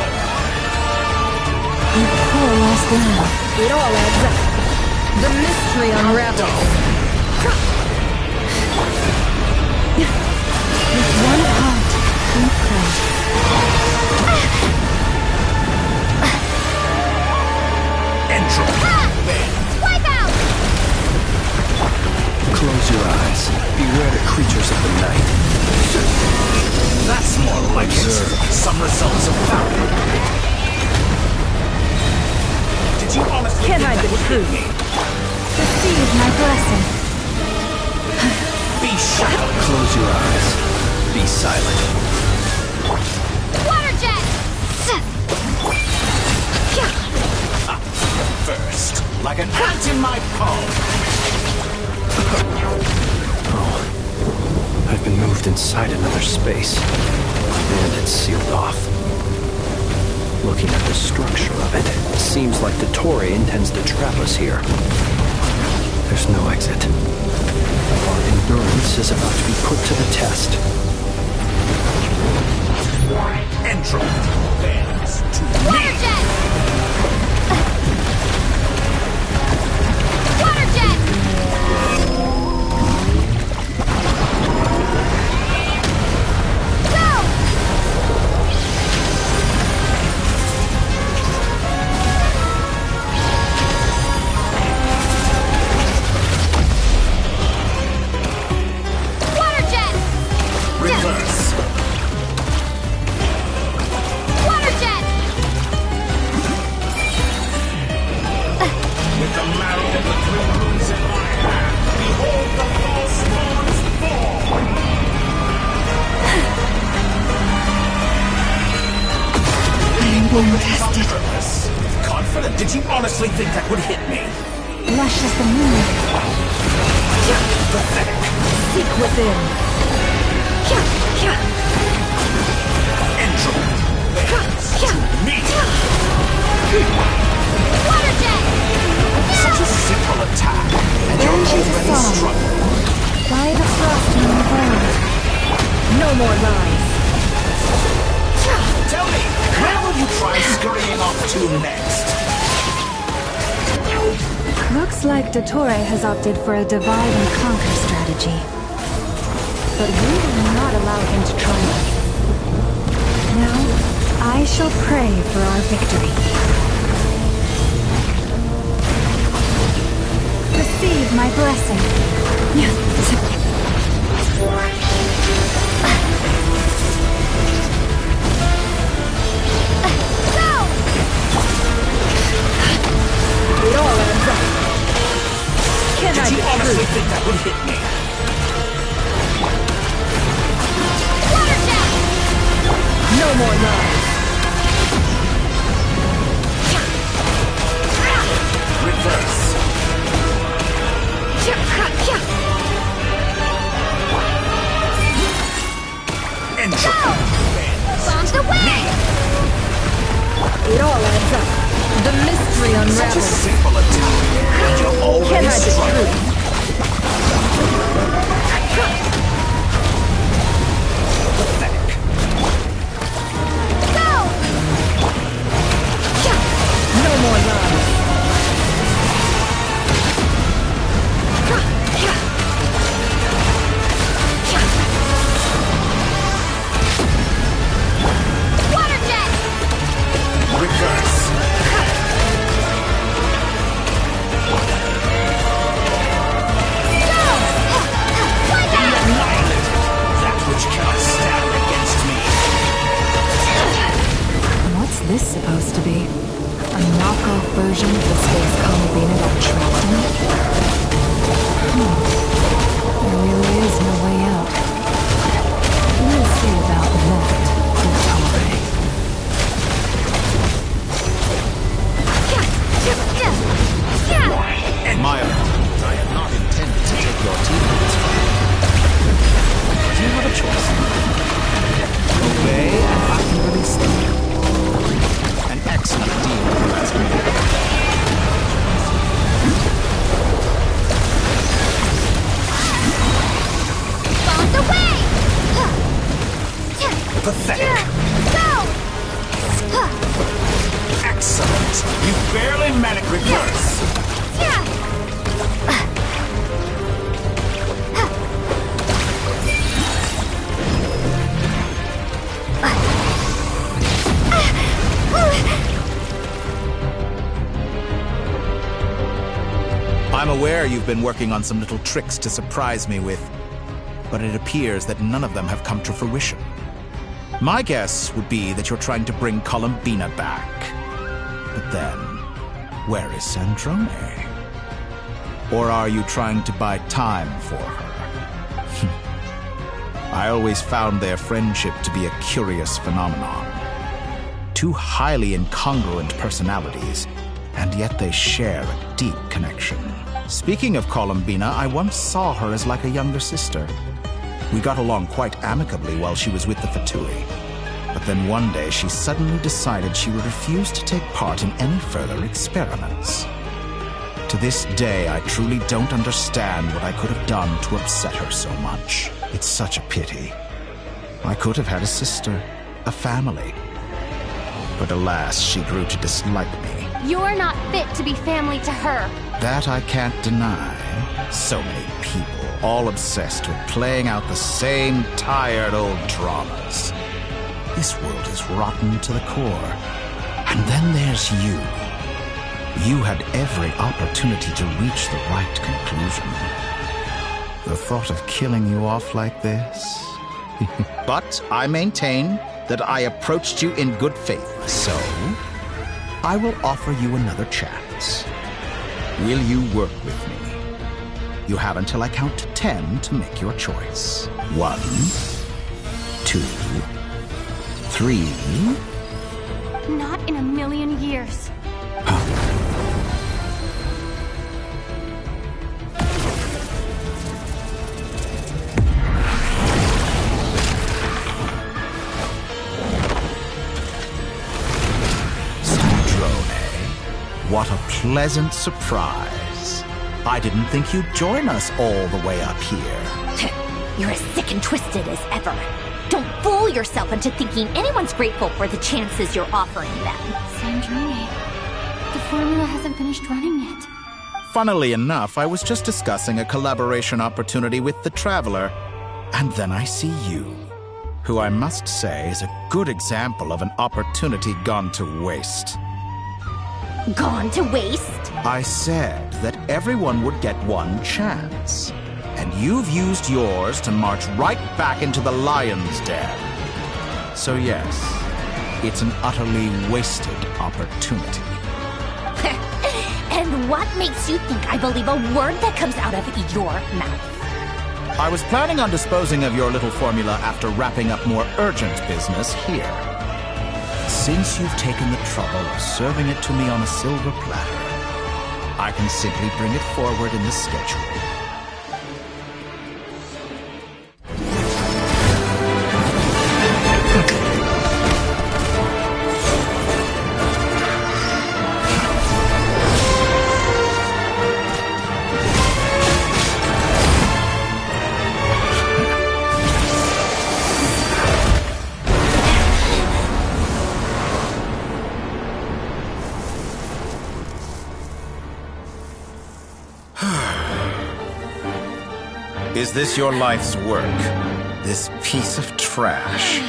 You poor lost lamb. It all adds up. The mystery unravels. With one heart, we pray. Wipe out! Close your eyes. Beware the creatures of the night. That's more like it. Some results of value. Did you honestly Can't think hide that the would truth. hit me? Receive my blessing. Be shut. Close your eyes. Be silent. Water jet! First, like an ant in my palm. I've been moved inside another space. And it's sealed off. Looking at the structure of it, it seems like the Torre intends to trap us here. There's no exit. Our endurance is about to be put to the test. Entropy bends to Water jet! Water jet! Go! Water jet! reverse. Water jet! With the marrow of the three moons in my hand, behold the false lords fall! I am being tested. Confident? Did you honestly think that would hit me? Lush as the moon. Pathetic. Seek within. Entropy bends to me. Water jet! Such a simple attack, and you're Vengeance is already song. struggling. By the frost in the world. No more lies. Tell me, where will you try scurrying off to next? Looks like Dottore has opted for a divide and conquer strategy. But we will not allow him to triumph. Now, I shall pray for our victory. Receive my blessing. It all adds up. Can I Did you be honestly true? think that would hit me? Water jet! No more lies. Reverse. Entropy bends. Bombs away! It all adds up. The mystery Such a unravels. simple attack, and you're Can already I be struggling. true? Pathetic. barely manic reverse. I'm aware you've been working on some little tricks to surprise me with, but it appears that none of them have come to fruition. My guess would be that you're trying to bring Columbina back. But then, where is Sandrone? Or are you trying to buy time for her? I always found their friendship to be a curious phenomenon. Two highly incongruent personalities, and yet they share a deep connection. Speaking of Columbina, I once saw her as like a younger sister. We got along quite amicably while she was with the Fatui. But then one day she suddenly decided she would refuse to take part in any further experiments. To this day, I truly don't understand what I could have done to upset her so much. It's such a pity. I could have had a sister, a family. But alas, she grew to dislike me. You're not fit to be family to her. That I can't deny. So many people, all obsessed with playing out the same tired old dramas. This world is rotten to the core. And then there's you. You had every opportunity to reach the right conclusion. The thought of killing you off like this? But I maintain that I approached you in good faith, so I will offer you another chance. Will you work with me? You have until I count to 10 to make your choice. 1, 2, 3. Not in a million years. What a pleasant surprise. I didn't think you'd join us all the way up here. You're as sick and twisted as ever. Don't fool yourself into thinking anyone's grateful for the chances you're offering them. Sandrone, the formula hasn't finished running yet. Funnily enough, I was just discussing a collaboration opportunity with the Traveler, and then I see you, who I must say is a good example of an opportunity gone to waste. Gone to waste? I said that everyone would get one chance, and you've used yours to march right back into the lion's den. So yes, it's an utterly wasted opportunity. And what makes you think I believe a word that comes out of your mouth? I was planning on disposing of your little formula after wrapping up more urgent business here. Since you've taken the trouble of serving it to me on a silver platter, I can simply bring it forward in the schedule. Is this your life's work? This piece of trash?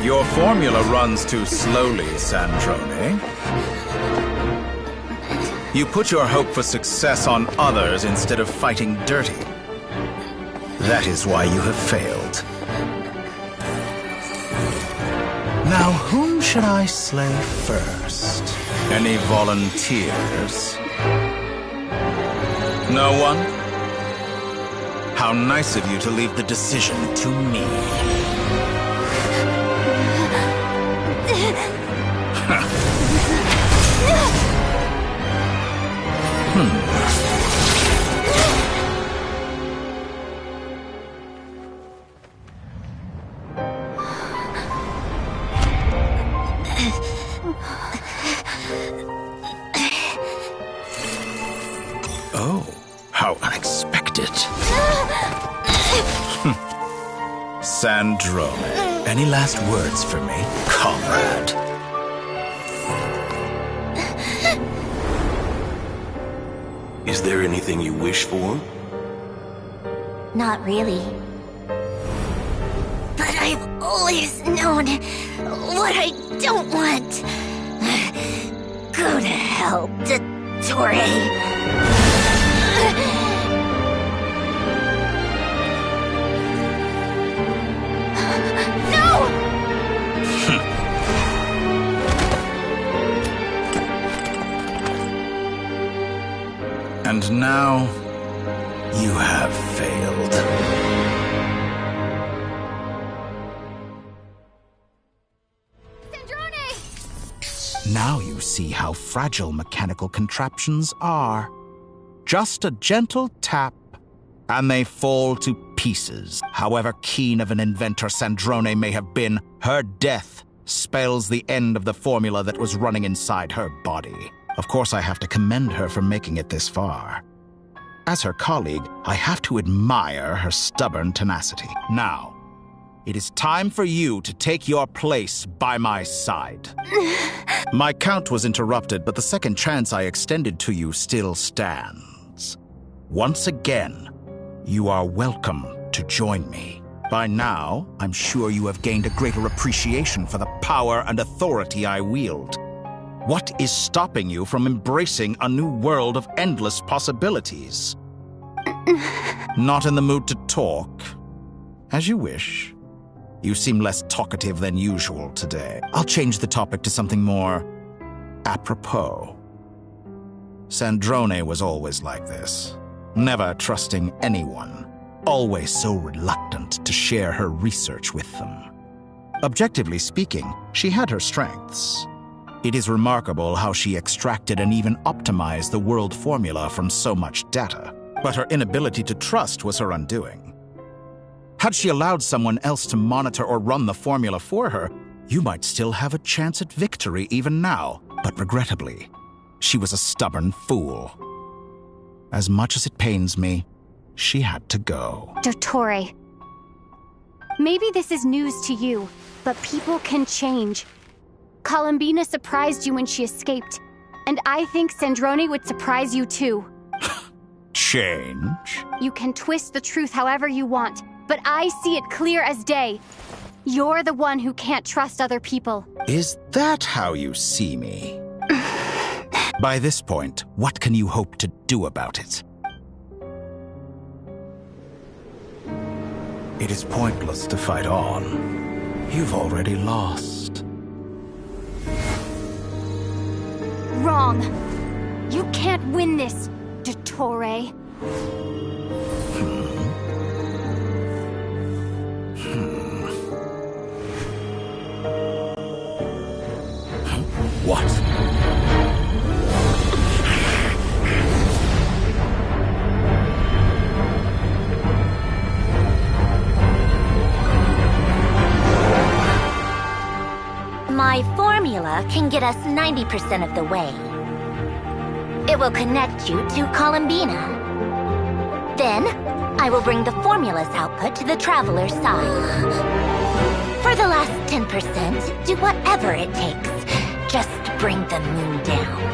Your formula runs too slowly, Sandrone. You put your hope for success on others instead of fighting dirty. That is why you have failed. Now, whom should I slay first? Any volunteers? No one? How nice of you to leave the decision to me. Sandrone, any last words for me, comrade? Is there anything you wish for? Not really. But I've always known what I don't want. Go to hell, Dottore. And now, you have failed. Now you see how fragile mechanical contraptions are. Just a gentle tap, and they fall to pieces. However keen of an inventor Sandrone may have been, her death spells the end of the formula that was running inside her body. Of course, I have to commend her for making it this far. As her colleague, I have to admire her stubborn tenacity. Now, it is time for you to take your place by my side. My count was interrupted, but the second chance I extended to you still stands. Once again, you are welcome to join me. By now, I'm sure you have gained a greater appreciation for the power and authority I wield. What is stopping you from embracing a new world of endless possibilities? Not in the mood to talk? As you wish. You seem less talkative than usual today. I'll change the topic to something more apropos. Sandrone was always like this, never trusting anyone, always so reluctant to share her research with them. Objectively speaking, she had her strengths. It is remarkable how she extracted and even optimized the world formula from so much data. But her inability to trust was her undoing. Had she allowed someone else to monitor or run the formula for her, you might still have a chance at victory even now. But regrettably, she was a stubborn fool. As much as it pains me, she had to go. Dottore, maybe this is news to you, but people can change. Columbina surprised you when she escaped, and I think Sandrone would surprise you too. Change? You can twist the truth however you want, but I see it clear as day. You're the one who can't trust other people. Is that how you see me? By this point, what can you hope to do about it? It is pointless to fight on. You've already lost. Wrong. You can't win this, Dottore. What? My formula can get us 90% of the way. It will connect you to Columbina. Then, I will bring the formula's output to the Traveler's side. For the last 10%, do whatever it takes. Just bring the moon down.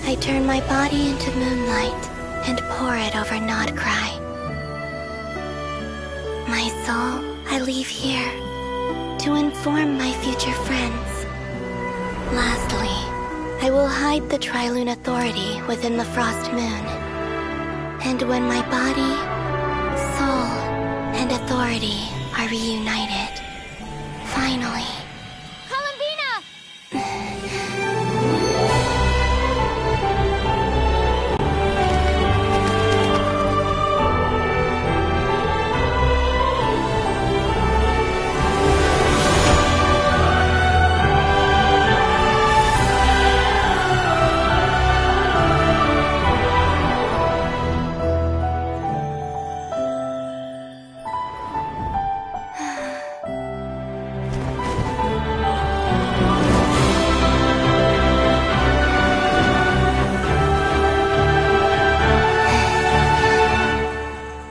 I turn my body into moonlight and pour it over Nodcry. My soul, I leave here to inform my future friends. Lastly, I will hide the Trilune Authority within the Frost Moon. And when my body, soul, and authority are reunited, finally...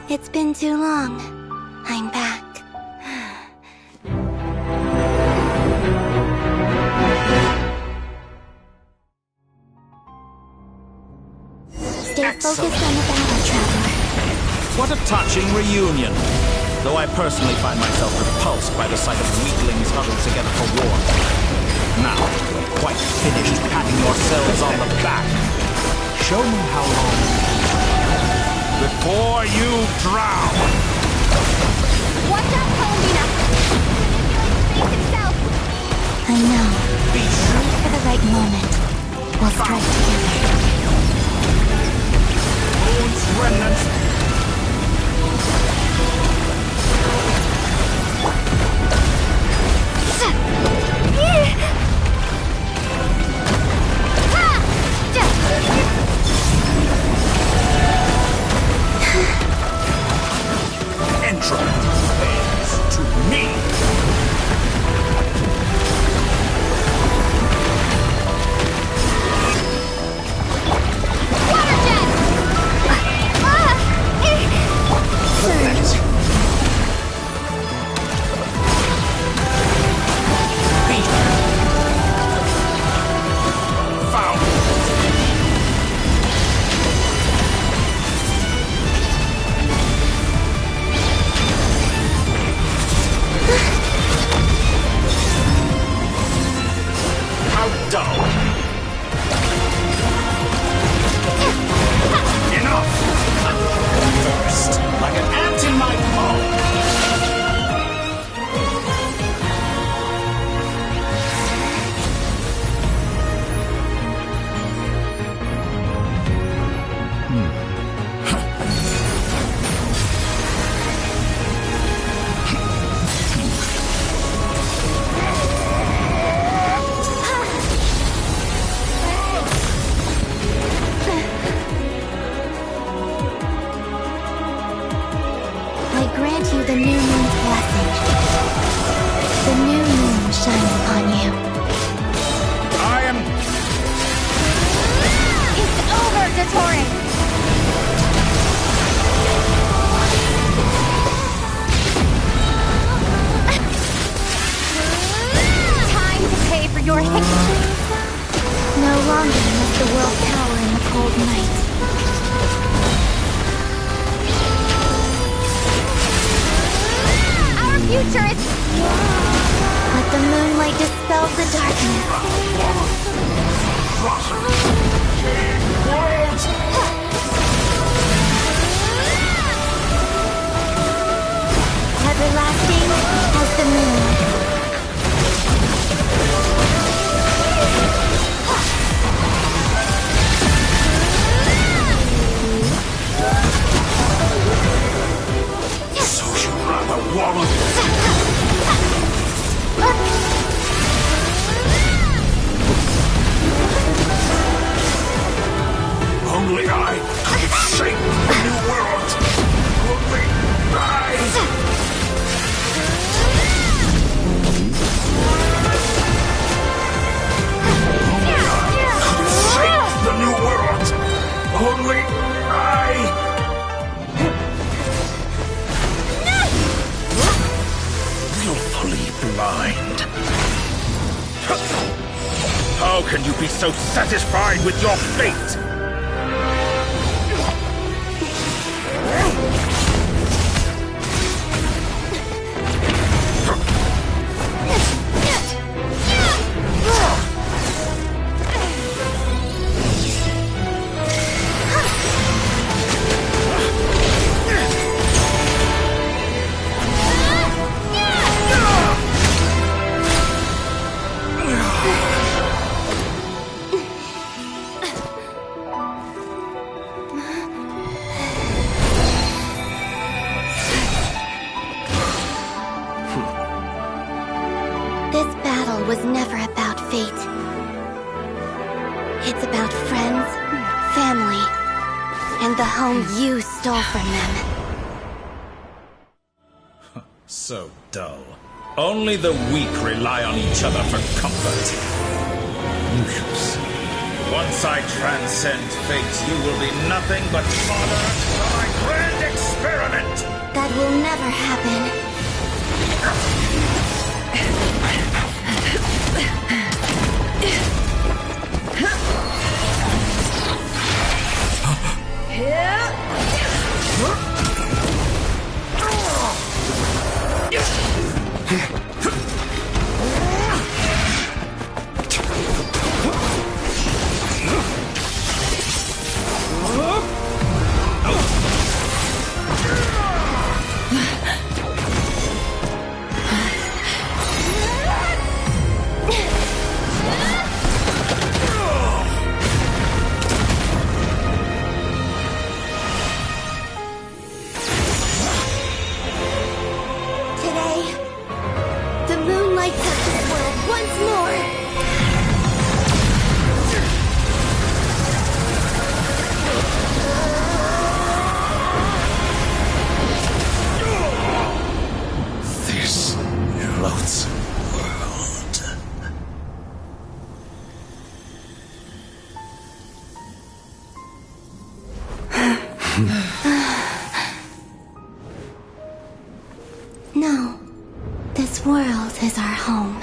It's been too long. I'm back. Stay focused on the battle, Traveler. What a touching reunion. Though I personally find myself repulsed by the sight of weaklings huddled together for war. Now, you're quite finished patting yourselves on the back. Show me how long before you drown! Watch out, Paulina! Face itself! I know. Wait for the right moment. We'll strike together. Moon's remnants! Entrance to me! Water jet! How can you be so satisfied with your fate? was never about fate. It's about friends, family, and the home you stole from them. So dull. Only the weak rely on each other for comfort. You shall see. Once I transcend fate, you will be nothing but fodder for my grand experiment! That will never happen. No, this world is our home.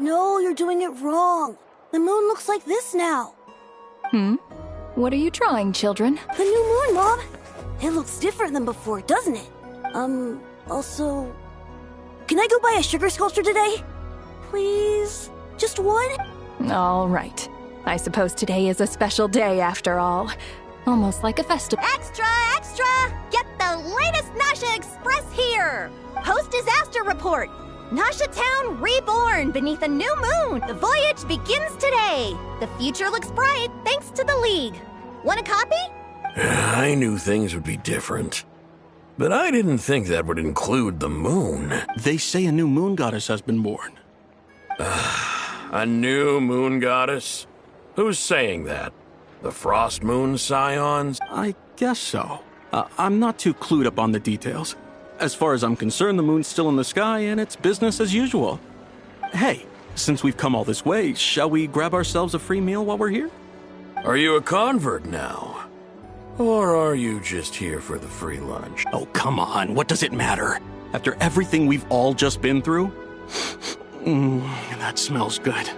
No, you're doing it wrong. The moon looks like this now. What are you drawing, children? The new moon, Mom. It looks different than before, doesn't it? Also... Can I go buy a sugar sculpture today? Please? Just one? All right. I suppose today is a special day after all. Almost like a festival. Extra, extra! Get the latest Nasha Express here! Post-disaster report! Nasha Town reborn beneath a new moon! The voyage begins today! The future looks bright thanks to the League. Want a copy? I knew things would be different. But I didn't think that would include the moon. They say a new moon goddess has been born. A new moon goddess? Who's saying that? The Frost Moon Scions? I guess so. I'm not too clued up on the details. As far as I'm concerned, the moon's still in the sky and it's business as usual. Hey, since we've come all this way, shall we grab ourselves a free meal while we're here? Are you a convert now? Or are you just here for the free lunch? Oh, come on. What does it matter? After everything we've all just been through? That smells good.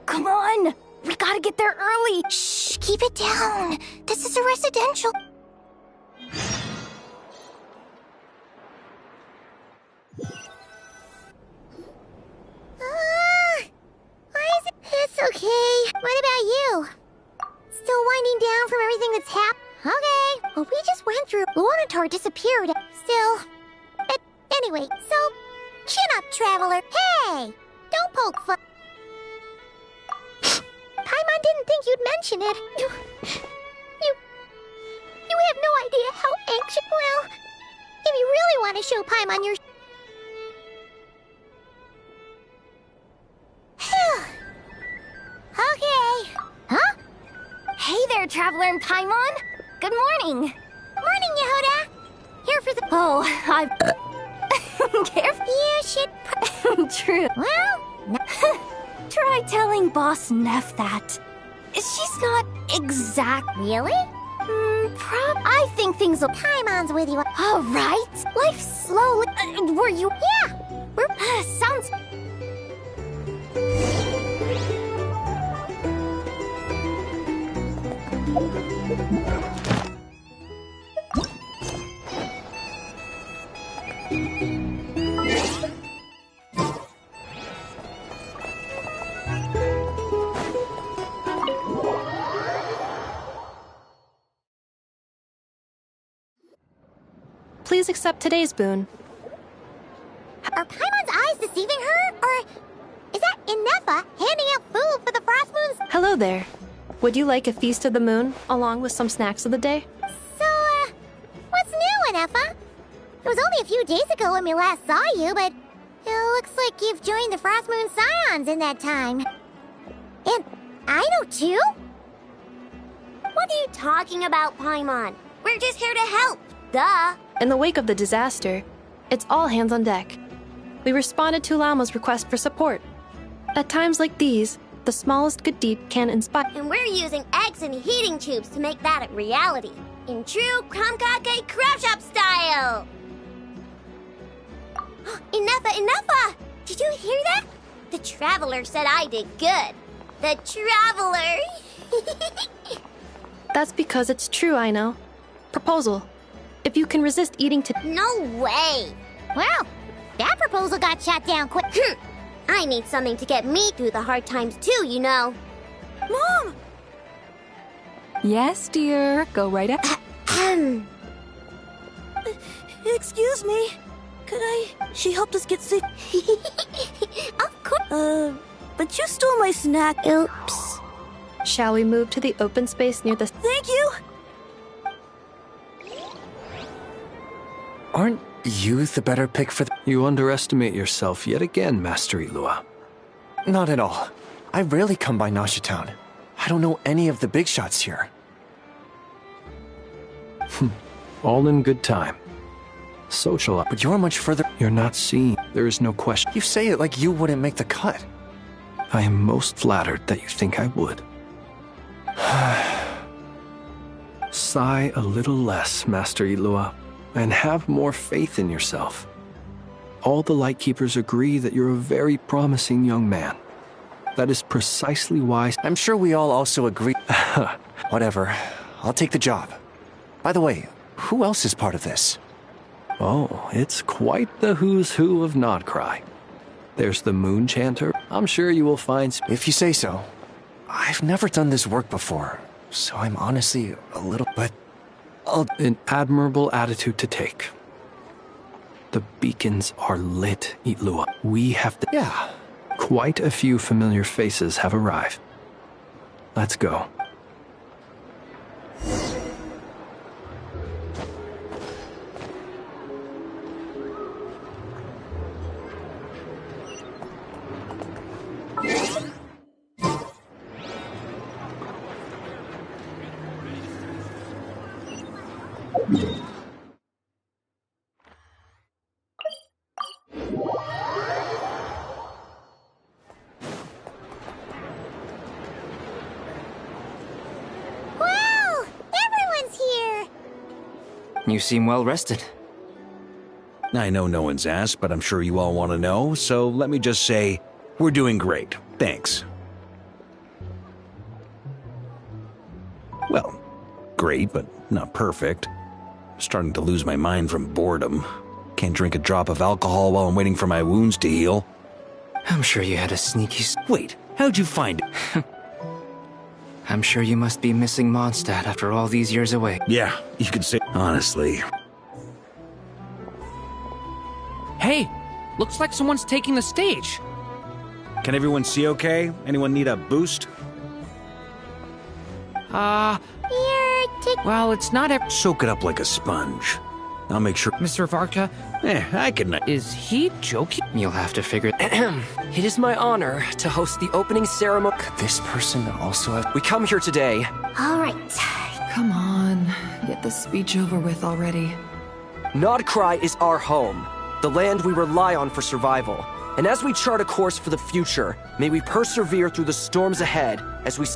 Come on! We gotta get there early! Shh, keep it down. This is a residential... Why is it... It's okay. What about you? Still winding down from everything that's happened? Okay. Well, we just went through... Lornatar disappeared. Still... Anyway, so... Chin up, Traveler. Hey! Don't poke fun... Paimon didn't think you'd mention it. You have no idea how anxious... Well, if you really want to show Paimon your... Okay. Huh? Hey there, Traveler and Paimon. Good morning. Morning, Yehuda. Here for the... Oh, I've... Careful. Yeah, shit. True. Well... Try telling Boss Neff that. She's not exact... Really? I think things will... Paimon's with you. All right. Life slowly... were you... Yeah. We're... sounds... Please accept today's boon. Are Paimon's eyes deceiving her? Or is that Inefa handing out food for the Frost Moons? Hello there. Would you like a feast of the moon, along with some snacks of the day? So, what's new, Inefa? It was only a few days ago when we last saw you, but it looks like you've joined the Frost Moon Scions in that time. And I know too? What are you talking about, Paimon? We're just here to help, duh. In the wake of the disaster, it's all hands on deck. We responded to Lama's request for support. At times like these, the smallest good deed can inspire. And we're using eggs and heating tubes to make that a reality. In true Kamkake Crab Shop style! Inefa! Did you hear that? The Traveler said I did good. The Traveler! That's because it's true, I know. Proposal. If you can resist eating No way! Well, that proposal got shot down quick. I need something to get me through the hard times too, you know. Mom! Yes, dear. Go right ahead. Excuse me. Could I... She helped us get safe. Of course. But you stole my snack. Oops. Shall we move to the open space near the... Thank you! Aren't you the better pick for You underestimate yourself yet again, Master Ilua. Not at all. I rarely come by Nasha Town. I don't know any of the big shots here. All in good time. Social. But you're much further. You're not seen. There is no question. You say it like you wouldn't make the cut. I am most flattered that you think I would. Sigh a little less, Master Ilua, and have more faith in yourself. All the Lightkeepers agree that you're a very promising young man. That is precisely why... I'm sure we all also agree. Whatever. I'll take the job. By the way, who else is part of this? Oh, it's quite the who's who of Nodcry. There's the Moon Chanter. I'm sure you will find... If you say so. I've never done this work before, so I'm honestly a little bit... An admirable attitude to take. The beacons are lit, Ilua. We have to... Yeah. Quite a few familiar faces have arrived. Let's go. You seem well rested. I know no one's asked, but I'm sure you all want to know, so let me just say, we're doing great. Thanks. Well, great, but not perfect. I'm starting to lose my mind from boredom. Can't drink a drop of alcohol while I'm waiting for my wounds to heal. I'm sure you had a sneaky... Wait, how'd you find it? I'm sure you must be missing Mondstadt after all these years away. Yeah, you could say... Honestly. Hey, looks like someone's taking the stage. Can everyone see okay? Anyone need a boost? Well, it's not Soak it up like a sponge. I'll make sure... Mr. Varka? I can... Is he joking? You'll have to figure... It is my honor to host the opening ceremony. Could this person also have... We come here today... All right. Come on, get this speech over with already. Nodcry is our home, the land we rely on for survival. And as we chart a course for the future, may we persevere through the storms ahead as we...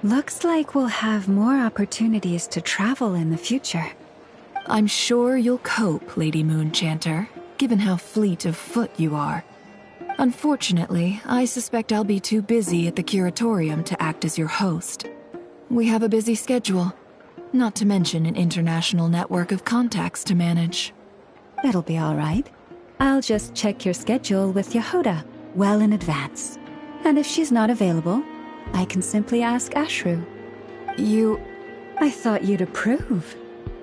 Looks like we'll have more opportunities to travel in the future. I'm sure you'll cope, Lady Moon Chanter, given how fleet of foot you are. Unfortunately, I suspect I'll be too busy at the curatorium to act as your host. We have a busy schedule, not to mention an international network of contacts to manage. That'll be all right. I'll just check your schedule with Yehoda well in advance. And if she's not available, I can simply ask Ashru. I thought you'd approve.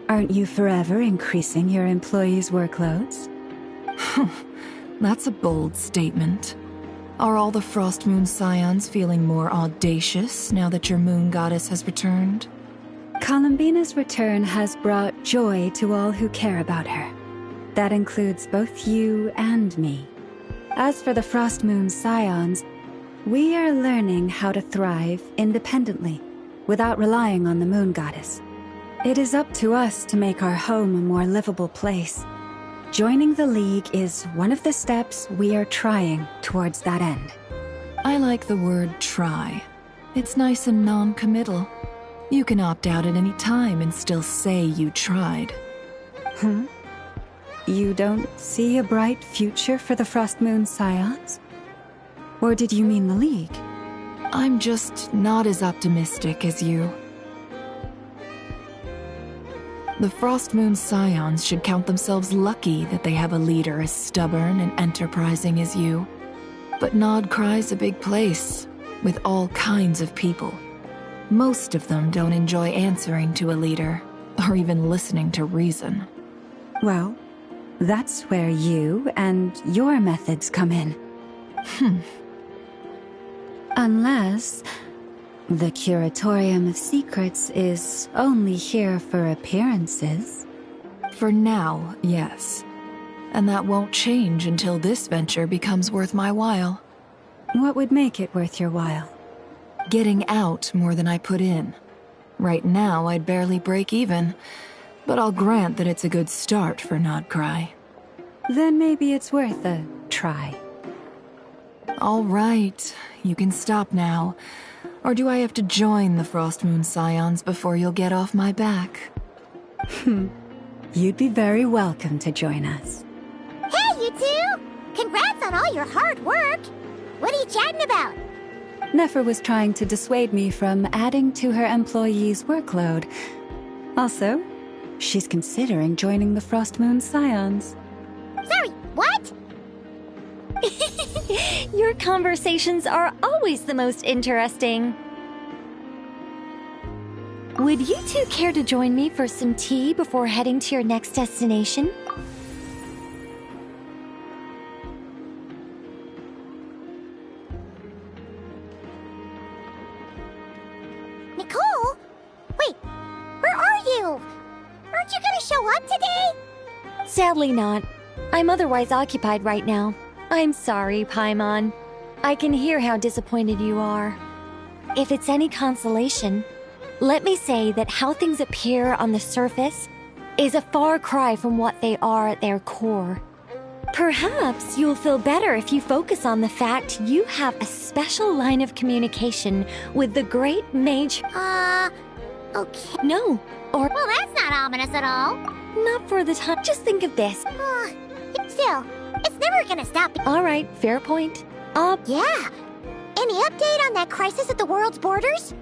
Aren't you forever increasing your employees' workloads? That's a bold statement. Are all the Frost Moon Scions feeling more audacious now that your moon goddess has returned? Columbina's return has brought joy to all who care about her. That includes both you and me. As for the Frost Moon Scions, we are learning how to thrive independently, without relying on the moon goddess. It is up to us to make our home a more livable place. Joining the League is one of the steps we are trying towards that end. I like the word try. It's nice and non-committal. You can opt out at any time and still say you tried. You don't see a bright future for the Frost Moon Scions? Or did you mean the League? I'm just not as optimistic as you. The Frost Moon Scions should count themselves lucky that they have a leader as stubborn and enterprising as you. But Nodcry's a big place, with all kinds of people. Most of them don't enjoy answering to a leader, or even listening to reason. Well, that's where you and your methods come in. Unless the Curatorium of Secrets is only here for appearances. For now, yes. And that won't change until this venture becomes worth my while. What would make it worth your while? Getting out more than I put in. Right now, I'd barely break even, but I'll grant that it's a good start for Nodcry. Then maybe it's worth a try. All right, you can stop now. Or do I have to join the Frost Moon Scions before you'll get off my back? You'd be very welcome to join us. Hey, you two! Congrats on all your hard work! What are you chatting about? Nefer was trying to dissuade me from adding to her employees' workload. Also, she's considering joining the Frost Moon Scions. Sorry, what? Your conversations are always the most interesting. Would you two care to join me for some tea before heading to your next destination? Nicole? Wait, where are you? Aren't you gonna show up today? Sadly not. I'm otherwise occupied right now. I'm sorry, Paimon. I can hear how disappointed you are. If it's any consolation, let me say that how things appear on the surface is a far cry from what they are at their core. Perhaps you'll feel better if you focus on the fact you have a special line of communication with the great mage. Okay. No, or... Well, that's not ominous at all. Not for the time. Just think of this. Still, it's never gonna stop. All right, fair point. Yeah. Any update on that crisis at the world's borders?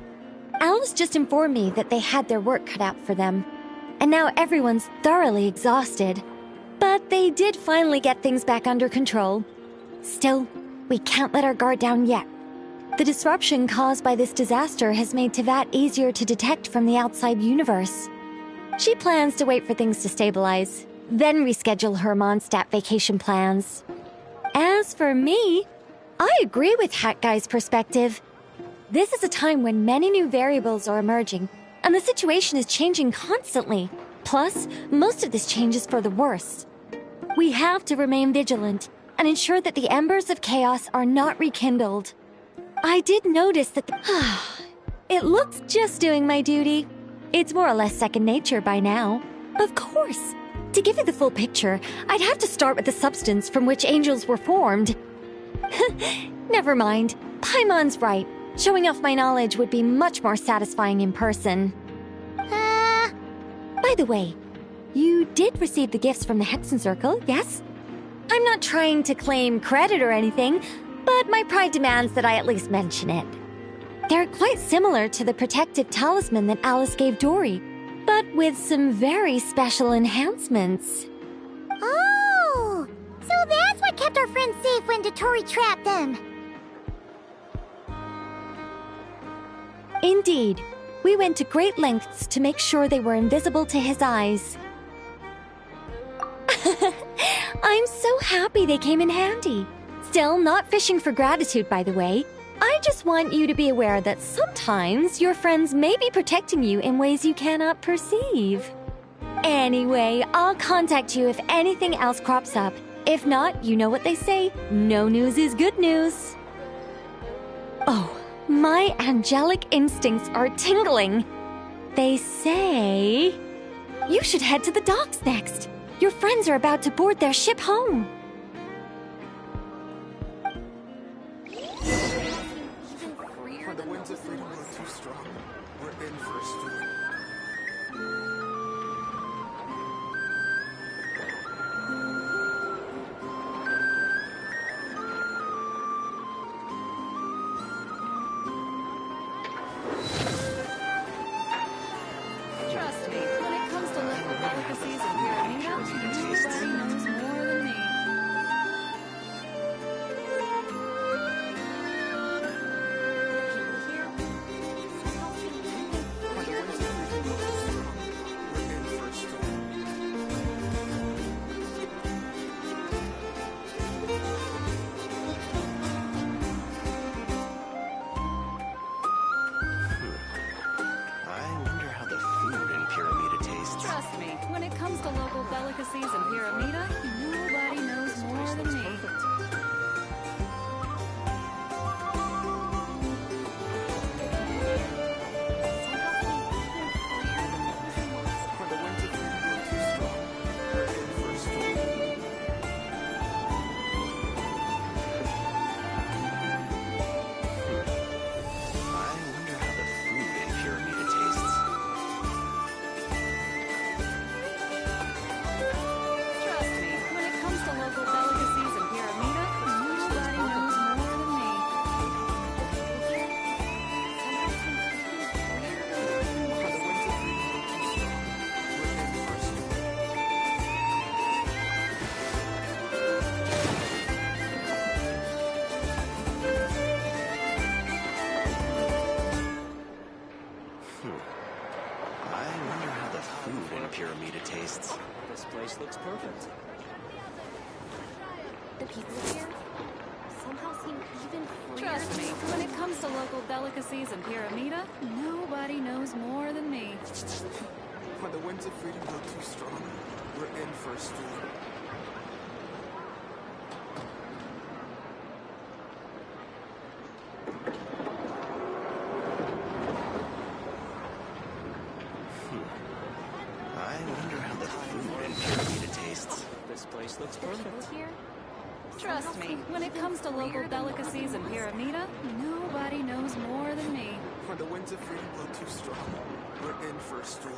Alice just informed me that they had their work cut out for them. And now everyone's thoroughly exhausted. But they did finally get things back under control. Still, we can't let our guard down yet. The disruption caused by this disaster has made Tevat easier to detect from the outside universe. She plans to wait for things to stabilize, then reschedule her Mondstadt vacation plans. As for me, I agree with Hat Guy's perspective. This is a time when many new variables are emerging, and the situation is changing constantly. Plus, most of this change is for the worse. We have to remain vigilant and ensure that the embers of chaos are not rekindled. I did notice that it looks just doing my duty. It's more or less second nature by now. Of course. To give you the full picture, I'd have to start with the substance from which angels were formed. Never mind. Paimon's right. Showing off my knowledge would be much more satisfying in person. By the way, you did receive the gifts from the Hexen Circle, yes? I'm not trying to claim credit or anything, but my pride demands that I at least mention it. They're quite similar to the protective talisman that Alice gave Dory, but with some very special enhancements. Oh! So that's what kept our friends safe when Dotori trapped them. Indeed. We went to great lengths to make sure they were invisible to his eyes. I'm so happy they came in handy. Still, not fishing for gratitude, by the way. I just want you to be aware that sometimes your friends may be protecting you in ways you cannot perceive. Anyway, I'll contact you if anything else crops up. If not, you know what they say, no news is good news. Oh, my angelic instincts are tingling. They say you should head to the docks next. Your friends are about to board their ship home. When the winds of freedom are too strong, we're in for a storm. Trust me, when it comes to local delicacies and pyramida, nobody knows more than me. I wonder how the food in Pyramida tastes. Trust me, when it comes to local delicacies and pyramida, nobody knows more than me. When the winds of freedom are too strong, we're in for a storm. I wonder how the food in Pyramida tastes. Trust me, when it comes to local delicacies and pyramida, nobody knows more than me. When the winds of freedom are too strong, we're in for a storm. I wonder how the food in Pyramida tastes. This place looks perfect. The people here somehow seem even freer. Trust me, when it comes to local delicacies and pyramida, nobody knows more than me. When the winds of freedom are too strong, we're in for a storm. I wonder how the food in Pyramida tastes. This place looks The people perfect. here Trust me, when it comes to local delicacies and pyramida, nobody knows more than me. When the winds of freedom are too strong, we're in for a storm.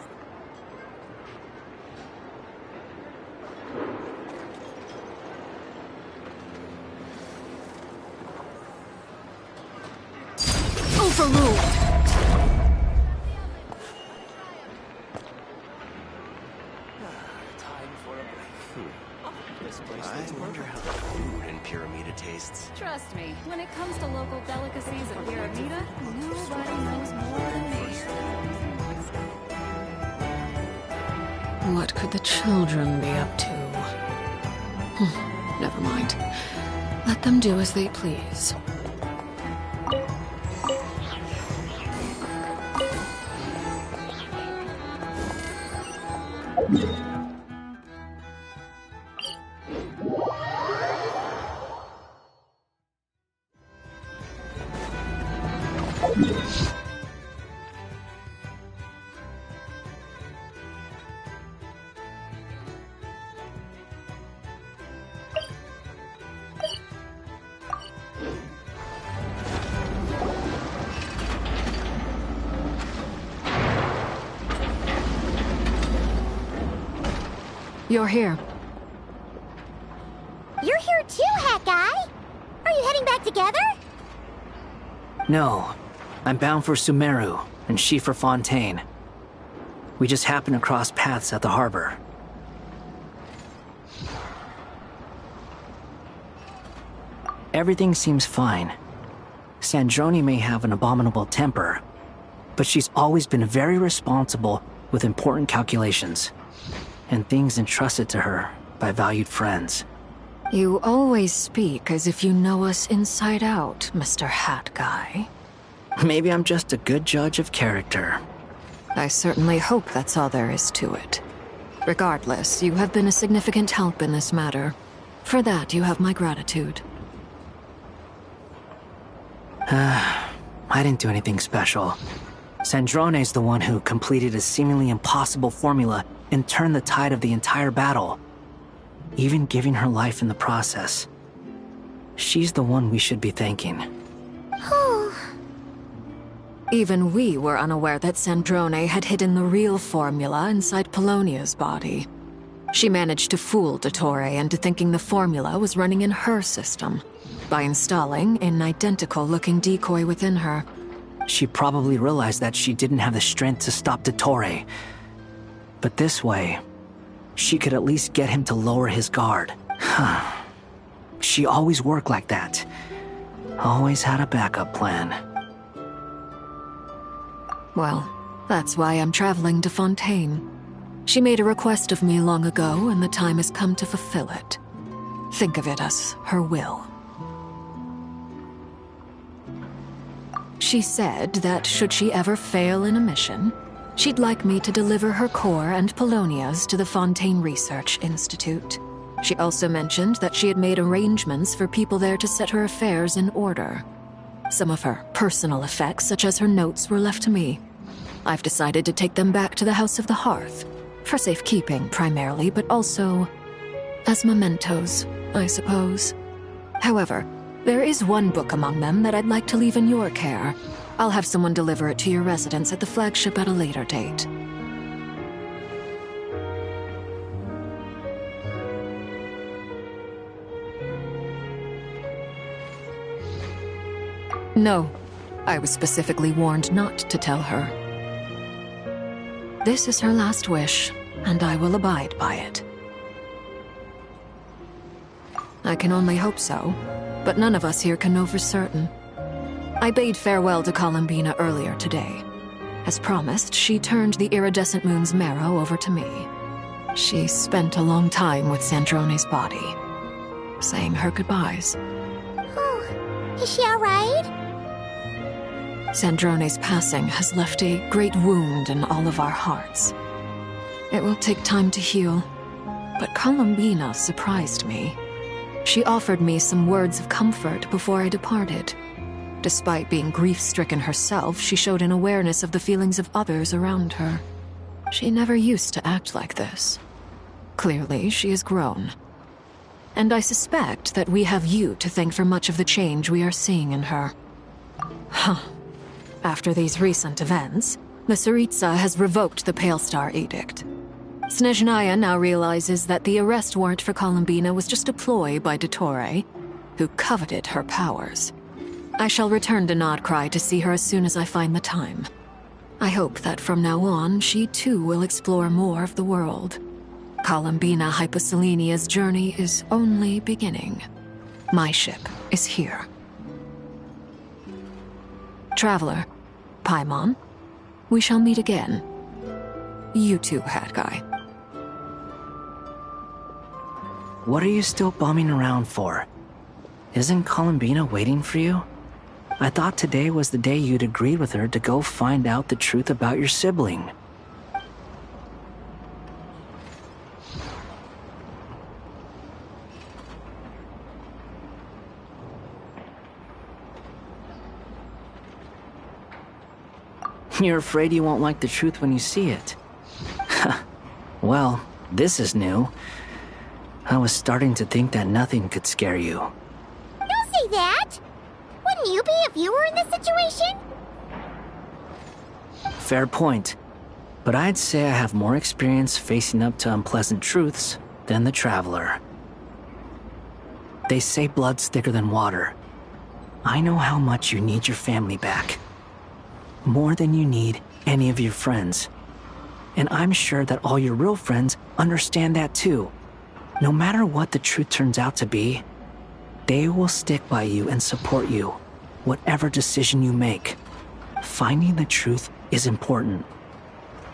Overruled! Time for a break. This place I looks wonder perfect. how the food in Pyramida tastes. Trust me, when it comes to local delicacies and pyramida, nobody knows more than me. What could the children be up to? Never mind. Let them do as they please. You're here. Guy? Are you heading back together? No. I'm bound for Sumeru, and she for Fontaine. We just happened to cross paths at the harbor. Everything seems fine. Sandrone may have an abominable temper, but she's always been very responsible with important calculations, and things entrusted to her by valued friends. You always speak as if you know us inside out, Mr. Hat Guy. Maybe I'm just a good judge of character. I certainly hope that's all there is to it. Regardless, you have been a significant help in this matter. For that, you have my gratitude. I didn't do anything special. Sandrone's the one who completed a seemingly impossible formula and turned the tide of the entire battle, even giving her life in the process. She's the one we should be thanking. Even we were unaware that Sandrone had hidden the real formula inside Polonia's body. She managed to fool Dottore into thinking the formula was running in her system by installing an identical-looking decoy within her. She probably realized that she didn't have the strength to stop Dottore. But this way, she could at least get him to lower his guard. She always worked like that. Always had a backup plan. Well, that's why I'm traveling to Fontaine. She made a request of me long ago, and the time has come to fulfill it. Think of it as her will. She said that should she ever fail in a mission, she'd like me to deliver her core and Polonia's to the Fontaine Research Institute. She also mentioned that she had made arrangements for people there to set her affairs in order. Some of her personal effects, such as her notes, were left to me. I've decided to take them back to the House of the Hearth, for safekeeping primarily, but also as mementos, I suppose. However, there is one book among them that I'd like to leave in your care. I'll have someone deliver it to your residence at the flagship at a later date. No, I was specifically warned not to tell her. This is her last wish, and I will abide by it. I can only hope so, but none of us here can know for certain. I bade farewell to Columbina earlier today. As promised, she turned the iridescent moon's marrow over to me. She spent a long time with Sandrone's body, saying her goodbyes. Oh, is she alright? Sandrone's passing has left a great wound in all of our hearts. It will take time to heal, but Columbina surprised me. She offered me some words of comfort before I departed. Despite being grief-stricken herself, she showed an awareness of the feelings of others around her. She never used to act like this. Clearly, she has grown. And I suspect that we have you to thank for much of the change we are seeing in her. Huh. After these recent events, the Tsaritsa has revoked the Pale Star Edict. Snezhnaya now realizes that the arrest warrant for Columbina was just a ploy by Dottore, who coveted her powers. I shall return to Nodcry to see her as soon as I find the time. I hope that from now on, she too will explore more of the world. Columbina Hyposelenia's journey is only beginning. My ship is here. Traveler, Paimon, we shall meet again. You too, Hat Guy. What are you still bumming around for? Isn't Columbina waiting for you? I thought today was the day you'd agreed with her to go find out the truth about your sibling. You're afraid you won't like the truth when you see it. Well, this is new. I was starting to think that nothing could scare you. Don't say that! Wouldn't you be if you were in this situation? Fair point. But I'd say I have more experience facing up to unpleasant truths than the Traveler. They say blood's thicker than water. I know how much you need your family back. More than you need any of your friends. And I'm sure that all your real friends understand that too. No matter what the truth turns out to be, they will stick by you and support you, whatever decision you make. Finding the truth is important.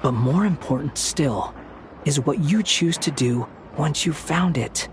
But more important still is what you choose to do once you've found it.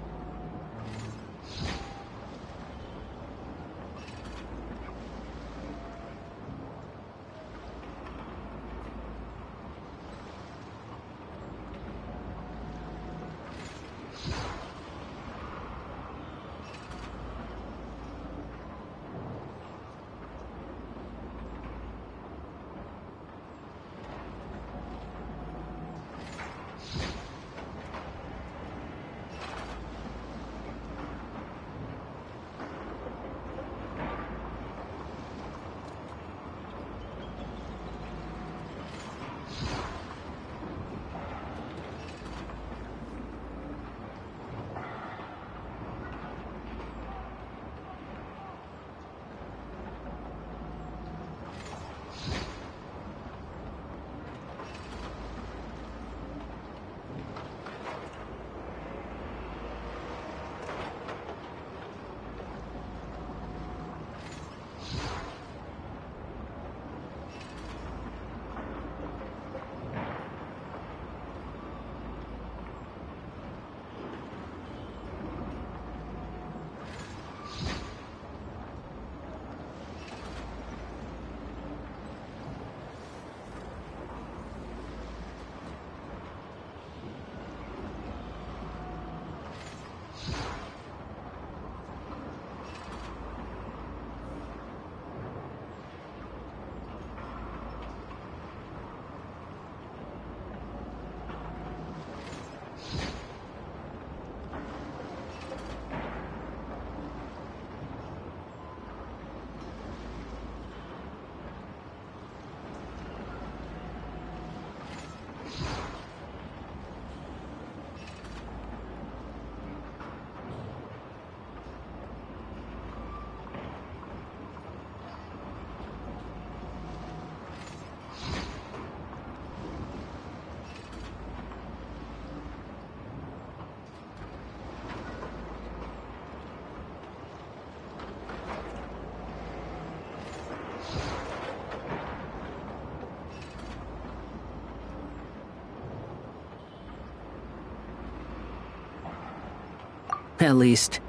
At least,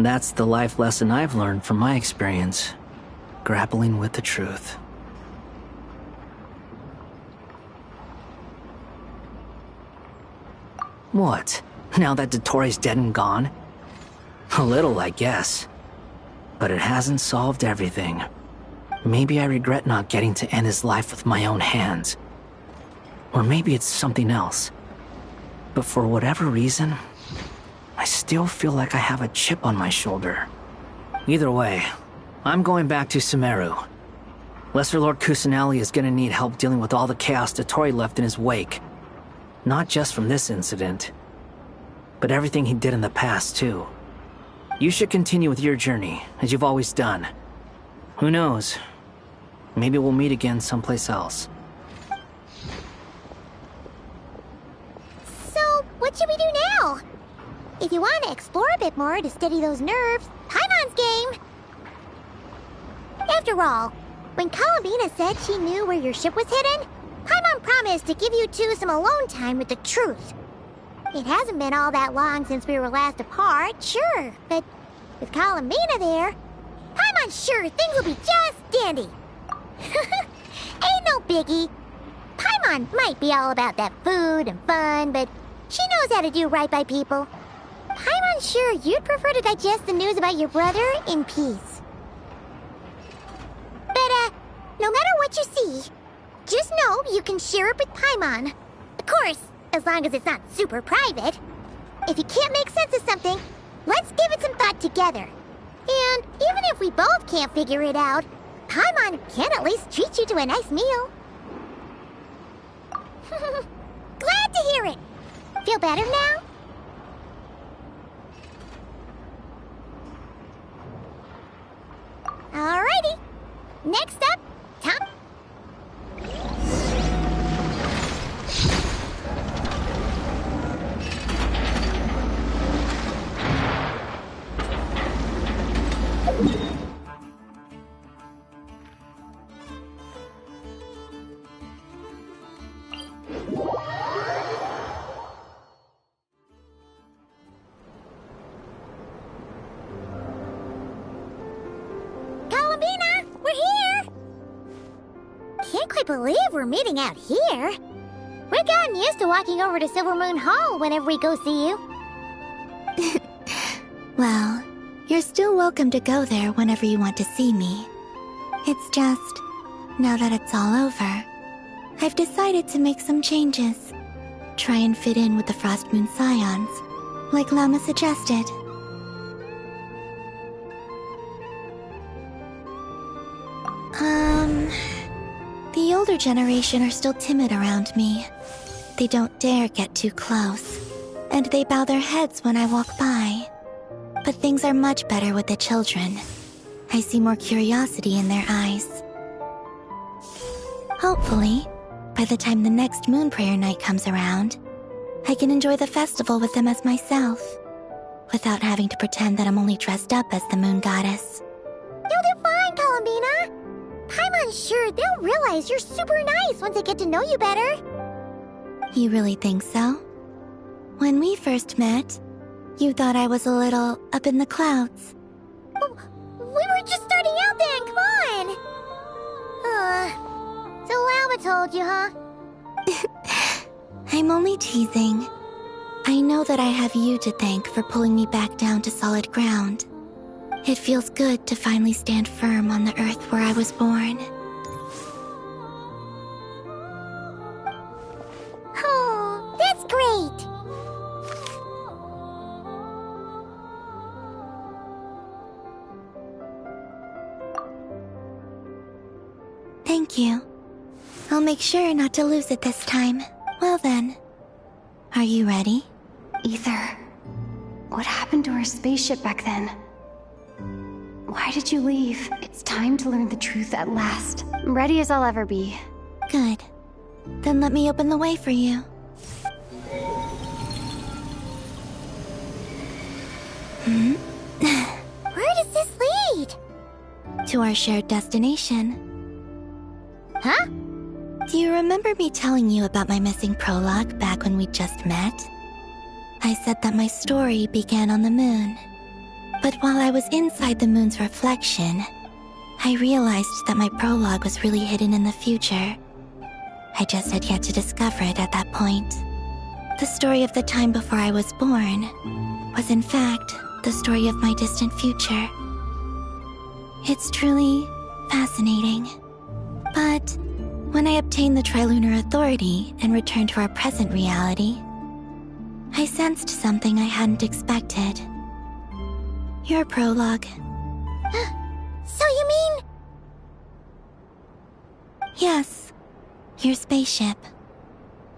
that's the life lesson I've learned from my experience, grappling with the truth. What? Now that Dottoro's dead and gone? A little, I guess. But it hasn't solved everything. Maybe I regret not getting to end his life with my own hands. Or maybe it's something else. But for whatever reason, I still feel like I have a chip on my shoulder. Either way, I'm going back to Sumeru. Lesser Lord Kusanali is gonna need help dealing with all the chaos Dottori left in his wake. Not just from this incident, but everything he did in the past, too. You should continue with your journey, as you've always done. Who knows? Maybe we'll meet again someplace else. So, what should we do now? If you want to explore a bit more to steady those nerves, Paimon's game! After all, when Columbina said she knew where your ship was hidden, Paimon promised to give you two some alone time with the truth. It hasn't been all that long since we were last apart, sure, but with Columbina there, Paimon's sure things will be just dandy. Ain't no biggie. Paimon might be all about that food and fun, but she knows how to do right by people. Paimon's sure you'd prefer to digest the news about your brother in peace. But, no matter what you see, just know you can share it with Paimon. Of course, as long as it's not super private. If you can't make sense of something, let's give it some thought together. And even if we both can't figure it out, Paimon can at least treat you to a nice meal. Glad to hear it. Feel better now? Next up, Tom. Columbina, we're here! Can't quite believe we're meeting out here. We've gotten used to walking over to Silver Moon Hall whenever we go see you. Well, you're still welcome to go there whenever you want to see me. It's just, now that it's all over, I've decided to make some changes. Try and fit in with the Frost Moon Scions, like Llama suggested. The older generation are still timid around me. They don't dare get too close, and they bow their heads when I walk by. But things are much better with the children. I see more curiosity in their eyes. Hopefully, by the time the next Moon Prayer Night comes around, I can enjoy the festival with them as myself, without having to pretend that I'm only dressed up as the Moon Goddess. You'll do fine, Columbina. Paimon's sure they'll realize you're super nice once they get to know you better. You really think so? When we first met, you thought I was a little up in the clouds. We were just starting out then, come on! So Llama told you, huh? I'm only teasing. I know that I have you to thank for pulling me back down to solid ground. It feels good to finally stand firm on the earth where I was born. Oh, that's great! Thank you. I'll make sure not to lose it this time. Well then, are you ready? Ether, what happened to our spaceship back then? Why did you leave? It's time to learn the truth at last. I'm ready as I'll ever be. Good. Then let me open the way for you. Where does this lead? To our shared destination. Huh? Do you remember me telling you about my missing prologue back when we just met? I said that my story began on the moon. But while I was inside the moon's reflection, I realized that my prologue was really hidden in the future. I just had yet to discover it at that point. The story of the time before I was born was in fact the story of my distant future. It's truly fascinating. But when I obtained the Trilunar Authority and returned to our present reality, I sensed something I hadn't expected. Your prologue. So you mean... Yes, your spaceship.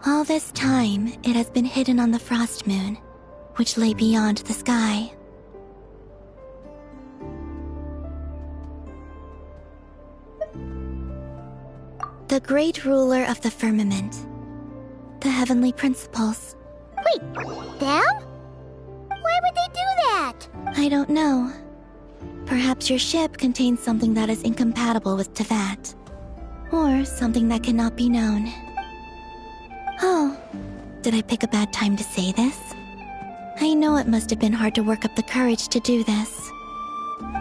All this time, it has been hidden on the Frost Moon, which lay beyond the sky. The great ruler of the firmament. The heavenly principles. Wait, them? Why would they do that? I don't know. Perhaps your ship contains something that is incompatible with Tevat. Or something that cannot be known. Oh, did I pick a bad time to say this? I know it must have been hard to work up the courage to do this.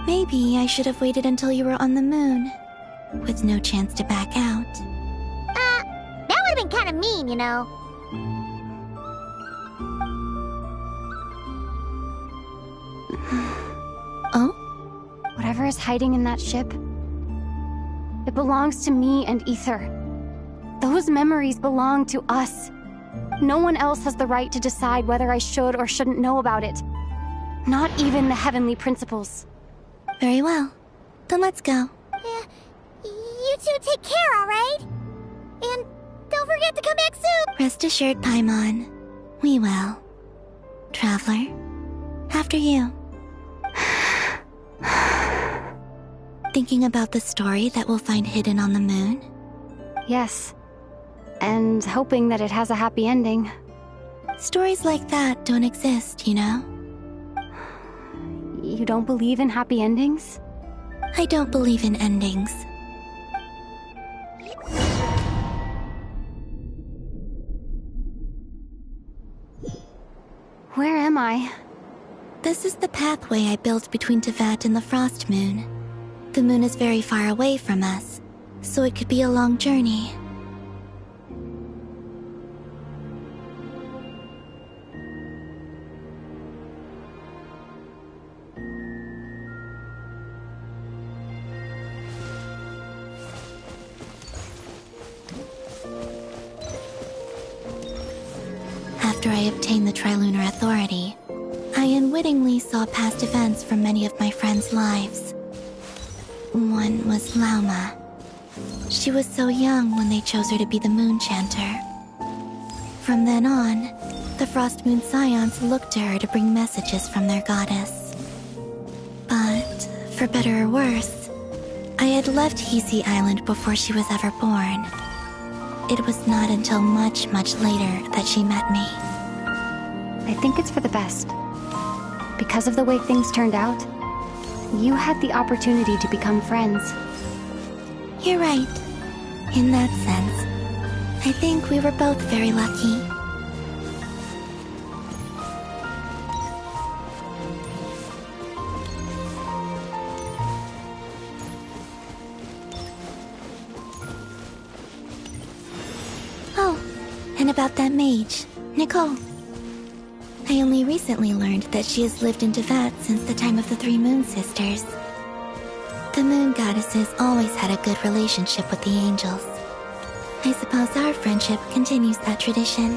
Maybe I should have waited until you were on the moon, with no chance to back out. That would have been kind of mean, you know. Oh? Whatever is hiding in that ship, it belongs to me and Ether. Those memories belong to us. No one else has the right to decide whether I should or shouldn't know about it. Not even the heavenly principles. Very well. Then let's go. You two take care, alright? And don't forget to come back soon! Rest assured, Paimon. We will. Traveler, after you. Thinking about the story that we'll find hidden on the moon? Yes. And hoping that it has a happy ending. Stories like that don't exist, you know? You don't believe in happy endings? I don't believe in endings. Where am I? This is the pathway I built between Teyvat and the Frost Moon. The moon is very far away from us, so it could be a long journey. After I obtained the Trilunar Authority, I unwittingly saw past events from many of my friends' lives. One was Lauma. She was so young when they chose her to be the Moon Chanter. From then on, the Frost Moon Scions looked to her to bring messages from their goddess. But, for better or worse, I had left Hisi Island before she was ever born. It was not until much, much later that she met me. I think it's for the best. Because of the way things turned out, you had the opportunity to become friends. You're right. In that sense, I think we were both very lucky. Oh, and about that mage, Nicole. I only recently learned that she has lived in Teyvat since the time of the Three Moon Sisters. The Moon Goddesses always had a good relationship with the angels. I suppose our friendship continues that tradition.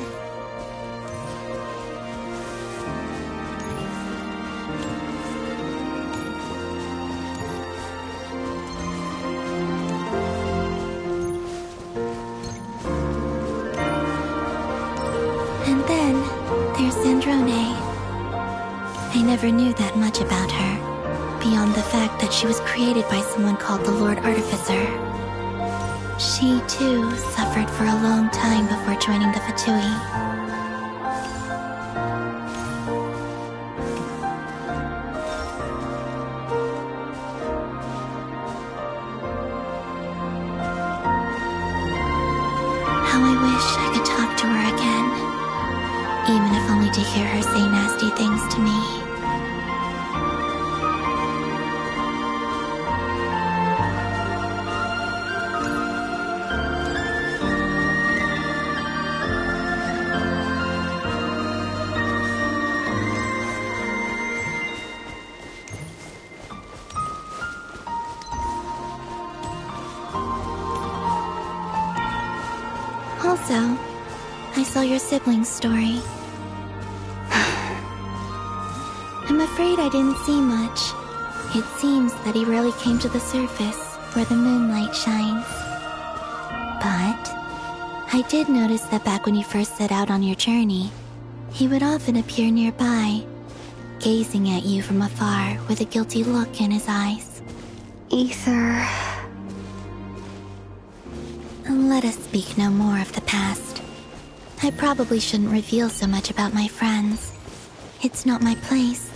And then, there's Sandrone. I never knew that much about her, beyond the fact that she was created by someone called the Lord Artificer. She, too, suffered for a long time before joining the Fatui. How I wish I could talk to her again, even if only to hear her say nasty things to me. Also, I saw your sibling's story. I'm afraid I didn't see much. It seems that he rarely came to the surface where the moonlight shines. But I did notice that back when you first set out on your journey, he would often appear nearby, gazing at you from afar with a guilty look in his eyes. Ether. Let us speak no more of the past. I probably shouldn't reveal so much about my friends. It's not my place.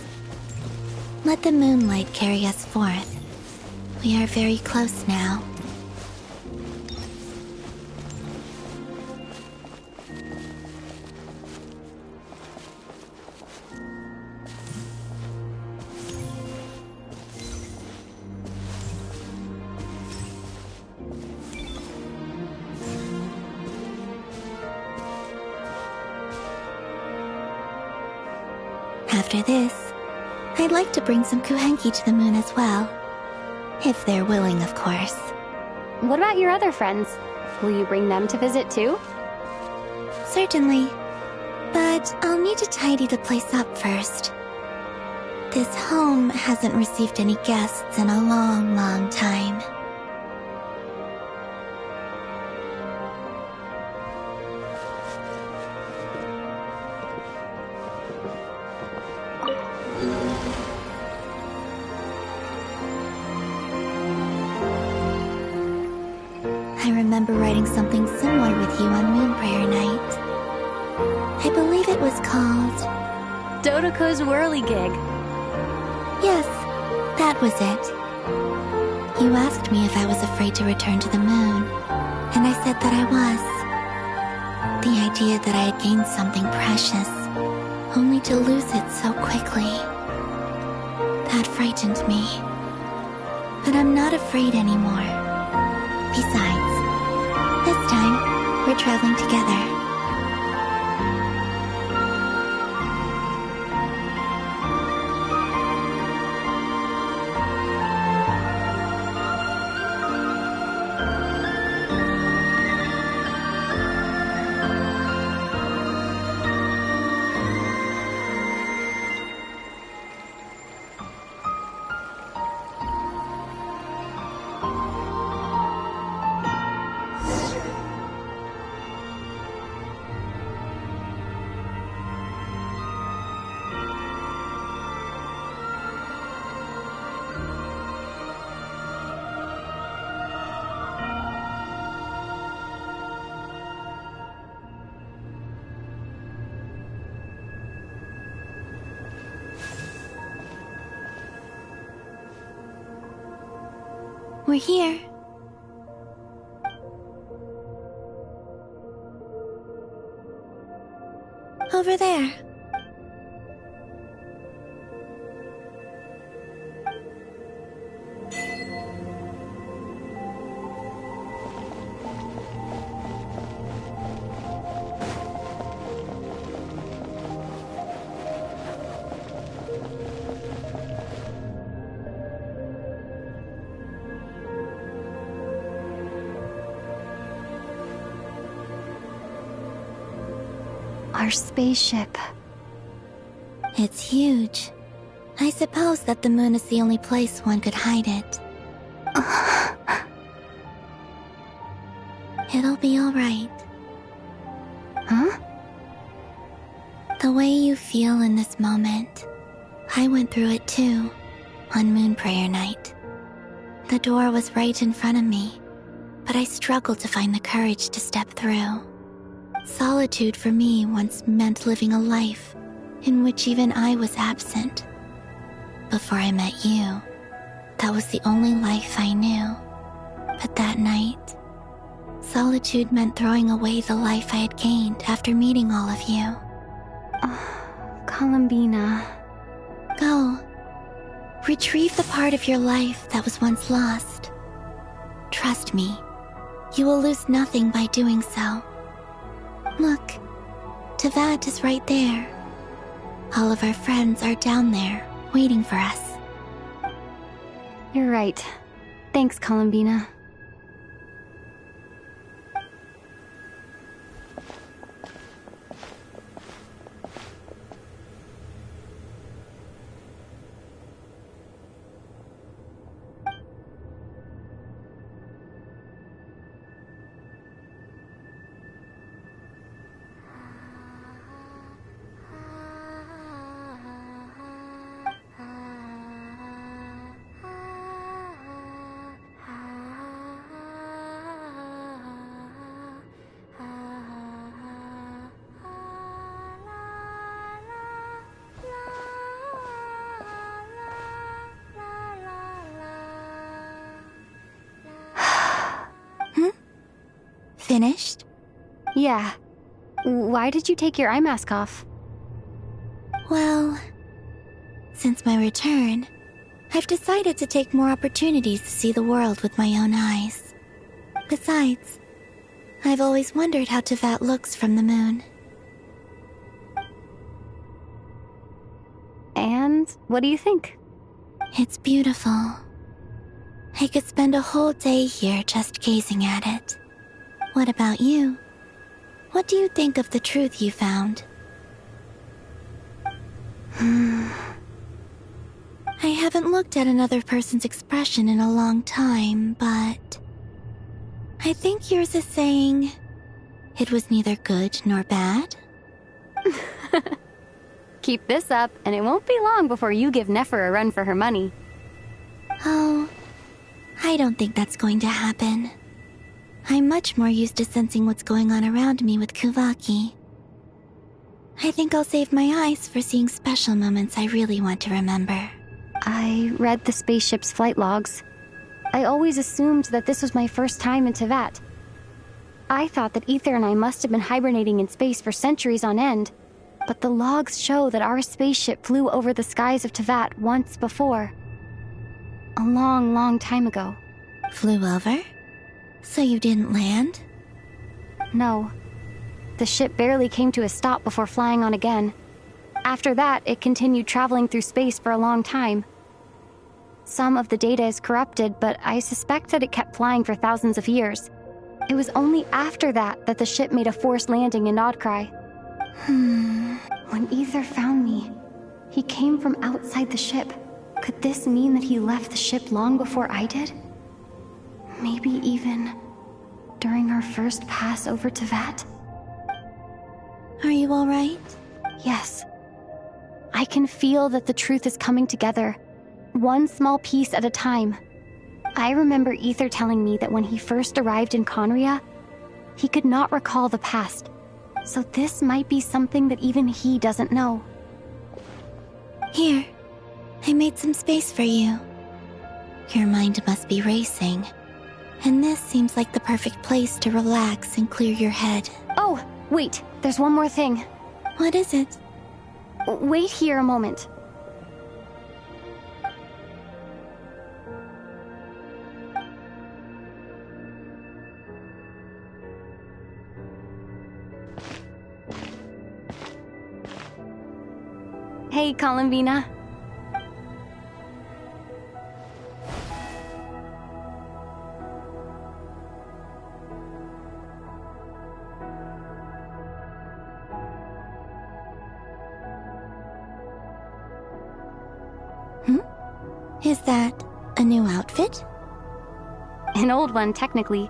Let the moonlight carry us forth. We are very close now. After this, I'd like to bring some Kuhenki to the moon as well. If they're willing, of course. What about your other friends? Will you bring them to visit too? Certainly. But I'll need to tidy the place up first. This home hasn't received any guests in a long, long time. remember writing something similar with you on Moon Prayer Night. I believe it was called... Dodoko's Whirligig. Yes, that was it. You asked me if I was afraid to return to the moon, and I said that I was. The idea that I had gained something precious, only to lose it so quickly. That frightened me. But I'm not afraid anymore. Besides, this time, we're traveling together. We're here. Over there. Our spaceship. It's huge. I suppose that the moon is the only place one could hide it. It'll be alright. Huh? The way you feel in this moment, I went through it too, on Moon Prayer Night. The door was right in front of me, but I struggled to find the courage to step through. Solitude for me once meant living a life in which even I was absent. Before I met you, that was the only life I knew. But that night, solitude meant throwing away the life I had gained after meeting all of you. Columbina. Go. Retrieve the part of your life that was once lost. Trust me, you will lose nothing by doing so. Look, Tevat is right there. All of our friends are down there, waiting for us. You're right. Thanks, Columbina. Finished? Yeah. Why did you take your eye mask off? Well, since my return, I've decided to take more opportunities to see the world with my own eyes. Besides, I've always wondered how Tevat looks from the moon. And what do you think? It's beautiful. I could spend a whole day here just gazing at it. What about you? What do you think of the truth you found? I haven't looked at another person's expression in a long time, but... I think yours is saying... it was neither good nor bad? Keep this up, and it won't be long before you give Nefer a run for her money. Oh, I don't think that's going to happen. I'm much more used to sensing what's going on around me with Kuvaki. I think I'll save my eyes for seeing special moments I really want to remember. I read the spaceship's flight logs. I always assumed that this was my first time in Tevat. I thought that Ether and I must have been hibernating in space for centuries on end, but the logs show that our spaceship flew over the skies of Tevat once before. A long, long time ago. Flew over? So you didn't land? No. The ship barely came to a stop before flying on again. After that, it continued traveling through space for a long time. Some of the data is corrupted, but I suspect that it kept flying for thousands of years. It was only after that the ship made a forced landing in Nodcry. When Ether found me, he came from outside the ship. Could this mean that he left the ship long before I did? Maybe even during our first pass over Tevat? Are you alright? Yes. I can feel that the truth is coming together, one small piece at a time. I remember Ether telling me that when he first arrived in Conria, he could not recall the past. So this might be something that even he doesn't know. Here, I made some space for you. Your mind must be racing, and this seems like the perfect place to relax and clear your head. Oh, wait, there's one more thing. What is it? Wait here a moment. Hey, Columbina. Is that a new outfit? An old one, technically.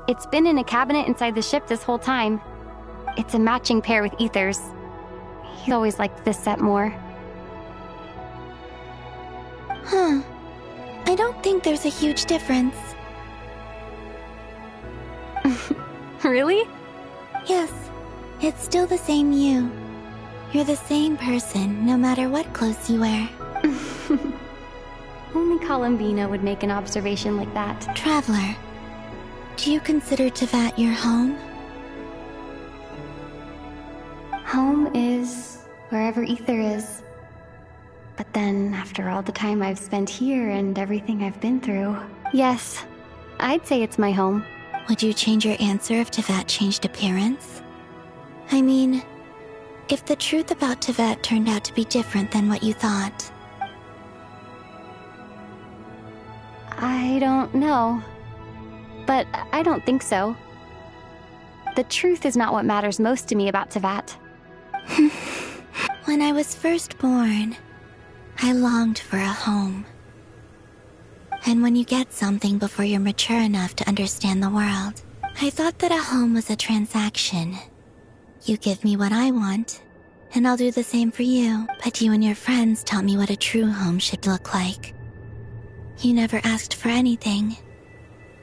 It's been in a cabinet inside the ship this whole time. It's a matching pair with Ether's. He always liked this set more. I don't think there's a huge difference. Really? Yes, it's still the same you. You're the same person, no matter what clothes you wear. Only Columbina would make an observation like that. Traveler, do you consider Tevat your home? Home is wherever Ether is. But then, after all the time I've spent here and everything I've been through, yes, I'd say it's my home. Would you change your answer if Tevat changed appearance? I mean, if the truth about Tevat turned out to be different than what you thought. I don't know. But I don't think so. The truth is not what matters most to me about Tevat. When I was first born, I longed for a home. And when you get something before you're mature enough to understand the world, I thought that a home was a transaction. You give me what I want, and I'll do the same for you. But you and your friends taught me what a true home should look like. You never asked for anything,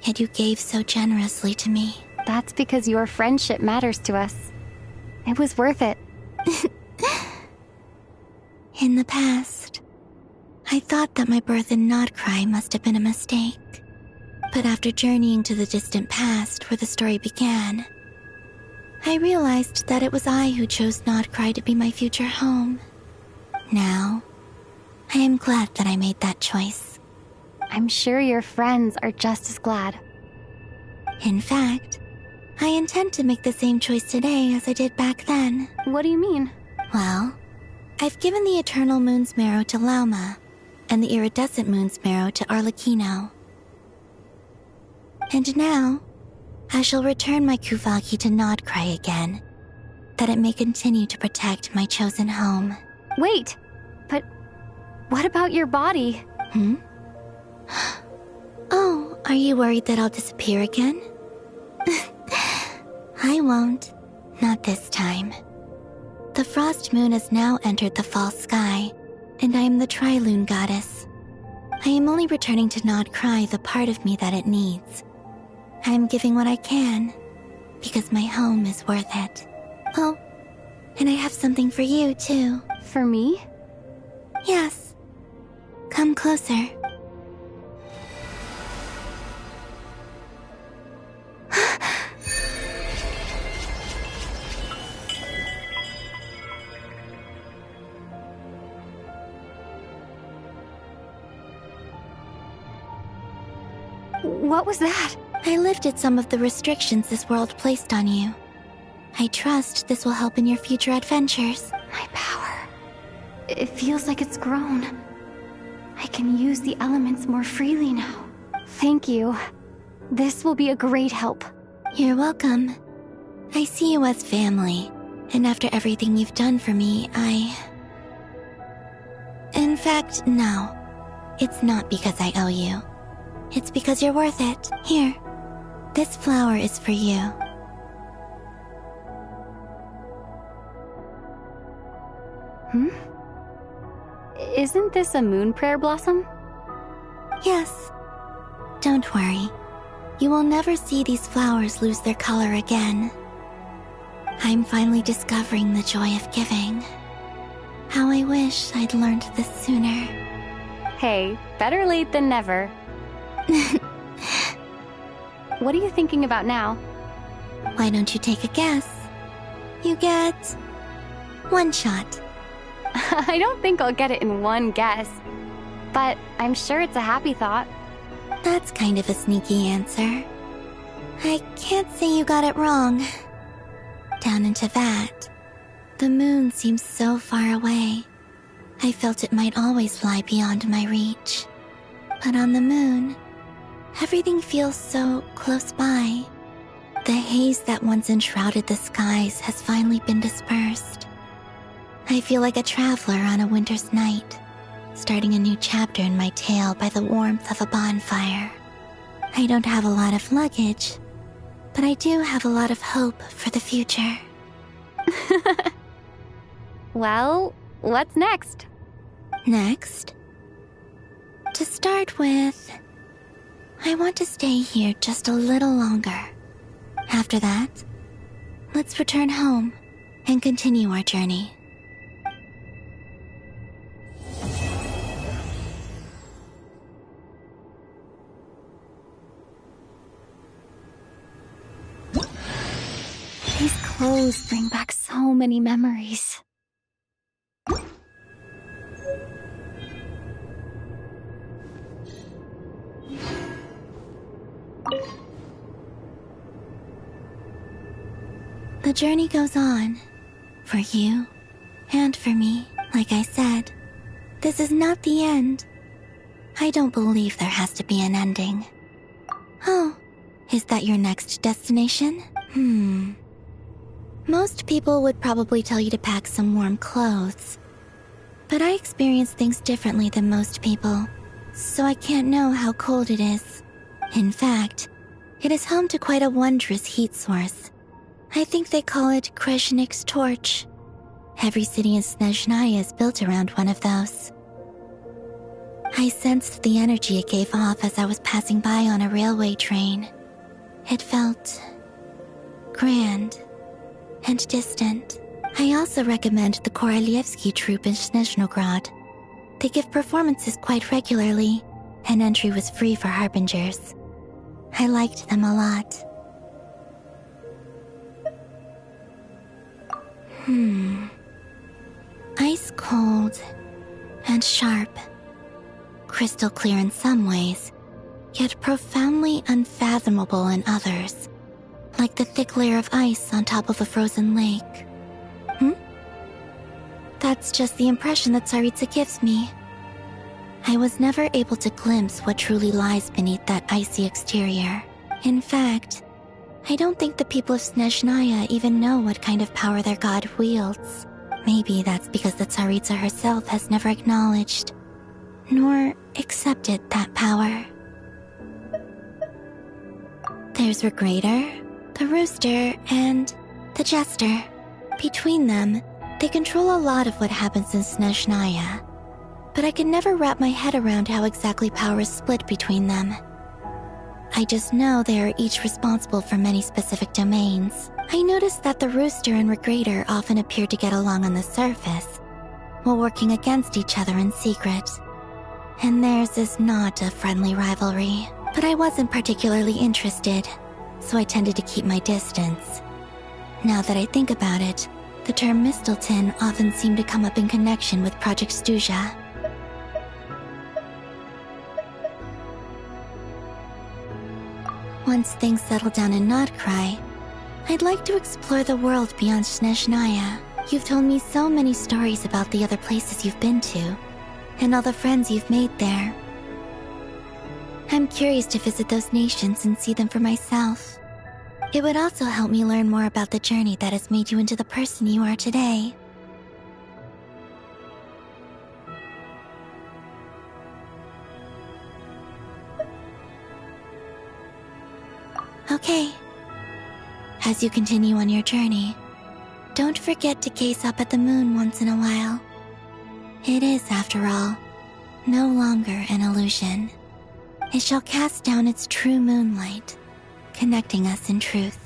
yet you gave so generously to me. That's because your friendship matters to us. It was worth it. In the past, I thought that my birth in Nodcry must have been a mistake. But after journeying to the distant past where the story began, I realized that it was I who chose Nodcry to be my future home. Now, I am glad that I made that choice. I'm sure your friends are just as glad. In fact, I intend to make the same choice today as I did back then. What do you mean? Well, I've given the Eternal Moon's Marrow to Lauma, and the Iridescent Moon's Marrow to Arlecchino. And now, I shall return my Kuvaki to Nodcry again, that it may continue to protect my chosen home. Wait, but what about your body? Oh, are you worried that I'll disappear again? I won't. Not this time. The Frost Moon has now entered the fall sky, and I am the Trilune Goddess. I am only returning to Nodcry the part of me that it needs. I'm giving what I can, because my home is worth it. Oh, and I have something for you, too. For me? Yes. Come closer. What was that? I lifted some of the restrictions this world placed on you. I trust this will help in your future adventures. My power. It feels like it's grown. I can use the elements more freely now. Thank you. This will be a great help. You're welcome. I see you as family, and after everything you've done for me, In fact, no. It's not because I owe you. It's because you're worth it. Here. This flower is for you. Isn't this a moon prayer blossom? Yes. Don't worry. You will never see these flowers lose their color again. I'm finally discovering the joy of giving. How I wish I'd learned this sooner. Hey, better late than never. What are you thinking about now? Why don't you take a guess? You get 1 shot. I don't think I'll get it in one guess, but I'm sure it's a happy thought. That's kind of a sneaky answer. I can't say you got it wrong. Down into that, the moon seems so far away. I felt it might always lie beyond my reach. But on the moon, everything feels so close by. The haze that once enshrouded the skies has finally been dispersed. I feel like a traveler on a winter's night, starting a new chapter in my tale by the warmth of a bonfire. I don't have a lot of luggage, but I do have a lot of hope for the future. Well, what's next? Next? To start with, I want to stay here just a little longer. After that, let's return home and continue our journey. These clothes bring back so many memories. The journey goes on. For you, and for me, like I said. This is not the end. I don't believe there has to be an ending. Oh, is that your next destination? Most people would probably tell you to pack some warm clothes. But I experience things differently than most people, so I can't know how cold it is. In fact, it is home to quite a wondrous heat source. I think they call it Kreshnik's torch. Every city in Snezhnaya is built around one of those. I sensed the energy it gave off as I was passing by on a railway train. It felt grand and distant. I also recommend the Korolievsky troupe in Snezhnograd. They give performances quite regularly, and entry was free for harbingers. I liked them a lot. Ice cold and sharp. Crystal clear in some ways, yet profoundly unfathomable in others. Like the thick layer of ice on top of a frozen lake. That's just the impression that Tsaritsa gives me. I was never able to glimpse what truly lies beneath that icy exterior. In fact, I don't think the people of Snezhnaya even know what kind of power their god wields. Maybe that's because the Tsaritsa herself has never acknowledged, nor accepted that power. There's Regrator, the Rooster, and the Jester. Between them, they control a lot of what happens in Snezhnaya, but I can never wrap my head around how exactly power is split between them. I just know they are each responsible for many specific domains. I noticed that the Rooster and Regrator often appeared to get along on the surface, while working against each other in secret. And theirs is not a friendly rivalry, but I wasn't particularly interested, so I tended to keep my distance. Now that I think about it, the term Mistelton often seemed to come up in connection with Project Stuja. Once things settle down in Notcry, I'd like to explore the world beyond Snezhnaya. You've told me so many stories about the other places you've been to, and all the friends you've made there. I'm curious to visit those nations and see them for myself. It would also help me learn more about the journey that has made you into the person you are today. Okay. As you continue on your journey, don't forget to gaze up at the moon once in a while. It is, after all, no longer an illusion. It shall cast down its true moonlight, connecting us in truth.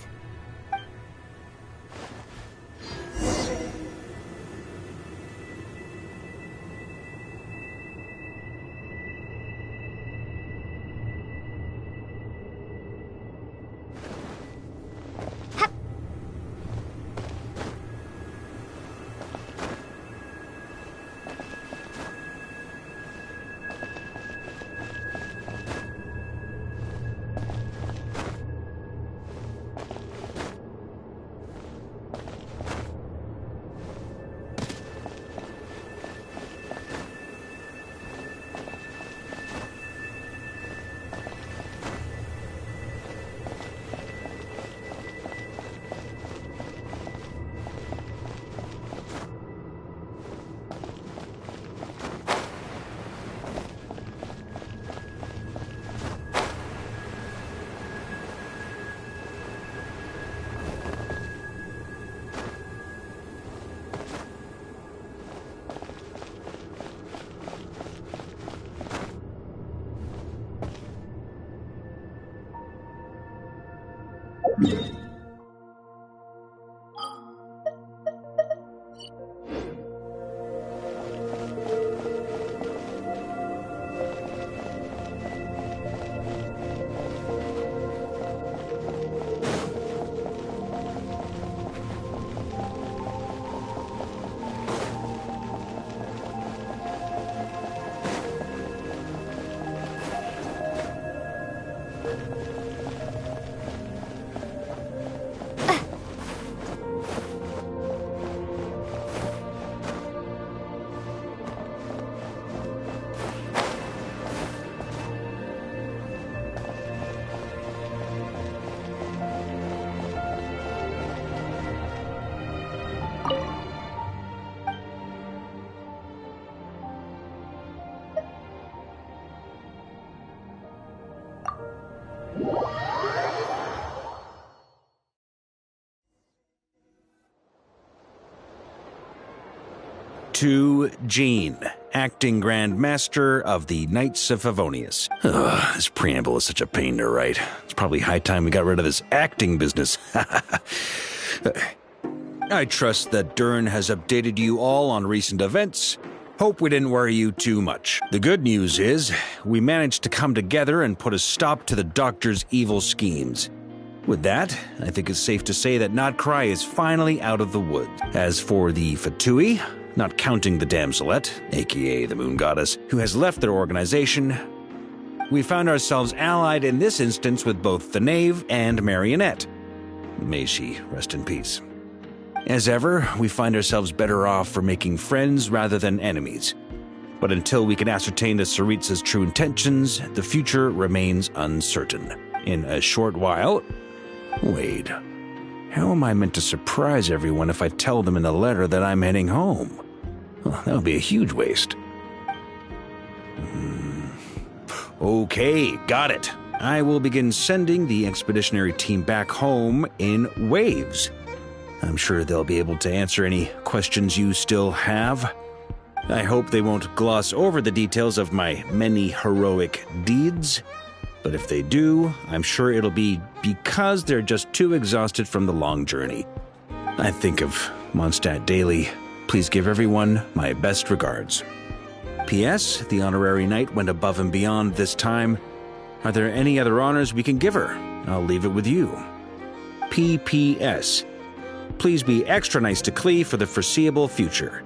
To Jean, acting Grand Master of the Knights of Favonius. Ugh, this preamble is such a pain to write. It's probably high time we got rid of this acting business. I trust that Dern has updated you all on recent events. Hope we didn't worry you too much. The good news is, we managed to come together and put a stop to the Doctor's evil schemes. With that, I think it's safe to say that Notcry is finally out of the woods. As for the Fatui, not counting the Damselette, aka the Moon Goddess, who has left their organization, we found ourselves allied in this instance with both the Knave and Marionette. May she rest in peace. As ever, we find ourselves better off for making friends rather than enemies. But until we can ascertain the Tsaritsa's true intentions, the future remains uncertain. In a short while... Wait, how am I meant to surprise everyone if I tell them in the letter that I'm heading home? Well, that would be a huge waste. Okay, got it. I will begin sending the expeditionary team back home in waves. I'm sure they'll be able to answer any questions you still have. I hope they won't gloss over the details of my many heroic deeds. But if they do, I'm sure it'll be because they're just too exhausted from the long journey. I think of Mondstadt daily. Please give everyone my best regards. P.S. The honorary knight went above and beyond this time. Are there any other honors we can give her? I'll leave it with you. P.P.S. Please be extra nice to Klee for the foreseeable future.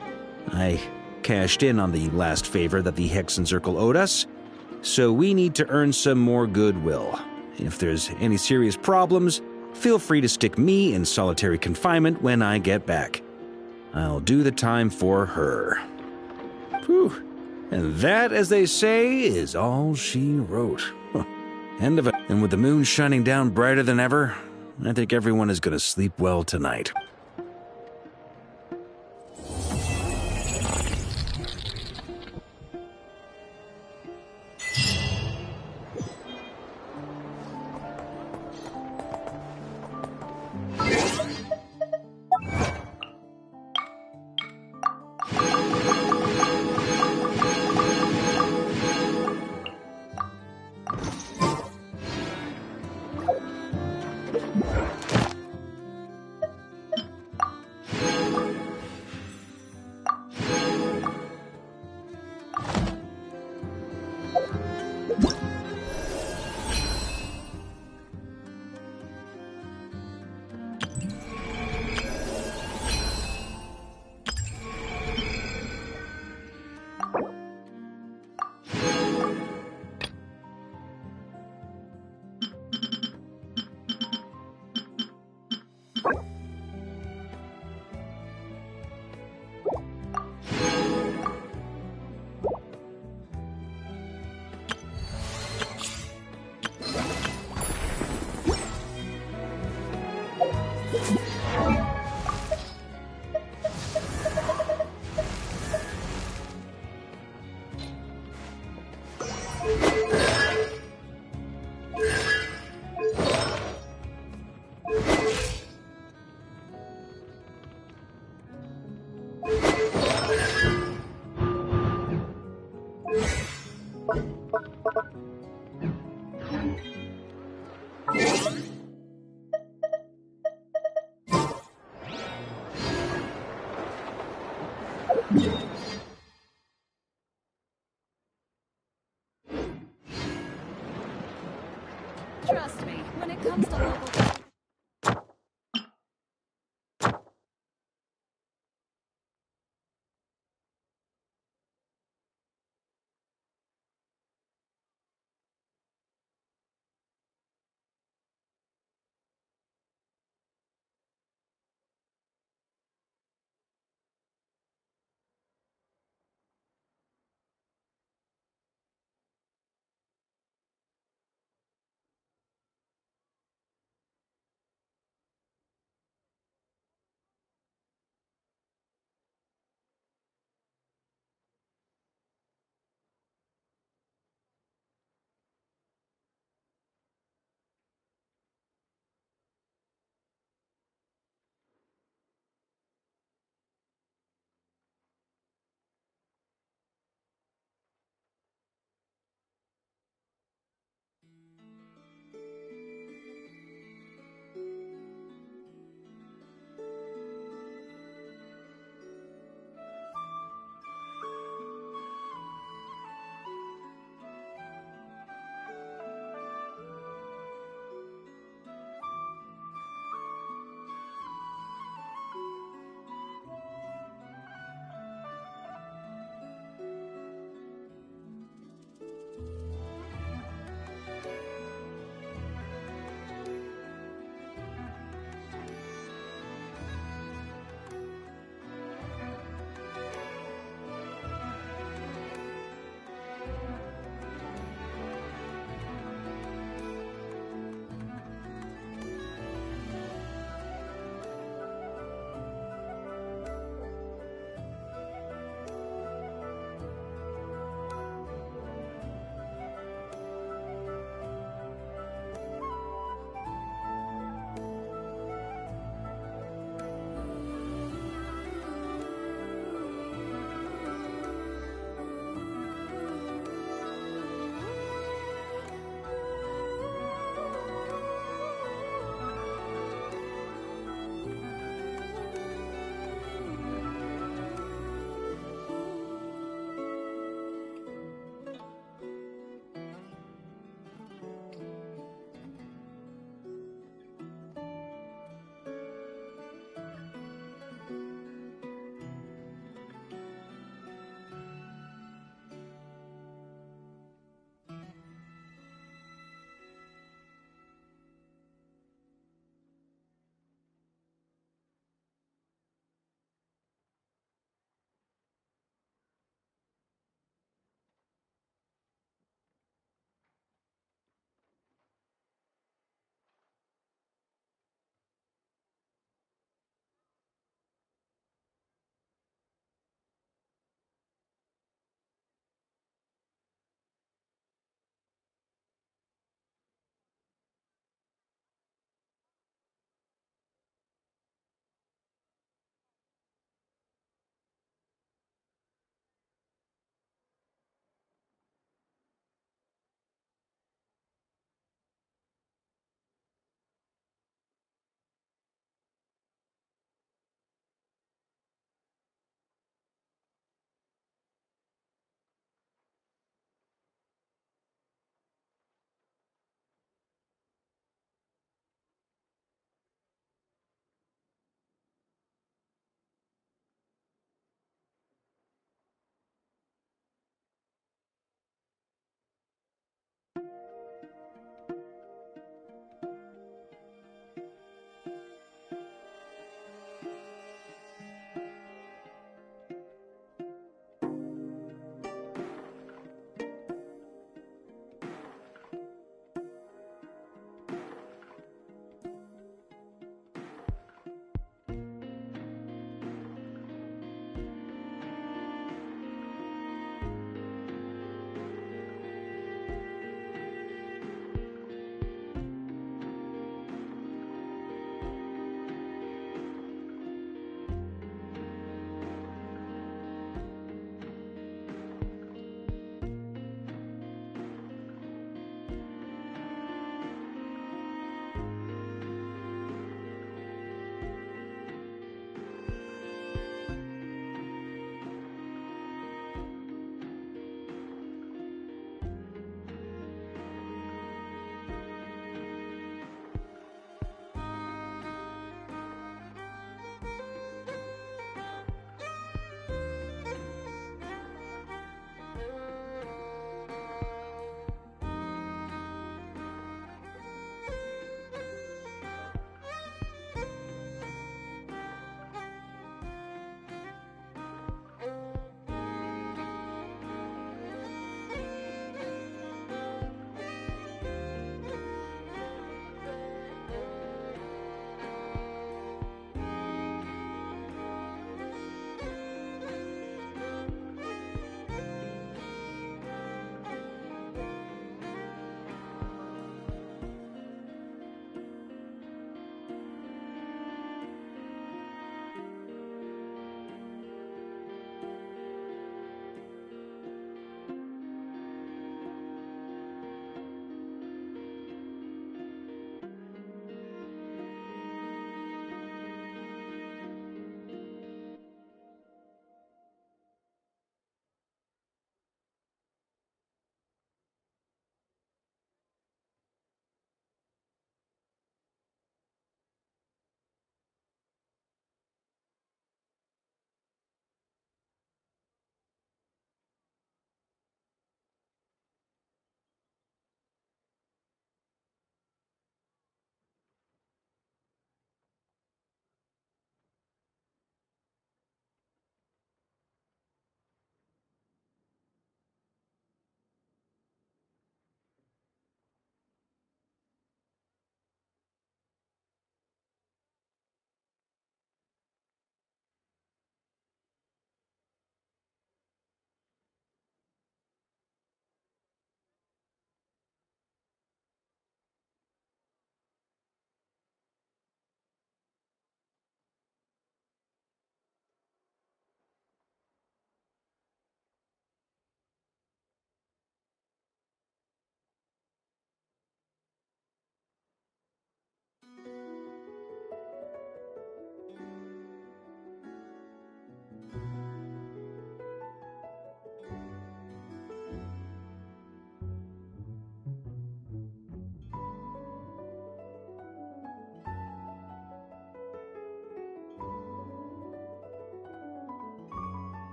I cashed in on the last favor that the Hexen Circle owed us, so we need to earn some more goodwill. If there's any serious problems, feel free to stick me in solitary confinement when I get back. I'll do the time for her. Whew. And that, as they say, is all she wrote. End of it. And with the moon shining down brighter than ever, I think everyone is going to sleep well tonight. Trust me, when it comes to local...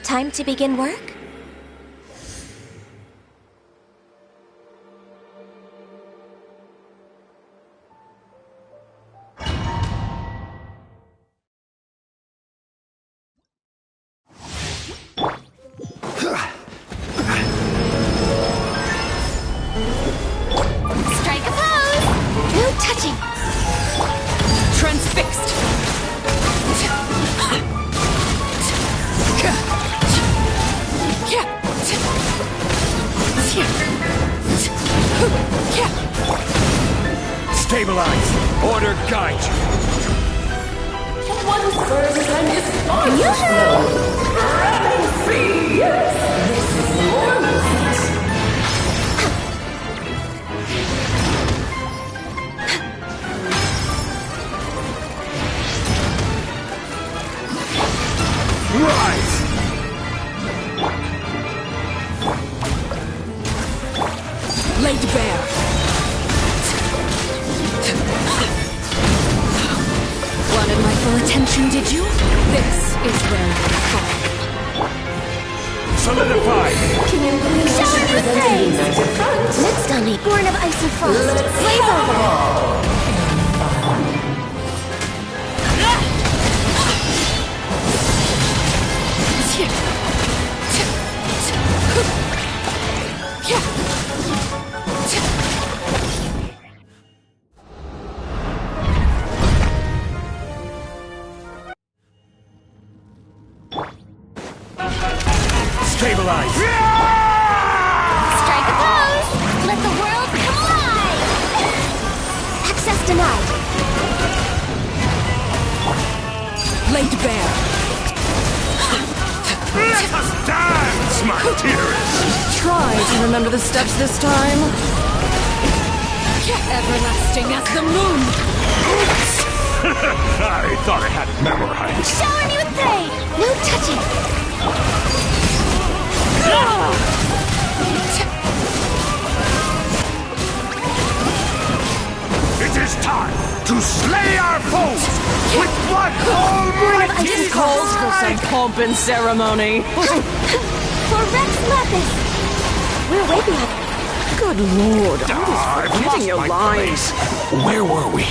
Time to begin work? Strike a pose! No touching! Transfixed! Stabilize! Order guide you! One serves and is free, yes! This is more light! Rise! Laid bare! Wanted my full attention, did you? This is where you fall. Solidify! Can you please Shower me with praise! Next on me, born of ice and frost. Blaze over! Stabilize! Strike a pose! Let the world come alive! Access denied. Laid bare! Let us dance, my dearest! Try to remember the steps this time. Everlasting as the moon! I thought I had it memorized. Shower me with praise! No touching! It is time to slay our foes with one almighty This calls for some pomp and ceremony. For Rex Lapis! We're way behind. Good lord, I'm I've just forgetting lost your my lines. place. Where were we?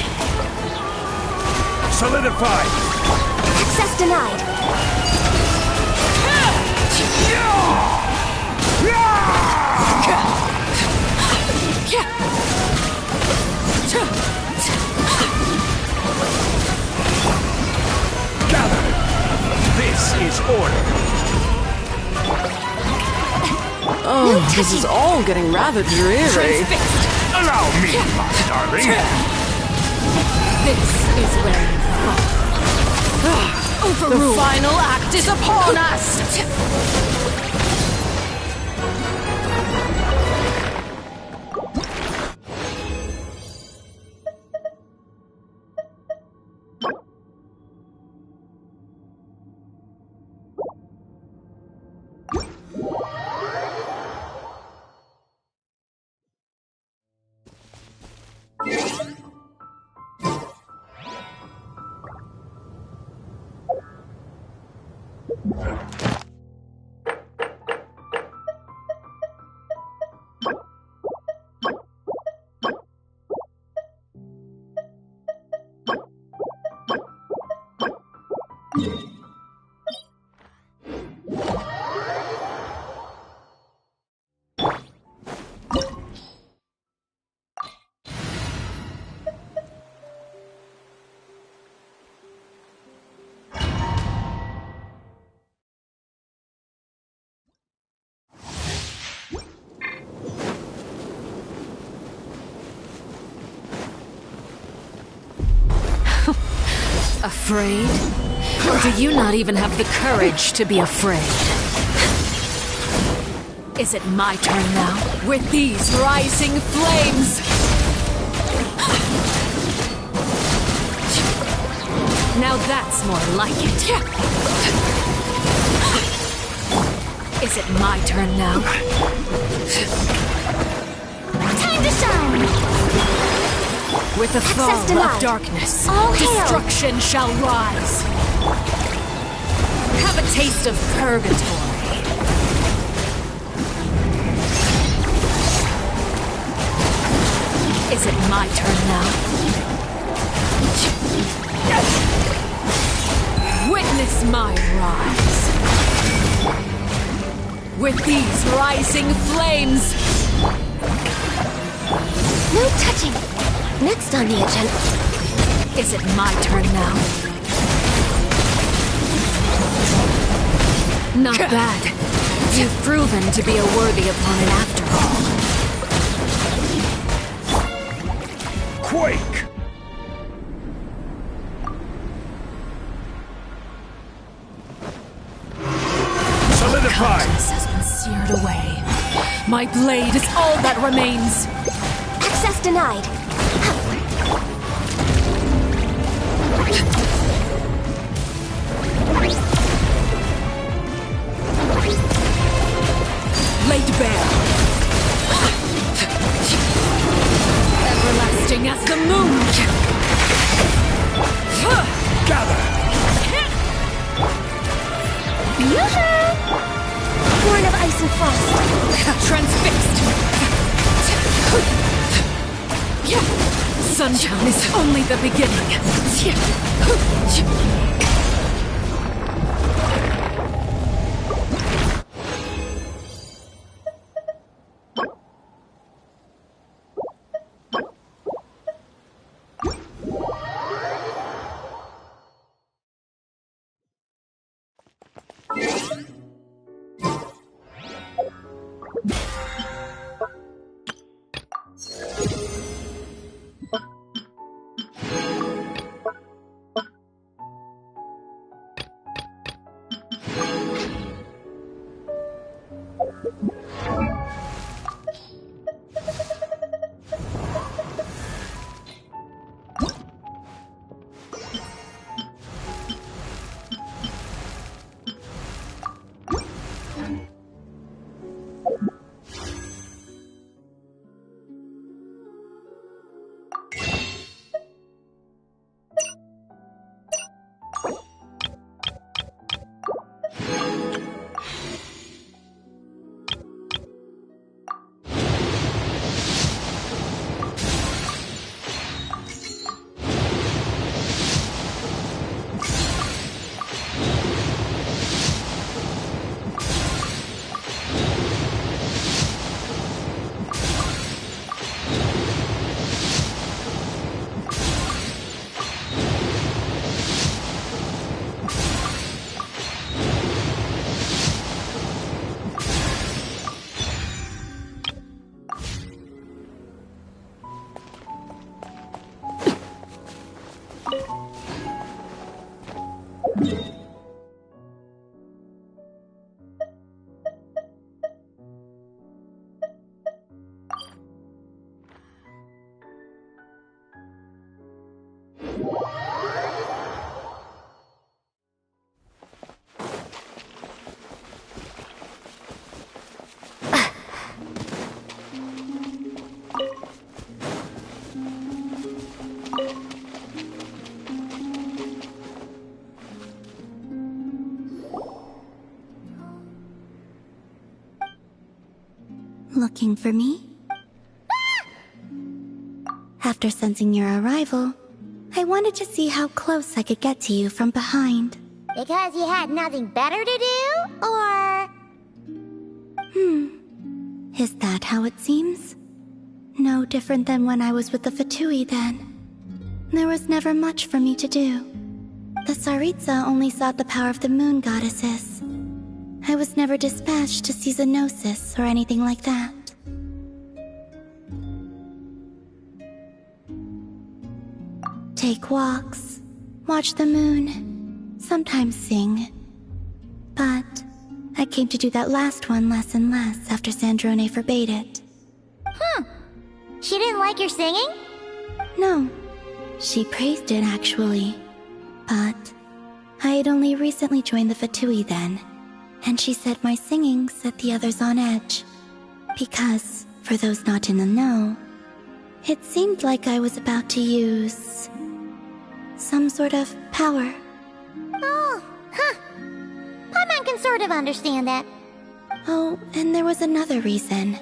Solidify! Access denied. Gather! This is order. Oh, this is all getting rather dreary. Allow me, my darling. This is where you fall. The final act is upon us! Afraid? Or do you not even have the courage to be afraid? Is it my turn now? With these rising flames? Now that's more like it. Is it my turn now? Time to shine! With the Access throng denied. of darkness, All hail. destruction shall rise. Have a taste of purgatory. Is it my turn now? Witness my rise. With these rising flames. No touching! Next on the agenda. Is it my turn now? Not bad. You've proven to be a worthy opponent after all. Quake! Solidify! Darkness has been seared away. My blade is all that remains. Access denied. Laid bare. Everlasting as the moon. Gather! Yoo-hoo! Born of ice and frost. Transfixed. Sunshine is only the beginning. Looking for me? After sensing your arrival, I wanted to see how close I could get to you from behind. Because you had nothing better to do? Or... Is that how it seems? No different than when I was with the Fatui then. There was never much for me to do. The Tsaritsa only sought the power of the moon goddesses. I was never dispatched to see Xenosis or anything like that. Take walks, watch the moon, sometimes sing. But I came to do that last one less and less after Sandrone forbade it. She didn't like your singing? No, she praised it actually. But I had only recently joined the Fatui then, And she said my singing set the others on edge. Because, for those not in the know, it seemed like I was about to use some sort of power. Oh, huh. Paimon can sort of understand that. Oh, and there was another reason.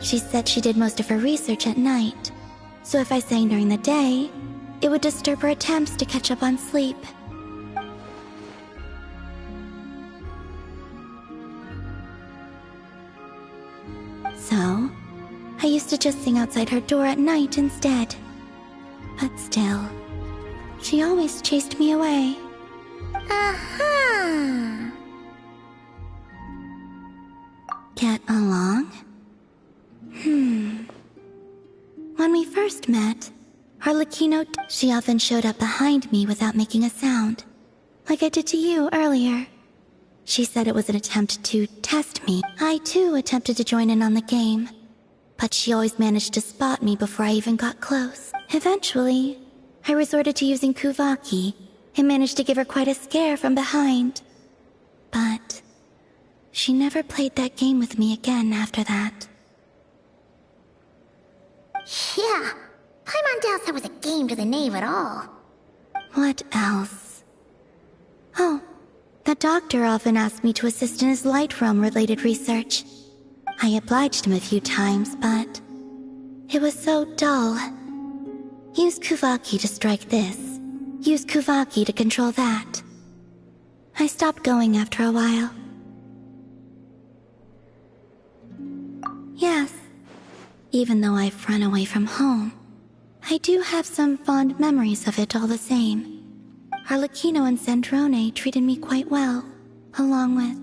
She said she did most of her research at night, so if I sang during the day, it would disturb her attempts to catch up on sleep. So, I used to just sing outside her door at night instead. But still, she always chased me away. Uh-huh. Get along? When we first met, Harlequino, she often showed up behind me without making a sound, like I did to you earlier. She said it was an attempt to test me. I too attempted to join in on the game, but she always managed to spot me before I even got close. Eventually, I resorted to using Kuvaki and managed to give her quite a scare from behind. But she never played that game with me again after that. Yeah, Paimon doubts there was a game to the knave at all. What else? Oh, the doctor often asked me to assist in his light realm-related research. I obliged him a few times, but it was so dull. Use Kuvaki to strike this. Use Kuvaki to control that. I stopped going after a while. Yes, even though I've run away from home, I do have some fond memories of it all the same. Arlecchino and Sandrone treated me quite well, along with...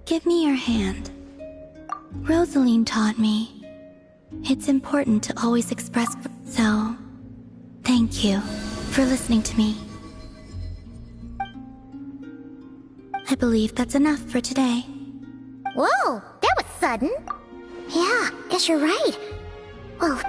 Give me your hand. Rosaline taught me. It's important to always express... So, thank you for listening to me. I believe that's enough for today. Whoa, that was sudden. Yeah, guess you're right. Well...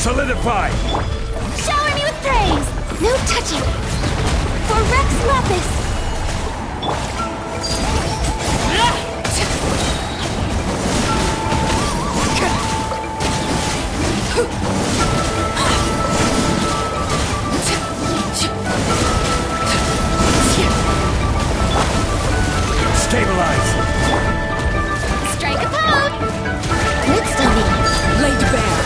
Solidify! Shower me with praise! No touching! For Rex Lapis! Stabilize! Strike a pose! Good stunning! Laid bare.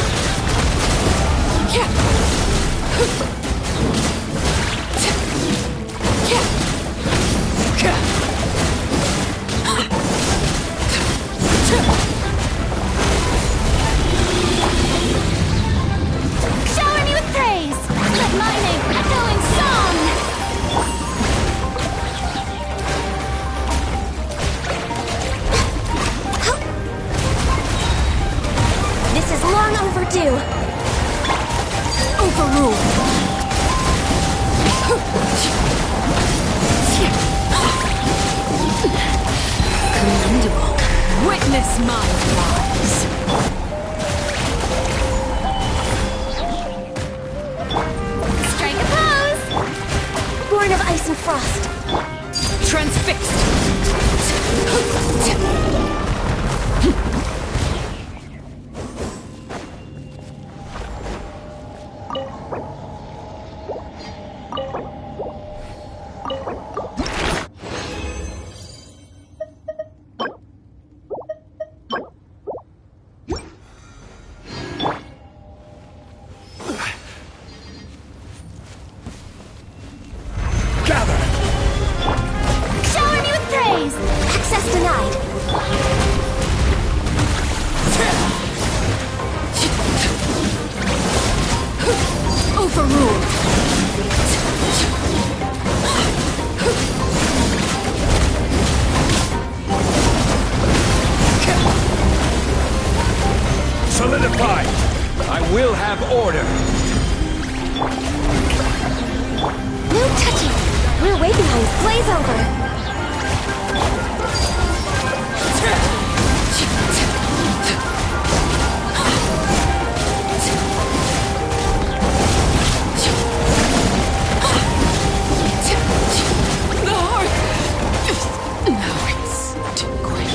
Shower me with praise! Let my name echo in song! This is long overdue. Overruled. Commendable. Witness my rise. Strike a pose! Born of ice and frost. Transfixed. Shower me with praise! Access denied. Overruled. Solidify! I will have order! No touching. We're way behind. Blaze over. The heart. Now it's too quick.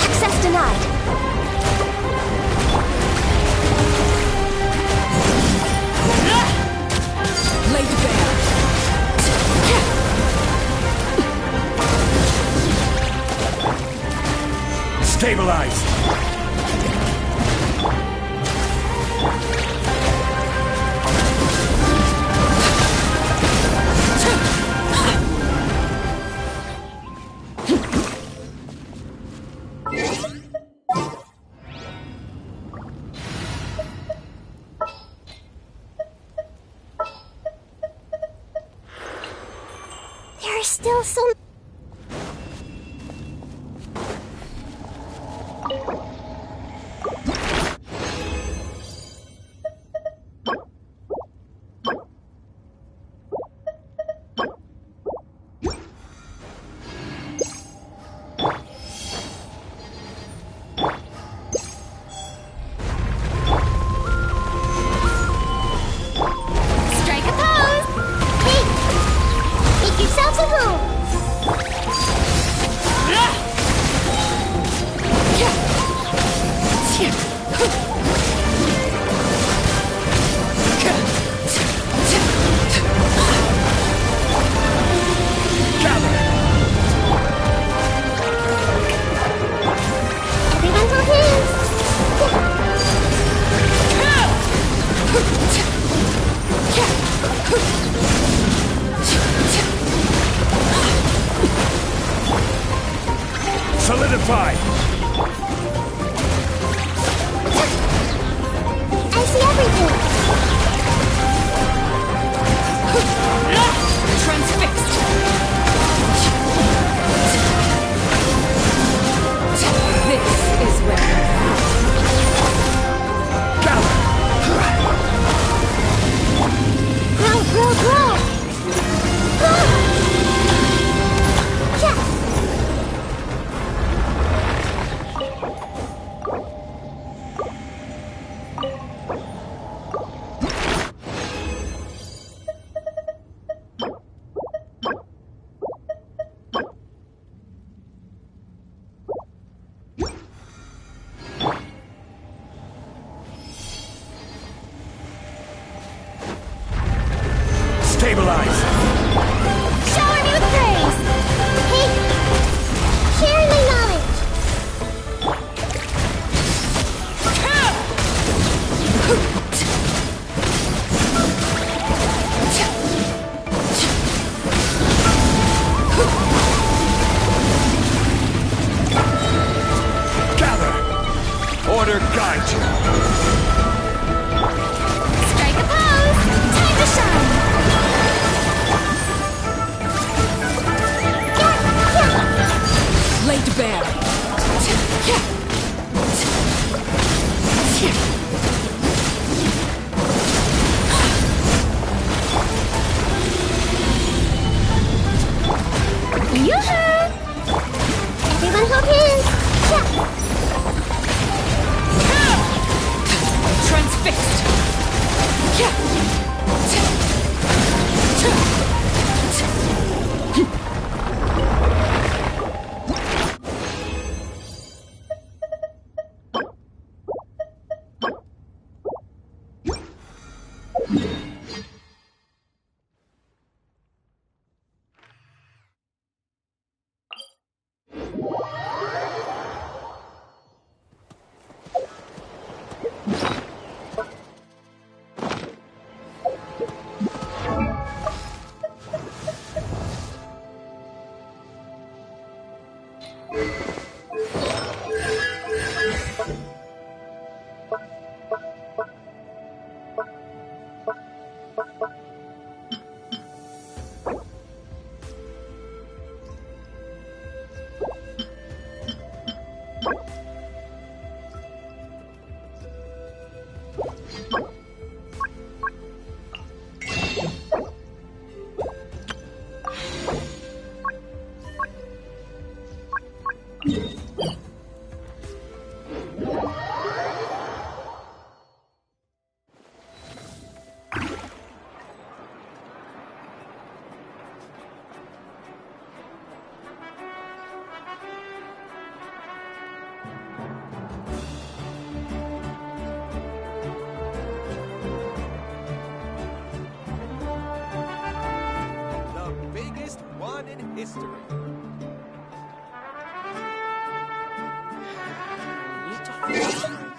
Access denied. Laid bare. Stabilize! There are still so... Strike a pose! Hey! Make yourselves at home! Everyone hold hands! Solidify! I see everything! Transfixed. This is where. Grow, grow, grow! Yeah! guide you. Strike a pose! Time to shine! Laid bare. Yoo-hoo! Everyone hold hands! Transfixed. in history. Need to find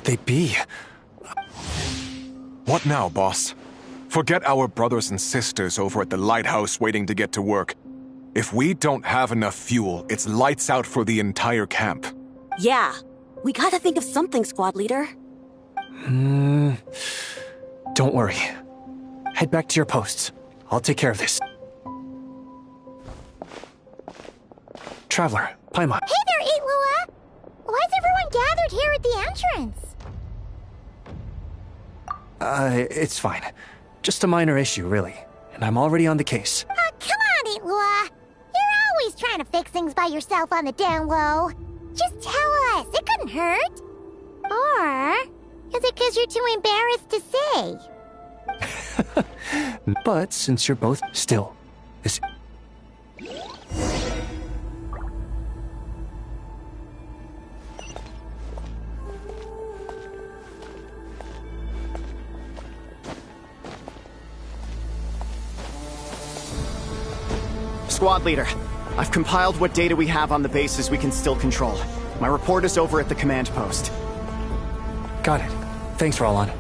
they be? What now, boss? Forget our brothers and sisters over at the lighthouse waiting to get to work. If we don't have enough fuel, it's lights out for the entire camp. Yeah, we gotta think of something, squad leader. Don't worry. Head back to your posts. I'll take care of this. Traveler, Paimon. Hey there, Lua! Why is everyone gathered here at the entrance? It's fine. Just a minor issue, really. And I'm already on the case. Come on, Lua! You're always trying to fix things by yourself on the down low. Just tell us, it couldn't hurt. Or is it because you're too embarrassed to say? But since you're both still, this... Squad leader, I've compiled what data we have on the bases we can still control. My report is over at the command post. Got it. Thanks, Roland.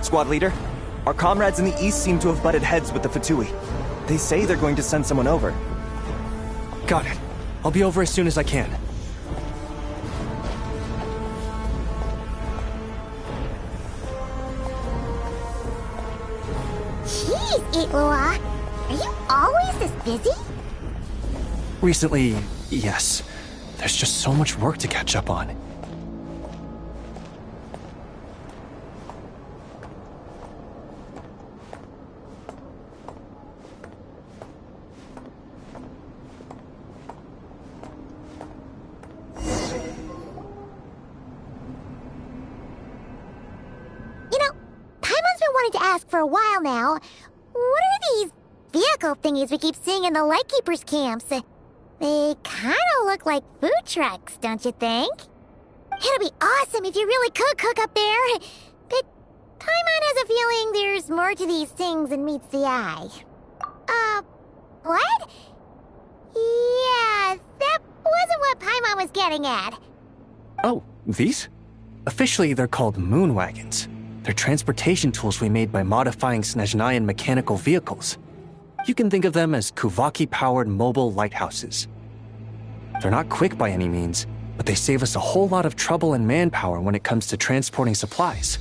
Squad leader, our comrades in the east seem to have butted heads with the Fatui. They say they're going to send someone over. Got it. I'll be over as soon as I can. Jeez, Lua, are you always this busy? Recently, yes. There's just so much work to catch up on. For a while now. What are these vehicle thingies we keep seeing in the Lightkeepers camps? They kind of look like food trucks, don't you think? It'd be awesome if you really could cook up there. But Paimon has a feeling there's more to these things than meets the eye. What? Yeah, that wasn't what Paimon was getting at. Oh, these? Officially, they're called moon wagons. They're transportation tools we made by modifying Snezhnayan mechanical vehicles. You can think of them as Kuvaki-powered mobile lighthouses. They're not quick by any means, but they save us a whole lot of trouble and manpower when it comes to transporting supplies.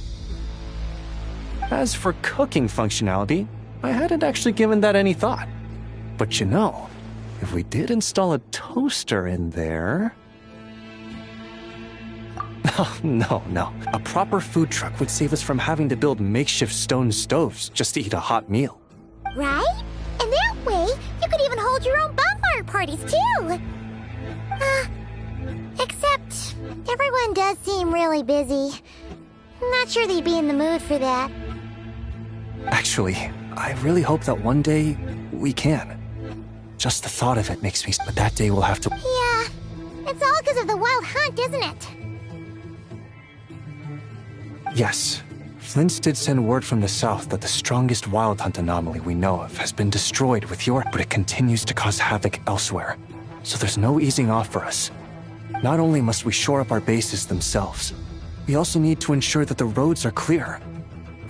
As for cooking functionality, I hadn't actually given that any thought. But you know, if we did install a toaster in there... Oh, no. A proper food truck would save us from having to build makeshift stone stoves just to eat a hot meal. Right? And that way, you could even hold your own bonfire parties, too! Except, everyone does seem really busy. Not sure they'd be in the mood for that. Actually, I really hope that one day, we can. Just the thought of it makes me... But that day we'll have to... Yeah, it's all because of the wild hunt, isn't it? Yes. Flint's did send word from the south that the strongest wild hunt anomaly we know of has been destroyed with your... But it continues to cause havoc elsewhere. So there's no easing off for us. Not only must we shore up our bases themselves, we also need to ensure that the roads are clear,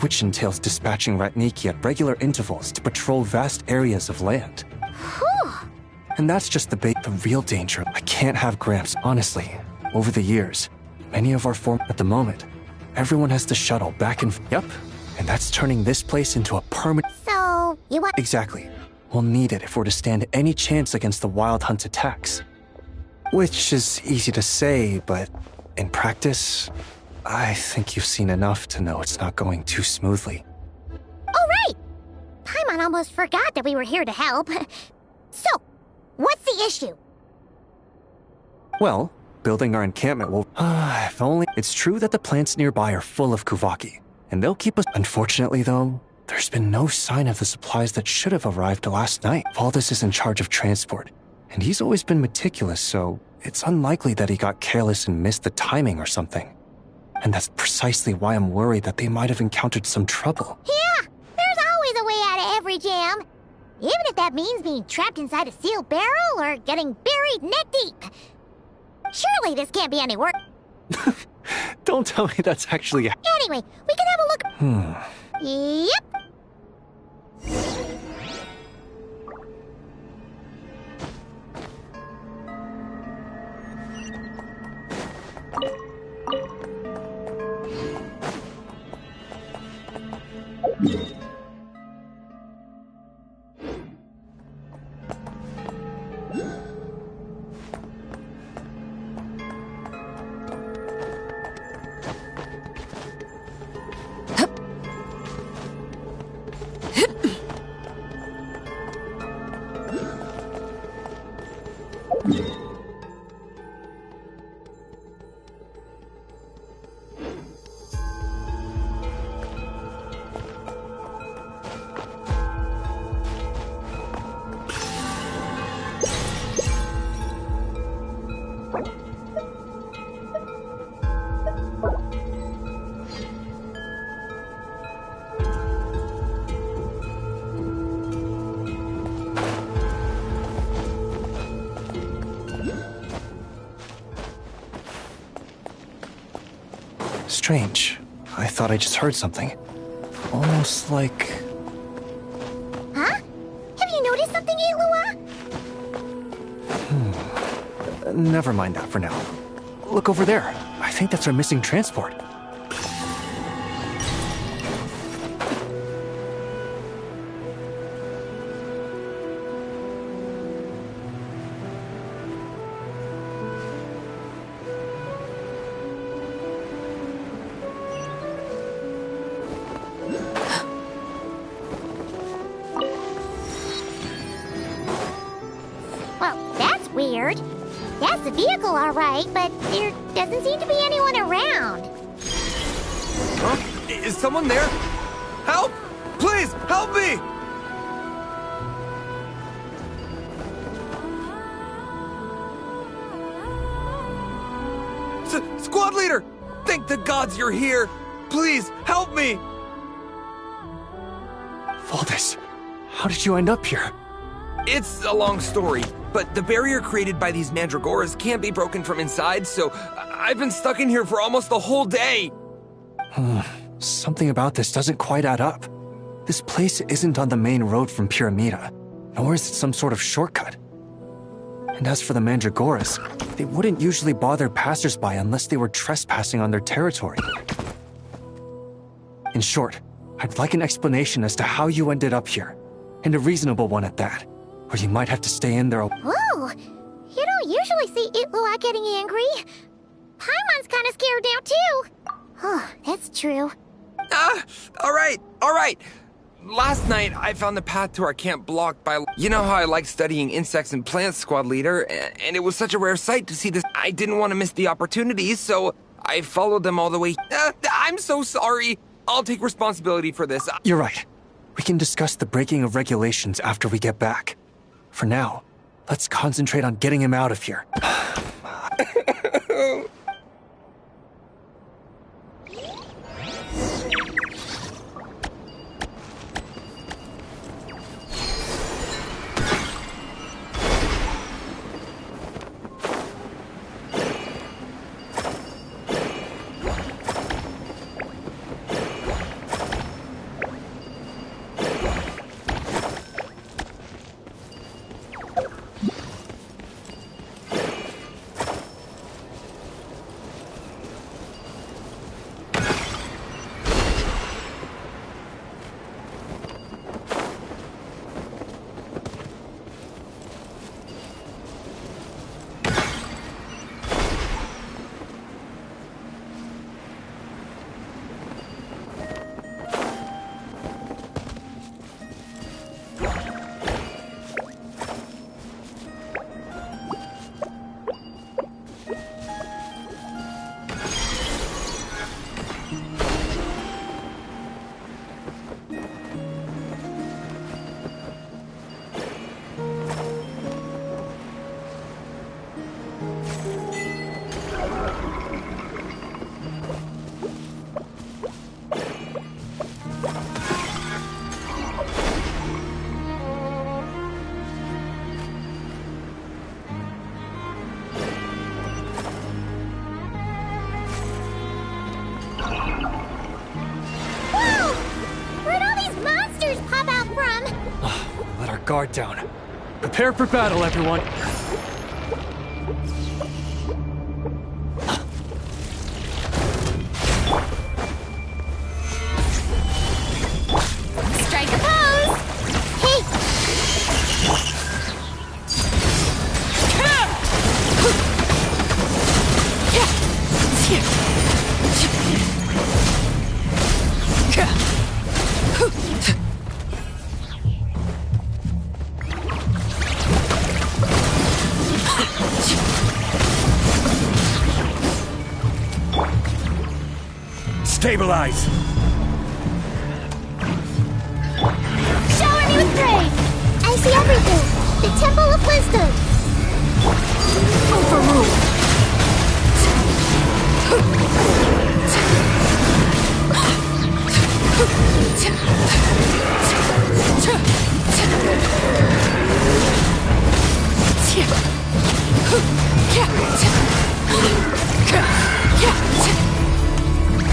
which entails dispatching Ratniki at regular intervals to patrol vast areas of land. And that's just the real danger. I can't have Gramps. Honestly, over the years, many of our at the moment, everyone has to shuttle back and... Yep, and that's turning this place into a permanent... So, you want... Exactly. We'll need it if we're to stand any chance against the Wild Hunt attacks. Which is easy to say, but in practice, I think you've seen enough to know it's not going too smoothly. Oh, right! Paimon almost forgot that we were here to help. So, what's the issue? Well, building our encampment will... if only... It's true that the plants nearby are full of Kuvaki, and they'll keep us... Unfortunately, though, there's been no sign of the supplies that should have arrived last night. Valdis is in charge of transport, and he's always been meticulous, so it's unlikely that he got careless and missed the timing or something. And that's precisely why I'm worried that they might have encountered some trouble. Yeah, there's always a way out of every jam. Even if that means being trapped inside a sealed barrel or getting buried neck deep. Surely this can't be any worse. Don't tell me that's actually... Anyway, we can have a look. Yep. Strange. I thought I just heard something. Almost like... Huh? Have you noticed something, Ilua? Never mind that for now. Look over there. I think that's our missing transport. Well, that's weird. That's the vehicle, all right, but there doesn't seem to be anyone around. Huh? Is someone there? Help! Please, help me! Squad leader! Thank the gods you're here! Please, help me! Valdez, how did you end up here? It's a long story, but the barrier created by these mandragoras can't be broken from inside, so I've been stuck in here for almost the whole day. Something about this doesn't quite add up. This place isn't on the main road from Pyramida, nor is it some sort of shortcut. And as for the mandragoras, they wouldn't usually bother passersby unless they were trespassing on their territory. In short, I'd like an explanation as to how you ended up here, and a reasonable one at that. Or you might have to stay in there. Ooh, you don't usually see Ilua getting angry. Paimon's kind of scared now, too. Oh, that's true. All right. Last night, I found the path to our camp blocked by... You know how I like studying insects and plants, Squad Leader, and it was such a rare sight to see this. I didn't want to miss the opportunity, so I followed them all the way... I'm so sorry. I'll take responsibility for this. You're right. We can discuss the breaking of regulations after we get back. For now, let's concentrate on getting him out of here. guard down. Prepare for battle, everyone. Strike a pose! Hey! Stabilize! Shower me with praise! I see everything! The Temple of Wisdom! Overruled!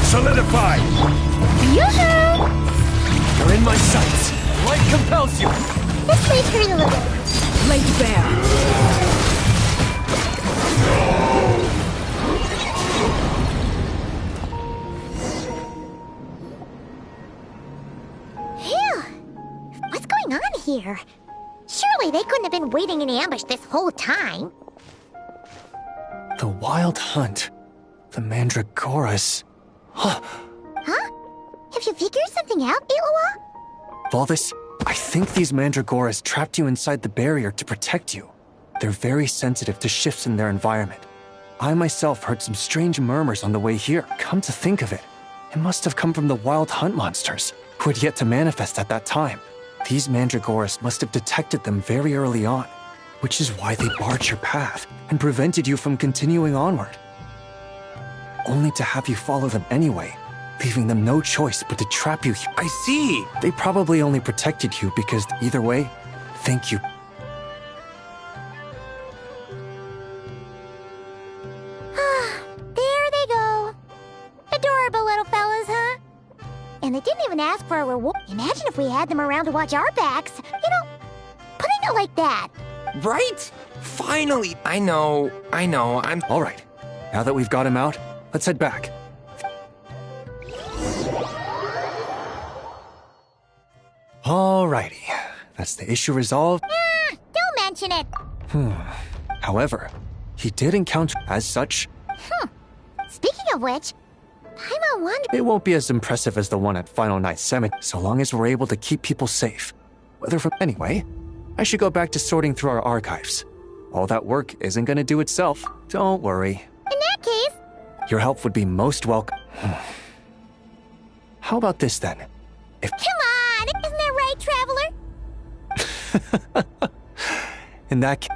Solidify! Yoo-hoo! You're in my sights. Light compels you. This may hurt a little. Laid bare. Phew! What's going on here? Surely they couldn't have been waiting in ambush this whole time. The Wild Hunt. The Mandragoras. Huh? Have you figured something out, Iloa? Volvis, I think these Mandragoras trapped you inside the barrier to protect you. They're very sensitive to shifts in their environment. I myself heard some strange murmurs on the way here. Come to think of it, it must have come from the Wild Hunt monsters, who had yet to manifest at that time. These Mandragoras must have detected them very early on, which is why they barred your path and prevented you from continuing onward. Only to have you follow them anyway, leaving them no choice but to trap you. I see! They probably only protected you because either way, thank you. There they go. Adorable little fellas, huh? And they didn't even ask for a reward. Imagine if we had them around to watch our backs. You know, putting it like that. Right? Finally! I know, I'm... All right, now that we've got him out, let's head back. Alrighty, that's the issue resolved. Don't mention it. However, he did encounter as such. Speaking of which, Paimon wondered... It won't be as impressive as the one at Final Night Cemetery, so long as we're able to keep people safe. Whether from... Anyway, I should go back to sorting through our archives. All that work isn't gonna do itself. Don't worry. In that case... Your help would be most welcome. How about this then? If... Come on! Isn't that right, Traveler? In that case...